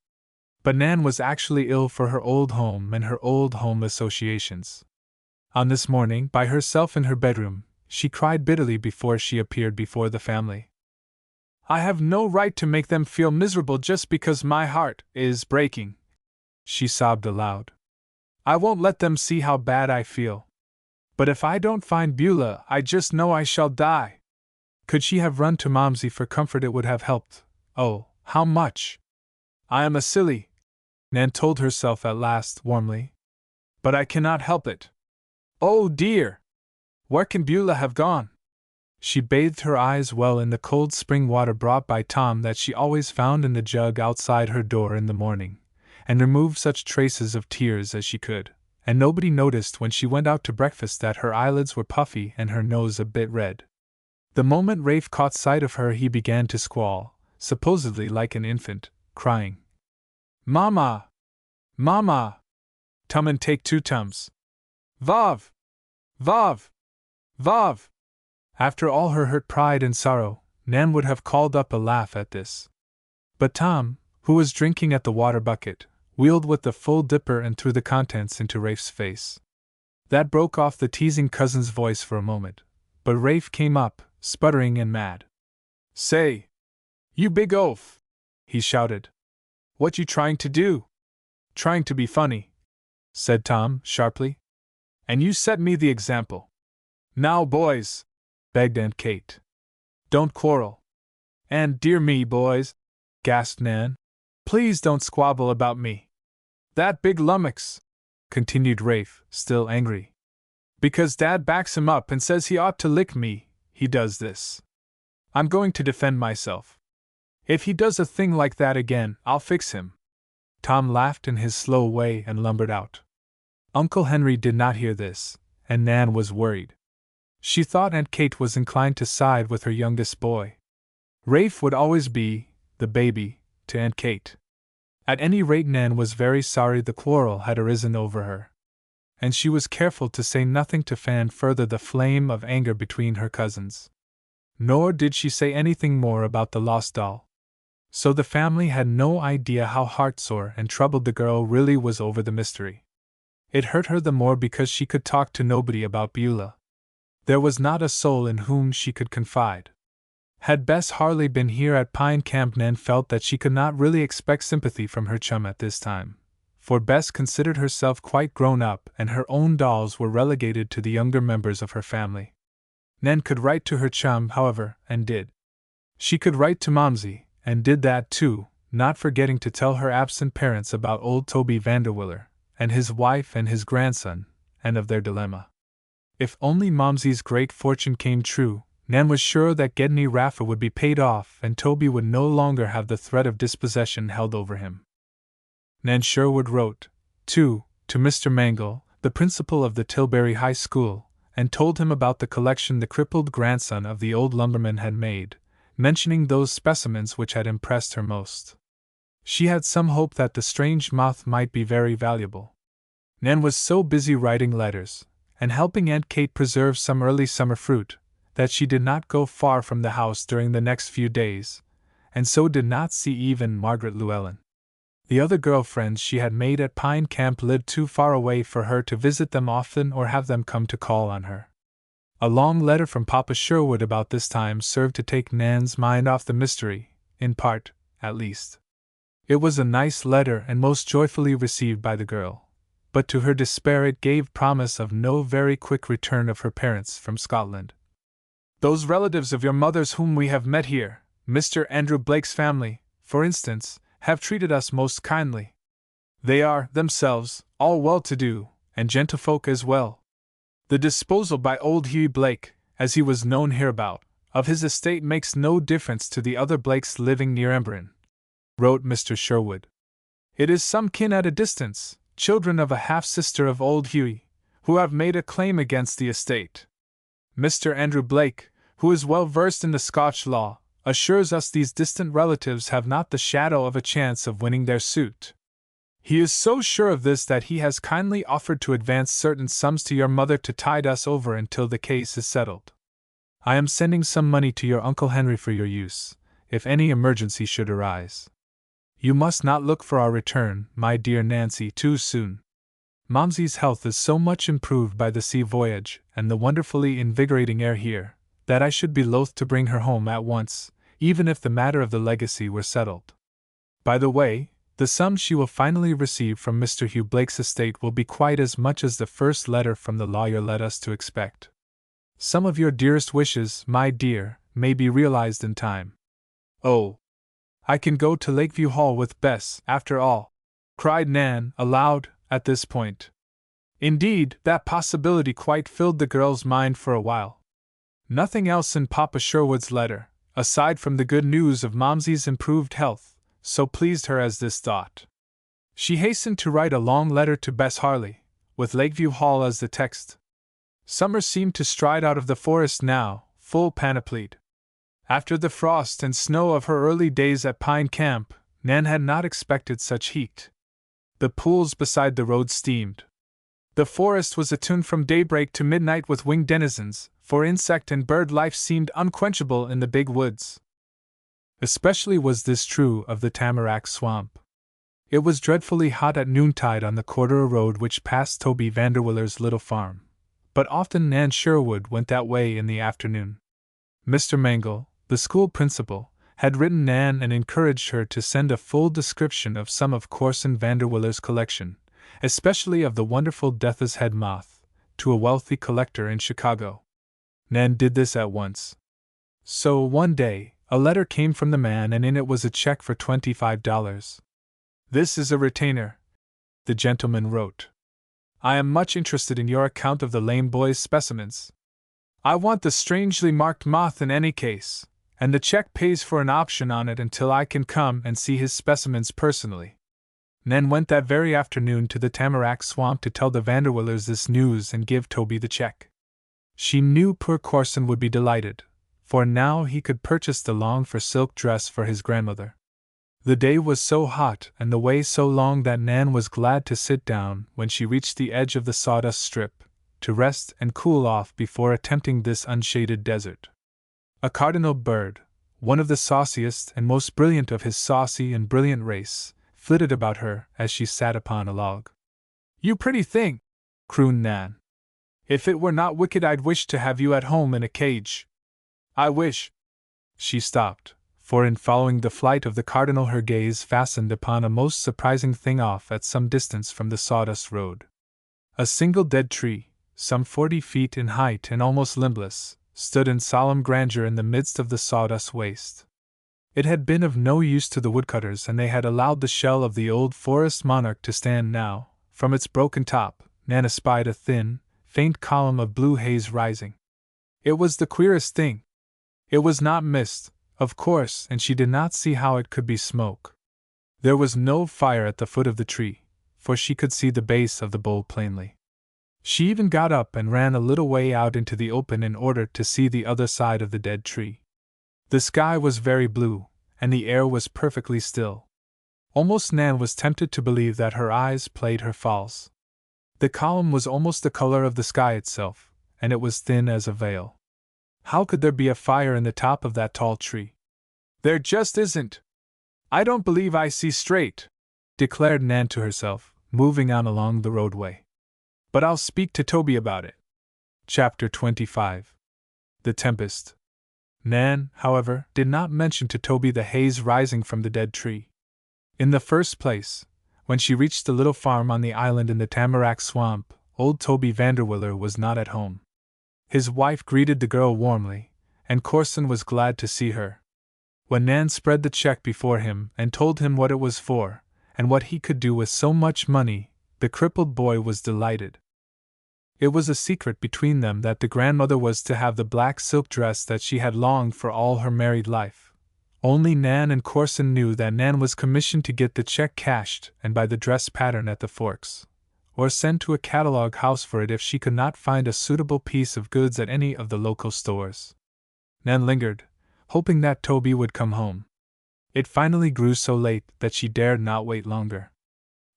But Nan was actually ill for her old home and her old home associations. On this morning, by herself in her bedroom, she cried bitterly before she appeared before the family. "I have no right to make them feel miserable just because my heart is breaking," she sobbed aloud. "I won't let them see how bad I feel. But if I don't find Beulah, I just know I shall die." Could she have run to Momsey for comfort, it would have helped. Oh, how much! "I am a silly," Nan told herself at last warmly. "But I cannot help it. Oh dear! Where can Beulah have gone?" She bathed her eyes well in the cold spring water brought by Tom that she always found in the jug outside her door in the morning, and removed such traces of tears as she could, and nobody noticed when she went out to breakfast that her eyelids were puffy and her nose a bit red. The moment Rafe caught sight of her, he began to squall, supposedly like an infant, crying, "Mama! Mama! Tum and take 2 tums! Vav! Vav! Vav!" After all her hurt pride and sorrow, Nan would have called up a laugh at this. But Tom, who was drinking at the water bucket, wheeled with the full dipper and threw the contents into Rafe's face. That broke off the teasing cousin's voice for a moment, but Rafe came up, sputtering and mad. "Say, you big oaf!" he shouted. "What you trying to do?" "Trying to be funny," said Tom, sharply. "And you set me the example." "Now, boys," begged Aunt Kate, "don't quarrel." "And dear me, boys," gasped Nan, "please don't squabble about me. That big lummox," continued Rafe, still angry. "Because Dad backs him up and says he ought to lick me, he does this. I'm going to defend myself. If he does a thing like that again, I'll fix him." Tom laughed in his slow way and lumbered out. Uncle Henry did not hear this, and Nan was worried. She thought Aunt Kate was inclined to side with her youngest boy. Rafe would always be the baby to Aunt Kate. At any rate, Nan was very sorry the quarrel had arisen over her, and she was careful to say nothing to fan further the flame of anger between her cousins. Nor did she say anything more about the lost doll. So the family had no idea how heartsore and troubled the girl really was over the mystery. It hurt her the more because she could talk to nobody about Beulah. There was not a soul in whom she could confide. Had Bess Harley been here at Pine Camp, Nan felt that she could not really expect sympathy from her chum at this time, for Bess considered herself quite grown up and her own dolls were relegated to the younger members of her family. Nan could write to her chum, however, and did. She could write to Momsey, and did that too, not forgetting to tell her absent parents about old Toby Vanderwiller, and his wife and his grandson, and of their dilemma. If only Momsey's great fortune came true, Nan was sure that Gedney Raffer would be paid off and Toby would no longer have the threat of dispossession held over him. Nan Sherwood wrote, too, to Mr. Mangle, the principal of the Tilbury High School, and told him about the collection the crippled grandson of the old lumberman had made, mentioning those specimens which had impressed her most. She had some hope that the strange moth might be very valuable. Nan was so busy writing letters, and helping Aunt Kate preserve some early summer fruit, that she did not go far from the house during the next few days, and so did not see even Margaret Llewellyn. The other girl-friends she had made at Pine Camp lived too far away for her to visit them often or have them come to call on her. A long letter from Papa Sherwood about this time served to take Nan's mind off the mystery, in part, at least. It was a nice letter and most joyfully received by the girl, but to her despair it gave promise of no very quick return of her parents from Scotland. "Those relatives of your mother's whom we have met here, Mr. Andrew Blake's family, for instance, have treated us most kindly. They are, themselves, all well-to-do, and gentlefolk as well. The disposal by old Hughie Blake, as he was known hereabout, of his estate makes no difference to the other Blakes living near Emberin," wrote Mr. Sherwood. It is some kin at a distance, children of a half-sister of old Hughie, who have made a claim against the estate. Mr. Andrew Blake, who is well versed in the Scotch law, assures us these distant relatives have not the shadow of a chance of winning their suit. He is so sure of this that he has kindly offered to advance certain sums to your mother to tide us over until the case is settled. I am sending some money to your Uncle Henry for your use, if any emergency should arise. You must not look for our return, my dear Nancy, too soon. Momsey's health is so much improved by the sea voyage and the wonderfully invigorating air here, that I should be loath to bring her home at once, even if the matter of the legacy were settled. By the way, the sum she will finally receive from Mr. Hugh Blake's estate will be quite as much as the first letter from the lawyer led us to expect. Some of your dearest wishes, my dear, may be realized in time. Oh, I can go to Lakeview Hall with Bess, after all, cried Nan, aloud, at this point. Indeed, that possibility quite filled the girl's mind for a while. Nothing else in Papa Sherwood's letter, aside from the good news of Momsey's improved health, so pleased her as this thought. She hastened to write a long letter to Bess Harley, with Lakeview Hall as the text. Summer seemed to stride out of the forest now, full panoplied. After the frost and snow of her early days at Pine Camp, Nan had not expected such heat. The pools beside the road steamed. The forest was attuned from daybreak to midnight with winged denizens, for insect and bird life seemed unquenchable in the big woods. Especially was this true of the tamarack swamp. It was dreadfully hot at noontide on the Cordero road which passed Toby Vanderwiller's little farm, but often Nan Sherwood went that way in the afternoon. Mr. Mangle, the school principal, had written Nan and encouraged her to send a full description of some of Corson Vanderwiller's collection, especially of the wonderful Death's Head moth, to a wealthy collector in Chicago. Nan did this at once. So, one day, a letter came from the man and in it was a check for $25. This is a retainer, the gentleman wrote. I am much interested in your account of the lame boy's specimens. I want the strangely marked moth in any case, and the check pays for an option on it until I can come and see his specimens personally. Nan went that very afternoon to the tamarack swamp to tell the Vanderwillers this news and give Toby the check. She knew poor Corson would be delighted, for now he could purchase the longed-for silk dress for his grandmother. The day was so hot and the way so long that Nan was glad to sit down when she reached the edge of the sawdust strip, to rest and cool off before attempting this unshaded desert. A cardinal bird, one of the sauciest and most brilliant of his saucy and brilliant race, flitted about her as she sat upon a log. You pretty thing, crooned Nan. If it were not wicked I'd wish to have you at home in a cage. I wish. She stopped, for in following the flight of the cardinal her gaze fastened upon a most surprising thing off at some distance from the sawdust road. A single dead tree, some 40 feet in height and almost limbless, stood in solemn grandeur in the midst of the sawdust waste. It had been of no use to the woodcutters and they had allowed the shell of the old forest monarch to stand now. From its broken top, Nan espied a thin, faint column of blue haze rising. It was the queerest thing. It was not mist, of course, and she did not see how it could be smoke. There was no fire at the foot of the tree, for she could see the base of the bole plainly. She even got up and ran a little way out into the open in order to see the other side of the dead tree. The sky was very blue, and the air was perfectly still. Almost Nan was tempted to believe that her eyes played her false. The column was almost the color of the sky itself, and it was thin as a veil. How could there be a fire in the top of that tall tree? There just isn't. I don't believe I see straight, declared Nan to herself, moving on along the roadway. But I'll speak to Toby about it. Chapter 25. The Tempest. Nan, however, did not mention to Toby the haze rising from the dead tree. In the first place, when she reached the little farm on the island in the tamarack swamp, old Toby Vanderwiller was not at home. His wife greeted the girl warmly, and Corson was glad to see her. When Nan spread the check before him and told him what it was for, and what he could do with so much money, the crippled boy was delighted. It was a secret between them that the grandmother was to have the black silk dress that she had longed for all her married life. Only Nan and Corson knew that Nan was commissioned to get the check cashed and buy the dress pattern at the Forks, or send to a catalog house for it if she could not find a suitable piece of goods at any of the local stores. Nan lingered, hoping that Toby would come home. It finally grew so late that she dared not wait longer.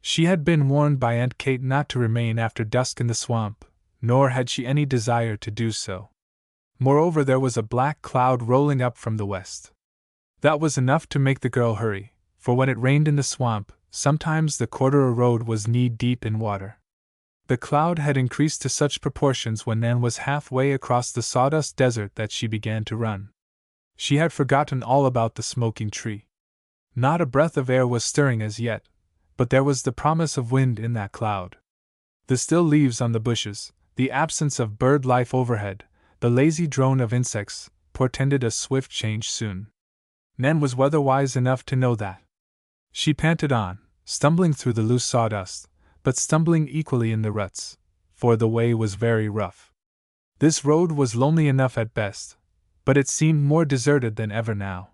She had been warned by Aunt Kate not to remain after dusk in the swamp, nor had she any desire to do so. Moreover, there was a black cloud rolling up from the west. That was enough to make the girl hurry, for when it rained in the swamp, sometimes the Corduroy road was knee-deep in water. The cloud had increased to such proportions when Nan was halfway across the sawdust desert that she began to run. She had forgotten all about the smoking tree. Not a breath of air was stirring as yet, but there was the promise of wind in that cloud. The still leaves on the bushes, the absence of bird life overhead, the lazy drone of insects, portended a swift change soon. Nan was weather-wise enough to know that. She panted on, stumbling through the loose sawdust, but stumbling equally in the ruts, for the way was very rough. This road was lonely enough at best, but it seemed more deserted than ever now.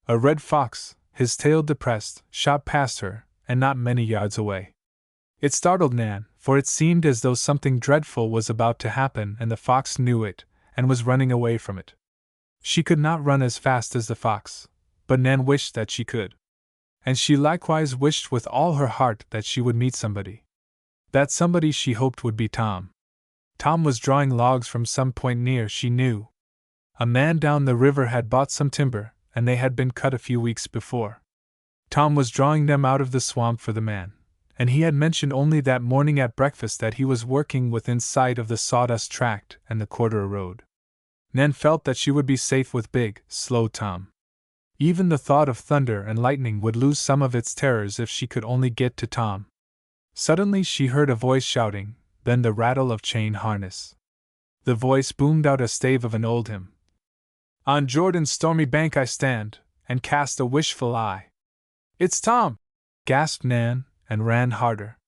A red fox, his tail depressed, shot past her, and not many yards away. It startled Nan, for it seemed as though something dreadful was about to happen, and the fox knew it, and was running away from it. She could not run as fast as the fox, but Nan wished that she could. And she likewise wished with all her heart that she would meet somebody. That somebody she hoped would be Tom. Tom was drawing logs from some point near, she knew. A man down the river had bought some timber, and they had been cut a few weeks before. Tom was drawing them out of the swamp for the man, and he had mentioned only that morning at breakfast that he was working within sight of the sawdust tract and the Corduroy road. Nan felt that she would be safe with big, slow Tom. Even the thought of thunder and lightning would lose some of its terrors if she could only get to Tom. Suddenly she heard a voice shouting, then the rattle of chain harness. The voice boomed out a stave of an old hymn. On Jordan's stormy bank I stand, and cast a wishful eye. It's Tom! Gasped Nan, and ran harder.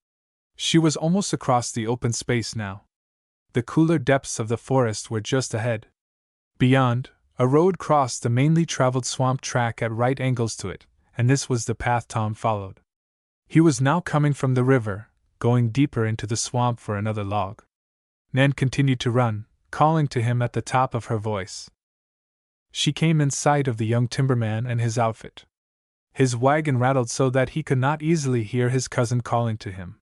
She was almost across the open space now. The cooler depths of the forest were just ahead. Beyond, a road crossed the mainly traveled swamp track at right angles to it, and this was the path Tom followed. He was now coming from the river, going deeper into the swamp for another log. Nan continued to run, calling to him at the top of her voice. She came in sight of the young timberman and his outfit. His wagon rattled so that he could not easily hear his cousin calling to him.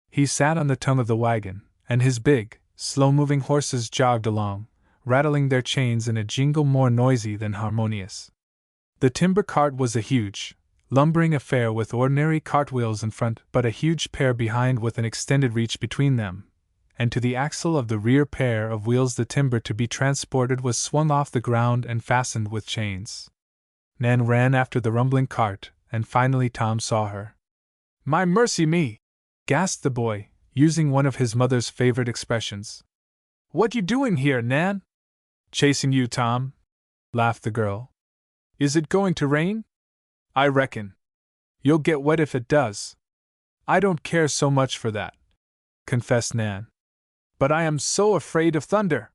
He sat on the tongue of the wagon, and his big, slow-moving horses jogged along, rattling their chains in a jingle more noisy than harmonious. The timber cart was a huge, lumbering affair with ordinary cartwheels in front, but a huge pair behind with an extended reach between them, and to the axle of the rear pair of wheels the timber to be transported was swung off the ground and fastened with chains. Nan ran after the rumbling cart, and finally Tom saw her. "My mercy me!" gasped the boy, using one of his mother's favorite expressions. "What you doing here, Nan?" "Chasing you, Tom," laughed the girl. "Is it going to rain?" "I reckon. You'll get wet if it does." "I don't care so much for that," confessed Nan. "But I am so afraid of thunder."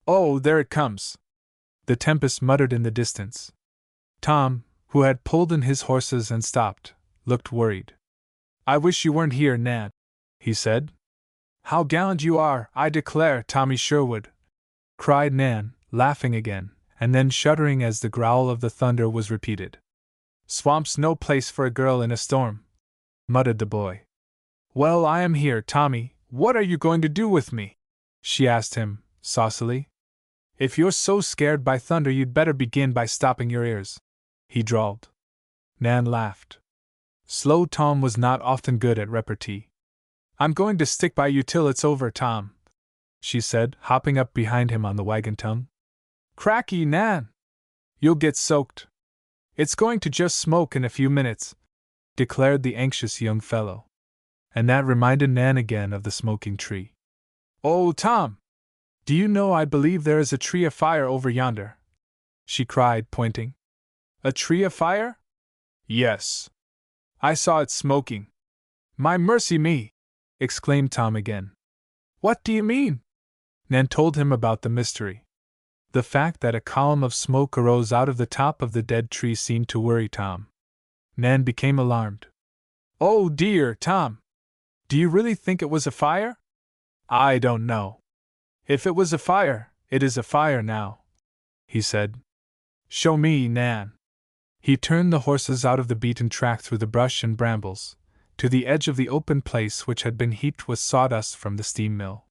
"Oh, there it comes!" The tempest muttered in the distance. Tom, who had pulled in his horses and stopped, looked worried. "I wish you weren't here, Nan," he said. "How gallant you are, I declare, Tommy Sherwood!" cried Nan, laughing again, and then shuddering as the growl of the thunder was repeated. "Swamp's no place for a girl in a storm," muttered the boy. "Well, I am here, Tommy. What are you going to do with me?" she asked him, saucily. "If you're so scared by thunder, you'd better begin by stopping your ears," he drawled. Nan laughed. Slow Tom was not often good at repartee. "I'm going to stick by you till it's over, Tom," she said, hopping up behind him on the wagon tongue. "Cracky, Nan! You'll get soaked. It's going to just smoke in a few minutes," declared the anxious young fellow. And that reminded Nan again of the smoking tree. "Oh, Tom! Do you know I believe there is a tree afire over yonder?" she cried, pointing. "A tree afire?" "Yes. I saw it smoking." "My mercy me!" exclaimed Tom again. "What do you mean?" Nan told him about the mystery. The fact that a column of smoke arose out of the top of the dead tree seemed to worry Tom. Nan became alarmed. "Oh dear, Tom! Do you really think it was a fire?" "I don't know. If it was a fire, it is a fire now," he said. "Show me, Nan." He turned the horses out of the beaten track through the brush and brambles, to the edge of the open place which had been heaped with sawdust from the steam mill.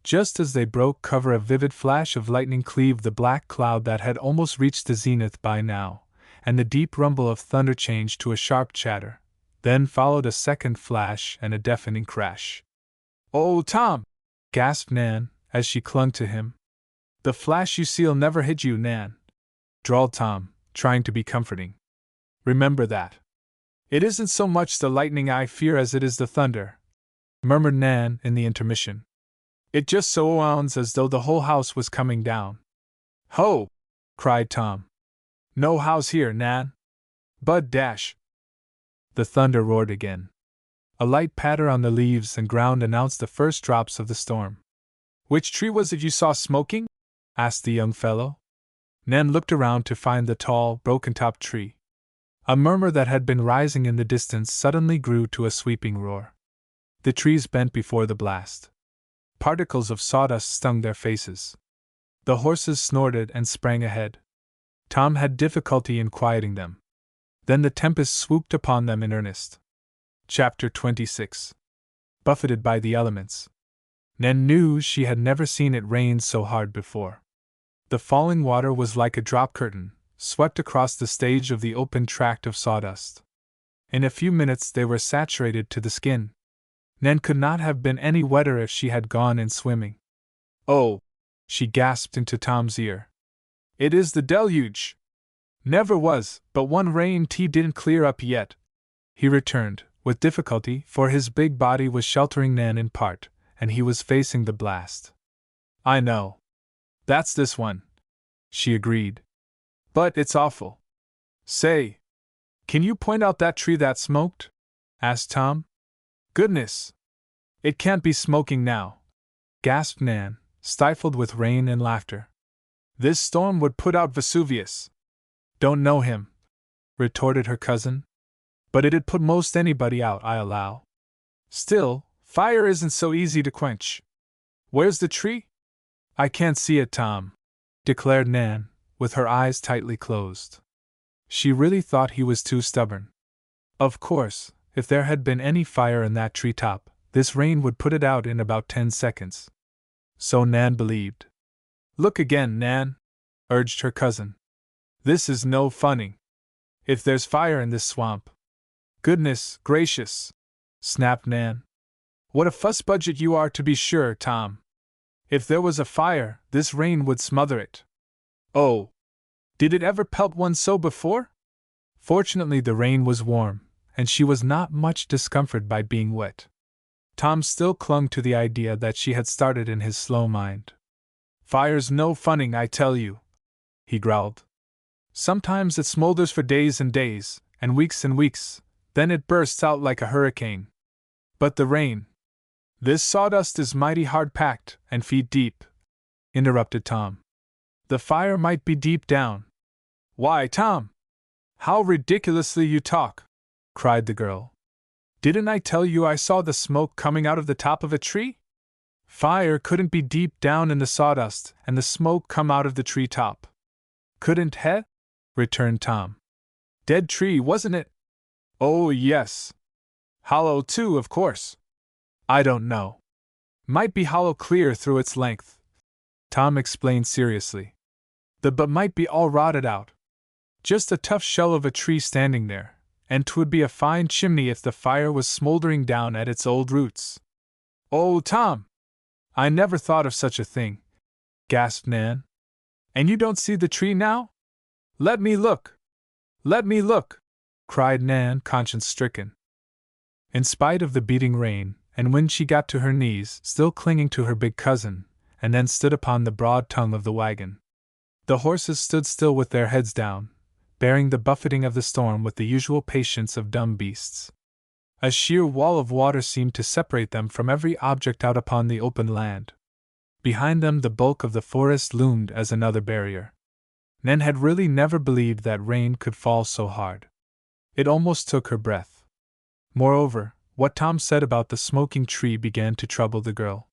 Just as they broke cover, a vivid flash of lightning cleaved the black cloud that had almost reached the zenith by now, and the deep rumble of thunder changed to a sharp chatter. Then followed a second flash and a deafening crash. "Oh, Tom!" gasped Nan, as she clung to him. "The flash you see'll never hit you, Nan," drawled Tom, trying to be comforting. "Remember that." "It isn't so much the lightning I fear as it is the thunder," murmured Nan in the intermission. "It just so sounds as though the whole house was coming down." "Ho!" cried Tom. "No house here, Nan. Bud dash!" The thunder roared again. A light patter on the leaves and ground announced the first drops of the storm. "Which tree was it you saw smoking?" asked the young fellow. Nan looked around to find the tall, broken-topped tree. A murmur that had been rising in the distance suddenly grew to a sweeping roar. The trees bent before the blast. Particles of sawdust stung their faces. The horses snorted and sprang ahead. Tom had difficulty in quieting them. Then the tempest swooped upon them in earnest. Chapter 26. Buffeted by the elements. Nan knew she had never seen it rain so hard before. The falling water was like a drop curtain, swept across the stage of the open tract of sawdust. In a few minutes they were saturated to the skin. Nan could not have been any wetter if she had gone in swimming. "Oh!" she gasped into Tom's ear. "It is the deluge!" "Never was, but one rain didn't clear up yet," he returned, with difficulty, for his big body was sheltering Nan in part, and he was facing the blast. "I know. That's this one," she agreed. "But it's awful." "Say, can you point out that tree that smoked?" asked Tom. "Goodness! It can't be smoking now," gasped Nan, stifled with rain and laughter. "This storm would put out Vesuvius." "Don't know him," retorted her cousin. "But it'd put most anybody out, I allow. Still, fire isn't so easy to quench. Where's the tree?" "I can't see it, Tom," declared Nan, with her eyes tightly closed. She really thought he was too stubborn. Of course, if there had been any fire in that treetop, this rain would put it out in about 10 seconds. So Nan believed. "Look again, Nan," urged her cousin. "This is no funning. If there's fire in this swamp—" "Goodness gracious!" snapped Nan. "What a fuss budget you are, to be sure, Tom. If there was a fire, this rain would smother it." "Oh! Did it ever pelt one so before?" Fortunately the rain was warm, and she was not much discomforted by being wet. Tom still clung to the idea that she had started in his slow mind. "Fire's no funning, I tell you," he growled. "Sometimes it smolders for days and days, and weeks, then it bursts out like a hurricane. But the rain—" "This sawdust is mighty hard packed, and feet deep," interrupted Tom. "The fire might be deep down." "Why, Tom! How ridiculously you talk!" cried the girl. "Didn't I tell you I saw the smoke coming out of the top of a tree? Fire couldn't be deep down in the sawdust and the smoke come out of the tree top." "Couldn't, he?" returned Tom. "Dead tree, wasn't it?" "Oh, yes. Hollow, too, of course." "I don't know. Might be hollow clear through its length," Tom explained seriously. "The butt might be all rotted out. Just a tough shell of a tree standing there, and 'twould be a fine chimney if the fire was smoldering down at its old roots." "Oh, Tom! I never thought of such a thing," gasped Nan. "And you don't see the tree now? Let me look! Let me look!" cried Nan, conscience-stricken. In spite of the beating rain, and when she got to her knees, still clinging to her big cousin, and then stood upon the broad tongue of the wagon. The horses stood still with their heads down, bearing the buffeting of the storm with the usual patience of dumb beasts. A sheer wall of water seemed to separate them from every object out upon the open land. Behind them the bulk of the forest loomed as another barrier. Nan had really never believed that rain could fall so hard. It almost took her breath. Moreover, what Tom said about the smoking tree began to trouble the girl.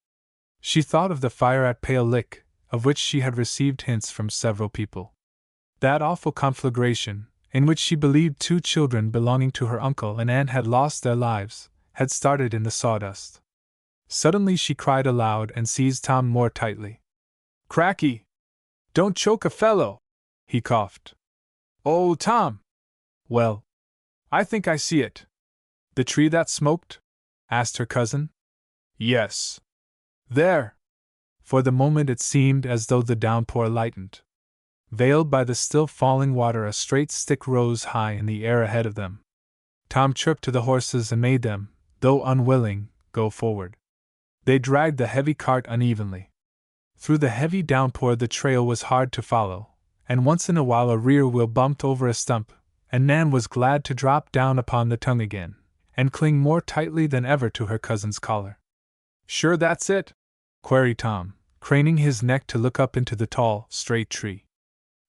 She thought of the fire at Pale Lick, of which she had received hints from several people. That awful conflagration, in which she believed 2 children belonging to her uncle and aunt had lost their lives, had started in the sawdust. Suddenly she cried aloud and seized Tom more tightly. "Cracky! Don't choke a fellow!" he coughed. "Oh, Tom!" "Well, I think I see it." "The tree that smoked?" asked her cousin. "Yes. There!" For the moment it seemed as though the downpour lightened. Veiled by the still falling water, a straight stick rose high in the air ahead of them. Tom chirped to the horses and made them, though unwilling, go forward. They dragged the heavy cart unevenly. Through the heavy downpour the trail was hard to follow, and once in a while a rear wheel bumped over a stump, and Nan was glad to drop down upon the tongue again, and cling more tightly than ever to her cousin's collar. "Sure that's it?" queried Tom, craning his neck to look up into the tall, straight tree.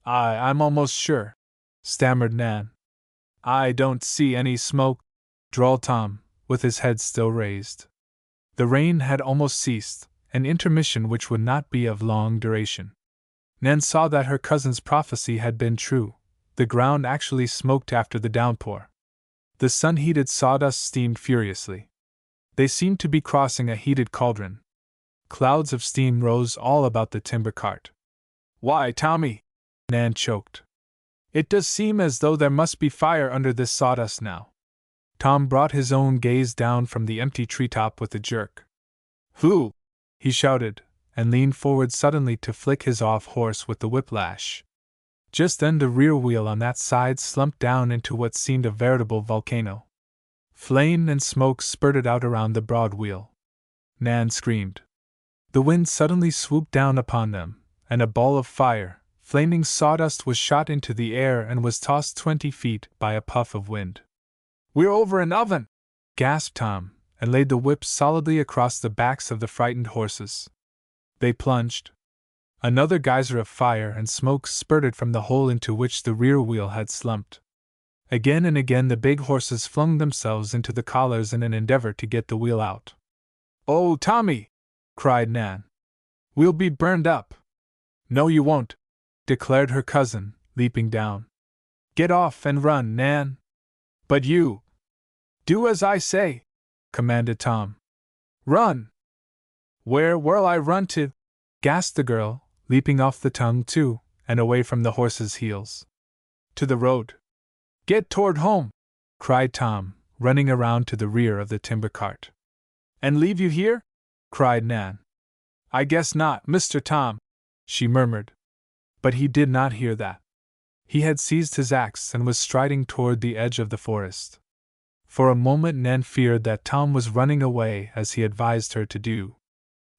I'm almost sure," stammered Nan. "I don't see any smoke," drawled Tom, with his head still raised. The rain had almost ceased, an intermission which would not be of long duration. Nan saw that her cousin's prophecy had been true. The ground actually smoked after the downpour. The sun-heated sawdust steamed furiously. They seemed to be crossing a heated cauldron. Clouds of steam rose all about the timber cart. "Why, Tommy!" Nan choked. "It does seem as though there must be fire under this sawdust now." Tom brought his own gaze down from the empty treetop with a jerk. "Who?" he shouted, and leaned forward suddenly to flick his off-horse with the whiplash. Just then the rear wheel on that side slumped down into what seemed a veritable volcano. Flame and smoke spurted out around the broad wheel. Nan screamed. The wind suddenly swooped down upon them, and a ball of fire, flaming sawdust, was shot into the air and was tossed 20 feet by a puff of wind. "We're over an oven!" gasped Tom, and laid the whip solidly across the backs of the frightened horses. They plunged. Another geyser of fire and smoke spurted from the hole into which the rear wheel had slumped. Again and again the big horses flung themselves into the collars in an endeavor to get the wheel out. "Oh, Tommy!" cried Nan. "We'll be burned up!" "No, you won't," declared her cousin, leaping down. "Get off and run, Nan!" "But you—" "Do as I say!" commanded Tom. "Run!" Where'll I run to?" gasped the girl, leaping off the tongue too, and away from the horses' heels. "To the road." "Get toward home!" cried Tom, running around to the rear of the timber cart. "And leave you here?" cried Nan. "I guess not, Mr. Tom," she murmured. But he did not hear that. He had seized his axe and was striding toward the edge of the forest. For a moment Nan feared that Tom was running away as he advised her to do.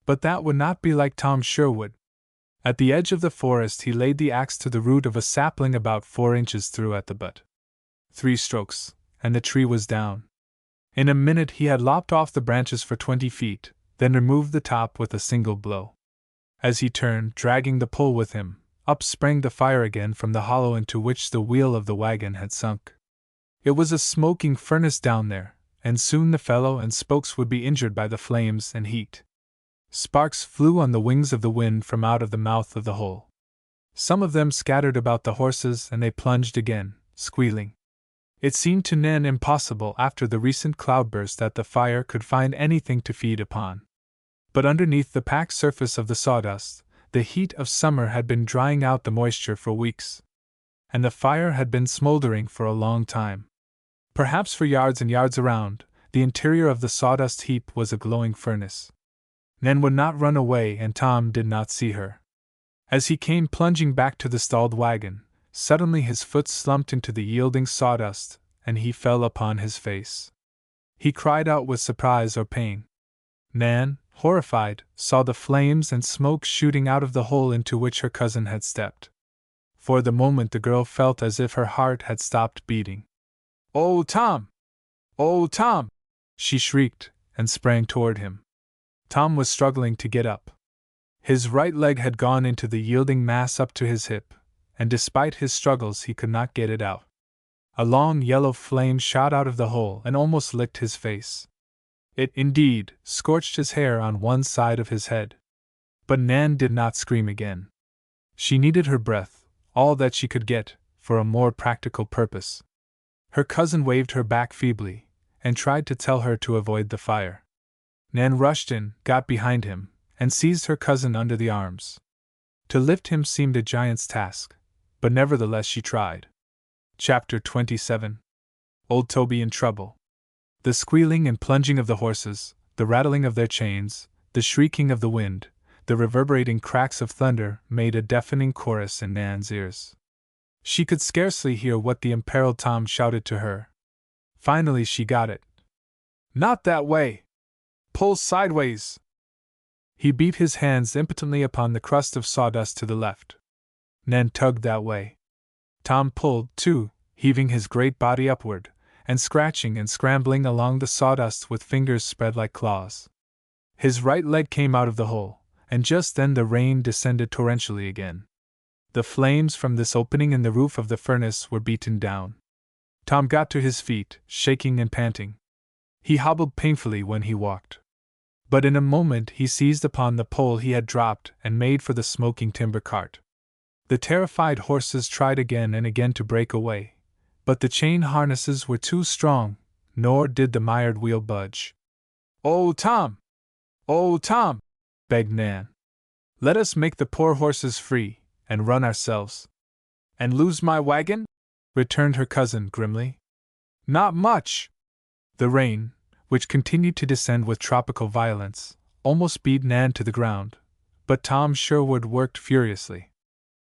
But that would not be like Tom Sherwood. At the edge of the forest he laid the axe to the root of a sapling about 4 inches through at the butt. 3 strokes, and the tree was down. In a minute he had lopped off the branches for 20 feet, then removed the top with a single blow. As he turned, dragging the pole with him, up sprang the fire again from the hollow into which the wheel of the wagon had sunk. It was a smoking furnace down there, and soon the felloe and spokes would be injured by the flames and heat. Sparks flew on the wings of the wind from out of the mouth of the hole. Some of them scattered about the horses and they plunged again, squealing. It seemed to Nan impossible after the recent cloudburst that the fire could find anything to feed upon. But underneath the packed surface of the sawdust, the heat of summer had been drying out the moisture for weeks. And the fire had been smoldering for a long time. Perhaps for yards and yards around, the interior of the sawdust heap was a glowing furnace. Nan would not run away and Tom did not see her. As he came plunging back to the stalled wagon, suddenly his foot slumped into the yielding sawdust, and he fell upon his face. He cried out with surprise or pain. Nan, horrified, saw the flames and smoke shooting out of the hole into which her cousin had stepped. For the moment the girl felt as if her heart had stopped beating. "Oh, Tom! Oh, Tom!" she shrieked, and sprang toward him. Tom was struggling to get up. His right leg had gone into the yielding mass up to his hip, and despite his struggles he could not get it out. A long yellow flame shot out of the hole and almost licked his face. It, indeed, scorched his hair on one side of his head. But Nan did not scream again. She needed her breath, all that she could get, for a more practical purpose. Her cousin waved her back feebly, and tried to tell her to avoid the fire. Nan rushed in, got behind him, and seized her cousin under the arms. To lift him seemed a giant's task, but nevertheless she tried. Chapter 27. Old Toby in Trouble. The squealing and plunging of the horses, the rattling of their chains, the shrieking of the wind, the reverberating cracks of thunder made a deafening chorus in Nan's ears. She could scarcely hear what the imperiled Tom shouted to her. Finally she got it. "Not that way! Pull sideways!" He beat his hands impotently upon the crust of sawdust to the left. Nan tugged that way. Tom pulled, too, heaving his great body upward, and scratching and scrambling along the sawdust with fingers spread like claws. His right leg came out of the hole, and just then the rain descended torrentially again. The flames from this opening in the roof of the furnace were beaten down. Tom got to his feet, shaking and panting. He hobbled painfully when he walked. But in a moment he seized upon the pole he had dropped and made for the smoking timber cart. The terrified horses tried again and again to break away, but the chain harnesses were too strong, nor did the mired wheel budge. "Oh, Tom! Oh, Tom!" begged Nan. "Let us make the poor horses free, and run ourselves." "And lose my wagon?" returned her cousin grimly. "Not much!" The rain, which continued to descend with tropical violence, almost beat Nan to the ground, but Tom Sherwood worked furiously.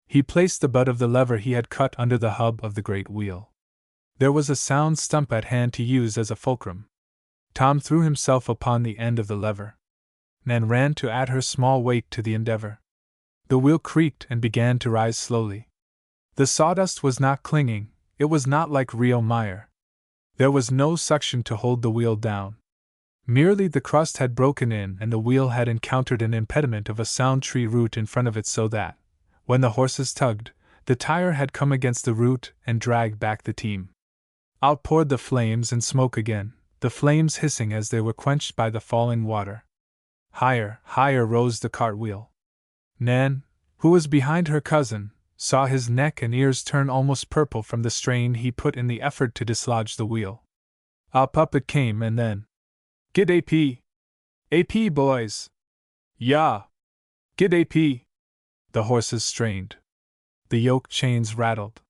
He placed the butt of the lever he had cut under the hub of the great wheel. There was a sound stump at hand to use as a fulcrum. Tom threw himself upon the end of the lever. Nan ran to add her small weight to the endeavor. The wheel creaked and began to rise slowly. The sawdust was not clinging, it was not like real mire. There was no suction to hold the wheel down. Merely the crust had broken in and the wheel had encountered an impediment of a sound tree root in front of it so that, when the horses tugged, the tire had come against the root and dragged back the team. Out poured the flames and smoke again, the flames hissing as they were quenched by the falling water. Higher, higher rose the cartwheel. Nan, who was behind her cousin, saw his neck and ears turn almost purple from the strain he put in the effort to dislodge the wheel. Up it came and then. "Get AP! AP, boys!" "Yah! Get AP!" The horses strained. The yoke chains rattled.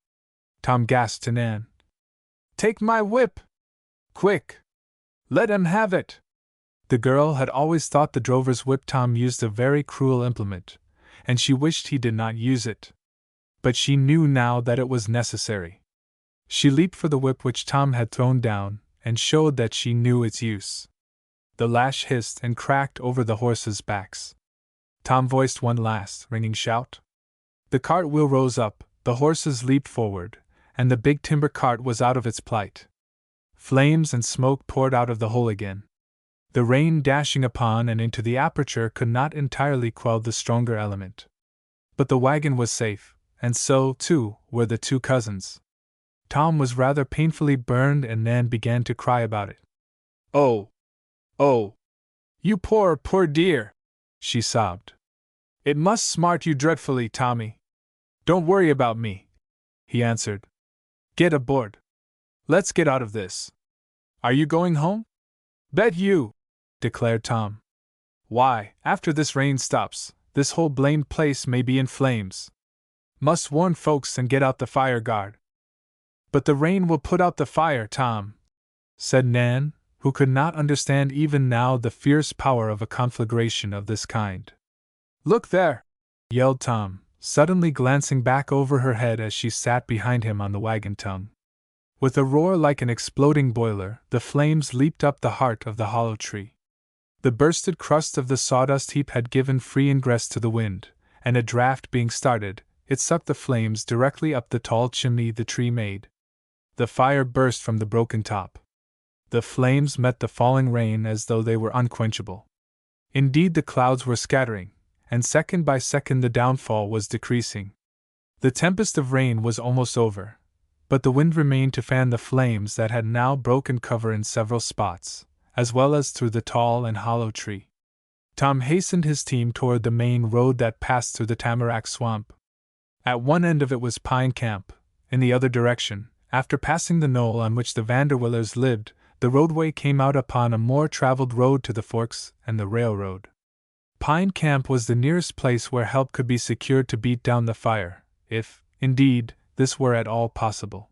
Tom gasped to Nan. "Take my whip! Quick! Let him have it!" The girl had always thought the drover's whip Tom used a very cruel implement, and she wished he did not use it. But she knew now that it was necessary. She leaped for the whip which Tom had thrown down, and showed that she knew its use. The lash hissed and cracked over the horses' backs. Tom voiced one last, ringing shout. The cartwheel rose up, the horses leaped forward, and the big timber cart was out of its plight. Flames and smoke poured out of the hole again. The rain dashing upon and into the aperture could not entirely quell the stronger element. But the wagon was safe, and so, too, were the two cousins. Tom was rather painfully burned and Nan began to cry about it. "Oh! Oh! You poor, poor dear!" she sobbed. "It must smart you dreadfully, Tommy." "Don't worry about me," he answered. "Get aboard. Let's get out of this. Are you going home?" "Bet you!" declared Tom. "Why, after this rain stops, this whole blamed place may be in flames. Must warn folks and get out the fire guard." "But the rain will put out the fire, Tom," said Nan, who could not understand even now the fierce power of a conflagration of this kind. "Look there!" yelled Tom, suddenly glancing back over her head as she sat behind him on the wagon tongue. With a roar like an exploding boiler, the flames leaped up the heart of the hollow tree. The bursted crust of the sawdust heap had given free ingress to the wind, and a draft being started, it sucked the flames directly up the tall chimney the tree made. The fire burst from the broken top. The flames met the falling rain as though they were unquenchable. Indeed, the clouds were scattering, and second by second the downfall was decreasing. The tempest of rain was almost over, but the wind remained to fan the flames that had now broken cover in several spots, as well as through the tall and hollow tree. Tom hastened his team toward the main road that passed through the tamarack swamp. At one end of it was Pine Camp. In the other direction, after passing the knoll on which the Vanderwillers lived, the roadway came out upon a more traveled road to the forks and the railroad. Pine Camp was the nearest place where help could be secured to beat down the fire, if, indeed, this were at all possible.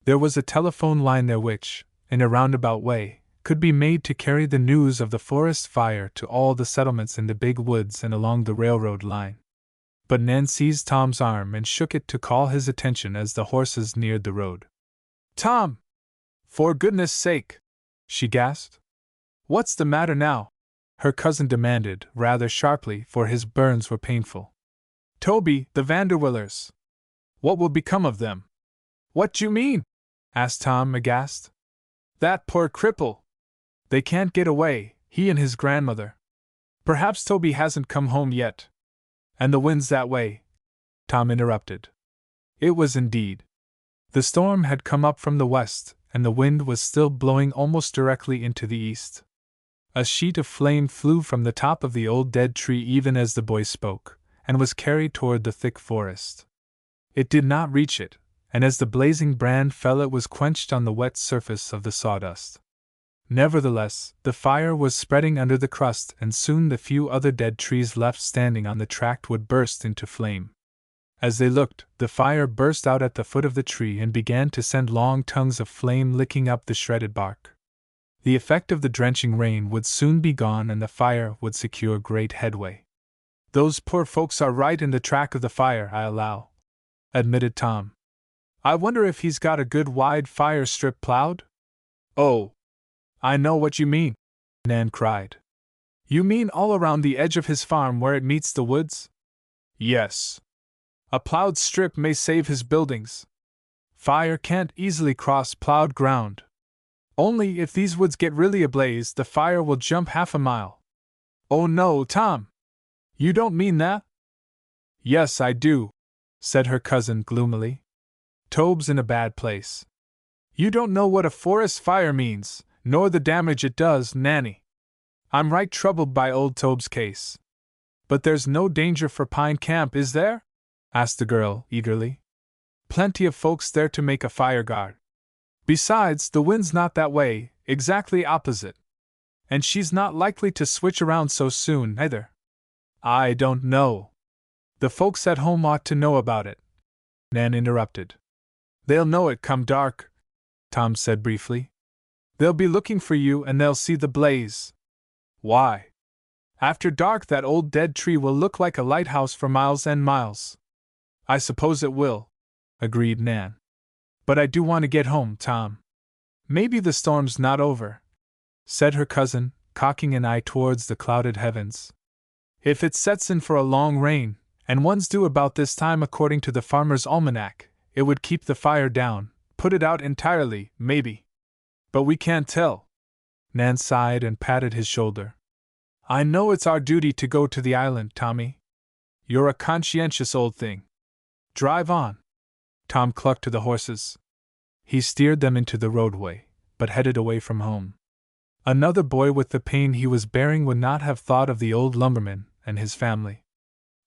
There was a telephone line there which, in a roundabout way, could be made to carry the news of the forest fire to all the settlements in the big woods and along the railroad line. But Nan seized Tom's arm and shook it to call his attention as the horses neared the road. "Tom! For goodness sake!" she gasped. "What's the matter now?" her cousin demanded, rather sharply, for his burns were painful. "Toby, the Vanderwillers! What will become of them?" "What do you mean?" asked Tom, aghast. "That poor cripple! They can't get away, he and his grandmother. Perhaps Toby hasn't come home yet. And the wind's that way," Tom interrupted. It was indeed. The storm had come up from the west, and the wind was still blowing almost directly into the east. A sheet of flame flew from the top of the old dead tree even as the boy spoke, and was carried toward the thick forest. It did not reach it, and as the blazing brand fell it was quenched on the wet surface of the sawdust. Nevertheless, the fire was spreading under the crust, and soon the few other dead trees left standing on the tract would burst into flame. As they looked, the fire burst out at the foot of the tree and began to send long tongues of flame licking up the shredded bark. The effect of the drenching rain would soon be gone and the fire would secure great headway. "Those poor folks are right in the track of the fire, I allow," admitted Tom. "I wonder if he's got a good wide fire strip plowed?" "Oh, I know what you mean," Nan cried. "You mean all around the edge of his farm where it meets the woods?" "Yes. A plowed strip may save his buildings. Fire can't easily cross plowed ground. Only if these woods get really ablaze, the fire will jump half a mile." "Oh no, Tom! You don't mean that?" "Yes, I do," said her cousin gloomily. "Tobe's in a bad place. You don't know what a forest fire means, nor the damage it does, Nanny. I'm right troubled by old Tobe's case." "But there's no danger for Pine Camp, is there?" asked the girl, eagerly. "Plenty of folks there to make a fire guard. Besides, the wind's not that way, exactly opposite. And she's not likely to switch around so soon, either." "I don't know. The folks at home ought to know about it," Nan interrupted. "They'll know it come dark," Tom said briefly. "They'll be looking for you and they'll see the blaze. Why, after dark that old dead tree will look like a lighthouse for miles and miles." "I suppose it will," agreed Nan. "But I do want to get home, Tom." "Maybe the storm's not over," said her cousin, cocking an eye towards the clouded heavens. "If it sets in for a long rain, and one's due about this time according to the farmer's almanac, it would keep the fire down, put it out entirely, maybe. But we can't tell." Nan sighed and patted his shoulder. "I know it's our duty to go to the island, Tommy. You're a conscientious old thing. Drive on." Tom clucked to the horses. He steered them into the roadway, but headed away from home. Another boy with the pain he was bearing would not have thought of the old lumberman and his family.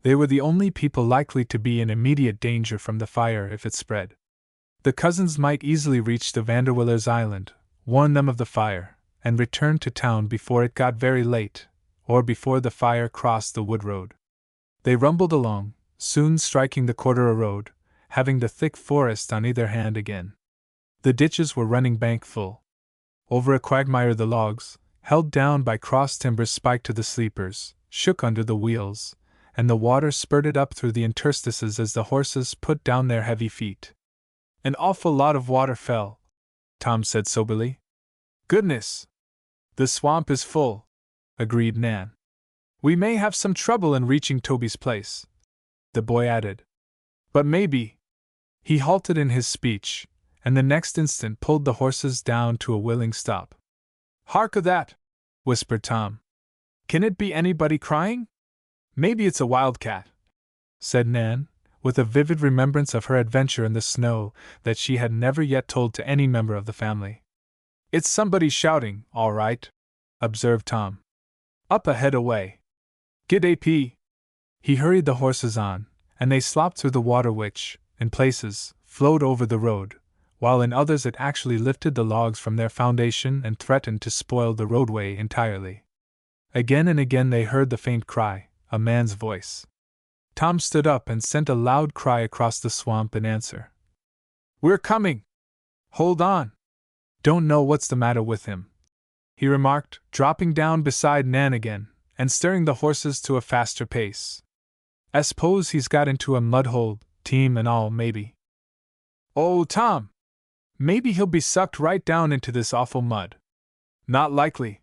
They were the only people likely to be in immediate danger from the fire if it spread. The cousins might easily reach the Vanderwillers' island, warn them of the fire, and return to town before it got very late, or before the fire crossed the wood road. They rumbled along, soon striking the corduroy road, having the thick forest on either hand again. The ditches were running bank full. Over a quagmire the logs, held down by cross timbers spiked to the sleepers, shook under the wheels, and the water spurted up through the interstices as the horses put down their heavy feet. "An awful lot of water fell," Tom said soberly. "Goodness! The swamp is full," agreed Nan. "We may have some trouble in reaching Toby's place," the boy added. "But maybe—" He halted in his speech, and the next instant pulled the horses down to a willing stop. "Hark a that!" whispered Tom. "Can it be anybody crying?" Maybe it's a wildcat, said Nan, with a vivid remembrance of her adventure in the snow that she had never yet told to any member of the family. It's somebody shouting, all right, observed Tom. Up ahead away. G'day, P. He hurried the horses on, and they slopped through the water which, in places, flowed over the road, while in others it actually lifted the logs from their foundation and threatened to spoil the roadway entirely. Again and again they heard the faint cry, a man's voice. Tom stood up and sent a loud cry across the swamp in answer. We're coming! Hold on! Don't know what's the matter with him, he remarked, dropping down beside Nan again, and stirring the horses to a faster pace. I s'pose he's got into a mud hole, team and all, maybe. Oh, Tom! Maybe he'll be sucked right down into this awful mud. Not likely.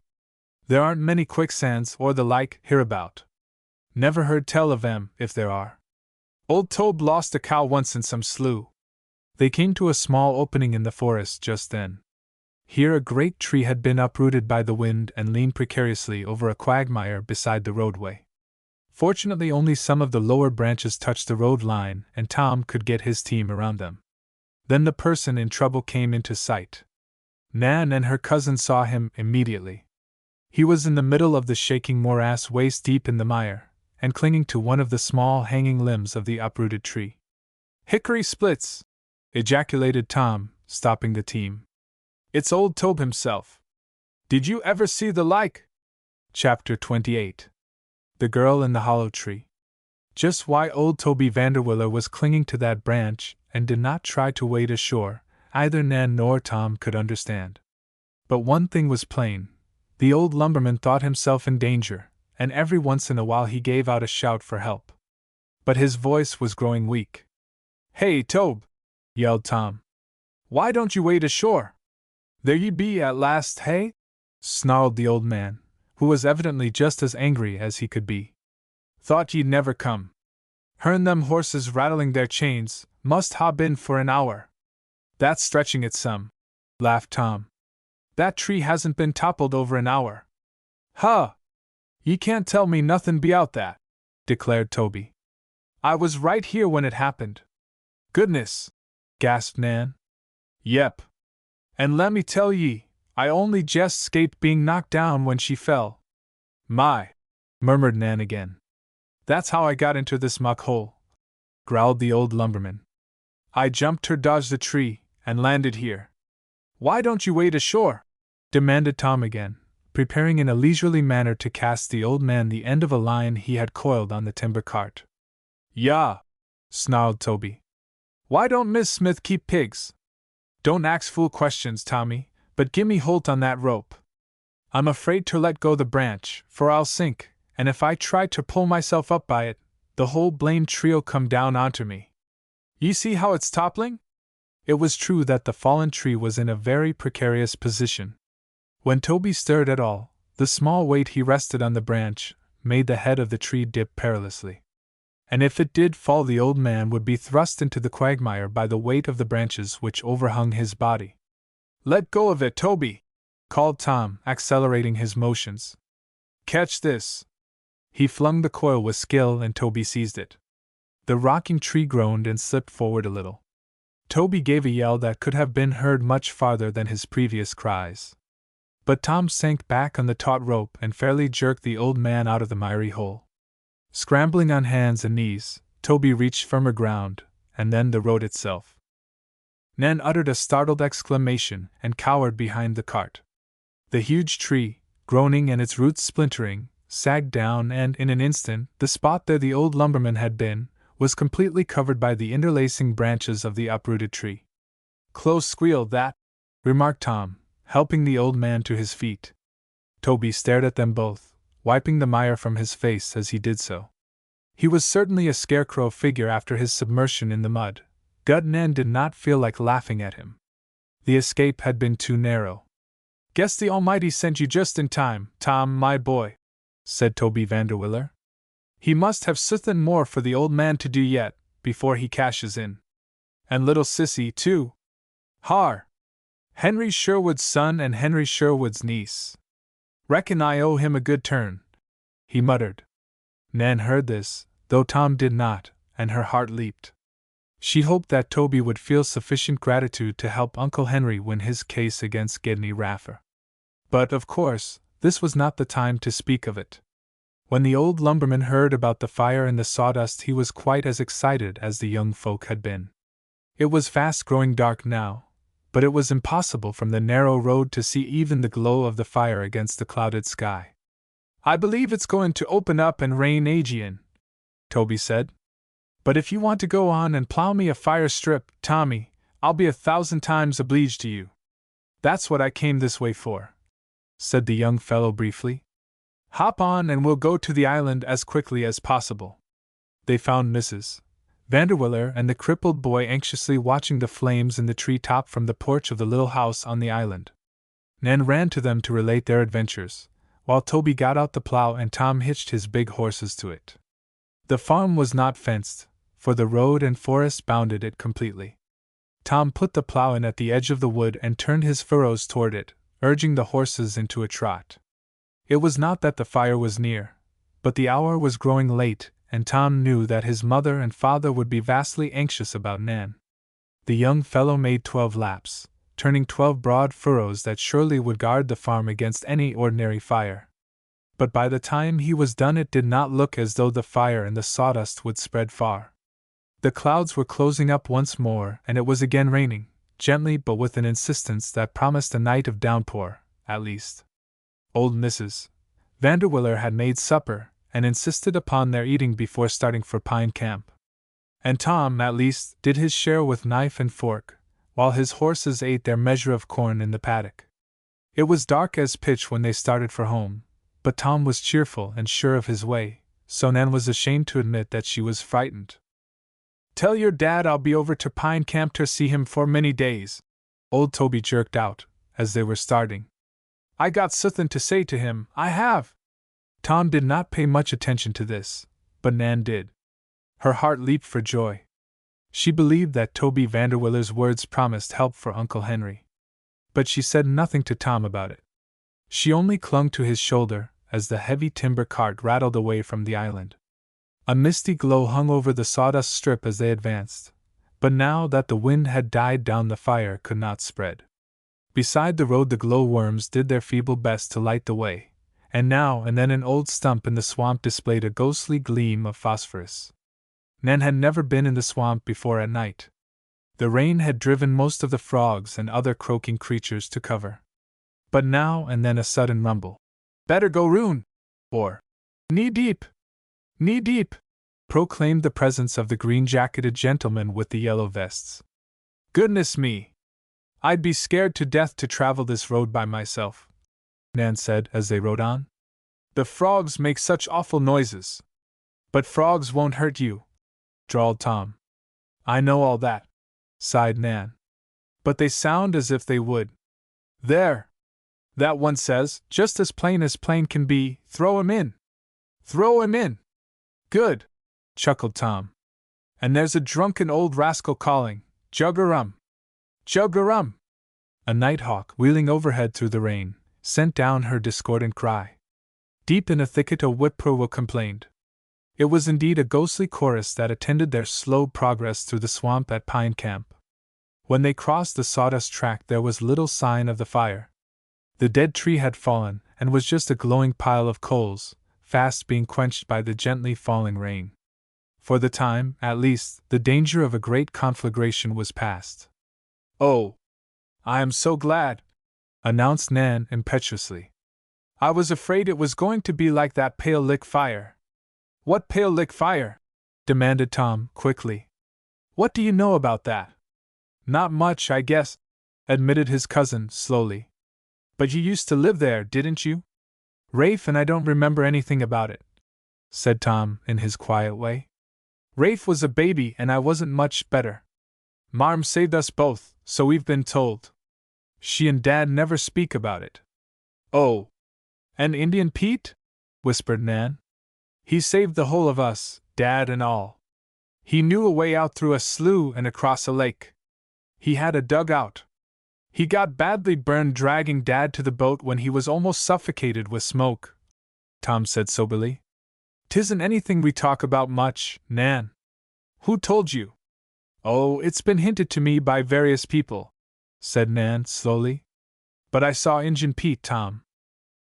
There aren't many quicksands or the like hereabout. Never heard tell of 'em, if there are. Old Tobe lost a cow once in some slough. They came to a small opening in the forest just then. Here a great tree had been uprooted by the wind and leaned precariously over a quagmire beside the roadway. Fortunately only some of the lower branches touched the road line and Tom could get his team around them. Then the person in trouble came into sight. Nan and her cousin saw him immediately. He was in the middle of the shaking morass waist deep in the mire, and clinging to one of the small hanging limbs of the uprooted tree. Hickory splits! Ejaculated Tom, stopping the team. It's old Tobe himself. Did you ever see the like? Chapter 28. The Girl in the Hollow Tree. Just why old Toby Vanderwiller was clinging to that branch and did not try to wade ashore, either Nan nor Tom could understand. But one thing was plain. The old lumberman thought himself in danger, and every once in a while he gave out a shout for help. But his voice was growing weak. Hey, Tobe! Yelled Tom. Why don't you wade ashore? There ye be at last, hey? Snarled the old man, who was evidently just as angry as he could be. Thought ye'd never come. Hearn them horses rattling their chains, must ha' been for an hour. That's stretching it some, laughed Tom. That tree hasn't been toppled over an hour. Huh! Ye can't tell me nothin' beout that, declared Toby. I was right here when it happened. Goodness! Gasped Nan. Yep. And lemme tell ye, I only jest 'scaped being knocked down when she fell. My! Murmured Nan again. That's how I got into this muck hole, growled the old lumberman. I jumped her, dodged the tree, and landed here. Why don't you wade ashore? Demanded Tom again, preparing in a leisurely manner to cast the old man the end of a line he had coiled on the timber cart. Yah! Snarled Toby. Why don't Miss Smith keep pigs? Don't ax fool questions, Tommy, but gimme holt on that rope. I'm afraid to let go the branch, for I'll sink, and if I try to pull myself up by it, the whole blamed tree'll come down onto me. Ye see how it's toppling? It was true that the fallen tree was in a very precarious position. When Toby stirred at all, the small weight he rested on the branch made the head of the tree dip perilously. And if it did fall, the old man would be thrust into the quagmire by the weight of the branches which overhung his body. Let go of it, Toby! Called Tom, accelerating his motions. Catch this! He flung the coil with skill and Toby seized it. The rocking tree groaned and slipped forward a little. Toby gave a yell that could have been heard much farther than his previous cries. But Tom sank back on the taut rope and fairly jerked the old man out of the miry hole. Scrambling on hands and knees, Toby reached firmer ground, and then the road itself. Nan uttered a startled exclamation and cowered behind the cart. The huge tree, groaning and its roots splintering, sagged down, and in an instant, the spot there the old lumberman had been was completely covered by the interlacing branches of the uprooted tree. Close squeal, that, remarked Tom, helping the old man to his feet. Toby stared at them both, wiping the mire from his face as he did so. He was certainly a scarecrow figure after his submersion in the mud. Gut Nan did not feel like laughing at him. The escape had been too narrow. Guess the Almighty sent you just in time, Tom, my boy, said Toby Vanderwiller. He must have suthin' more for the old man to do yet, before he cashes in. And little Sissy, too. Har! Henry Sherwood's son and Henry Sherwood's niece. Reckon I owe him a good turn, he muttered. Nan heard this, though Tom did not, and her heart leaped. She hoped that Toby would feel sufficient gratitude to help Uncle Henry win his case against Gedney Raffer. But, of course, this was not the time to speak of it. When the old lumberman heard about the fire and the sawdust, he was quite as excited as the young folk had been. It was fast growing dark now, but it was impossible from the narrow road to see even the glow of the fire against the clouded sky. "I believe it's going to open up and rain again," Toby said. "But if you want to go on and plow me a fire strip, Tommy, I'll be 1,000 times obliged to you." "That's what I came this way for," said the young fellow briefly. "Hop on and we'll go to the island as quickly as possible." They found Mrs. Vanderwiller and the crippled boy anxiously watching the flames in the tree-top from the porch of the little house on the island. Nan ran to them to relate their adventures, while Toby got out the plow and Tom hitched his big horses to it. The farm was not fenced, for the road and forest bounded it completely. Tom put the plow in at the edge of the wood and turned his furrows toward it, urging the horses into a trot. It was not that the fire was near, but the hour was growing late, and Tom knew that his mother and father would be vastly anxious about Nan. The young fellow made 12 laps, turning 12 broad furrows that surely would guard the farm against any ordinary fire. But by the time he was done, it did not look as though the fire and the sawdust would spread far. The clouds were closing up once more, and it was again raining, gently but with an insistence that promised a night of downpour, at least. Old Mrs. Vanderwiller had made supper, and insisted upon their eating before starting for Pine Camp. And Tom, at least, did his share with knife and fork, while his horses ate their measure of corn in the paddock. It was dark as pitch when they started for home, but Tom was cheerful and sure of his way, so Nan was ashamed to admit that she was frightened. "Tell your dad I'll be over to Pine Camp to see him for many days," old Toby jerked out, as they were starting. "I got suthin' to say to him, I have." Tom did not pay much attention to this, but Nan did. Her heart leaped for joy. She believed that Toby Vanderwiller's words promised help for Uncle Henry. But she said nothing to Tom about it. She only clung to his shoulder as the heavy timber cart rattled away from the island. A misty glow hung over the sawdust strip as they advanced, but now that the wind had died down, the fire could not spread. Beside the road the glowworms did their feeble best to light the way, and now and then an old stump in the swamp displayed a ghostly gleam of phosphorus. Nan had never been in the swamp before at night. The rain had driven most of the frogs and other croaking creatures to cover. But now and then a sudden rumble, "Better go roon!" or "Knee deep! Knee deep!" proclaimed the presence of the green-jacketed gentleman with the yellow vests. "Goodness me! I'd be scared to death to travel this road by myself," Nan said as they rode on. "The frogs make such awful noises." "But frogs won't hurt you," drawled Tom. "I know all that," sighed Nan. "But they sound as if they would. There! That one says, just as plain can be, 'Throw him in! Throw him in!'" "Good!" chuckled Tom. "And there's a drunken old rascal calling, 'Jug-a-rum! Jug-a-rum!'" A nighthawk, wheeling overhead through the rain, sent down her discordant cry. Deep in a thicket a whippoorwill complained. It was indeed a ghostly chorus that attended their slow progress through the swamp at Pine Camp. When they crossed the sawdust track there was little sign of the fire. The dead tree had fallen, and was just a glowing pile of coals, fast being quenched by the gently falling rain. For the time, at least, the danger of a great conflagration was past. "Oh, I am so glad!" announced Nan impetuously. "I was afraid it was going to be like that Pale Lick fire." "What Pale Lick fire?" demanded Tom, quickly. "What do you know about that?" "Not much, I guess," admitted his cousin, slowly. "But you used to live there, didn't you?" "Rafe and I don't remember anything about it," said Tom, in his quiet way. "Rafe was a baby and I wasn't much better. Marm saved us both, so we've been told. She and Dad never speak about it." "Oh! And Indian Pete?" whispered Nan. "He saved the whole of us, Dad and all. He knew a way out through a slough and across a lake. He had a dugout. He got badly burned dragging Dad to the boat when he was almost suffocated with smoke," Tom said soberly. 'Tisn't anything we talk about much, Nan. Who told you? Oh, it's been hinted to me by various people, said Nan slowly. But I saw Injun Pete, Tom.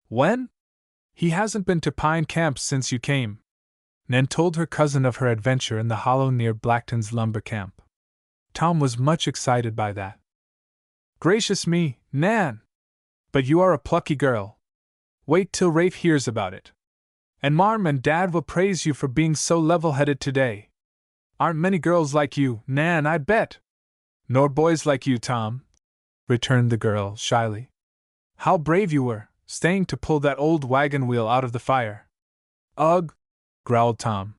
When? He hasn't been to Pine Camp since you came. Nan told her cousin of her adventure in the hollow near Blackton's lumber camp. Tom was much excited by that. Gracious me, Nan! But you are a plucky girl. Wait till Rafe hears about it. And Marm and Dad will praise you for being so level-headed today. Aren't many girls like you, Nan, I bet. Nor boys like you, Tom, returned the girl shyly. How brave you were, staying to pull that old wagon wheel out of the fire. Ugh, growled Tom.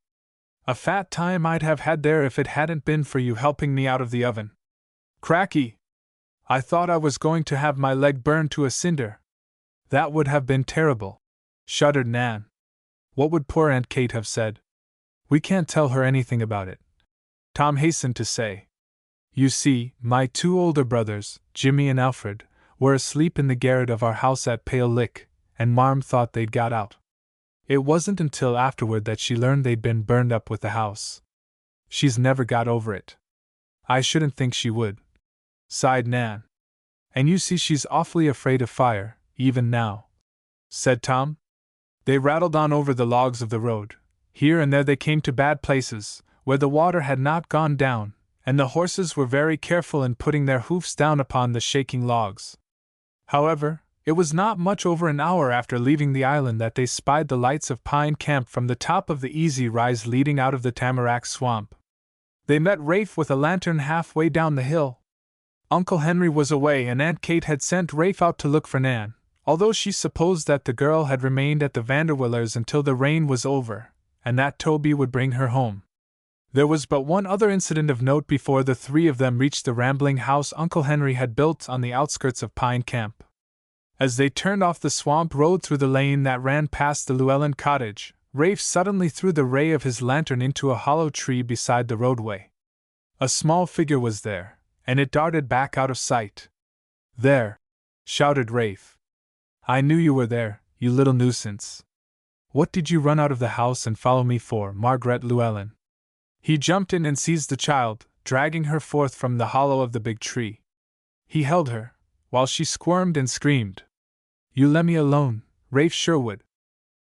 A fat time I'd have had there if it hadn't been for you helping me out of the oven. Cracky! I thought I was going to have my leg burned to a cinder. That would have been terrible, shuddered Nan. What would poor Aunt Kate have said? We can't tell her anything about it, Tom hastened to say. You see, my two older brothers, Jimmy and Alfred, were asleep in the garret of our house at Pale Lick, and Marm thought they'd got out. It wasn't until afterward that she learned they'd been burned up with the house. She's never got over it. I shouldn't think she would, sighed Nan. And you see she's awfully afraid of fire, even now, said Tom. They rattled on over the logs of the road. Here and there they came to bad places, where the water had not gone down, and the horses were very careful in putting their hoofs down upon the shaking logs. However, it was not much over an hour after leaving the island that they spied the lights of Pine Camp from the top of the easy rise leading out of the tamarack swamp. They met Rafe with a lantern halfway down the hill. Uncle Henry was away and Aunt Kate had sent Rafe out to look for Nan, although she supposed that the girl had remained at the Vanderwillers until the rain was over, and that Toby would bring her home. There was but one other incident of note before the three of them reached the rambling house Uncle Henry had built on the outskirts of Pine Camp. As they turned off the swamp road through the lane that ran past the Llewellyn cottage, Rafe suddenly threw the ray of his lantern into a hollow tree beside the roadway. A small figure was there, and it darted back out of sight. There! Shouted Rafe. I knew you were there, you little nuisance. What did you run out of the house and follow me for, Margaret Llewellyn? He jumped in and seized the child, dragging her forth from the hollow of the big tree. He held her, while she squirmed and screamed. You lemme alone, Rafe Sherwood.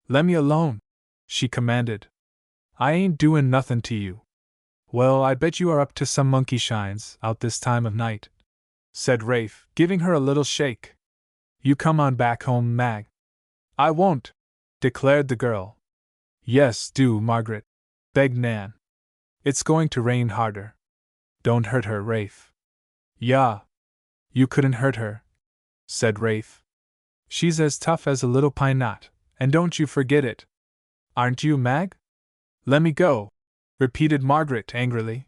Lemme alone, she commanded. I ain't doin' nothin' to you. Well, I bet you are up to some monkey shines out this time of night, said Rafe, giving her a little shake. You come on back home, Mag. I won't, declared the girl. Yes, do, Margaret, begged Nan. It's going to rain harder. Don't hurt her, Rafe. Yah. You couldn't hurt her, said Rafe. She's as tough as a little pine knot, and don't you forget it. Aren't you, Mag? Let me go, repeated Margaret angrily.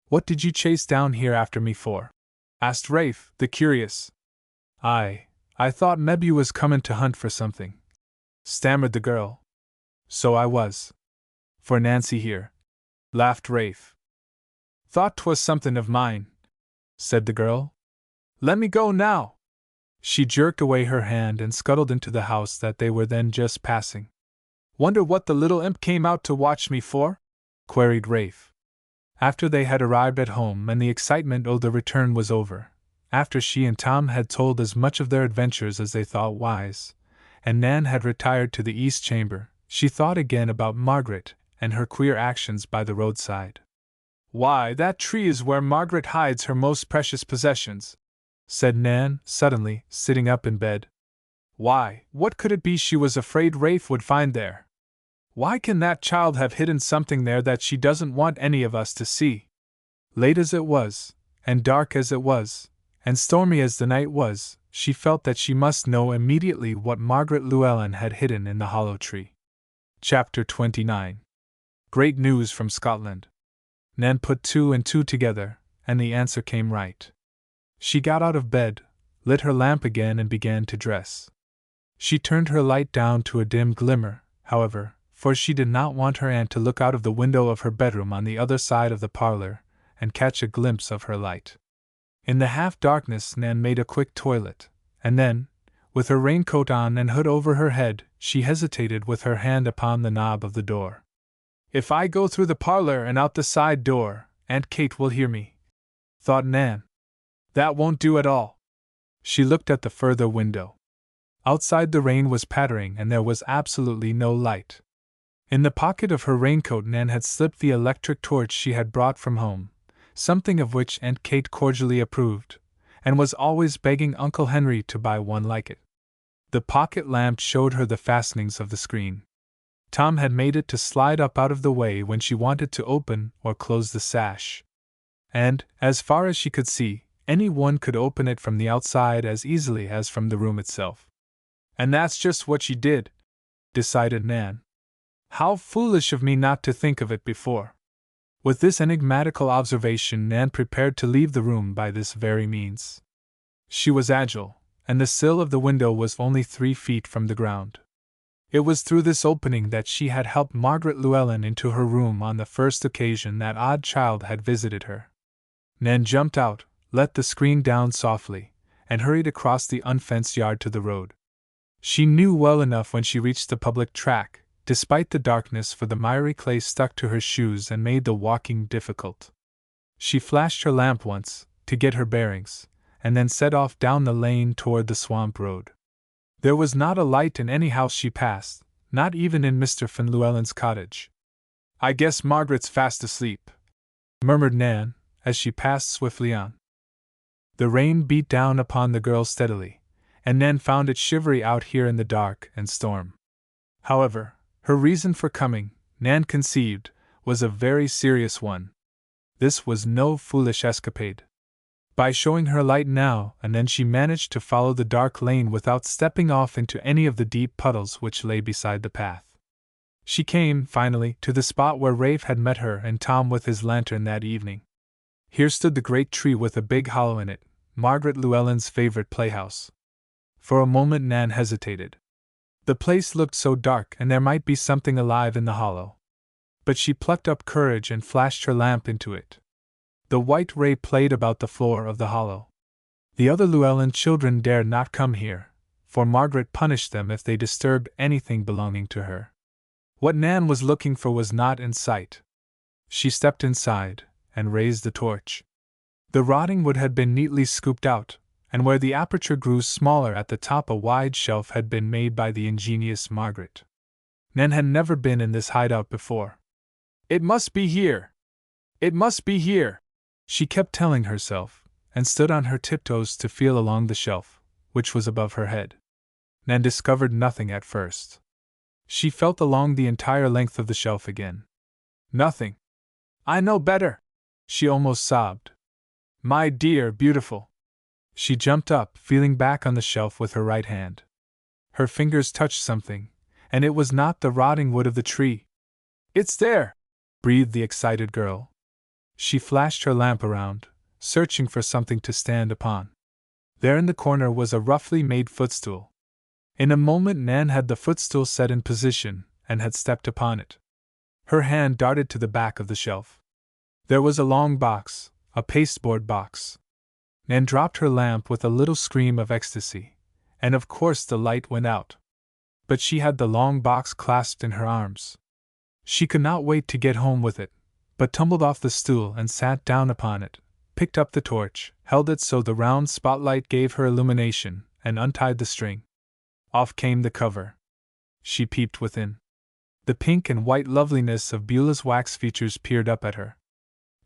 What did you chase down here after me for? Asked Rafe, the curious. I thought mebbe you was comin' to hunt for something, stammered the girl. So I was. For Nancy here, laughed Rafe. Thought 'twas something of mine, said the girl. Let me go now. She jerked away her hand and scuttled into the house that they were then just passing. Wonder what the little imp came out to watch me for? Queried Rafe. After they had arrived at home and the excitement of the return was over, after she and Tom had told as much of their adventures as they thought wise, and Nan had retired to the east chamber, she thought again about Margaret and her queer actions by the roadside. Why, that tree is where Margaret hides her most precious possessions, said Nan, suddenly, sitting up in bed. Why, what could it be she was afraid Rafe would find there? Why can that child have hidden something there that she doesn't want any of us to see? Late as it was, and dark as it was, and stormy as the night was, she felt that she must know immediately what Margaret Llewellyn had hidden in the hollow tree. Chapter 29. Great news from Scotland. Nan put two and two together, and the answer came right. She got out of bed, lit her lamp again and began to dress. She turned her light down to a dim glimmer, however, for she did not want her aunt to look out of the window of her bedroom on the other side of the parlor and catch a glimpse of her light. In the half-darkness Nan made a quick toilet, and then, with her raincoat on and hood over her head, she hesitated with her hand upon the knob of the door. If I go through the parlor and out the side door, Aunt Kate will hear me, thought Nan. That won't do at all. She looked at the further window. Outside the rain was pattering and there was absolutely no light. In the pocket of her raincoat Nan had slipped the electric torch she had brought from home, something of which Aunt Kate cordially approved, and was always begging Uncle Henry to buy one like it. The pocket lamp showed her the fastenings of the screen. Tom had made it to slide up out of the way when she wanted to open or close the sash. And, as far as she could see, any one could open it from the outside as easily as from the room itself. And that's just what she did, decided Nan. How foolish of me not to think of it before. With this enigmatical observation, Nan prepared to leave the room by this very means. She was agile, and the sill of the window was only 3 feet from the ground. It was through this opening that she had helped Margaret Llewellyn into her room on the first occasion that odd child had visited her. Nan jumped out, let the screen down softly, and hurried across the unfenced yard to the road. She knew well enough when she reached the public track, despite the darkness, for the miry clay stuck to her shoes and made the walking difficult. She flashed her lamp once, to get her bearings, and then set off down the lane toward the swamp road. There was not a light in any house she passed, not even in Mr. Finn Llewellyn's cottage. I guess Margaret's fast asleep, murmured Nan, as she passed swiftly on. The rain beat down upon the girl steadily, and Nan found it shivery out here in the dark and storm. However, her reason for coming, Nan conceived, was a very serious one. This was no foolish escapade. By showing her light now and then she managed to follow the dark lane without stepping off into any of the deep puddles which lay beside the path. She came, finally, to the spot where Rafe had met her and Tom with his lantern that evening. Here stood the great tree with a big hollow in it, Margaret Llewellyn's favorite playhouse. For a moment Nan hesitated. The place looked so dark and there might be something alive in the hollow. But she plucked up courage and flashed her lamp into it. The white ray played about the floor of the hollow. The other Llewellyn children dared not come here, for Margaret punished them if they disturbed anything belonging to her. What Nan was looking for was not in sight. She stepped inside and raised the torch. The rotting wood had been neatly scooped out, and where the aperture grew smaller at the top a wide shelf had been made by the ingenious Margaret. Nan had never been in this hideout before. It must be here! It must be here! She kept telling herself, and stood on her tiptoes to feel along the shelf, which was above her head. Nan discovered nothing at first. She felt along the entire length of the shelf again. Nothing. I know better! She almost sobbed. My dear, beautiful! She jumped up, feeling back on the shelf with her right hand. Her fingers touched something, and it was not the rotting wood of the tree. It's there! Breathed the excited girl. She flashed her lamp around, searching for something to stand upon. There in the corner was a roughly made footstool. In a moment Nan had the footstool set in position, and had stepped upon it. Her hand darted to the back of the shelf. There was a long box, a pasteboard box. Nan dropped her lamp with a little scream of ecstasy, and of course the light went out. But she had the long box clasped in her arms. She could not wait to get home with it, but tumbled off the stool and sat down upon it, picked up the torch, held it so the round spotlight gave her illumination, and untied the string. Off came the cover. She peeped within. The pink and white loveliness of Beulah's wax features peered up at her.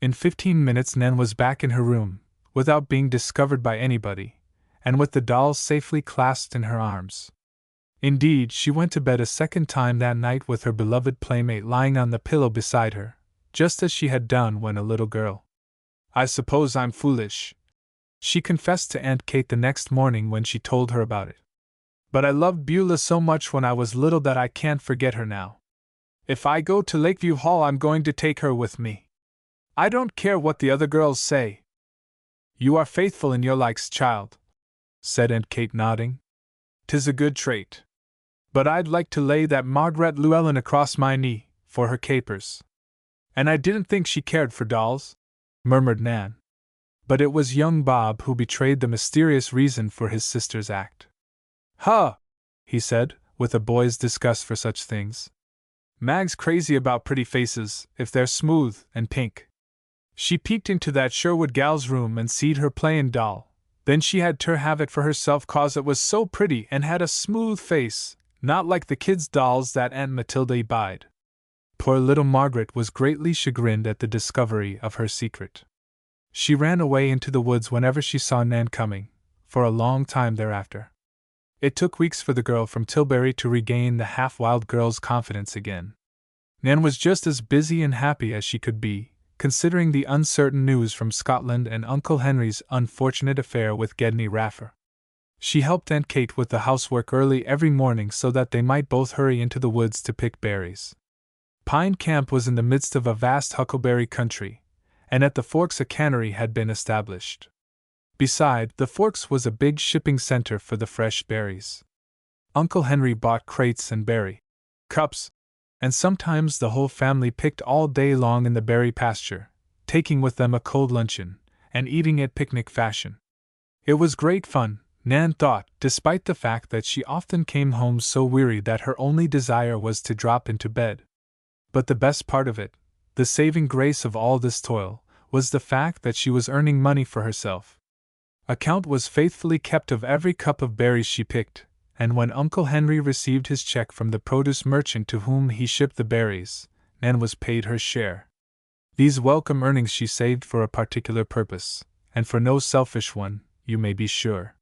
In 15 minutes Nan was back in her room, without being discovered by anybody, and with the doll safely clasped in her arms. Indeed, she went to bed a second time that night with her beloved playmate lying on the pillow beside her, just as she had done when a little girl. I suppose I'm foolish, she confessed to Aunt Kate the next morning when she told her about it. But I loved Beulah so much when I was little that I can't forget her now. If I go to Lakeview Hall, I'm going to take her with me. I don't care what the other girls say. You are faithful in your likes, child, said Aunt Kate, nodding. 'Tis a good trait. But I'd like to lay that Margaret Llewellyn across my knee, for her capers. And I didn't think she cared for dolls, murmured Nan. But it was young Bob who betrayed the mysterious reason for his sister's act. Huh! He said, with a boy's disgust for such things. Mag's crazy about pretty faces, if they're smooth and pink. She peeked into that Sherwood gal's room and seed her playin' doll. Then she had ter have it for herself cause it was so pretty and had a smooth face, not like the kids' dolls that Aunt Matilda buyed. Poor little Margaret was greatly chagrined at the discovery of her secret. She ran away into the woods whenever she saw Nan coming, for a long time thereafter. It took weeks for the girl from Tilbury to regain the half-wild girl's confidence again. Nan was just as busy and happy as she could be, considering the uncertain news from Scotland and Uncle Henry's unfortunate affair with Gedney Raffer. She helped Aunt Kate with the housework early every morning so that they might both hurry into the woods to pick berries. Pine Camp was in the midst of a vast huckleberry country, and at the Forks a cannery had been established. Beside, the Forks was a big shipping center for the fresh berries. Uncle Henry bought crates and berry cups, and sometimes the whole family picked all day long in the berry pasture, taking with them a cold luncheon, and eating it picnic fashion. It was great fun, Nan thought, despite the fact that she often came home so weary that her only desire was to drop into bed. But the best part of it, the saving grace of all this toil, was the fact that she was earning money for herself. Account was faithfully kept of every cup of berries she picked, and when Uncle Henry received his check from the produce merchant to whom he shipped the berries, Nan was paid her share. These welcome earnings she saved for a particular purpose, and for no selfish one, you may be sure.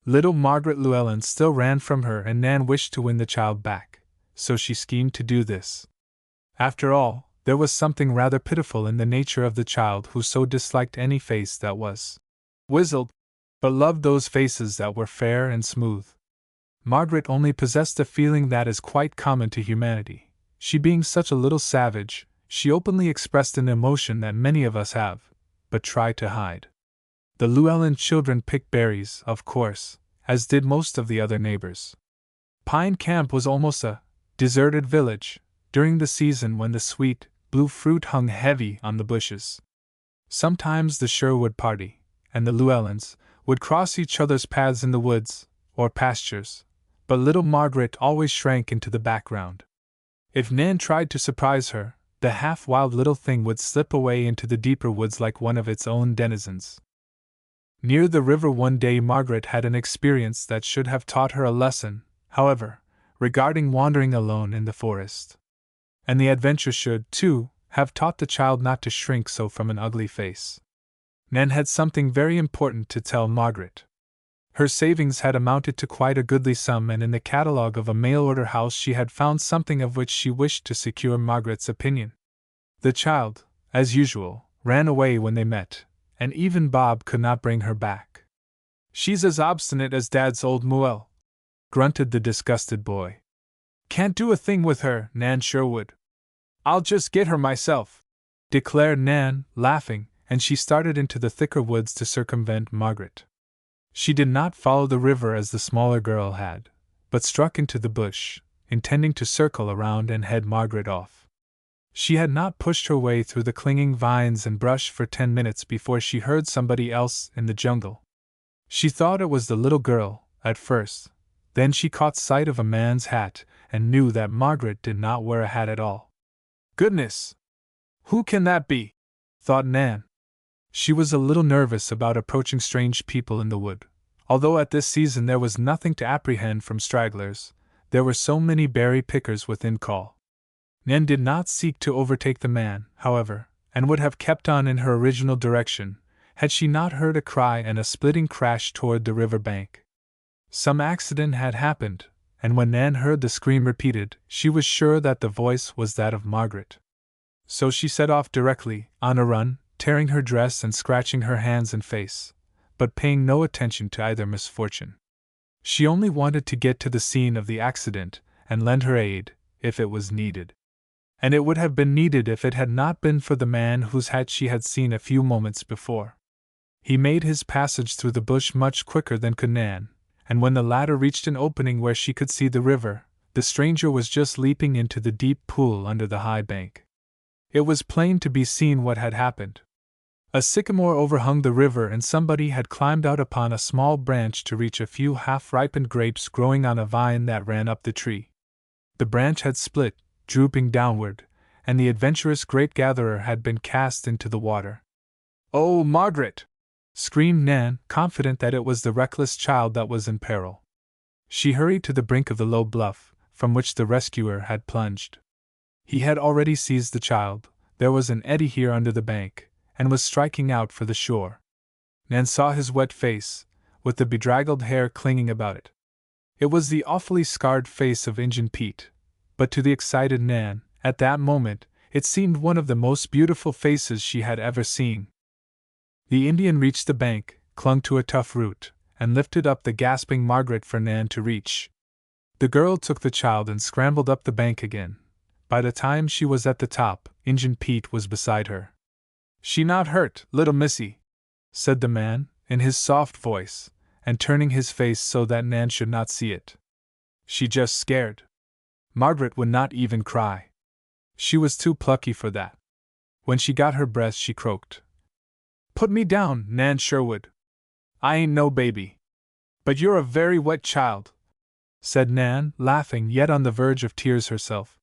Little Margaret Llewellyn still ran from her, and Nan wished to win the child back, so she schemed to do this. After all, there was something rather pitiful in the nature of the child who so disliked any face that was wizzled, but loved those faces that were fair and smooth. Margaret only possessed a feeling that is quite common to humanity. She being such a little savage, she openly expressed an emotion that many of us have, but try to hide. The Llewellyn children picked berries, of course, as did most of the other neighbors. Pine Camp was almost a deserted village during the season when the sweet, blue fruit hung heavy on the bushes. Sometimes the Sherwood party and the Llewellyns would cross each other's paths in the woods or pastures, but little Margaret always shrank into the background. If Nan tried to surprise her, the half-wild little thing would slip away into the deeper woods like one of its own denizens. Near the river one day Margaret had an experience that should have taught her a lesson, however, regarding wandering alone in the forest. And the adventure should, too, have taught the child not to shrink so from an ugly face. Nan had something very important to tell Margaret. Her savings had amounted to quite a goodly sum, and in the catalogue of a mail-order house she had found something of which she wished to secure Margaret's opinion. The child, as usual, ran away when they met, and even Bob could not bring her back. "She's as obstinate as Dad's old Muel," grunted the disgusted boy. "Can't do a thing with her, Nan Sherwood." "I'll just get her myself," declared Nan, laughing, and she started into the thicker woods to circumvent Margaret. She did not follow the river as the smaller girl had, but struck into the bush, intending to circle around and head Margaret off. She had not pushed her way through the clinging vines and brush for 10 minutes before she heard somebody else in the jungle. She thought it was the little girl, at first. Then she caught sight of a man's hat, and knew that Margaret did not wear a hat at all. "Goodness! Who can that be?" thought Nan. She was a little nervous about approaching strange people in the wood. Although at this season there was nothing to apprehend from stragglers, there were so many berry pickers within call. Nan did not seek to overtake the man, however, and would have kept on in her original direction, had she not heard a cry and a splitting crash toward the river bank. Some accident had happened, and when Nan heard the scream repeated, she was sure that the voice was that of Margaret. So she set off directly, on a run, tearing her dress and scratching her hands and face, but paying no attention to either misfortune. She only wanted to get to the scene of the accident and lend her aid, if it was needed. And it would have been needed if it had not been for the man whose hat she had seen a few moments before. He made his passage through the bush much quicker than could Nan, and when the latter reached an opening where she could see the river, the stranger was just leaping into the deep pool under the high bank. It was plain to be seen what had happened. A sycamore overhung the river, and somebody had climbed out upon a small branch to reach a few half-ripened grapes growing on a vine that ran up the tree. The branch had split, drooping downward, and the adventurous grape-gatherer had been cast into the water. "Oh, Margaret!" screamed Nan, confident that it was the reckless child that was in peril. She hurried to the brink of the low bluff, from which the rescuer had plunged. He had already seized the child, there was an eddy here under the bank, and was striking out for the shore. Nan saw his wet face, with the bedraggled hair clinging about it. It was the awfully scarred face of Injun Pete, but to the excited Nan, at that moment, it seemed one of the most beautiful faces she had ever seen. The Indian reached the bank, clung to a tough root, and lifted up the gasping Margaret for Nan to reach. The girl took the child and scrambled up the bank again. By the time she was at the top, Injun Pete was beside her. "She not hurt, little missy," said the man, in his soft voice, and turning his face so that Nan should not see it. "She just scared." Margaret would not even cry. She was too plucky for that. When she got her breath, she croaked, "Put me down, Nan Sherwood. I ain't no baby." "But you're a very wet child," said Nan, laughing yet on the verge of tears herself.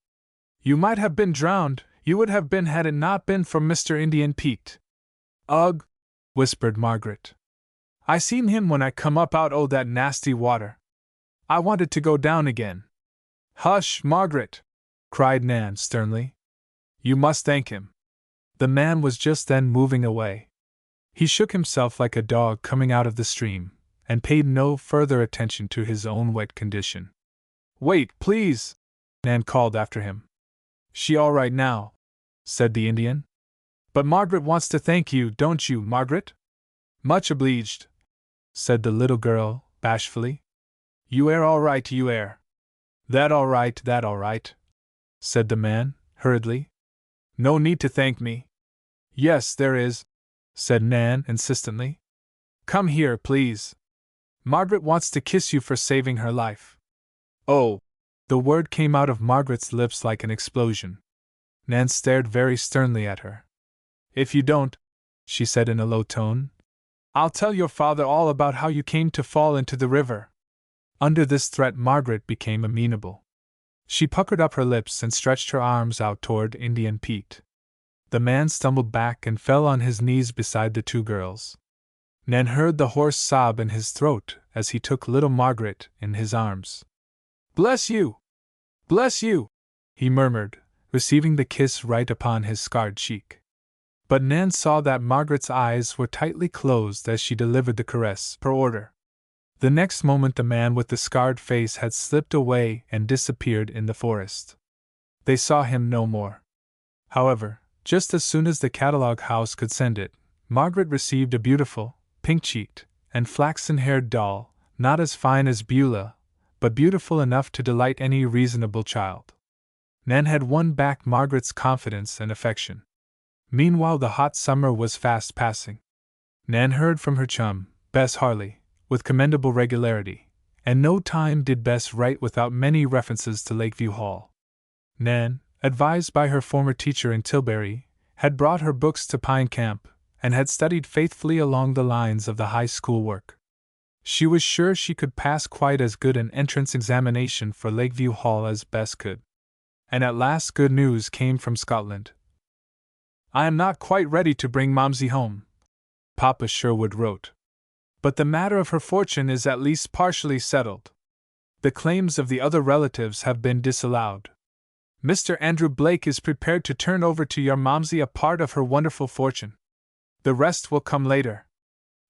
"You might have been drowned, you would have been had it not been for Mr. Indian Pete." "Ugh!" whispered Margaret. "I seen him when I come up out o' that nasty water. I wanted to go down again." "Hush, Margaret!" cried Nan sternly. "You must thank him." The man was just then moving away. He shook himself like a dog coming out of the stream, and paid no further attention to his own wet condition. "Wait, please!" Nan called after him. "She all right now," said the Indian. "But Margaret wants to thank you, don't you, Margaret?" "Much obleeged," said the little girl, bashfully. "You air all right, you air." That all right," said the man, hurriedly. "No need to thank me." "Yes, there is," said Nan insistently. "Come here, please. Margaret wants to kiss you for saving her life." "Oh!" The word came out of Margaret's lips like an explosion. Nan stared very sternly at her. "If you don't," she said in a low tone, "I'll tell your father all about how you came to fall into the river." Under this threat, Margaret became amenable. She puckered up her lips and stretched her arms out toward Indian Pete. The man stumbled back and fell on his knees beside the two girls. Nan heard the hoarse sob in his throat as he took little Margaret in his arms. "Bless you! Bless you!" he murmured, receiving the kiss right upon his scarred cheek. But Nan saw that Margaret's eyes were tightly closed as she delivered the caress per order. The next moment the man with the scarred face had slipped away and disappeared in the forest. They saw him no more. However, just as soon as the catalog house could send it, Margaret received a beautiful, pink-cheeked, and flaxen-haired doll, not as fine as Beulah, but beautiful enough to delight any reasonable child. Nan had won back Margaret's confidence and affection. Meanwhile the hot summer was fast passing. Nan heard from her chum, Bess Harley, with commendable regularity, and no time did Bess write without many references to Lakeview Hall. Nan, advised by her former teacher in Tilbury, had brought her books to Pine Camp, and had studied faithfully along the lines of the high school work. She was sure she could pass quite as good an entrance examination for Lakeview Hall as Bess could. And at last good news came from Scotland. "I am not quite ready to bring Momsey home," Papa Sherwood wrote. "But the matter of her fortune is at least partially settled. The claims of the other relatives have been disallowed. Mr. Andrew Blake is prepared to turn over to your Momsey a part of her wonderful fortune. The rest will come later.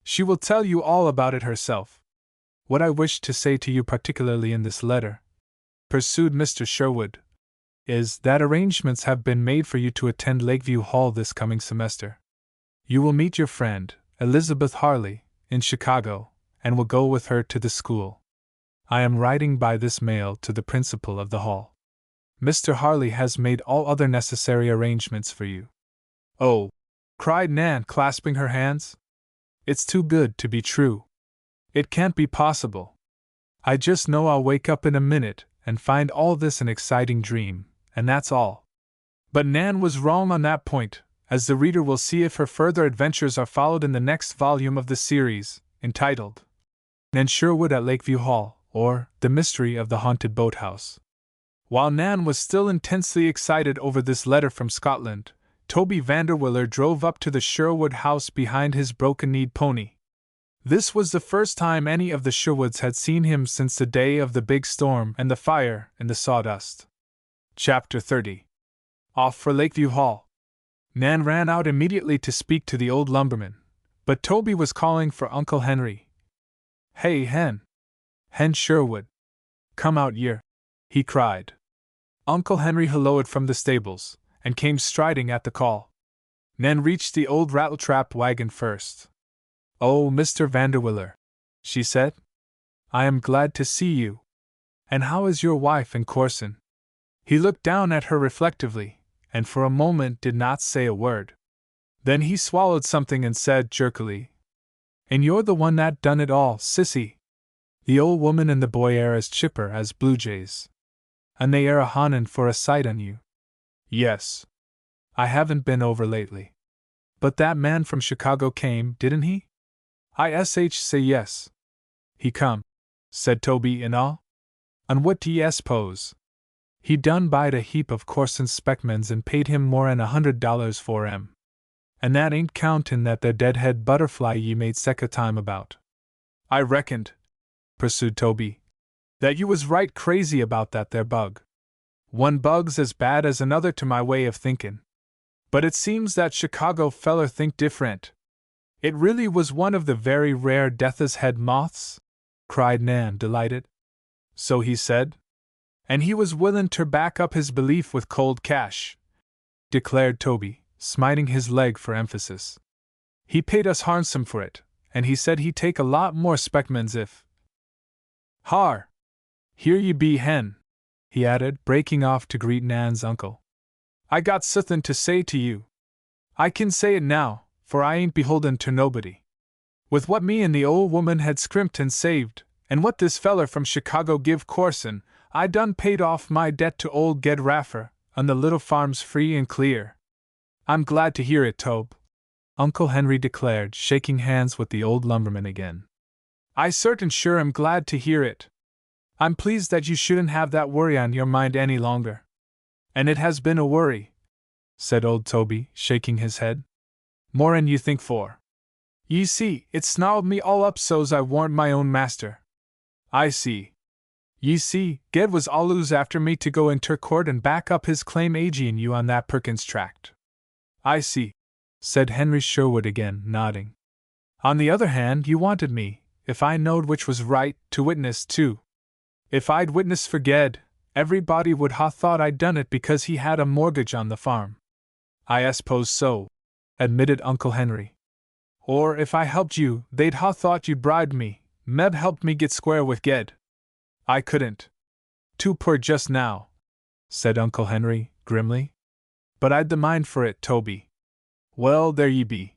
She will tell you all about it herself. What I wished to say to you particularly in this letter," pursued Mr. Sherwood, "is that arrangements have been made for you to attend Lakeview Hall this coming semester. You will meet your friend, Elizabeth Harley, in Chicago, and will go with her to the school. I am writing by this mail to the principal of the hall. Mr. Harley has made all other necessary arrangements for you." "Oh!" cried Nan, clasping her hands. "It's too good to be true. It can't be possible. I just know I'll wake up in a minute and find all this an exciting dream, and that's all." But Nan was wrong on that point, as the reader will see if her further adventures are followed in the next volume of the series, entitled Nan Sherwood at Lakeview Hall, or The Mystery of the Haunted Boathouse. While Nan was still intensely excited over this letter from Scotland, Toby Vanderwiller drove up to the Sherwood house behind his broken-kneed pony. This was the first time any of the Sherwoods had seen him since the day of the big storm and the fire in the sawdust. Chapter 30. Off for Lakeview Hall. Nan ran out immediately to speak to the old lumberman, but Toby was calling for Uncle Henry. "Hey, Hen! Hen Sherwood! Come out here!" he cried. Uncle Henry helloed from the stables, and came striding at the call. Nan reached the old rattletrap wagon first. "Oh, Mr. Vanderwiller," she said. "I am glad to see you. And how is your wife and Corson?" He looked down at her reflectively, and for a moment did not say a word. Then he swallowed something and said jerkily, "And you're the one that done it all, sissy. The old woman and the boy air as chipper as blue jays. And they air a honin' for a sight on you." "Yes. I haven't been over lately. But that man from Chicago came, didn't he?" "I say yes. He come," said Toby in awe. "And what do ye suppose? He done buyed a heap of Corson's specimens and paid him more'n $100 for 'em. And that ain't countin' that there deadhead butterfly ye made second time about. I reckoned," pursued Toby, "that you was right crazy about that there bug. One bug's as bad as another to my way of thinkin'. But it seems that Chicago feller think different. It really was one of the very rare death's head moths?" cried Nan, delighted. "So he said. And he was willin' ter back up his belief with cold cash," declared Toby, smiting his leg for emphasis. "He paid us harnsome for it, and he said he'd take a lot more specimens if— Har! Here ye be, Hen," he added, breaking off to greet Nan's uncle. "I got suthin' to say to you. I kin say it now, for I ain't beholden ter nobody. With what me and the old woman had scrimped and saved, and what this feller from Chicago give Corson, I done paid off my debt to old Ged Raffer, and the little farm's free and clear." "I'm glad to hear it, Tobe," Uncle Henry declared, shaking hands with the old lumberman again. "I certain sure am glad to hear it. I'm pleased that you shouldn't have that worry on your mind any longer. And it has been a worry," said old Toby, shaking his head. "More'n you think for. Ye see, it snarled me all up so's I warn't my own master." "I see. Ye see, Ged was allus after me to go inter court and back up his claim agin you on that Perkins tract." "I see," said Henry Sherwood again, nodding. "On the other hand, you wanted me, if I knowed which was right, to witness too. If I'd witnessed for Ged, everybody would ha' thought I'd done it because he had a mortgage on the farm." "I suppose so," admitted Uncle Henry. "Or if I helped you, they'd ha' thought you'd bribed me, meb helped me get square with Ged." "I couldn't. Too poor just now," said Uncle Henry, grimly. "But I'd the mind for it, Toby." "Well, there ye be.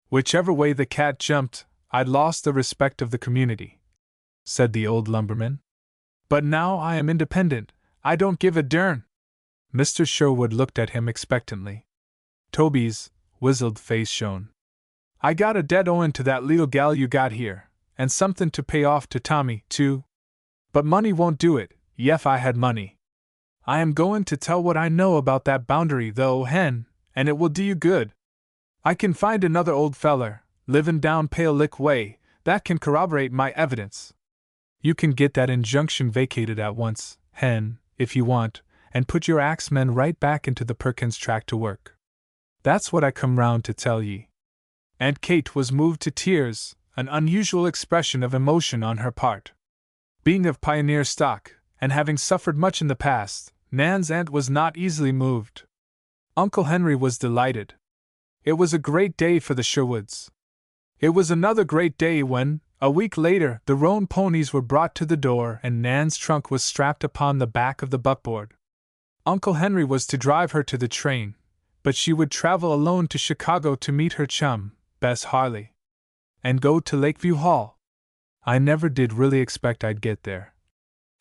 Whichever way the cat jumped, I'd lost the respect of the community," said the old lumberman. "But now I am independent, I don't give a dern." Mr. Sherwood looked at him expectantly. Toby's wizzled face shone. "I got a debt owin' to that leetle gal you got here, and somethin' to pay off to Tommy, too. But money won't do it, yef I had money. I am goin' to tell what I know about that boundary, though, Hen, and it will do you good. I can find another old feller, livin' down Pale Lick way, that can corroborate my evidence. You can get that injunction vacated at once, Hen, if you want, and put your axemen right back into the Perkins tract to work. That's what I come round to tell ye." Aunt Kate was moved to tears, an unusual expression of emotion on her part. Being of pioneer stock, and having suffered much in the past, Nan's aunt was not easily moved. Uncle Henry was delighted. It was a great day for the Sherwoods. It was another great day when, a week later, the roan ponies were brought to the door and Nan's trunk was strapped upon the back of the buckboard. Uncle Henry was to drive her to the train, but she would travel alone to Chicago to meet her chum, Bess Harley, and go to Lakeview Hall. "I never did really expect I'd get there,"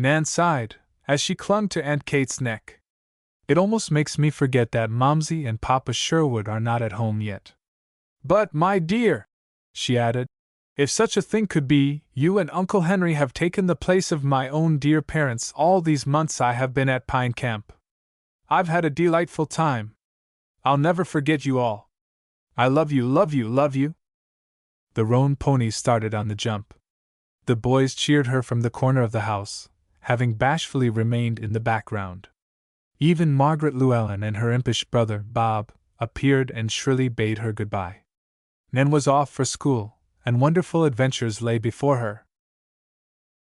Nan sighed, as she clung to Aunt Kate's neck. "It almost makes me forget that Momsey and Papa Sherwood are not at home yet. But, my dear," she added, If such a thing could be, you and Uncle Henry have taken the place of my own dear parents all these months I have been at Pine Camp. I've had a delightful time. I'll never forget you all. I love you, love you, love you. The roan pony started on the jump. The boys cheered her from the corner of the house, having bashfully remained in the background. Even Margaret Llewellyn and her impish brother, Bob, appeared and shrilly bade her goodbye. Nan was off for school, and wonderful adventures lay before her.